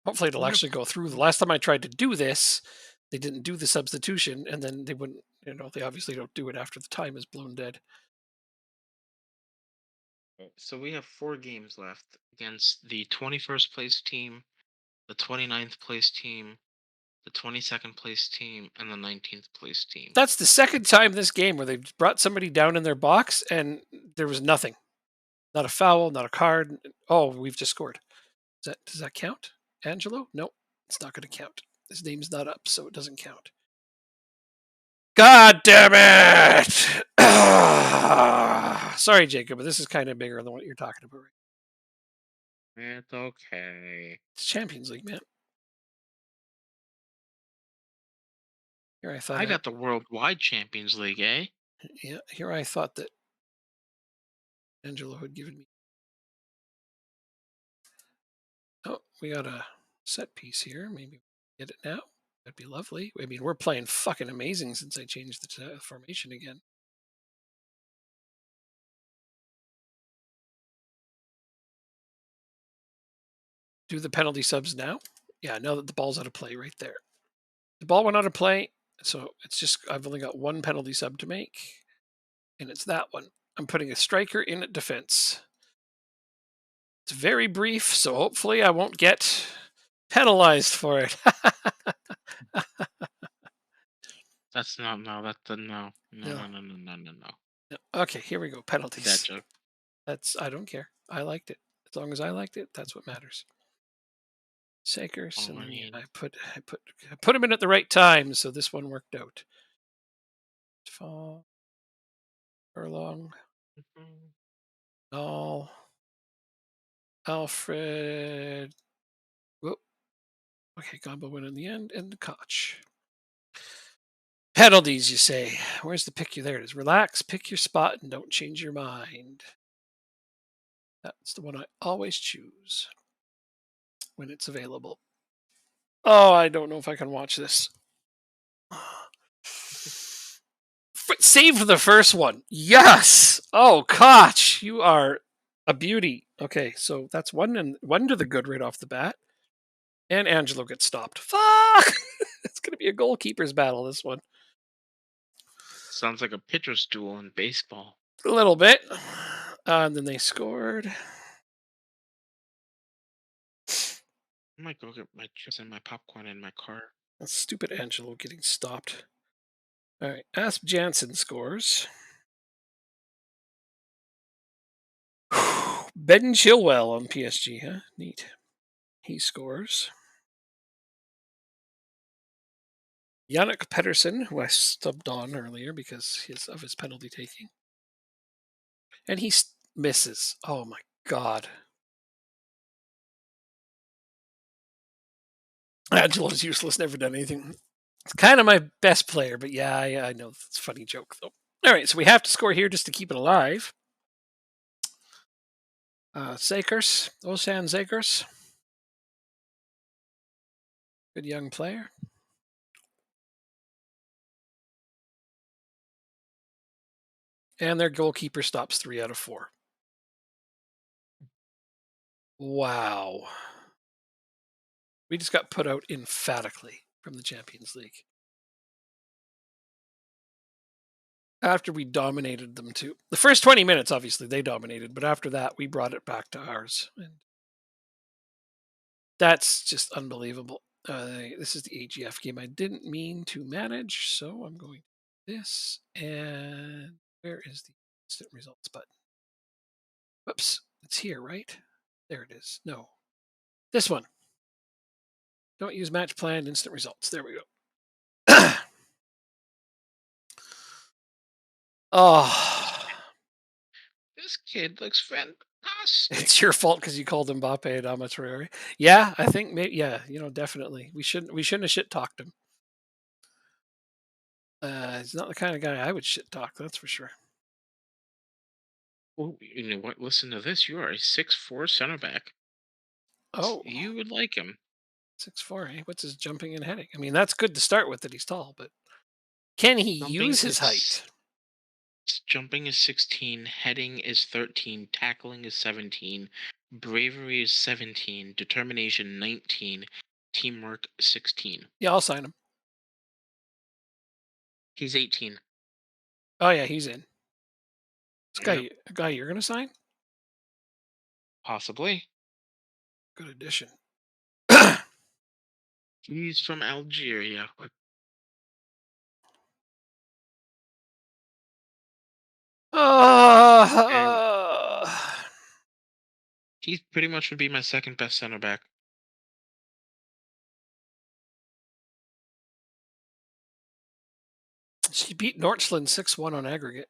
Hopefully, it'll Wonder actually if- go through. The last time I tried to do this, they didn't do the substitution, and then they wouldn't. They obviously don't do it after the time is blown dead. So we have 4 games left against the 21st place team, the 29th place team, the 22nd place team, and the 19th place team. That's the second time this game where they've brought somebody down in their box and there was nothing. Not a foul, not a card. Oh, we've just scored. Does that count? Angelo? Nope, it's not going to count. His name's not up, so it doesn't count. God damn it! Sorry, Jacob, but this is kind of bigger than what you're talking about. It's okay. It's Champions League, man. Here I thought, I got the Worldwide Champions League, eh? yeah, here I thought that Angelo had given me. Oh, we got a set piece here. Maybe get it now. That'd be lovely. I mean, we're playing fucking amazing since I changed the formation again. Do the penalty subs now? Yeah, now that the ball's out of play right there. The ball went out of play, so it's just I've only got one penalty sub to make, and it's that one. I'm putting a striker in at defense. It's very brief, so hopefully I won't get penalized for it. That's not no. That's the no. No. No. No. No. No. No. No. No. No. Okay, here we go. That Penalties. joke. I don't care. I liked it. As long as I liked it, that's what matters. Sakers, and then Fine. I put him in at the right time, so this one worked out. Fall, Furlong, Mhm. Null, Alfred. Whoop. Okay, Gombo win in the end, and the Koch. Penalties, you say? Where's the pick? You there it is. Relax, pick your spot, and don't change your mind. That's the one I always choose when it's available. Oh, I don't know if I can watch this. Saved the first one. Yes. Oh, Koch, you are a beauty. Okay, so that's one to the good right off the bat, and Angelo gets stopped. Fuck! It's gonna be a goalkeeper's battle. This one, Sounds like a pitcher's duel in baseball. a little bit, and then they scored. I might go get my chips and my popcorn in my car. That's stupid Angelo getting stopped. All right, Asp Jansen scores. Ben Chilwell on PSG, huh? Neat. He scores. Yannick Pedersen, who I subbed on earlier because of his penalty taking. And he misses. Oh my God. Angelo's useless, never done anything. It's kind of my best player, but yeah, I know it's a funny joke though. All right, so we have to score here just to keep it alive. Sakers, Osan Sakers. Good young player. and their goalkeeper stops 3 out of 4. Wow. We just got put out emphatically from the Champions League after we dominated them too. The first 20 minutes, obviously, they dominated, but after that, we brought it back to ours. And that's just unbelievable. This is the AGF game I didn't mean to manage, so I'm going to this. And where is the instant results button? Whoops, it's here, right? There it is. No, this one. Don't use match plan, instant results. There we go. Oh, This kid looks fantastic. it's your fault because you called Mbappe and Amateur. Yeah, I think maybe. Yeah, definitely. We shouldn't have shit talked him. He's not the kind of guy I would shit talk. That's for sure. Oh, you know what? Listen to this. You are a 6'4" center back. Oh, You would like him. 6'4". Eh? What's his jumping and heading? I mean, that's good to start with that he's tall, but can he Jumping use his height? jumping is 16, heading is 13, tackling is 17, bravery is 17, determination 19, teamwork 16. Yeah, I'll sign him. He's 18. Oh yeah, he's in. This Yep, guy, a guy you're gonna sign? possibly. Good addition. He's from Algeria. And Uh, he pretty much would be my second best center back. she beat Norchland 6-1 on aggregate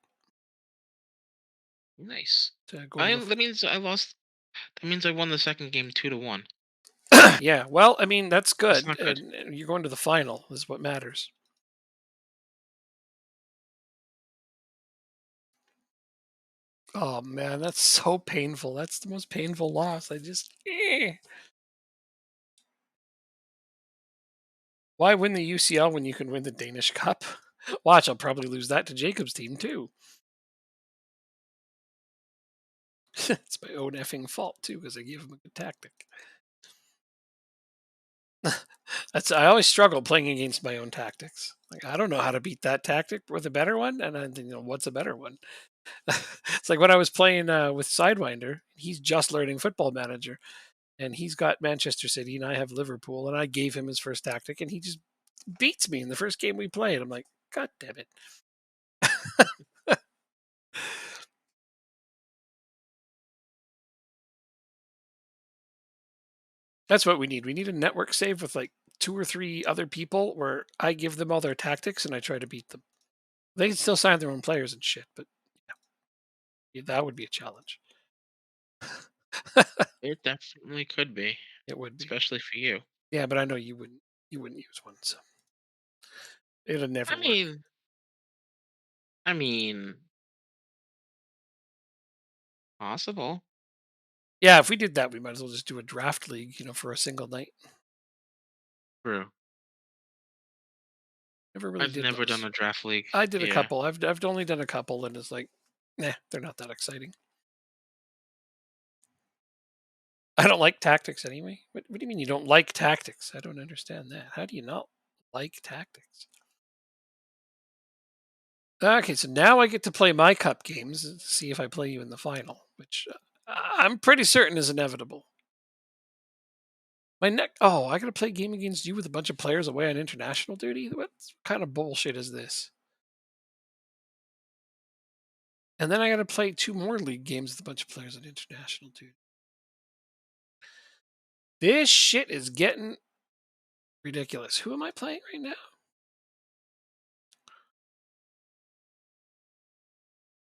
Nice. to go to I the. that means I lost. That means I won the second game 2-1. Yeah, well, I mean that's That's good, not good. and you're going to the final is what matters. Oh man, that's so painful. That's the most painful loss. I just. Why win the UCL when you can win the Danish Cup? Watch, I'll probably lose that to Jacob's team too. It's my own effing fault too because I gave him a good tactic. I always struggle playing against my own tactics. Like I don't know how to beat that tactic with a better one, and I think what's a better one. It's like when I was playing with Sidewinder. He's just learning Football Manager, and he's got Manchester City, and I have Liverpool, and I gave him his first tactic, and he just beats me in the first game we played. I'm like, God damn it! That's what we need. We need a network save with like 2 or 3 other people where I give them all their tactics and I try to beat them. They can still sign their own players and shit, but yeah, that would be a challenge. It definitely could be, It would be. especially for you. Yeah, but I know you wouldn't. You wouldn't use one, so it'll never I work. mean, I mean, possible. Yeah, if we did that, we might as well just do a draft league, for a single night. True. Never really I've did never done those. a draft league. I did a Yeah. couple. I've only done a couple, and it's like, nah, they're not that exciting. I don't like tactics anyway. What do you mean you don't like tactics? I don't understand that. How do you not like tactics? Okay, so now I get to play my cup games and see if I play you in the final, which I'm pretty certain is inevitable. My neck. Oh, I got to play a game against you with a bunch of players away on international duty. What kind of bullshit is this? And then I got to play 2 more league games with a bunch of players on international duty. This shit is getting ridiculous. Who am I playing right now?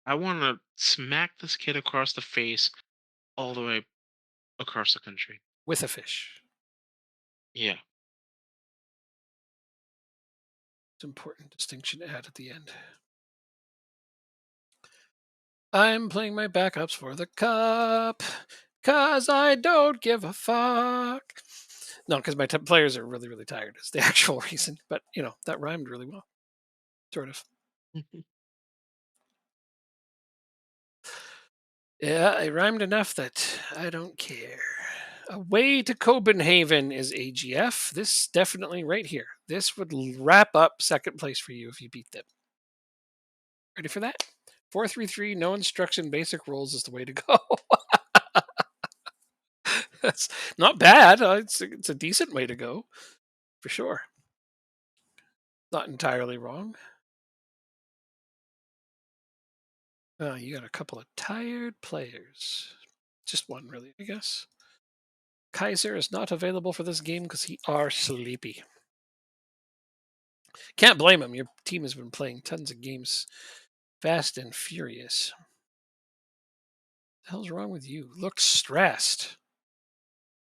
I want to smack this kid across the face all the way across the country. With a fish. Yeah. It's an important distinction to add at the end. I'm playing my backups for the cup because I don't give a fuck. No, because my players are really, really tired. Is the actual reason. But that rhymed really well, sort of. Yeah, it rhymed enough that I don't care. Away to Copenhagen is AGF. This definitely right here. This would wrap up second place for you if you beat them. Ready for that? 4-3-3, no instruction, basic rules is the way to go. That's not bad. It's a decent way to go, for sure. Not entirely wrong. You got a couple of tired players. Just one, really, I guess. Kaiser is not available for this game because he are sleepy. Can't blame him. Your team has been playing tons of games fast and furious. The hell's wrong with you? Look stressed.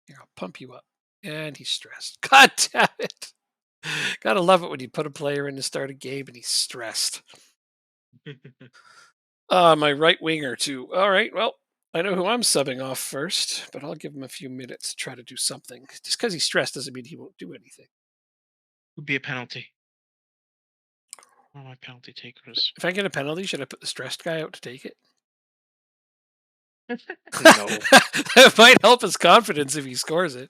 Here, I'll pump you up. And he's stressed. God damn it. Gotta love it when you put a player in to start a game and he's stressed. My right winger, too. All right, well, I know who I'm subbing off first, but I'll give him a few minutes to try to do something. Just because he's stressed doesn't mean he won't do anything. Would be a penalty. One of my penalty takers. If I get a penalty, should I put the stressed guy out to take it? No. It might help his confidence if he scores it.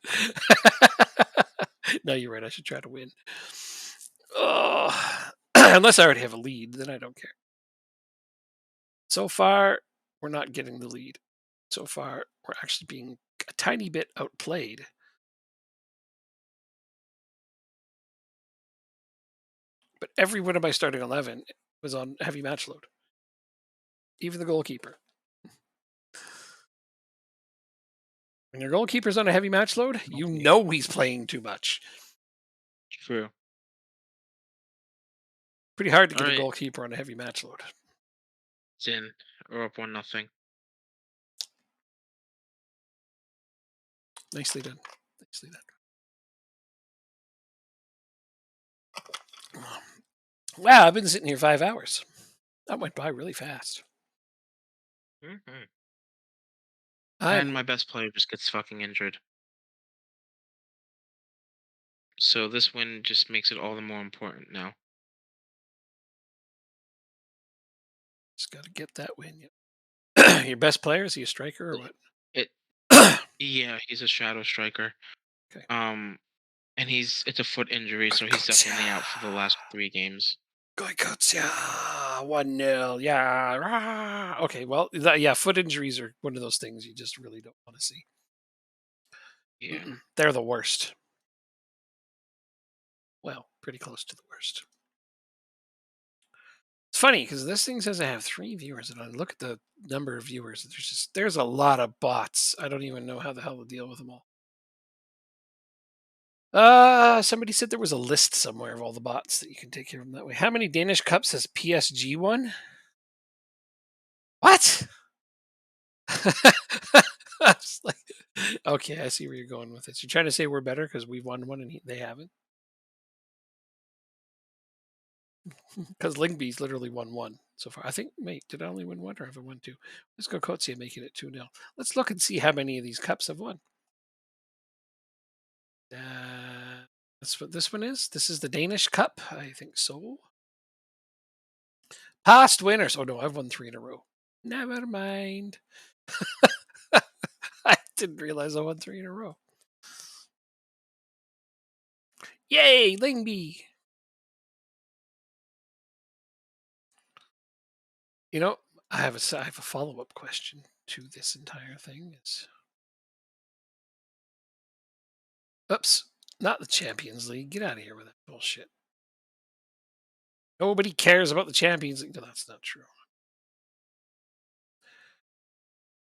No, you're right. I should try to win. Oh, unless I already have a lead, then I don't care. So far, we're not getting the lead. So far, we're actually being a tiny bit outplayed. But every one of my starting 11 was on heavy match load. Even the goalkeeper. When your goalkeeper's on a heavy match load, you know he's playing too much. True. Pretty hard to All get a right. goalkeeper on a heavy match load. It's in. We're up 1-0. Nicely done. Nicely done. Wow, I've been sitting here 5 hours. That went by really fast. And I'm my best player just gets fucking injured. So this win just makes it all the more important now. just got to get that win. Your best player, is he a striker or what? It Yeah, he's a shadow striker. Okay. And it's a foot injury, so he's definitely out for the last 3 games. Goikotsia 1-0. Yeah. Rah. Okay, well, yeah, foot injuries are one of those things you just really don't want to see. Yeah. They're the worst. Well, pretty close to the worst. It's funny because this thing says I have 3 viewers, and I look at the number of viewers. There's a lot of bots. I don't even know how the hell to deal with them all. Somebody said there was a list somewhere of all the bots that you can take care of them that way. How many Danish Cups has PSG won? What? I was like, okay, I see where you're going with this. You're trying to say we're better because we've won one and they haven't? Because Lingby's literally won one so far. I think, wait, did I only win one or have I won two? Let's go Kotsia making it 2-0. Let's look and see how many of these cups have won. That's what this one is. This is the Danish Cup. I think so. Past winners. Oh, no, I've won 3 in a row. Never mind. I didn't realize I won 3 in a row. Yay, Lingby. You know, I have a follow-up question to this entire thing. Oops, not the Champions League. Get out of here with that bullshit. Nobody cares about the Champions League. No, that's not true.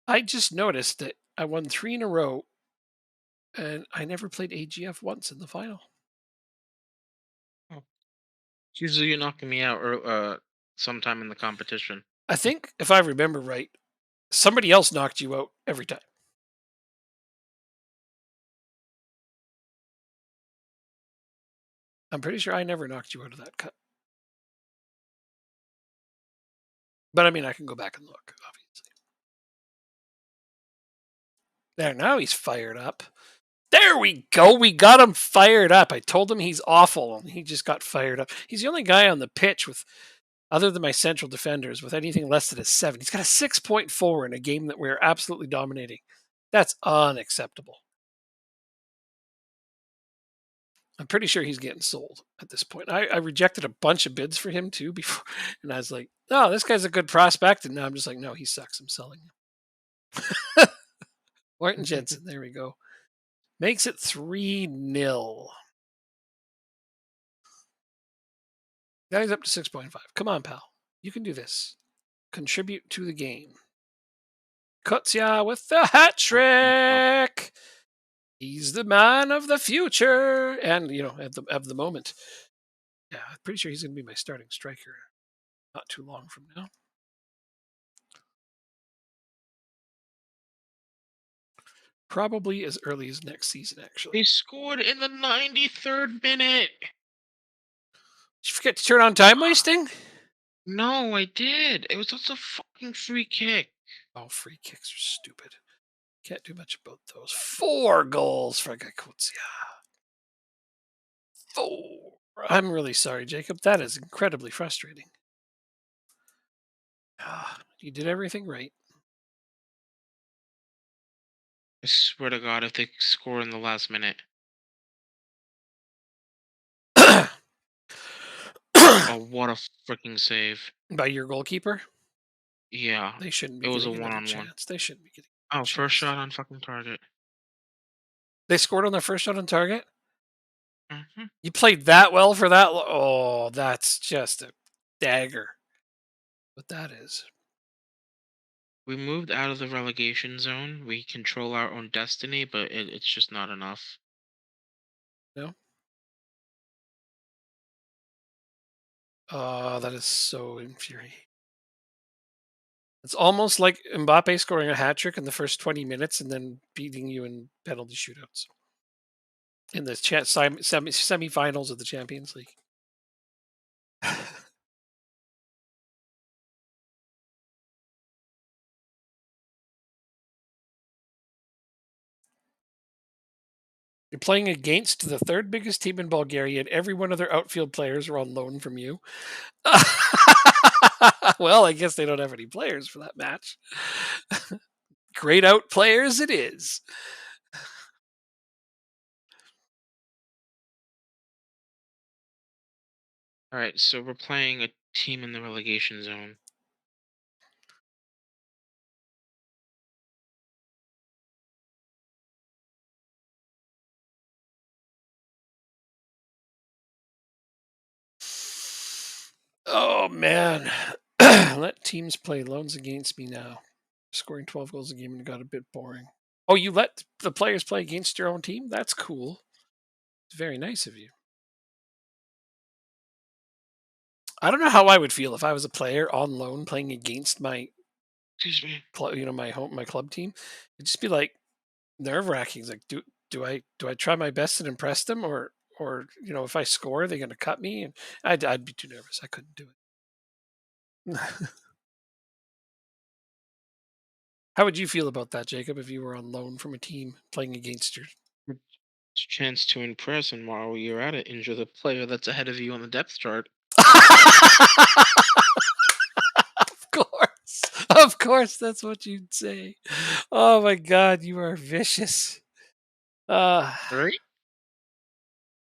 I just noticed that I won 3 in a row, and I never played AGF once in the final. Oh. Usually you're knocking me out or sometime in the competition. I think, if I remember right, somebody else knocked you out every time. I'm pretty sure I never knocked you out of that cup. But I mean, I can go back and look, obviously. There, now he's fired up. There we go. We got him fired up. I told him he's awful, and he just got fired up. He's the only guy on the pitch with other than my central defenders, with anything less than a 7. He's got a 6.4 in a game that we're absolutely dominating. That's unacceptable. I'm pretty sure he's getting sold at this point. I rejected a bunch of bids for him too before, and I was like, "Oh, this guy's a good prospect," and now I'm just like, "No, he sucks. I'm selling him." Martin Jensen, there we go. Makes it 3-0. Now he's up to 6.5. Come on, pal. You can do this. Contribute to the game. Kutsia with the hat trick. He's the man of the future, and at the moment, yeah, I'm pretty sure he's going to be my starting striker. Not too long from now. Probably as early as next season, actually. They scored in the 93rd minute. Did you forget to turn on time wasting? No, I did. It was just a fucking free kick. Oh, free kicks are stupid. Can't do much about those. 4 goals for Gakutsia. 4. I'm really sorry, Jacob. That is incredibly frustrating. You did everything right. I swear to God, if they score in the last minute. Oh, what a freaking save. By your goalkeeper? Yeah, They shouldn't it be was a getting another one-on-one. chance. They shouldn't be getting Oh, a first chance. shot on fucking target. They scored on their first shot on target? Hmm. You played that well for that? Oh, that's just a dagger. What that is. We moved out of the relegation zone. We control our own destiny, but it's just not enough. No? Oh, that is so infuriating. It's almost like Mbappe scoring a hat trick in the first 20 minutes and then beating you in penalty shootouts in the semifinals of the Champions League. You're playing against the third biggest team in Bulgaria, and every one of their outfield players are on loan from you. Well, I guess they don't have any players for that match. Great out players it is. All right, so we're playing a team in the relegation zone. Oh man. Let teams play loans against me now. Scoring 12 goals a game and got a bit boring. Oh, you let the players play against your own team? That's cool. It's very nice of you. I don't know how I would feel if I was a player on loan playing against my Excuse me. my club team. It'd just be like nerve wracking. Like, do I try my best and impress them, or if I score, they're going to cut me, and I'd be too nervous. I couldn't do it. How would you feel about that, Jacob, if you were on loan from a team playing against your? It's a chance to impress, and while you're at it, injure the player that's ahead of you on the depth chart. Of course, that's what you'd say. Oh my God, you are vicious. Uh, Right?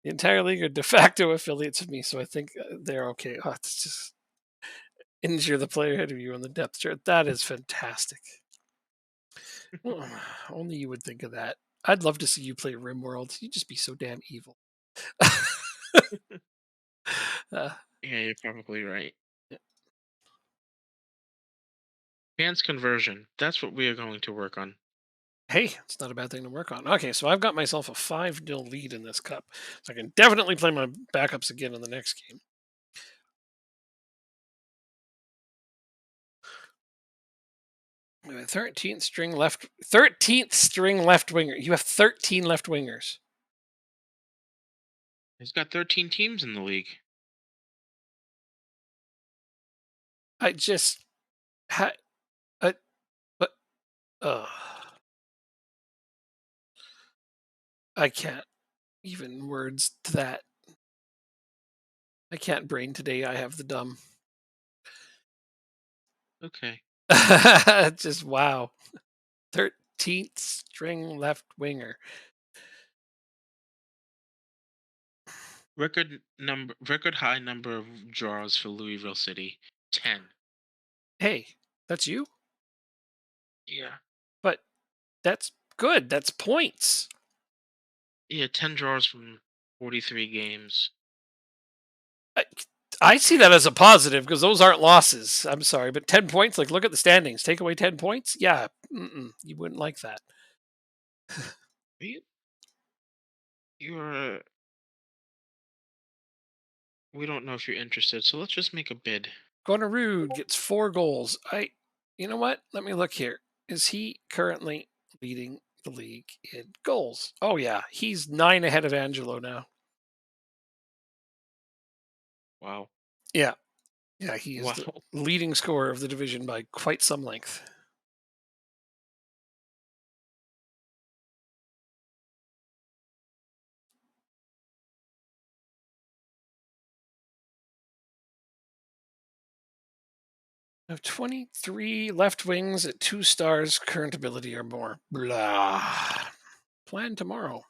the entire league are de facto affiliates of me, so I think they're okay. Oh, it's just injure the player ahead of you on the depth chart. That is fantastic. Oh, only you would think of that. I'd love to see you play RimWorld. You'd just be so damn evil. uh, Yeah, you're probably right. yeah. Chance conversion. That's what we are going to work on. Hey, it's not a bad thing to work on. Okay, so I've got myself a 5-0 lead in this cup. So I can definitely play my backups again in the next game. 13th string left winger. You have 13 left wingers. He's got 13 teams in the league. I just had but I can't even words to that. I can't brain today. I have the dumb. Okay. Just wow. 13th string left winger. Record high number of draws for Louisville City. 10. Hey, that's you? Yeah. But that's good. That's points. Yeah, 10 draws from 43 games. I, I see that as a positive because those aren't losses. I'm sorry, but 10 points, like look at the standings. Take away 10 points? Yeah, you wouldn't like that. You you're we don't know if you're interested, so let's just make a bid. Gonarude gets 4 goals. You know what? Let me look here. Is he currently leading the league in goals? Oh, yeah. He's 9 ahead of Angelo now. Wow. Yeah. Yeah, he is the Wow. leading scorer of the division by quite some length. I have 23 left wings at 2 stars, current ability or more. Blah. Plan tomorrow.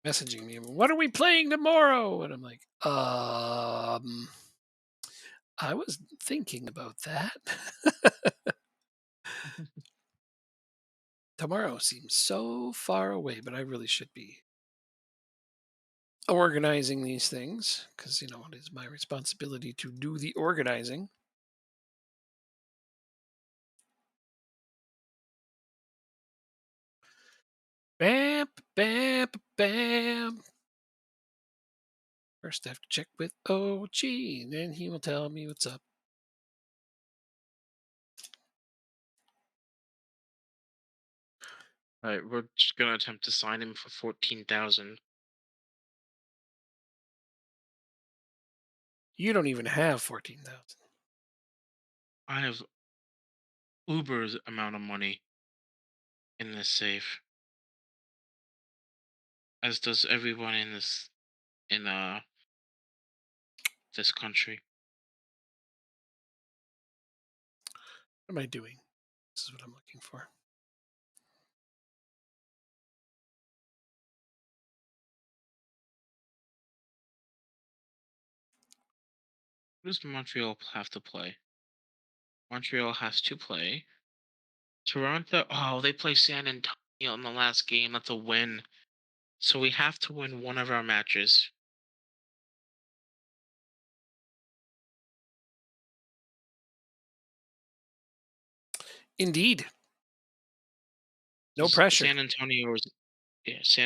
Messaging me, what are we playing tomorrow? And I'm like, I was thinking about that. Tomorrow seems so far away, but I really should be organizing these things because, it is my responsibility to do the organizing. Bam, bam, bam. First, I have to check with OG, and then he will tell me what's up. Alright, we're just gonna attempt to sign him for 14,000. You don't even have 14,000. I have Uber's amount of money in this safe, as does everyone in this country. What am I doing? This is what I'm looking for. Who does Montreal have to play? Montreal has to play Toronto. Oh, they play San Antonio in the last game. That's a win. So we have to win one of our matches. Indeed. No 'Cause pressure. San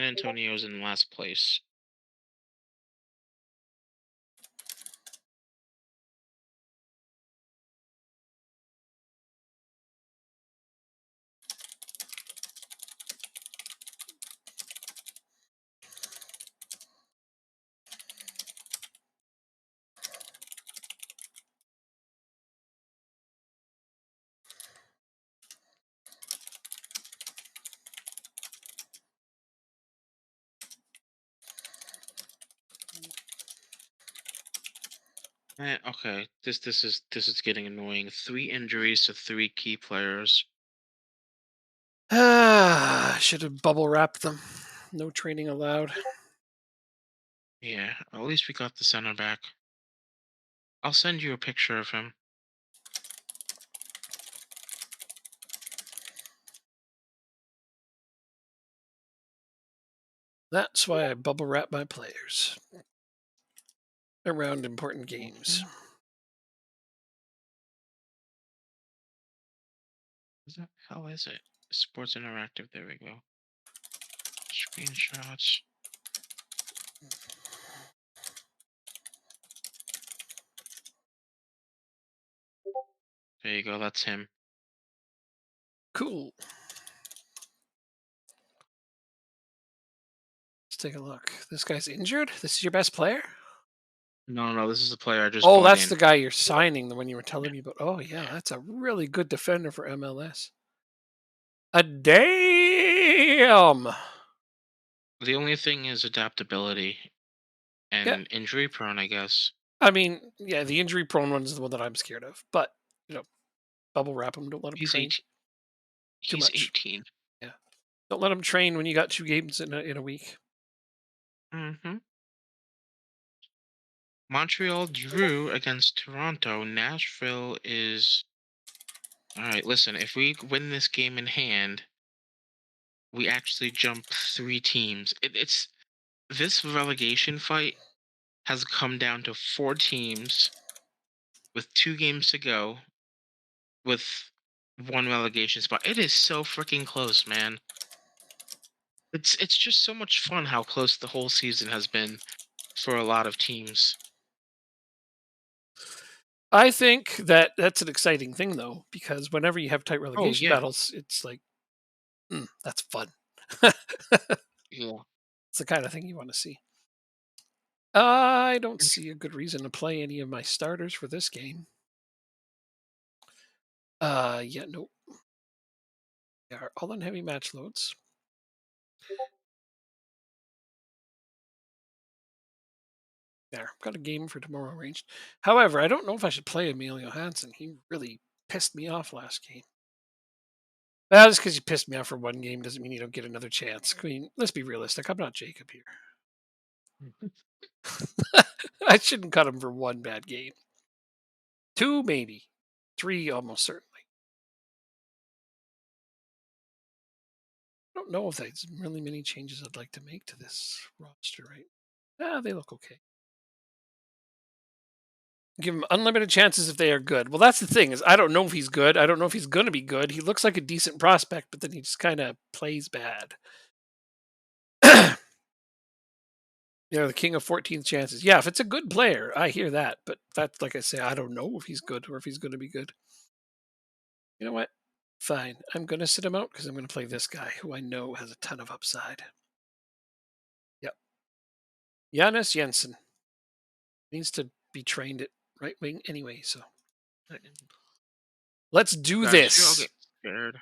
Antonio's in last place. Okay, this is getting annoying. 3 injuries to 3 key players. Should have bubble wrapped them. No training allowed. Yeah, at least we got the center back. I'll send you a picture of him. That's why I bubble wrap my players around important games. What the hell is it? Sports Interactive. There we go. Screenshots. There you go. That's him. Cool. Let's take a look. This guy's injured? This is your best player? No, no, this is the player I just Oh, bought that's in. the guy you're signing, the one you were telling Yeah, me about. Oh, yeah, yeah. that's a really good defender for MLS. A damn! The only thing is adaptability Yeah, and injury prone, I guess. I mean, yeah, the injury prone one is the one that I'm scared of. But, you know, bubble wrap him, don't let him He's train 18. too He's much. 18. Yeah. Don't let him train when you got 2 games in a week. Mm-hmm. Montreal drew against Toronto. Nashville is all right. Listen, if we win this game in hand, we actually jump 3 teams. It's this relegation fight has come down to 4 teams with 2 games to go with one relegation spot. It is so freaking close, man. It's just so much fun how close the whole season has been for a lot of teams. I think that that's an exciting thing, though, because whenever you have tight Oh relegation yeah, battles, it's like, that's fun. yeah. It's the kind of thing you want to see. I don't Int- see a good reason to play any of my starters for this game. Yeah, nope. They are all on heavy match loads. There, got a game for tomorrow arranged. However, I don't know if I should play Emilio Hansen. He really pissed me off last game. Well, just because you pissed me off for one game doesn't mean you don't get another chance. I mean, let's be realistic. I'm not Jacob here. I shouldn't cut him for one bad game. 2, maybe. 3, almost certainly. I don't know if there's really many changes I'd like to make to this roster, right? They look okay. Give him unlimited chances if they are good. Well, that's the thing is I don't know if he's good. I don't know if he's going to be good. He looks like a decent prospect, but then he just kind of plays bad. The king of 14 chances. Yeah, if it's a good player, I hear that. But that's like I say, I don't know if he's good or if he's going to be good. You know what? Fine. I'm going to sit him out because I'm going to play this guy who I know has a ton of upside. Yep. Giannis Jensen needs to be trained at right wing anyway. So let's do Got you. I'll this. get scared.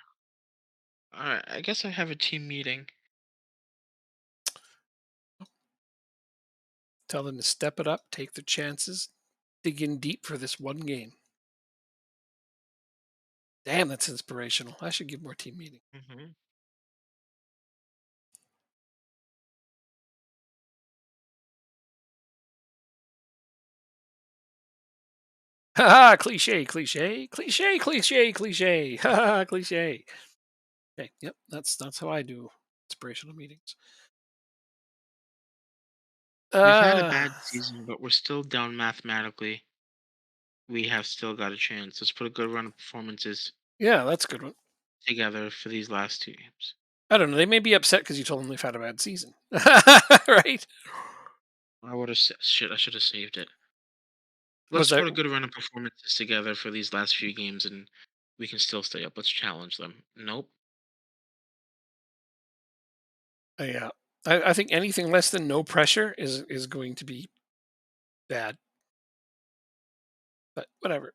All right. I guess I have a team meeting. Tell them to step it up, take their chances, dig in deep for this one game. Damn, that's inspirational. I should give more team meeting. Hmm. Ha ha, cliche, cliche, cliche, cliche, cliche. Ha ha, cliche. Okay, yep, that's how I do inspirational meetings. We've had a Uh bad season, but we're still down mathematically. We have still got a chance. Let's put a good run of performances yeah, that's a good one. together for these last 2 games. I don't know. They may be upset because you told them they've had a bad season. Right? I would have shit. I should have saved it. Was Let's that put a good run of performances together for these last few games, and we can still stay up. Let's challenge them. Nope. yeah. I think anything less than no pressure is going to be bad. But whatever.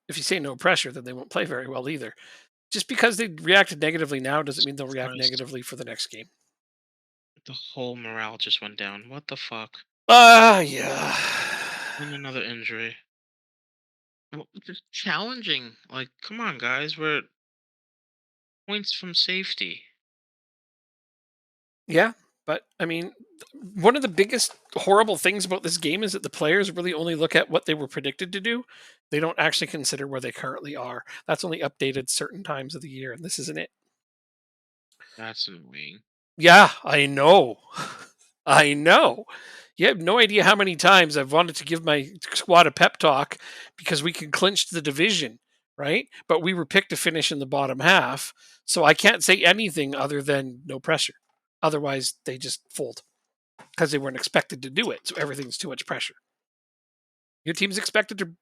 If you say no pressure, then they won't play very well either. Just because they reacted negatively now doesn't mean they'll react Christ. negatively for the next game. The whole morale just went down. What the fuck? Yeah. And another injury. Well, just challenging. Like, come on, guys. We're points from safety. Yeah, but I mean, one of the biggest horrible things about this game is that the players really only look at what they were predicted to do. They don't actually consider where they currently are. That's only updated certain times of the year, and this isn't it. That's annoying. Yeah, I know. I know. You have no idea how many times I've wanted to give my squad a pep talk because we can clinch the division, right? But we were picked to finish in the bottom half. So I can't say anything other than no pressure. Otherwise, they just fold. because they weren't expected to do it. So everything's too much pressure. Your team's expected to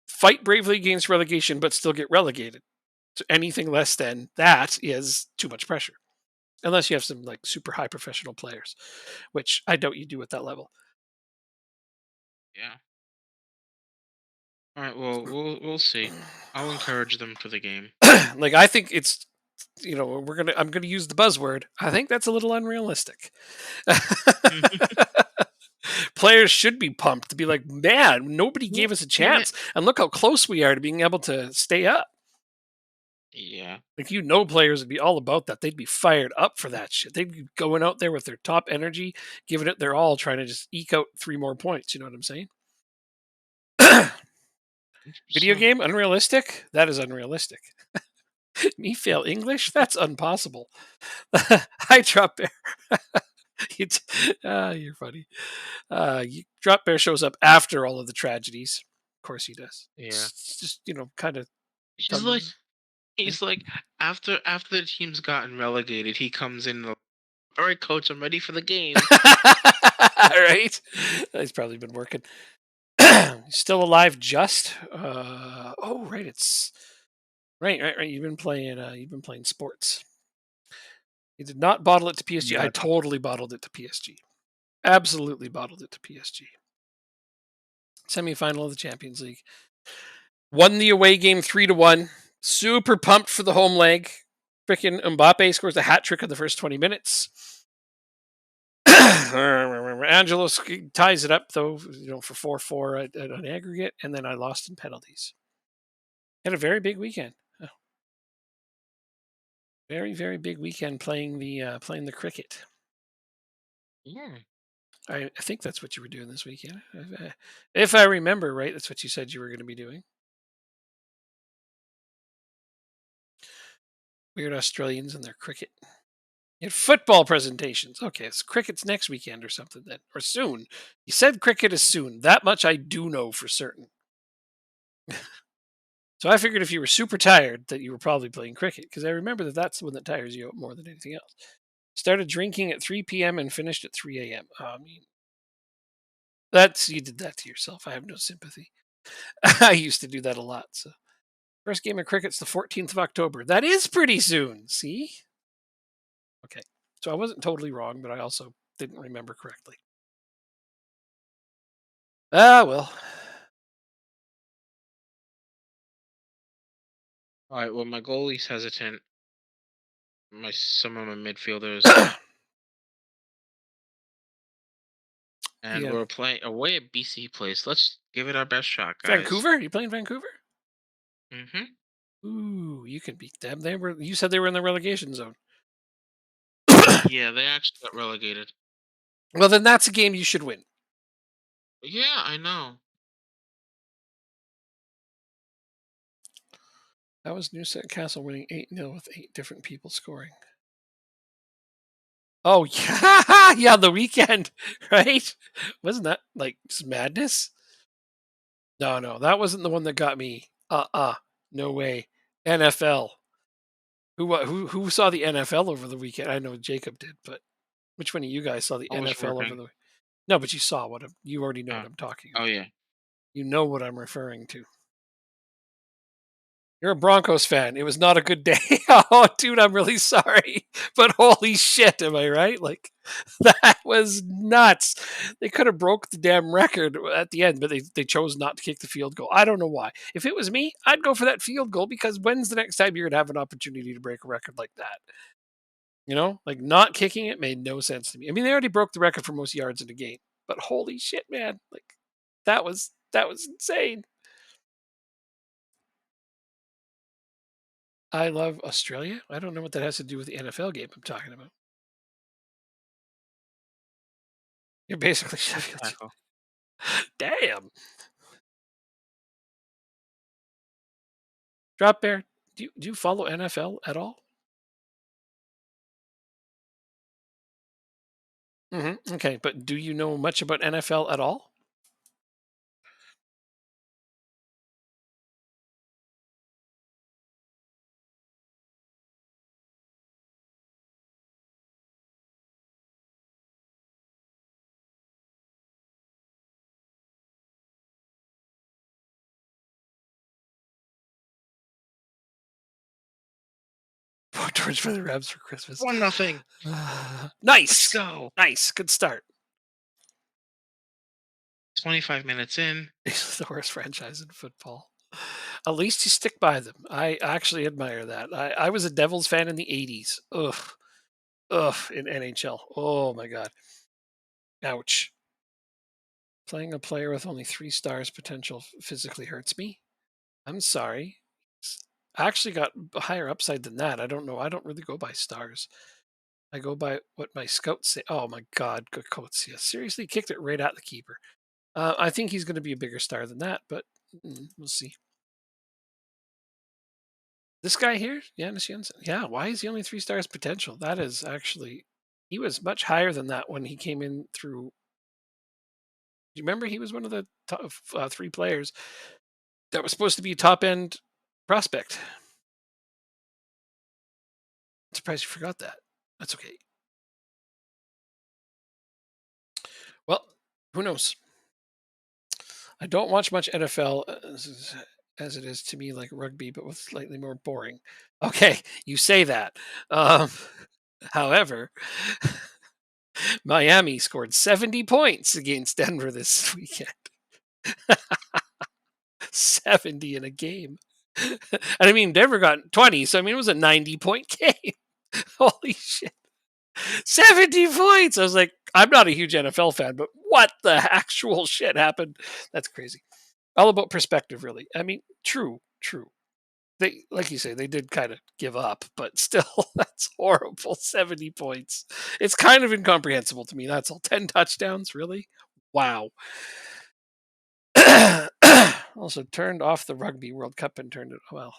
fight bravely against relegation, but still get relegated. So anything less than that is too much pressure, unless you have some like super high professional players, which I doubt you do at that level. Yeah. All right. Well, we'll see. I'll encourage them for the game. Like I think it's I'm gonna use the buzzword. I think that's a little unrealistic. Players should be pumped to be like, man, nobody Yeah. gave us a Yeah. chance, and look how close we are to being able to stay up. Yeah. Like players would be all about that. They'd be fired up for that shit. They'd be going out there with their top energy, giving it their all, trying to just eke out 3 more points. You know what I'm saying? Video 100%. game unrealistic? That is unrealistic. Me fail English? That's impossible. Hi, Drop Bear. You're funny. Drop Bear shows up after all of the tragedies. Of course he does. Yeah. It's just kind of He's like dumb. he's like after the team's gotten relegated, he comes in. All right, coach, I'm ready for the game. Right? He's probably been working. Still alive, just. Oh, right. It's right. You've been playing. You've been playing sports. You did not bottle it to PSG. I Yeah. totally bottled it to PSG. Absolutely bottled it to PSG. Semi-final of the Champions League. Won the away game 3-1. Super pumped for the home leg. Freaking Mbappe scores a hat trick in the first 20 minutes. Angelo ties it up though, for 4-4 at an aggregate, and then I lost in penalties. Had a very big weekend. Very very big weekend playing the cricket. Yeah. I think that's what you were doing this weekend. If I remember right, that's what you said you were going to be doing. Weird Australians and their cricket. You had football presentations. Okay, so cricket's next weekend or something then, or soon. You said cricket is soon. That much I do know for certain. So I figured if you were super tired that you were probably playing cricket because I remember that that's the one that tires you out more than anything else. Started drinking at 3 p.m. and finished at 3 a.m. I mean, you did that to yourself. I have no sympathy. I used to do that a lot. So first game of cricket's the 14th of October. That is pretty soon. See? Okay. So I wasn't totally wrong, but I also didn't remember correctly. Ah, well. All right. Well, my goalie's hesitant. Some of my midfielders, and Yeah. we're playing away at BC Place. Let's give it our best shot, guys. Vancouver? You playing Vancouver? Hmm. Ooh, you can beat them. You said they were in the relegation zone. Yeah, they actually got relegated. Well, then that's a game you should win. Yeah, I know. That was Newcastle winning 8-0 with 8 different people scoring. Oh, yeah. Yeah, the weekend, right? Wasn't that like just madness? No, no, that wasn't the one that got me. No way. NFL. Who saw the NFL over the weekend? I know Jacob did, but which one of you guys saw the I was NFL over working. the? No, but you saw you already know what Uh, I'm talking oh about. yeah. You know what I'm referring to. You're a Broncos fan. It was not a good day. Oh, dude, I'm really sorry. But holy shit, am I right? Like, that was nuts. They could have broke the damn record at the end, but they chose not to kick the field goal. I don't know why. If it was me, I'd go for that field goal because when's the next time you're going to have an opportunity to break a record like that? Like not kicking it made no sense to me. I mean, they already broke the record for most yards in a game, but holy shit, man. Like, that was insane. I love Australia. I don't know what that has to do with the NFL game I'm talking about. You're basically Good Sheffield. tackle. Damn. Drop Bear, do you follow NFL at all? Okay, but do you know much about NFL at all? vote George for the Rams for Christmas. 1-0. Let's Nice, go. nice, good start. 25 minutes in. He's the worst franchise in football. At least you stick by them. I actually admire that. I was a Devils fan in the '80s. Ugh, ugh, in NHL. Oh my god, ouch. Playing a player with only 3 stars potential physically hurts me. I'm sorry. I actually got higher upside than that. I don't know. I don't really go by stars. I go by what my scouts say. Oh my God, Kokotia seriously kicked it right at the keeper. I think he's going to be a bigger star than that, but we'll see. This guy here, Janis Jensen. Yeah, why is he only 3 stars potential? That is actually he was much higher than that when he came in through. Do you remember he was one of the top 3 players that was supposed to be a top end prospect? I'm surprised you forgot that. That's okay. Well, who knows? I don't watch much NFL as it is to me like rugby, but with slightly more boring. Okay, you say that. Um, however, Miami scored 70 points against Denver this weekend. 70 in a game. And I mean, Denver got 20, so I mean, it was a 90-point game. Holy shit. 70 points. I was like, I'm not a huge NFL fan, but what the actual shit happened? That's crazy. All about perspective, really. I mean, true, true. They, like you say, they did kind of give up, but still, that's horrible. 70 points. It's kind of incomprehensible to me. That's all. 10 touchdowns, really? Wow. Also turned off the Rugby World Cup and turned it. Well,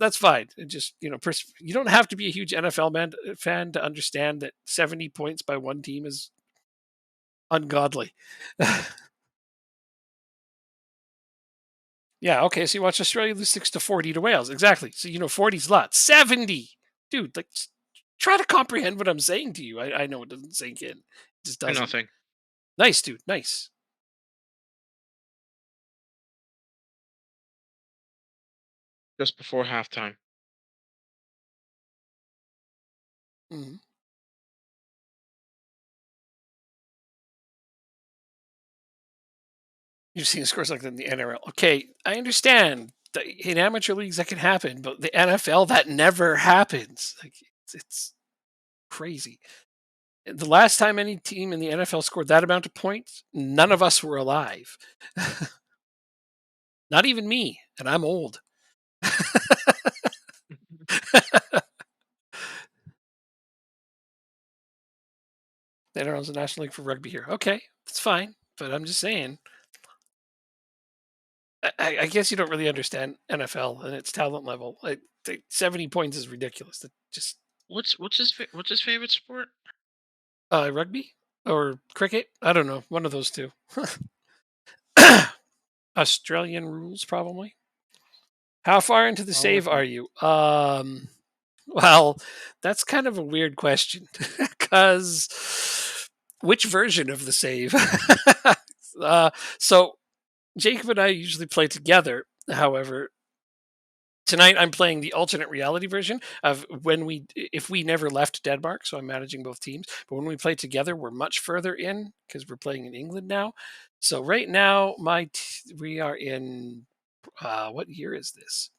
that's fine. It just you don't have to be a huge NFL fan to understand that 70 points by one team is ungodly. Yeah, okay. So you watch Australia lose 6-40 to Wales. Exactly. So 40's lots. 70, dude. Like, try to comprehend what I'm saying to you. I know it doesn't sink in. It just doesn't. Nothing. Nice, dude. Nice. Just before halftime. Mhm. You've seen scores like that in the NRL. Okay, I understand that in amateur leagues that can happen, but the NFL that never happens. Like it's crazy. The last time any team in the NFL scored that amount of points, none of us were alive. Not even me, and I'm old. The NRL's the National League for Rugby here. Okay, that's fine, but I'm just saying. I guess you don't really understand NFL and its talent level. 70 points is ridiculous. That just What's his favorite sport? rugby or cricket. I don't know. One of those two. Australian rules, probably. How far into the Oh, save are you? Well, that's kind of a weird question because which version of the save? uh, so Jacob and I usually play together. However, tonight I'm playing the alternate reality version of when we if we never left Denmark, so I'm managing both teams. But when we play together, we're much further in because we're playing in England now. So right now, we are in what year is this?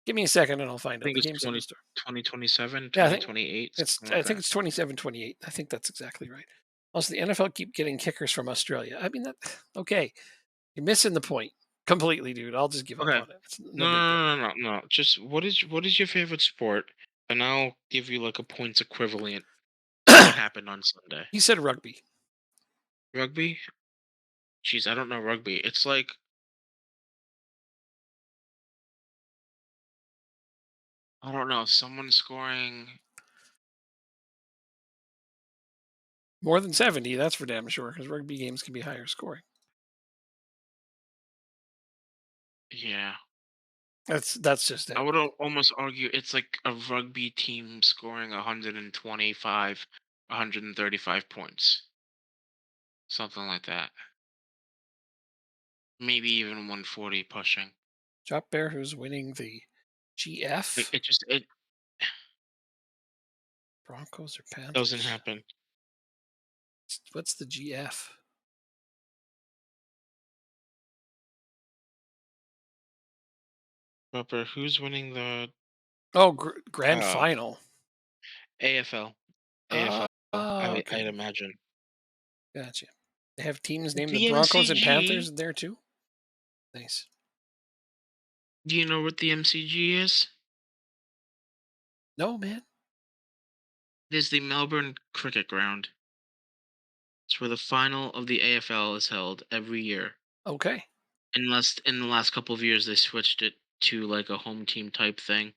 Give me a second and I'll find I out. think The it's game's almost started. 2027, Yeah, I think 2028, it's something I like think that. it's 27, 28. I think that's exactly right. Also, the NFL keep getting kickers from Australia. I mean that okay. You're missing the point completely, dude. I'll just give up Okay. on it. It's No, no big deal. no, no, no, no, no. Just what is your favorite sport? And I'll give you like a points equivalent to what happened on Sunday. He said rugby. Rugby? Jeez, I don't know rugby. It's like I don't know, someone scoring. More than 70, that's for damn sure, because rugby games can be higher scoring. Yeah. That's just I it. would almost argue it's like a rugby team scoring 125, 135 points. Something like that. Maybe even 140 pushing. Drop Bear, who's winning the It, GF. it just it Broncos or Doesn't Panthers? happen. What's the GF? Proper. Who's winning the Oh, grand uh final. AFL? Oh, AFL. okay. I'd imagine. Gotcha. They have teams named the The Broncos and MCG. Panthers there too? Nice. Do you know what the MCG is? No, man. It is the Melbourne Cricket Ground. It's where the final of the AFL is held every year. Okay. Unless in the last couple of years they switched it to like a home team type thing.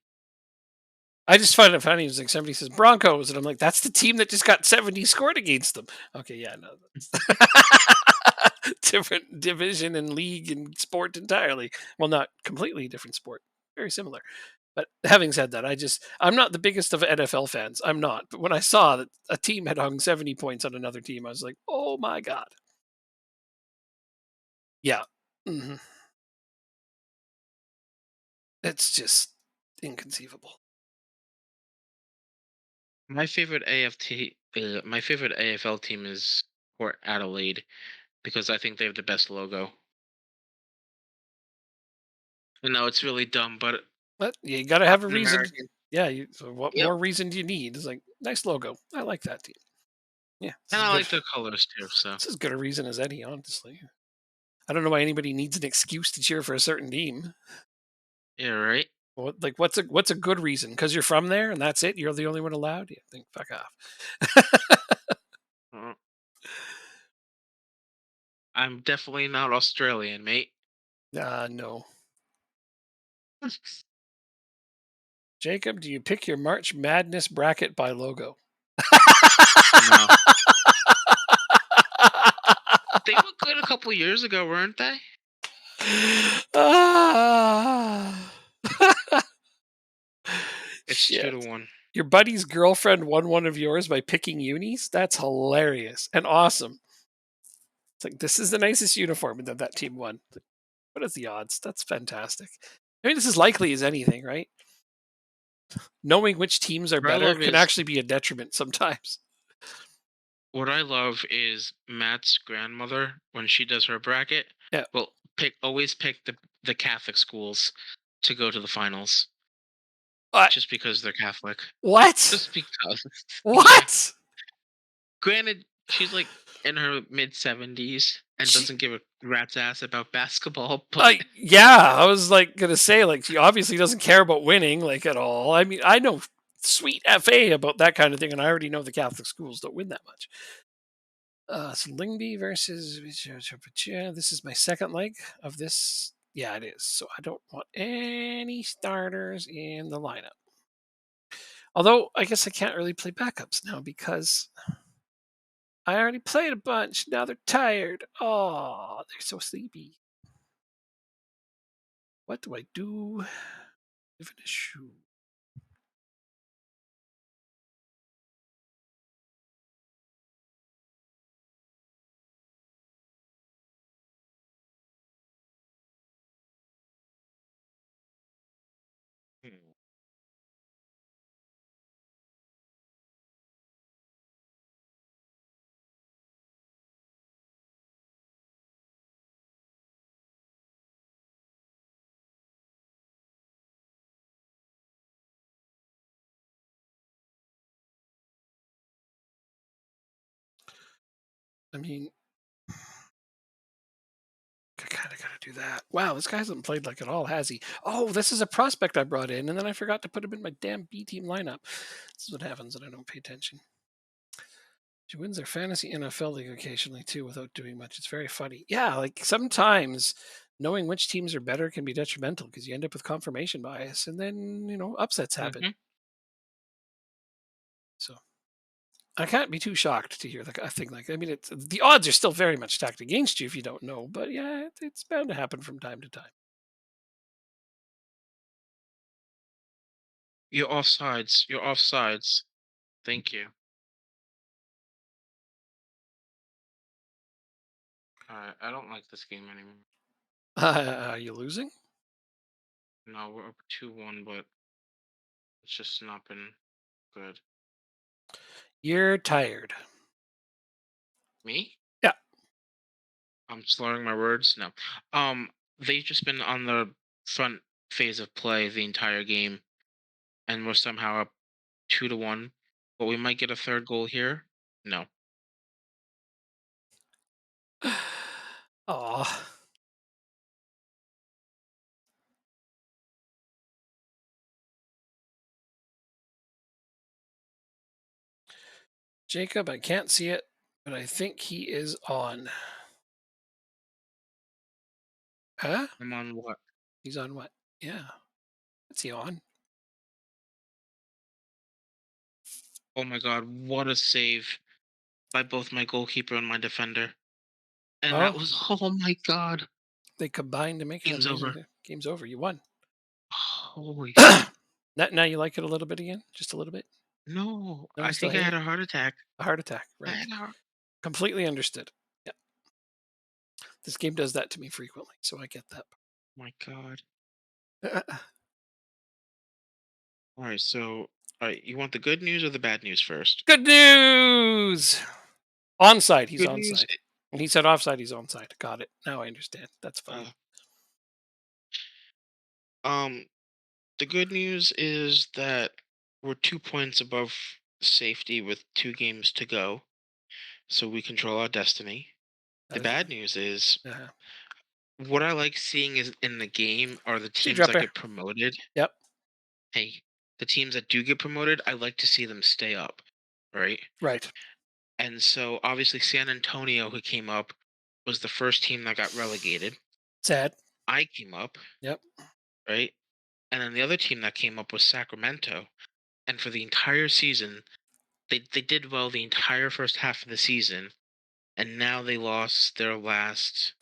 I just find it funny. It's like somebody says Broncos, and I'm like, that's the team that just got 70 scored against them. Okay, yeah, no, that's different division and league and sport entirely. Well, not completely different sport, very similar. But having said that, I'm not the biggest of NFL fans. I'm not. But when I saw that a team had hung 70 points on another team, I was like, oh my god, yeah, hmm it's just inconceivable. My favorite AFL team is Port Adelaide because I think they have the best logo. I know it's really dumb, but But you got to have a I'm an reason. American. Yeah. So what Yep, more reason do you need? It's like nice logo. I like that team. Yeah, and I like the colors too. So this is good a reason as any, honestly. I don't know why anybody needs an excuse to cheer for a certain team. yeah, right. What's a good reason? Because you're from there and that's it. You're the only one allowed. Yeah, think fuck off. Uh, I'm definitely not Australian, mate. No, Jacob. Do you pick your March Madness bracket by logo? No, they were good a couple years ago, weren't they? Ah. It's two to Shit. one. Your buddy's girlfriend won one of yours by picking unis? That's hilarious and awesome. It's like this is the nicest uniform, and then that team won. It's like, what are the odds? That's fantastic. I mean, this is likely as anything, right? Knowing which teams are What I better love can is actually be a detriment sometimes. what I love is Matt's grandmother when she does her bracket. Yeah. Will pick always pick the Catholic schools to go to the finals What? just because they're Catholic. What? Just because. Yeah. What? Granted, she's like in her mid 70s and She, doesn't give a rat's ass about basketball, but yeah, I was like gonna say like she obviously doesn't care about winning like at all. I mean, I know sweet fa about that kind of thing, and I already know the Catholic schools don't win that much. So Lingby versus this is my second leg of this. Yeah, it is. So I don't want any starters in the lineup. Although I guess I can't really play backups now because I already played a bunch. Now they're tired. Oh, they're so sleepy. What do I do? Live in a shoe. Hmm. I mean, I kind of got to do that. Wow, this guy hasn't played like at all, has he? Oh, this is a prospect I brought in, and then I forgot to put him in my damn B team lineup. This is what happens when I don't pay attention. She wins their fantasy NFL league occasionally too without doing much. It's very funny. Yeah, like sometimes knowing which teams are better can be detrimental because you end up with confirmation bias and then, upsets happen. Mm-hmm. So I can't be too shocked to hear like a thing like I mean it's the odds are still very much stacked against you if you don't know, but yeah, it's bound to happen from time to time. You're offsides. You're offsides. Thank you. I don't like this game anymore. Are you losing? No, we're up 2-1, but it's just not been good. You're tired. Me? Yeah. I'm slurring my words. No. They've just been on the front phase of play the entire game, and we're somehow up 2-1. But we might get a third goal here. No. Aw. Jacob, I can't see it, but I think he is on. Huh? I'm on what? He's on what? Yeah. What's he on? Oh my god, what a save by both my goalkeeper and my defender. And that Oh, was oh my god. they combined to make an Game's over. amazing. Game's over. You won. Holy shit. Now you like it a little bit again? Just a little bit? No, No, you I still think I hate had it? a heart attack. A heart attack, I right? had a heart Completely understood. Yeah. This game does that to me frequently, so I get that. my god. Uh, Alright, so alright, you want the good news or the bad news first? Good news! Onside, he's Good news. onside. And he said offside, he's onside. Got it. Now I understand. That's Uh, funny. um, the good news is that we're 2 points above safety with 2 games to go, so we control our destiny. The That is, bad news is uh, what I like seeing is in the game are the see teams that dropper. get promoted. Yep. Hey, the teams that do get promoted, I like to see them stay up, right? Right. And so obviously San Antonio, who came up, was the first team that got relegated. Sad. I came up, Yep. right? And then the other team that came up was Sacramento. And for the entire season, they did well the entire first half of the season. And now they lost their last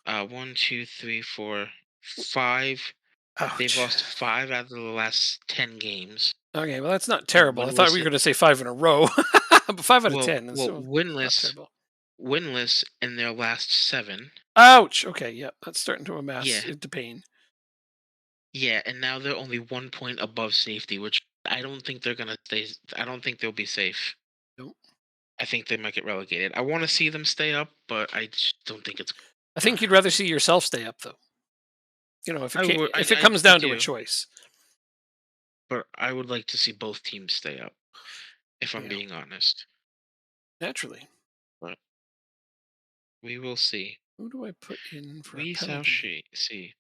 one, two, three, four, five. They've Ouch. lost 5 out of the last 10 games. Okay, well, that's not And terrible. I thought we winless were going to say 5 in a row. But 5 out of well 10 is well still not winless terrible. winless in their last 7. Ouch. Okay, yep. That's starting to Yeah. amass into pain. Yeah, and now they're only 1 point above safety, which I don't think they're gonna stay. I don't think they'll be safe. Nope. I think they might get relegated. I want to see them stay up, but I just don't think it's I gonna think you'd rather happen. see yourself stay up, though. I would. If it I comes I down to a do, choice. but I would like to see both teams stay up. If I'm Yeah, being honest, naturally. but we will see. Who do I put in for a We shall penalty? see.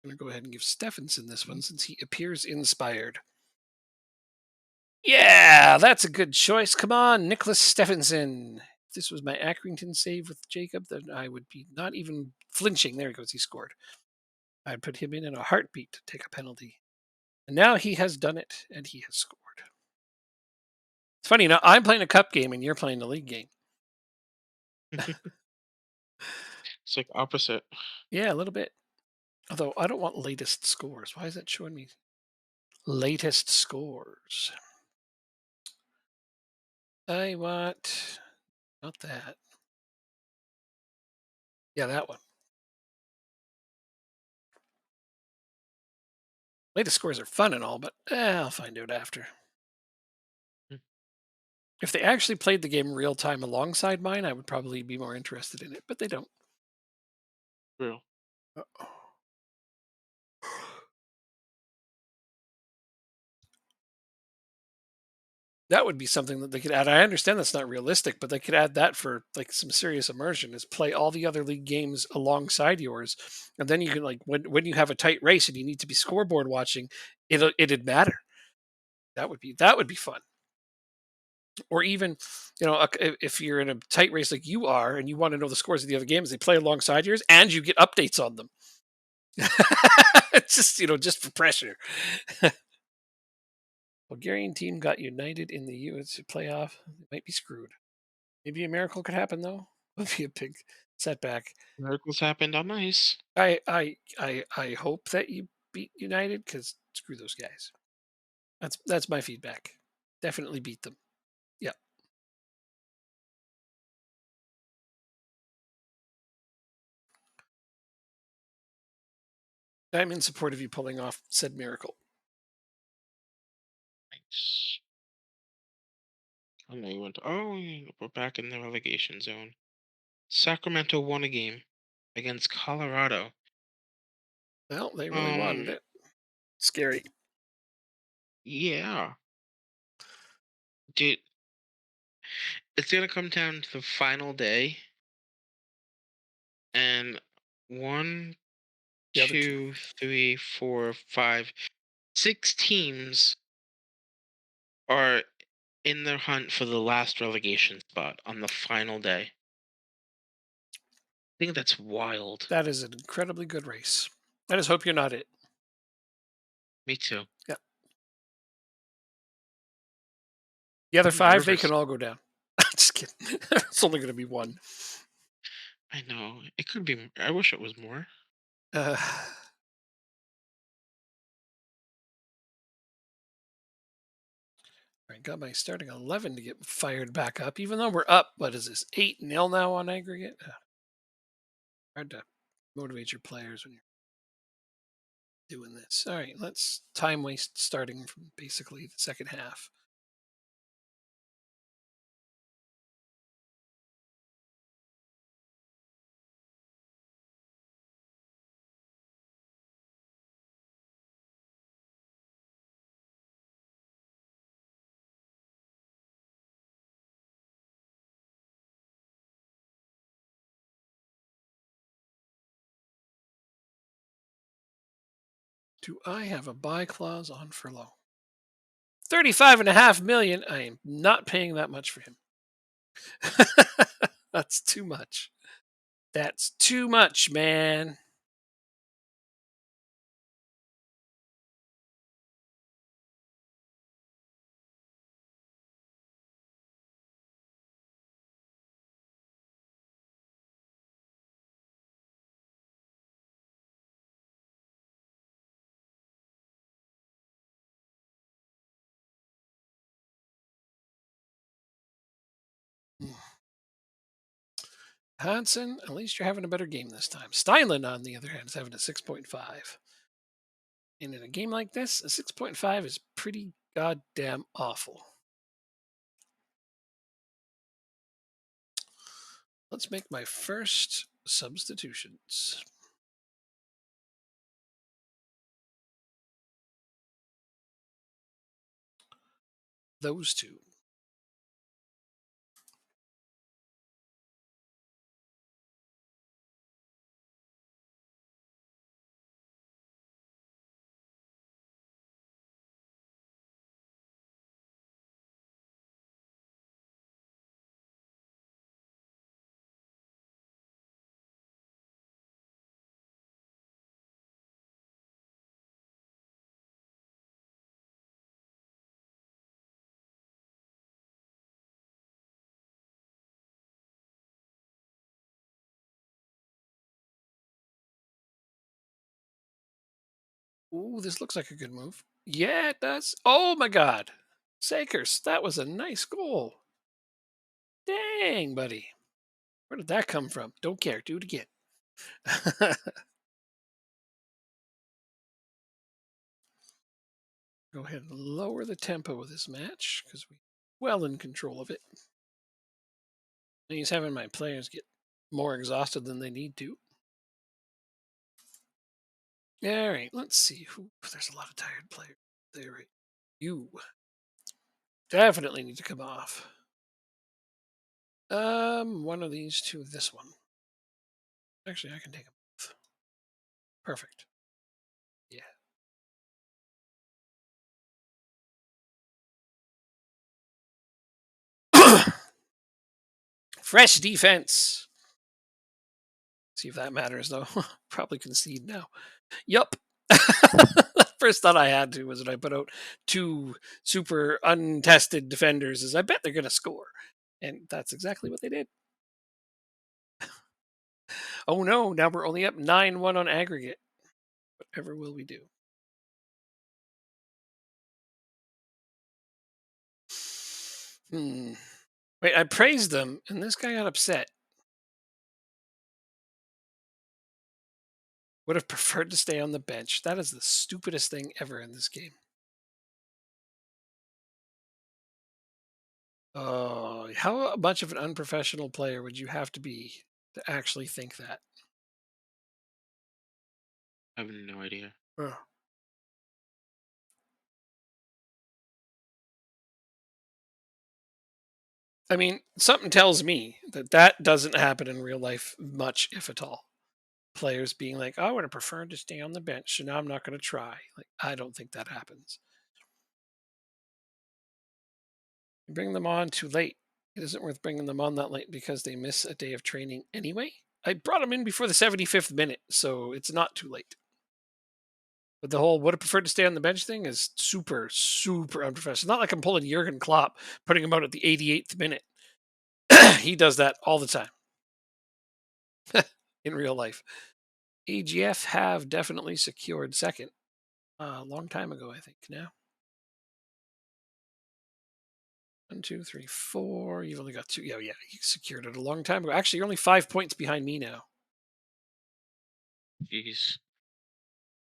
I'm going to go ahead and give Stephenson this Mm, one since he appears inspired. Yeah, that's a good choice. Come on, Nicholas Stephenson. If this was my Accrington save with Jacob, then I would be not even flinching. There he goes. He scored. I'd put him in a heartbeat to take a penalty. And now he has done it, and he has scored. It's funny, now I'm playing a cup game and you're playing a league game. It's like opposite. Yeah, a little bit. Although I don't want latest scores. Why is that showing me latest scores? I want not that. Yeah, that one. Latest scores are fun and all, but I'll find out after. Mm, If they actually played the game real time alongside mine, I would probably be more interested in it, but they don't. True. Uh-oh. That would be something that they could add. I understand that's not realistic, but they could add that for like some serious immersion. Is play all the other league games alongside yours, and then you can like when you have a tight race and you need to be scoreboard watching, it'd matter. That would be fun. Or even, if you're in a tight race like you are, and you want to know the scores of the other games, they play alongside yours, and you get updates on them. It's just just for pressure. Bulgarian team got united in the U.S. playoff. They might be screwed. Maybe a miracle could happen though. Would be a big setback. Miracles happened on ice. I hope that you beat United because screw those guys. That's my feedback. Definitely beat them. Yeah, I'm in support of you pulling off said miracle. Nice. know you went. Oh, we're back in the relegation zone. Sacramento won a game against Colorado. Well, they really wanted Um, it. Scary. yeah, dude, it's gonna come down to the final day, and one, The other two. 2, 3, 4, 5, 6 teams are in the hunt for the last relegation spot on the final day. I think that's wild. That is an incredibly good race. I just hope you're not it. Me too. Yeah. The other I'm five, they can nervous. all go down. Just kidding. It's only going to be one. I know. It could be. I wish it was more. Uh, I got my starting 11 to get fired back up, even though we're up. What is this? 8-0 now on aggregate? Hard to motivate your players when you're doing this. All right, let's time waste starting from basically the second half. Do I have a buy clause on furlough? 35.5 million. I am not paying that much for him. That's too much. That's too much, man. Hansen, at least you're having a better game this time. Steinlen, on the other hand, is having a 6.5. And in a game like this, a 6.5 is pretty goddamn awful. Let's make my first substitutions. Those two. Ooh, this looks like a good move. Yeah, it does. Oh my god. Sakers, that was a nice goal. Dang, buddy. Where did that come from? Don't care. Do it again. Go ahead and lower the tempo of this match because we're well in control of it. And he's having my players get more exhausted than they need to. All right, let's see. Who? There's a lot of tired players there. Right? You definitely need to come off. One of these two. This one. Actually, I can take them both. Perfect. Yeah. Fresh defense. See if that matters, though. Probably concede now. Yup. First thought I had to was when I put out two super untested defenders is I bet they're going to score. And that's exactly what they did. Oh no, now we're only up 9-1 on aggregate. Whatever will we do? Hmm. Wait, I praised them and this guy got upset. Would have preferred to stay on the bench. That is the stupidest thing ever in this game. How much of an unprofessional player would you have to be to actually think that? I have no idea. Ugh. I mean, something tells me that that doesn't happen in real life much, if at all. Players being like, "I would have preferred to stay on the bench, so now I'm not going to try." Like, I don't think that happens. You bring them on too late. It isn't worth bringing them on that late because they miss a day of training anyway. I brought them in before the 75th minute, so it's not too late. But the whole would have preferred to stay on the bench thing is super, super unprofessional. It's not like I'm pulling Jurgen Klopp, putting him out at the 88th minute. He does that all the time in real life. AGF have definitely secured second a long time ago, I think. Now, one, two, three, four. You've only got two. Yeah, yeah, you secured it a long time ago. Actually, you're only 5 points behind me now. Jeez.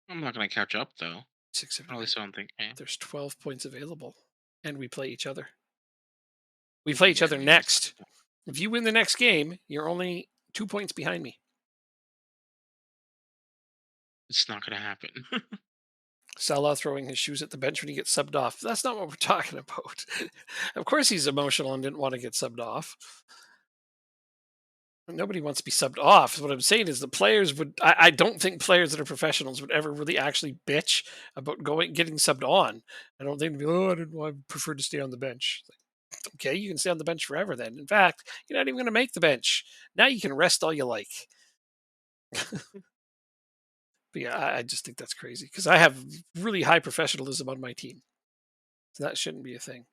I'm not gonna catch up though. Six, seven, At eight. least I don't think I am. There's 12 points available, and we play each other. We play each Yeah, other yeah, it's next. If you win the next game, you're only 2 points behind me. not gonna happen. Salah throwing his shoes at the bench when he gets subbed off. That's not what we're talking about. Of course, he's emotional and didn't want to get subbed off. Nobody wants to be subbed off. What I'm saying is the players would. I don't think players that are professionals would ever really actually bitch about getting subbed on. I don't think they'd be. Oh, I didn't. I prefer to stay on the bench. Okay, you can stay on the bench forever. Then, in fact, you're not even going to make the bench. Now you can rest all you like. But yeah, I just think that's crazy because I have really high professionalism on my team. So that shouldn't be a thing.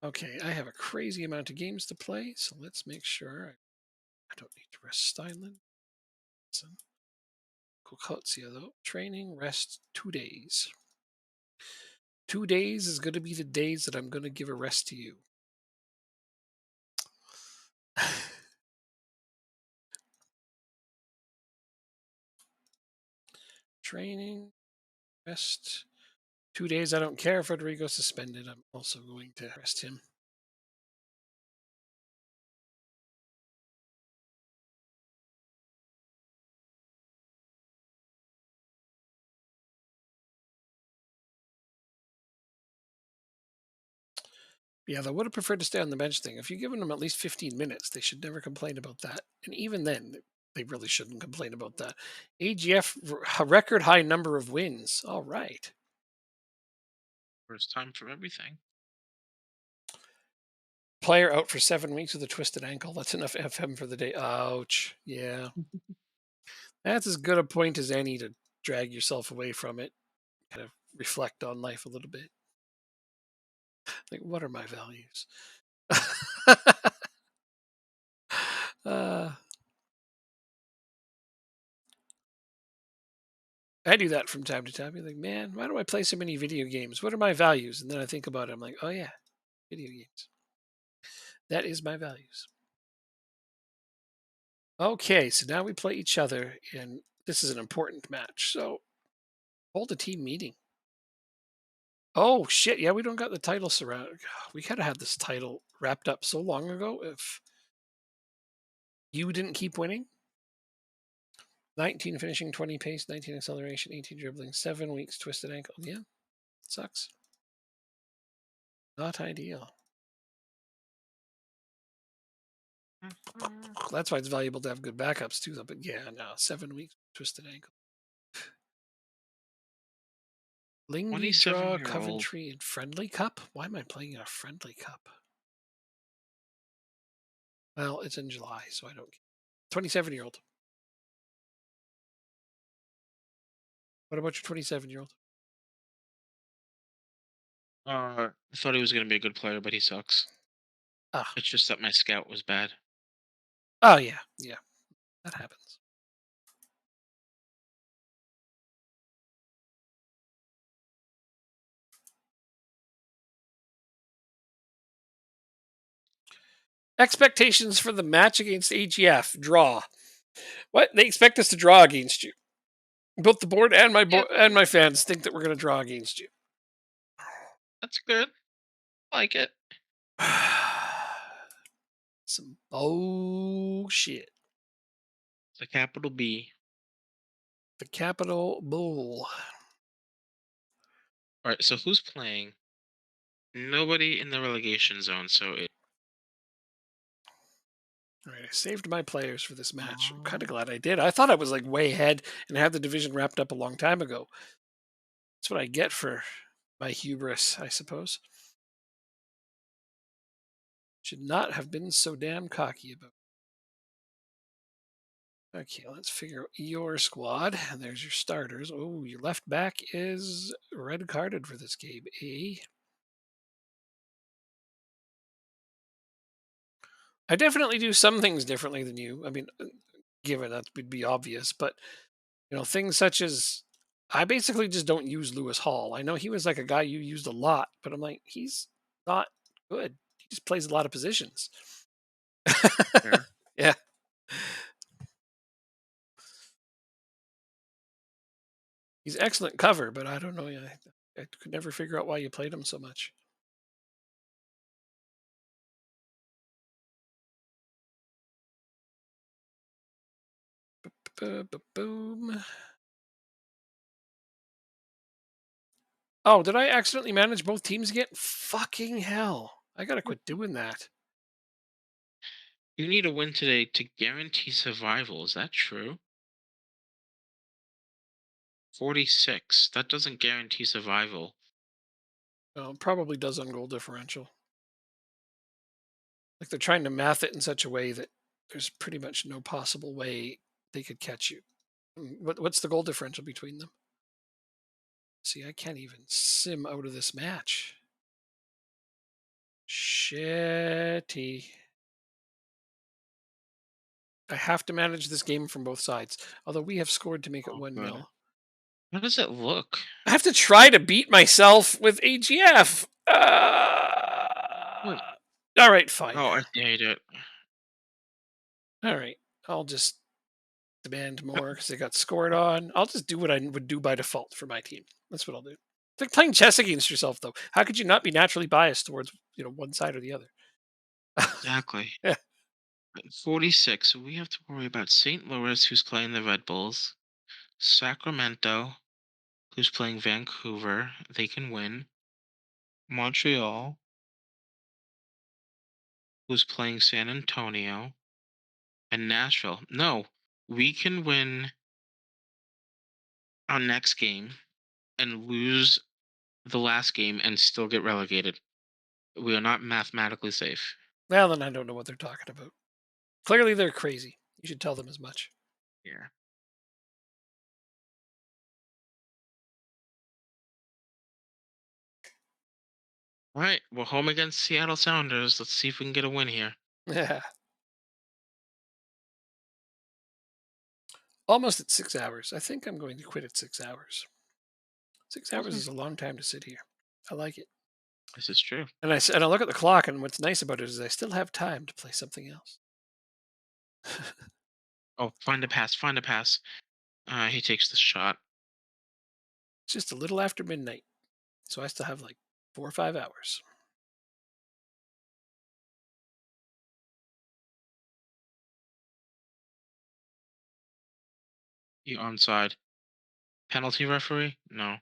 Okay, I have a crazy amount of games to play, so let's make sure I don't need to rest Steinlen. Some Kokotsia though. Training, rest 2 days. 2 days is going to be the days that I'm going to give a rest to you. Training, rest. 2 days. I don't care if Rodrigo's suspended. I'm also going to rest him. Yeah, they would have preferred to stay on the bench thing. If you've given them at least 15 minutes, they should never complain about that. And even then, they really shouldn't complain about that. AGF record high number of wins. All right. First time for everything. Player out for 7 weeks with a twisted ankle. That's enough FM for the day. Ouch. Yeah. That's as good a point as any to drag yourself away from it. Kind of reflect on life a little bit. Like, what are my values? uh, I do that from time to time. You're like, man, why do I play so many video games? What are my values? And then I think about it. I'm like, oh yeah, video games. That is my values. Okay, so now we play each other, and this is an important match. So hold a team meeting. Oh shit! Yeah, we don't got the title surrounded. We could have had this title wrapped up so long ago. If you didn't keep winning, 19 finishing, 20 pace, 19 acceleration, 18 dribbling, 7 weeks twisted ankle. Yeah, sucks. Not ideal. That's why it's valuable to have good backups too. Though. But yeah, no, 7 weeks twisted ankle. Lingy draw 27-year-old. Coventry in friendly cup. Why am I playing in a friendly cup? Well, it's in July, so I don't. 27-year-old. What about your 27-year-old? I thought he was gonna be a good player, but he sucks. Ah, It's just that my scout was bad. oh yeah, yeah, that happens. Expectations for the match against AGF draw. What they expect us to draw against you? Both the board and Yeah, and my fans think that we're going to draw against you. That's good. Like it. Some bullshit. The capital B. The capital bull. All right. So who's playing? Nobody in the relegation zone. So it. All right, I saved my players for this match. I'm kind of Um, glad I did. I thought I was like way ahead and had the division wrapped up a long time ago. That's what I get for my hubris, I suppose. Should not have been so damn cocky about. Okay, let's figure out your squad. And there's your starters. Oh, your left back is red carded for this game. I definitely do some things differently than you. I mean, given that would be obvious, but things such as I basically just don't use Lewis Hall. I know he was like a guy you used a lot, but I'm like, he's not good. He just plays a lot of positions. Fair. Yeah. He's excellent cover, but I don't know. Yeah, I could never figure out why you played him so much. Boom. Oh, did I accidentally manage both teams again? Fucking hell. I gotta quit doing that. You need a win today to guarantee survival. Is that true? 46. That doesn't guarantee survival. Probably does on goal differential. Like they're trying to math it in such a way that there's pretty much no possible way they could catch you. What's the goal differential between them? See, I can't even sim out of this match. Shitty. I have to manage this game from both sides. Although we have scored to make it Oh, 1 good. nil. How does it look? I have to try to beat myself with AGF. Wait. All right, fine. Oh, I hate it. All right. I'll just demand more because they got scored on. I'll just do what I would do by default for my team. That's what I'll do. It's like playing chess against yourself, though. How could you not be naturally biased towards one side or the other? Exactly. Yeah. 46. So we have to worry about St. Louis, who's playing the Red Bulls. Sacramento, who's playing Vancouver. They can win. Montreal, who's playing San Antonio. And Nashville. No, we can win our next game and lose the last game and still get relegated. We are not mathematically safe. Well, then I don't know what they're talking about. Clearly, they're crazy. You should tell them as much. Yeah. All right, we're home against Seattle Sounders. Let's see if we can get a win here. Yeah. Almost at 6 hours. I think I'm going to quit at 6 hours. 6 hours Okay. is a long time to sit here. I like it. This is true. And I look at the clock, and what's nice about it is I still have time to play something else. Oh, find a pass. Find a pass. He takes the shot. It's just a little after midnight, so I still have like 4 or 5 hours. He onside. Penalty referee? No.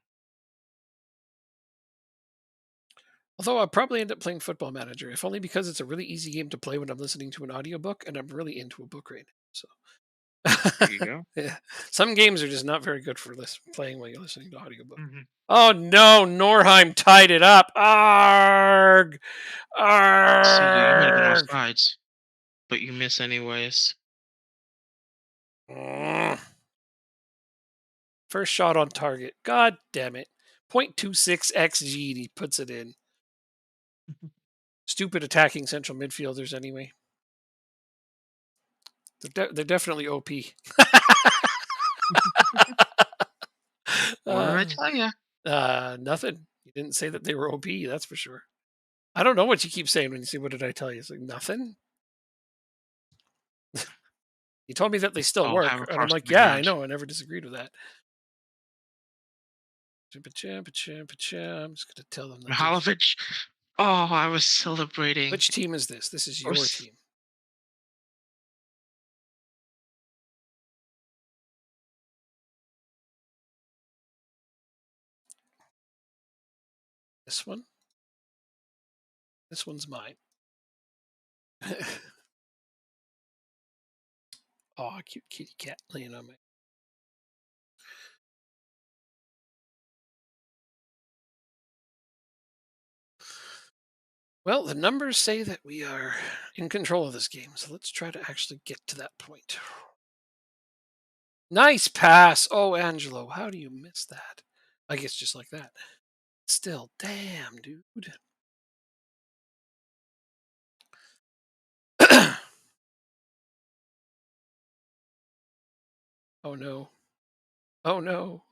Although I'll probably end up playing Football Manager, if only because it's a really easy game to play when I'm listening to an audiobook, and I'm really into a book right now. There So, you go. yeah, some games are just not very good for playing while you're listening to audiobook. Hmm. Oh no, Norheim tied it up. Arg! See, you might have been Arg! offsides, but you miss anyways. Mm. First shot on target. God damn it. 0.26 XG and he puts it in. Stupid attacking central midfielders anyway. They're definitely OP. What did I uh, tell you? Nothing. You didn't say that they were OP, that's for sure. I don't know what you keep saying when you say, "What did I tell you?" It's like, nothing. You told me that they still I'll have work. a And I'm cross like, in my yeah, I hand. know. I never disagreed with that. I'm just gonna tell them that there's Mihalovic. Oh, I was celebrating. which team is this? This is I your was team. This one. This one's mine. Oh, cute kitty cat laying on my. Well, the numbers say that we are in control of this game, so let's try to actually get to that point. Nice pass. Oh, Angelo, how do you miss that? I guess just like that. Still, damn, dude. Oh no. Oh no.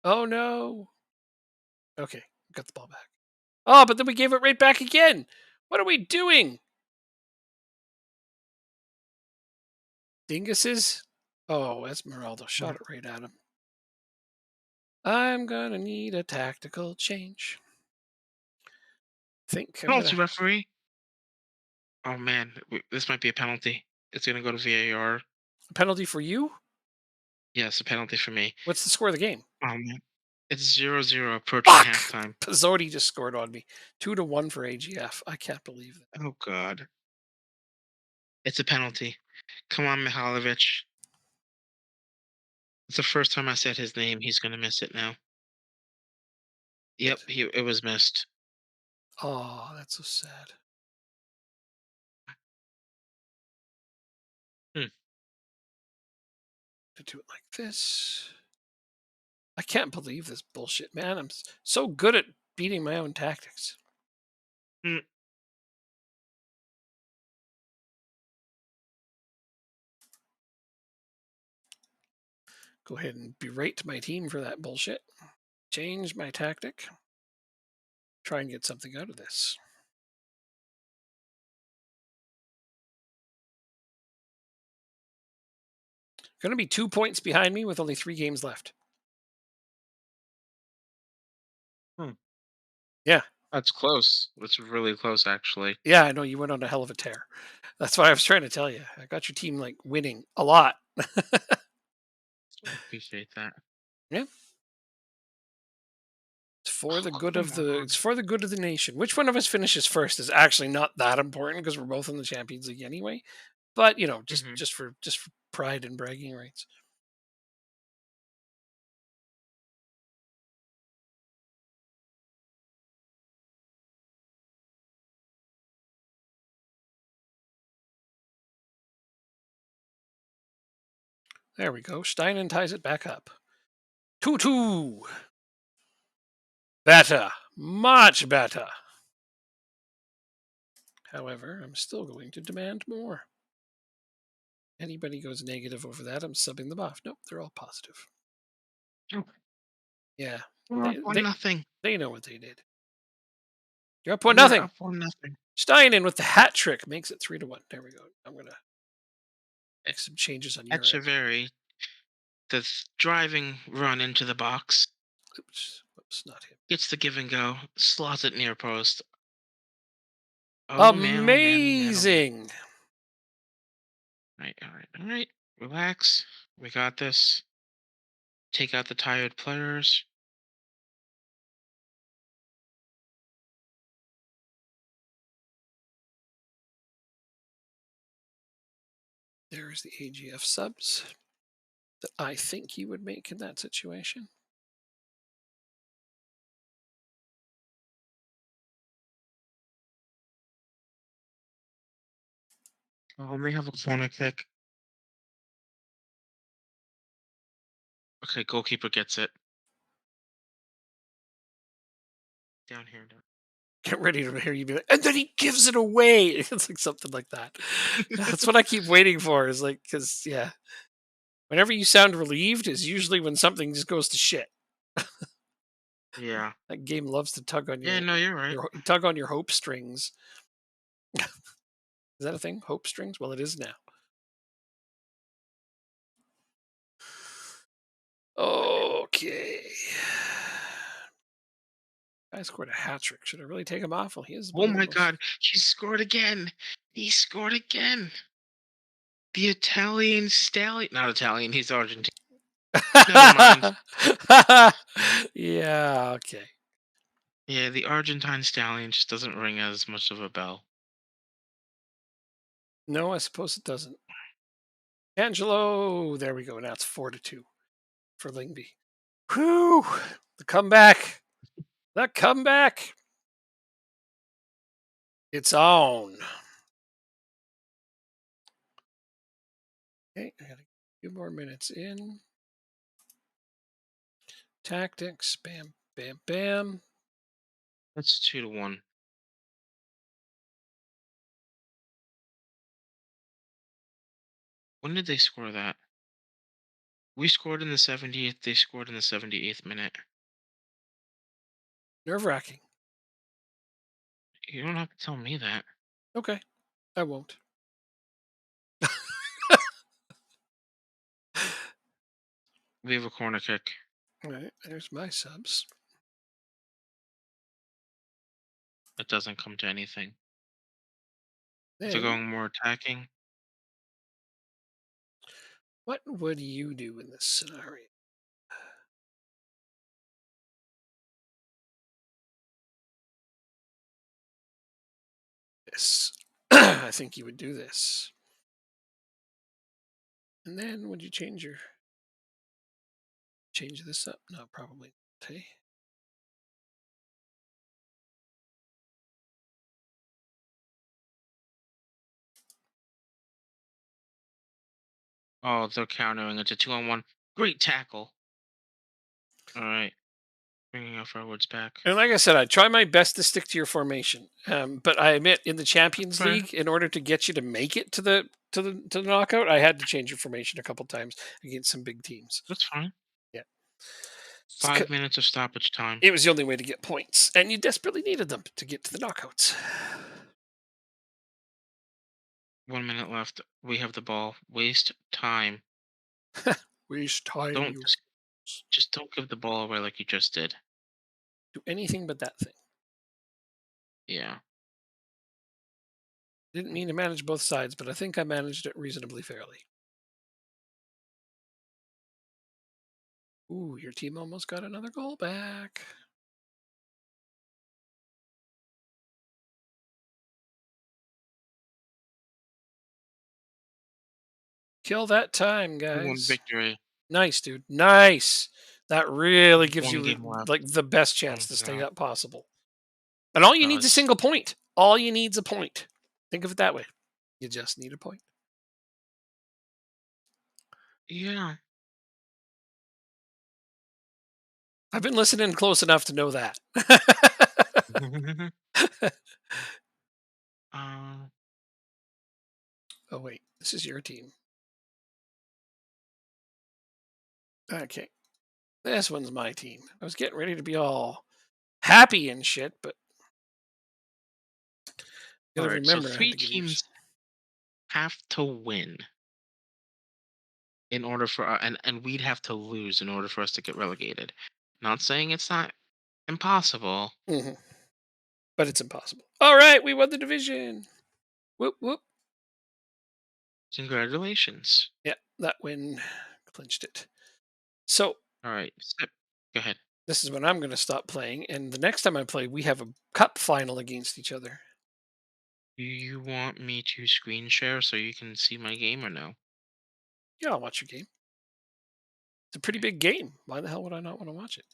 Oh no. Okay, got the ball back. Oh, but then we gave it right back again. What are we doing? Dinguses? Oh, Esmeralda shot it right at him. I'm gonna need a tactical change. Think I'm penalty gonna referee. Oh man, this might be a penalty. It's gonna go to VAR. a penalty for you. Yes, a penalty for me. What's the score of the game? Man, it's 0-0 approaching Fuck! halftime. Pizzotti just scored on me. 2-1 for AGF. I can't believe that. Oh god, it's a penalty. Come on, Mihalovic. It's the first time I said his name. He's gonna miss it now. Yep, it was missed. Oh, that's so sad. Hmm. To do it like this. I can't believe this bullshit, man. I'm so good at beating my own tactics. Hmm. Go ahead and berate my team for that bullshit. Change my tactic. Try and get something out of this. Going to be 2 points behind me with only 3 games left. Hmm. Yeah. That's close. That's really close, actually. Yeah, I know you went on a hell of a tear. That's why I was trying to tell you. I got your team like winning a lot. I appreciate that. Yeah. It's for the Oh, good come of the on. it's for the good of the nation. Which one of us finishes first is actually not that important because we're both in the Champions League anyway. But just Hmm. just for pride and bragging rights. There we go. Steinen ties it back up. 2-2. Better. Much better. However, I'm still going to demand more. Anybody goes negative over that, I'm subbing them off. Nope, they're all positive. Oh, Yeah. we're up They one they nothing. they know what they did. You're up one We're nothing. up 1-0. Steinen with the hat trick makes it 3-1. There we go. I'm gonna make some changes on your end. Echeverry, the driving run into the box, Oops. Whoops, not him. gets the give and go, slots it near post. Oh man, oh man, oh man, oh man. Amazing. All right, all right. Relax. We got this. Take out the tired players. There's the AGF subs that I think he would make in that situation. Oh, they have a corner kick. Okay, goalkeeper gets it. Down here. Down. Get ready to hear you be like, and then he gives it away. It's like something like that. That's what I keep waiting for. Is like, because yeah, whenever you sound relieved, is usually when something just goes to shit. Yeah. That game loves to tug on Yeah, no, you're right. your hope strings. Is that a thing? Hope strings? Well, it is now. Okay. Guy scored a hat trick. Should I really take him off? Well, he is one Oh of the my most. god, he scored again. He scored again. The Italian stallion, not Italian, he's Argentine. Never mind. Yeah. Okay. Yeah, the Argentine stallion just doesn't ring as much of a bell. No, I suppose it doesn't. Angelo. There we go. Now it's 4-2 for Lingby. Whew. The comeback. The comeback. It's on. Okay, I got a few more minutes in. Tactics. Bam, bam, bam. That's 2-1. When did they score that? We scored in the 70th. They scored in the 78th minute. Nerve wracking. You don't have to tell me that. Okay, I won't. We have a corner kick. All right, there's my subs. It doesn't come to anything. If they're Then, going more attacking, what would you do in this scenario? This. I think you would do this. And then would you change this up? No, probably not. Hey. oh, they're countering. It's a 2-on-1. Great tackle. All right, bringing our forwards back. And like I said, I try my best to stick to your formation. But I admit, in the Champions Fair. League, in order to get you to make it to the knockout, I had to change your formation a couple times against some big teams. That's fine. Yeah, 5 minutes of stoppage time. it was the only way to get points, and you desperately needed them to get to the knockouts. 1 minute left. We have the ball. Waste time. Waste time, Don't you just don't give the ball away like you just did. do anything but that thing. Yeah. Didn't mean to manage both sides, but I think I managed it reasonably fairly. Ooh, your team almost got another goal back. Kill that time, 2-1 guys. victory. Nice, dude. Nice. That really gives One you game left. like the best chance to Close it stay out. up possible. And all you need is a Does. single point. All you need is a point. Think of it that way. You just need a point. Yeah. I've been listening close enough to know that. uh, Oh wait, this is your team. Okay. This one's my team. I was getting ready to be all happy and shit, but all gotta right. So remember I had three to give you teams have to win in order for and we'd have to lose in order for us to get relegated. Not saying it's not impossible. Mhm. But it's impossible. All right, we won the division. Whoop whoop. Congratulations. Yeah, that win clinched it. So All right. Go ahead. this is when I'm going to stop playing. And the next time I play, we have a cup final against each other. Do you want me to screen share so you can see my game or no? Yeah, I'll watch your game. It's a pretty big game. Why the hell would I not want to watch it?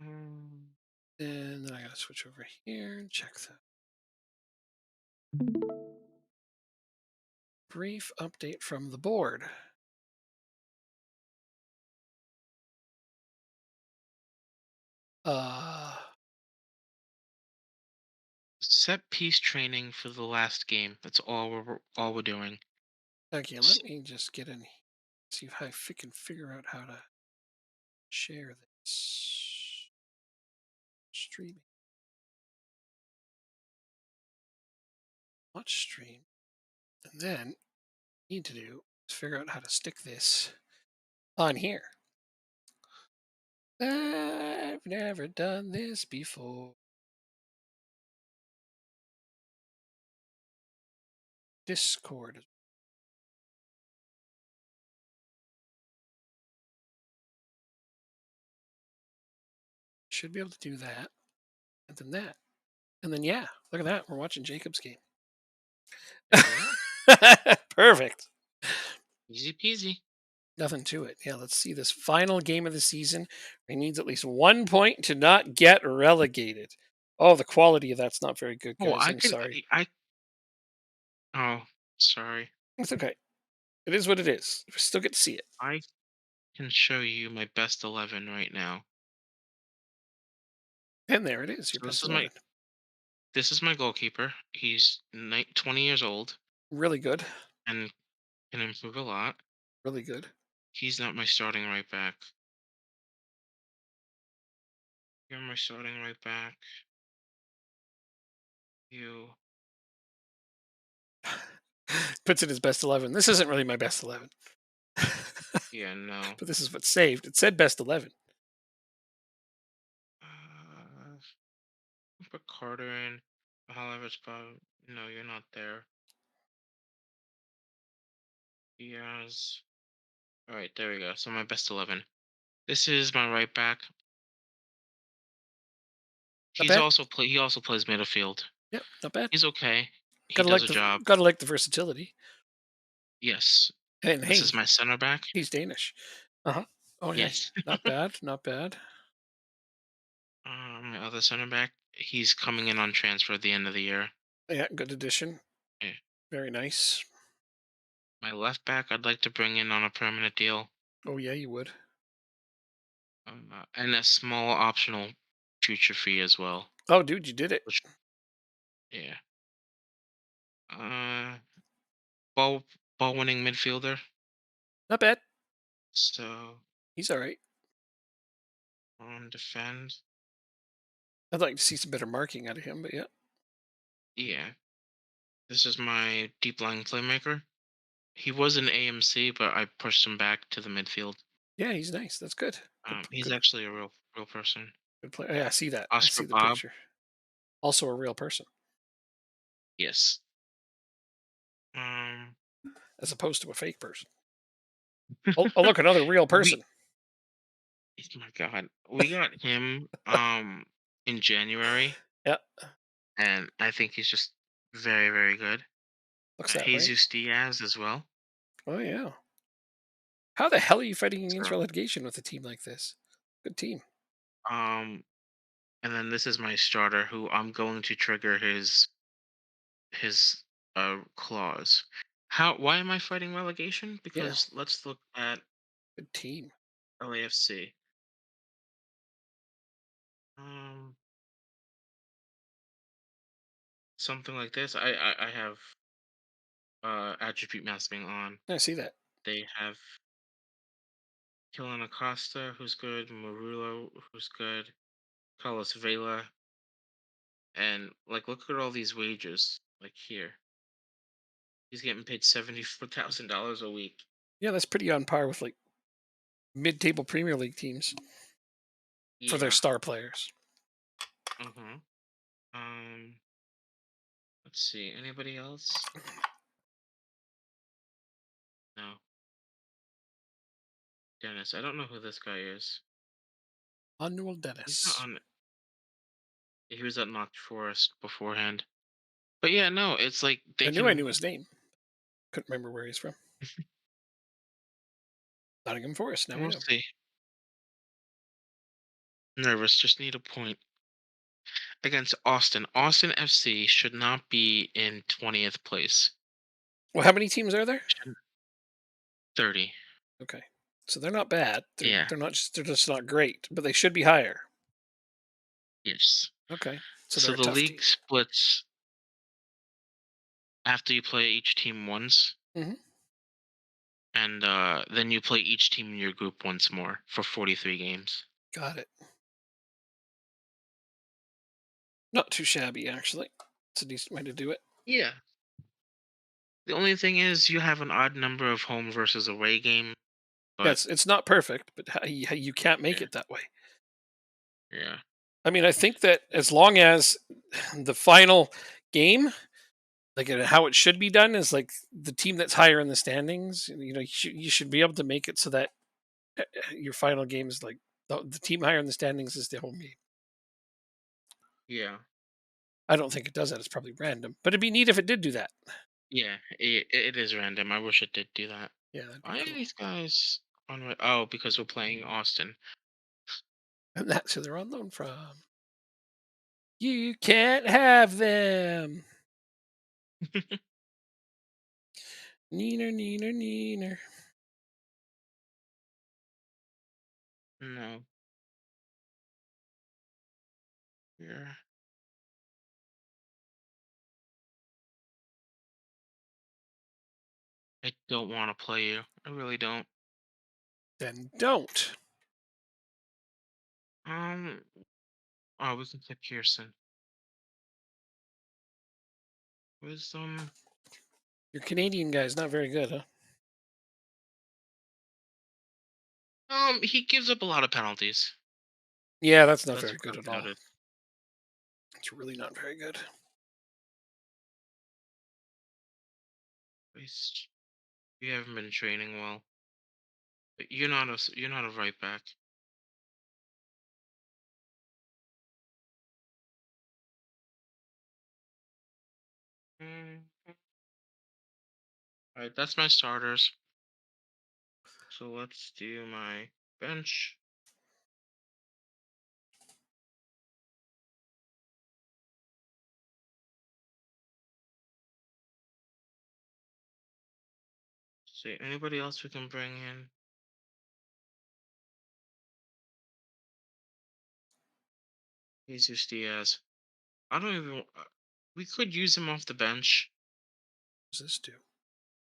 Mm, And then I got to switch over here and check that. Brief update from the board. Uh, Set piece training for the last game. That's all we're doing. okay, S- let me just get in. See if I can figure out how to share this streaming. Watch stream. And then need to do is figure out how to stick this on here. I've never done this before. Discord. Should be able to do that. And then that. And then, yeah, look at that. We're watching Jacob's game. There we are. Perfect. Easy peasy. Nothing to it. Yeah, let's see this final game of the season. He needs at least 1 point to not get relegated. Oh, the quality of that's not very good, Oh, guys. I I'm can. sorry. Oh, sorry. It's okay. It is what it is. We still get to see it. I can show you my best 11 right now. And there it is, your So best 11. this is my goalkeeper. He's 20 years old Really good. and can improve a lot. Really good. He's not my starting right back. You're my starting right back. You. Puts it his best 11. This isn't really my best 11. Yeah, no. But this is what's saved. It said best 11. Uh, put Carter in. However, it's probably no. You're not there. Diaz. All right, there we go. So my best 11. This is my right back. Not bad. He also plays midfield. Yep, not bad. He's okay. He Gotta does like a the job. gotta like the versatility. Yes. And This is hey, my center back. he's Danish. Uh-huh. Oh yeah. Yes. Not bad. Not bad. My other center back. He's coming in on transfer at the end of the year. Yeah, good addition. Yeah. Very nice. My left back, I'd like to bring in on a permanent deal, Oh yeah, you would. and a small optional future fee as well. Oh dude, you did it. Which, yeah. Uh, ball ball winning midfielder. Not bad. So He's all right. on defend. I'd like to see some better marking out of him, but yeah. Yeah. This is my deep lying playmaker. He was an AMC, but I pushed him back to the midfield. Yeah, he's nice. That's good. He's Good actually a real person. good player. Yeah, I see that. I Oscar see the Bob. picture. Also a real person, Yes. Um, as opposed to a fake person. Oh, look, another real we person. oh my god, we got him in January, Yeah, and I think he's just very good. looks that way. Jesus Diaz as well. Oh yeah. How the hell are you fighting against So relegation with a team like this? Good team. um, and then this is my starter, who I'm going to trigger his clause. How? Why am I fighting relegation? Yeah, Because let's look at good team. LAFC. Um, something like this. I have attribute masking on. I see that. They have Killen Acosta, who's good, Marulo, who's good, Carlos Vela, and like look at all these wages. Like here, he's getting paid $74,000 a week. Yeah, that's pretty on par with like mid-table Premier League teams for their Yeah. star players. Uh-huh. Um. Let's see. Anybody else? No. Dennis. I don't know who this guy is. Manuel He's not Dennis. on. He was at Knocked Forest beforehand. But yeah, no. It's like they I can. knew his name. Couldn't remember where he's from. Nottingham Forest. Now we We'll know. see. Nervous. Just need a point against Austin. Austin FC should not be in 20th place. Well, how many teams are there? Shouldn't- 30. Okay, so they're not bad. Yeah. They're just not great, but they should be higher. Yes. Okay, so So they're a the tough league team. splits after you play each team once, Hmm. and then you play each team in your group once more for 43 games. Got it. Not too shabby, actually. It's a decent way to do it. Yeah. The only thing is you have an odd number of home versus away game, but Yes, it's not perfect, but you can't make yeah, it that way. Yeah. I mean, I think that as long as the final game, like how it should be done, is like the team that's higher in the standings. You should be able to make it so that your final game is like the team higher in the standings is the home game. Yeah. I don't think it does that. It's probably random, but it'd be neat if it did do that. Yeah. It is random. I wish it did do that. Yeah, that'd be Why are cool. these guys on? Oh, because we're playing Austin. And that's who they're on loan from. You can't have them. Neener, neener, neener. No. Yeah. I don't want to play you. I really don't. Then don't. Um. Oh, we can play Pearson. Wisdom. Your Canadian guy's not very good, huh? He gives up a lot of penalties. Yeah, that's not That's very what good I've at all. noted. It's really not very good. He's- You haven't been training well. But you're not a right back. All right, that's my starters. So let's do my bench. See anybody else we can bring in? Jesus Diaz. I don't even. We could use him off the bench. What does this do?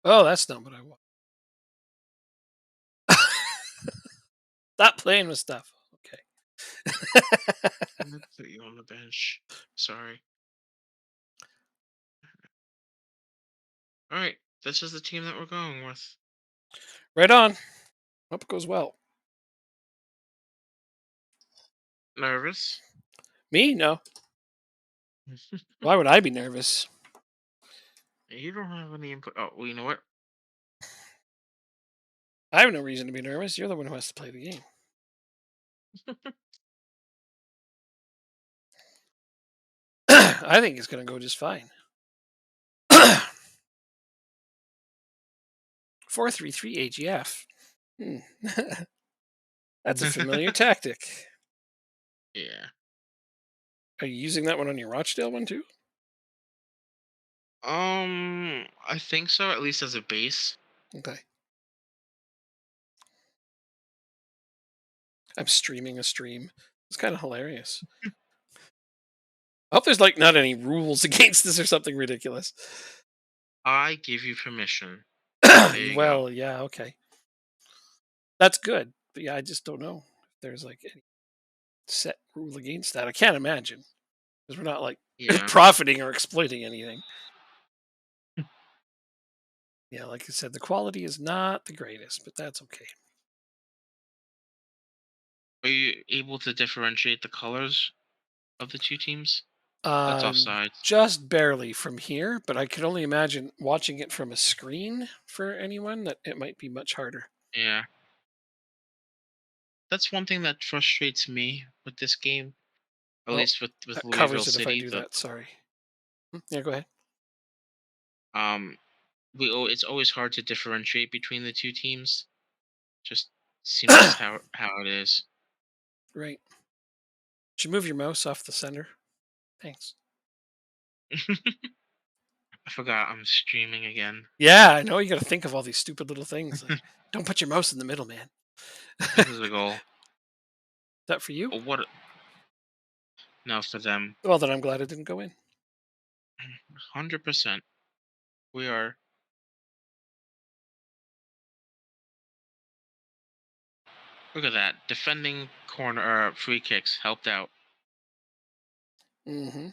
Oh, that's not what I want. Stop playing with stuff. Okay. I'm gonna put you on the bench. Sorry. All right, this is the team that we're going with. Right on. Hope it goes well. Nervous? Me? No. Why would I be nervous? You don't have any input. Oh, well, you know what? I have no reason to be nervous. You're the one who has to play the game. I think it's going to go just fine. 4-3-3 AGF. Hmm. That's a familiar tactic. Yeah. Are you using that one on your Rochdale one too? I think so. At least as a base. Okay. I'm streaming a stream. It's kind of hilarious. I hope there's like not any rules against this or something ridiculous. I give you permission. There you go. Well, yeah, okay. That's good. But yeah, I just don't know if there's like any set rule against that. I can't imagine because we're not like Yeah. profiting or exploiting anything. Yeah, like I said, the quality is not the greatest, but that's okay. Are you able to differentiate the colors of the two teams? That's offsides. Just barely from here, but I could only imagine watching it from a screen for anyone that it might be much harder. Yeah. That's one thing that frustrates me with this game, at Oh, least with that Louisville covers it if I City. do The that. Sorry. Yeah, go ahead. um, it's always hard to differentiate between the two teams. Just seems that's how it is. Right. Should move your mouse off the center. Thanks. I forgot I'm streaming again. Yeah, I know you got to think of all these stupid little things. Like, don't put your mouse in the middle, man. This Is is a goal. that for you? But what? No, for them. Well, then I'm glad it didn't go in. 100%. We are. Look at that. Defending corner free kicks helped out. Hmm.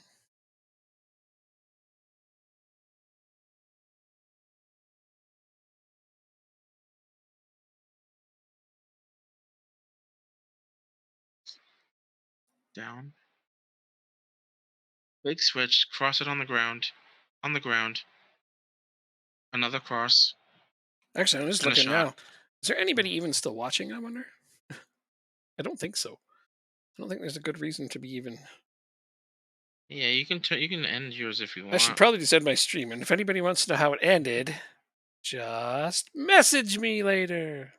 Down. Big switch. Cross it on the ground. On the ground. Another cross Actually, I'm just and a looking shot. now. Is there anybody even still watching? I wonder. I don't think so. I don't think there's a good reason to be even. Yeah, you can end yours if you I should want. probably just end my stream. And if anybody wants to know how it ended, just message me later.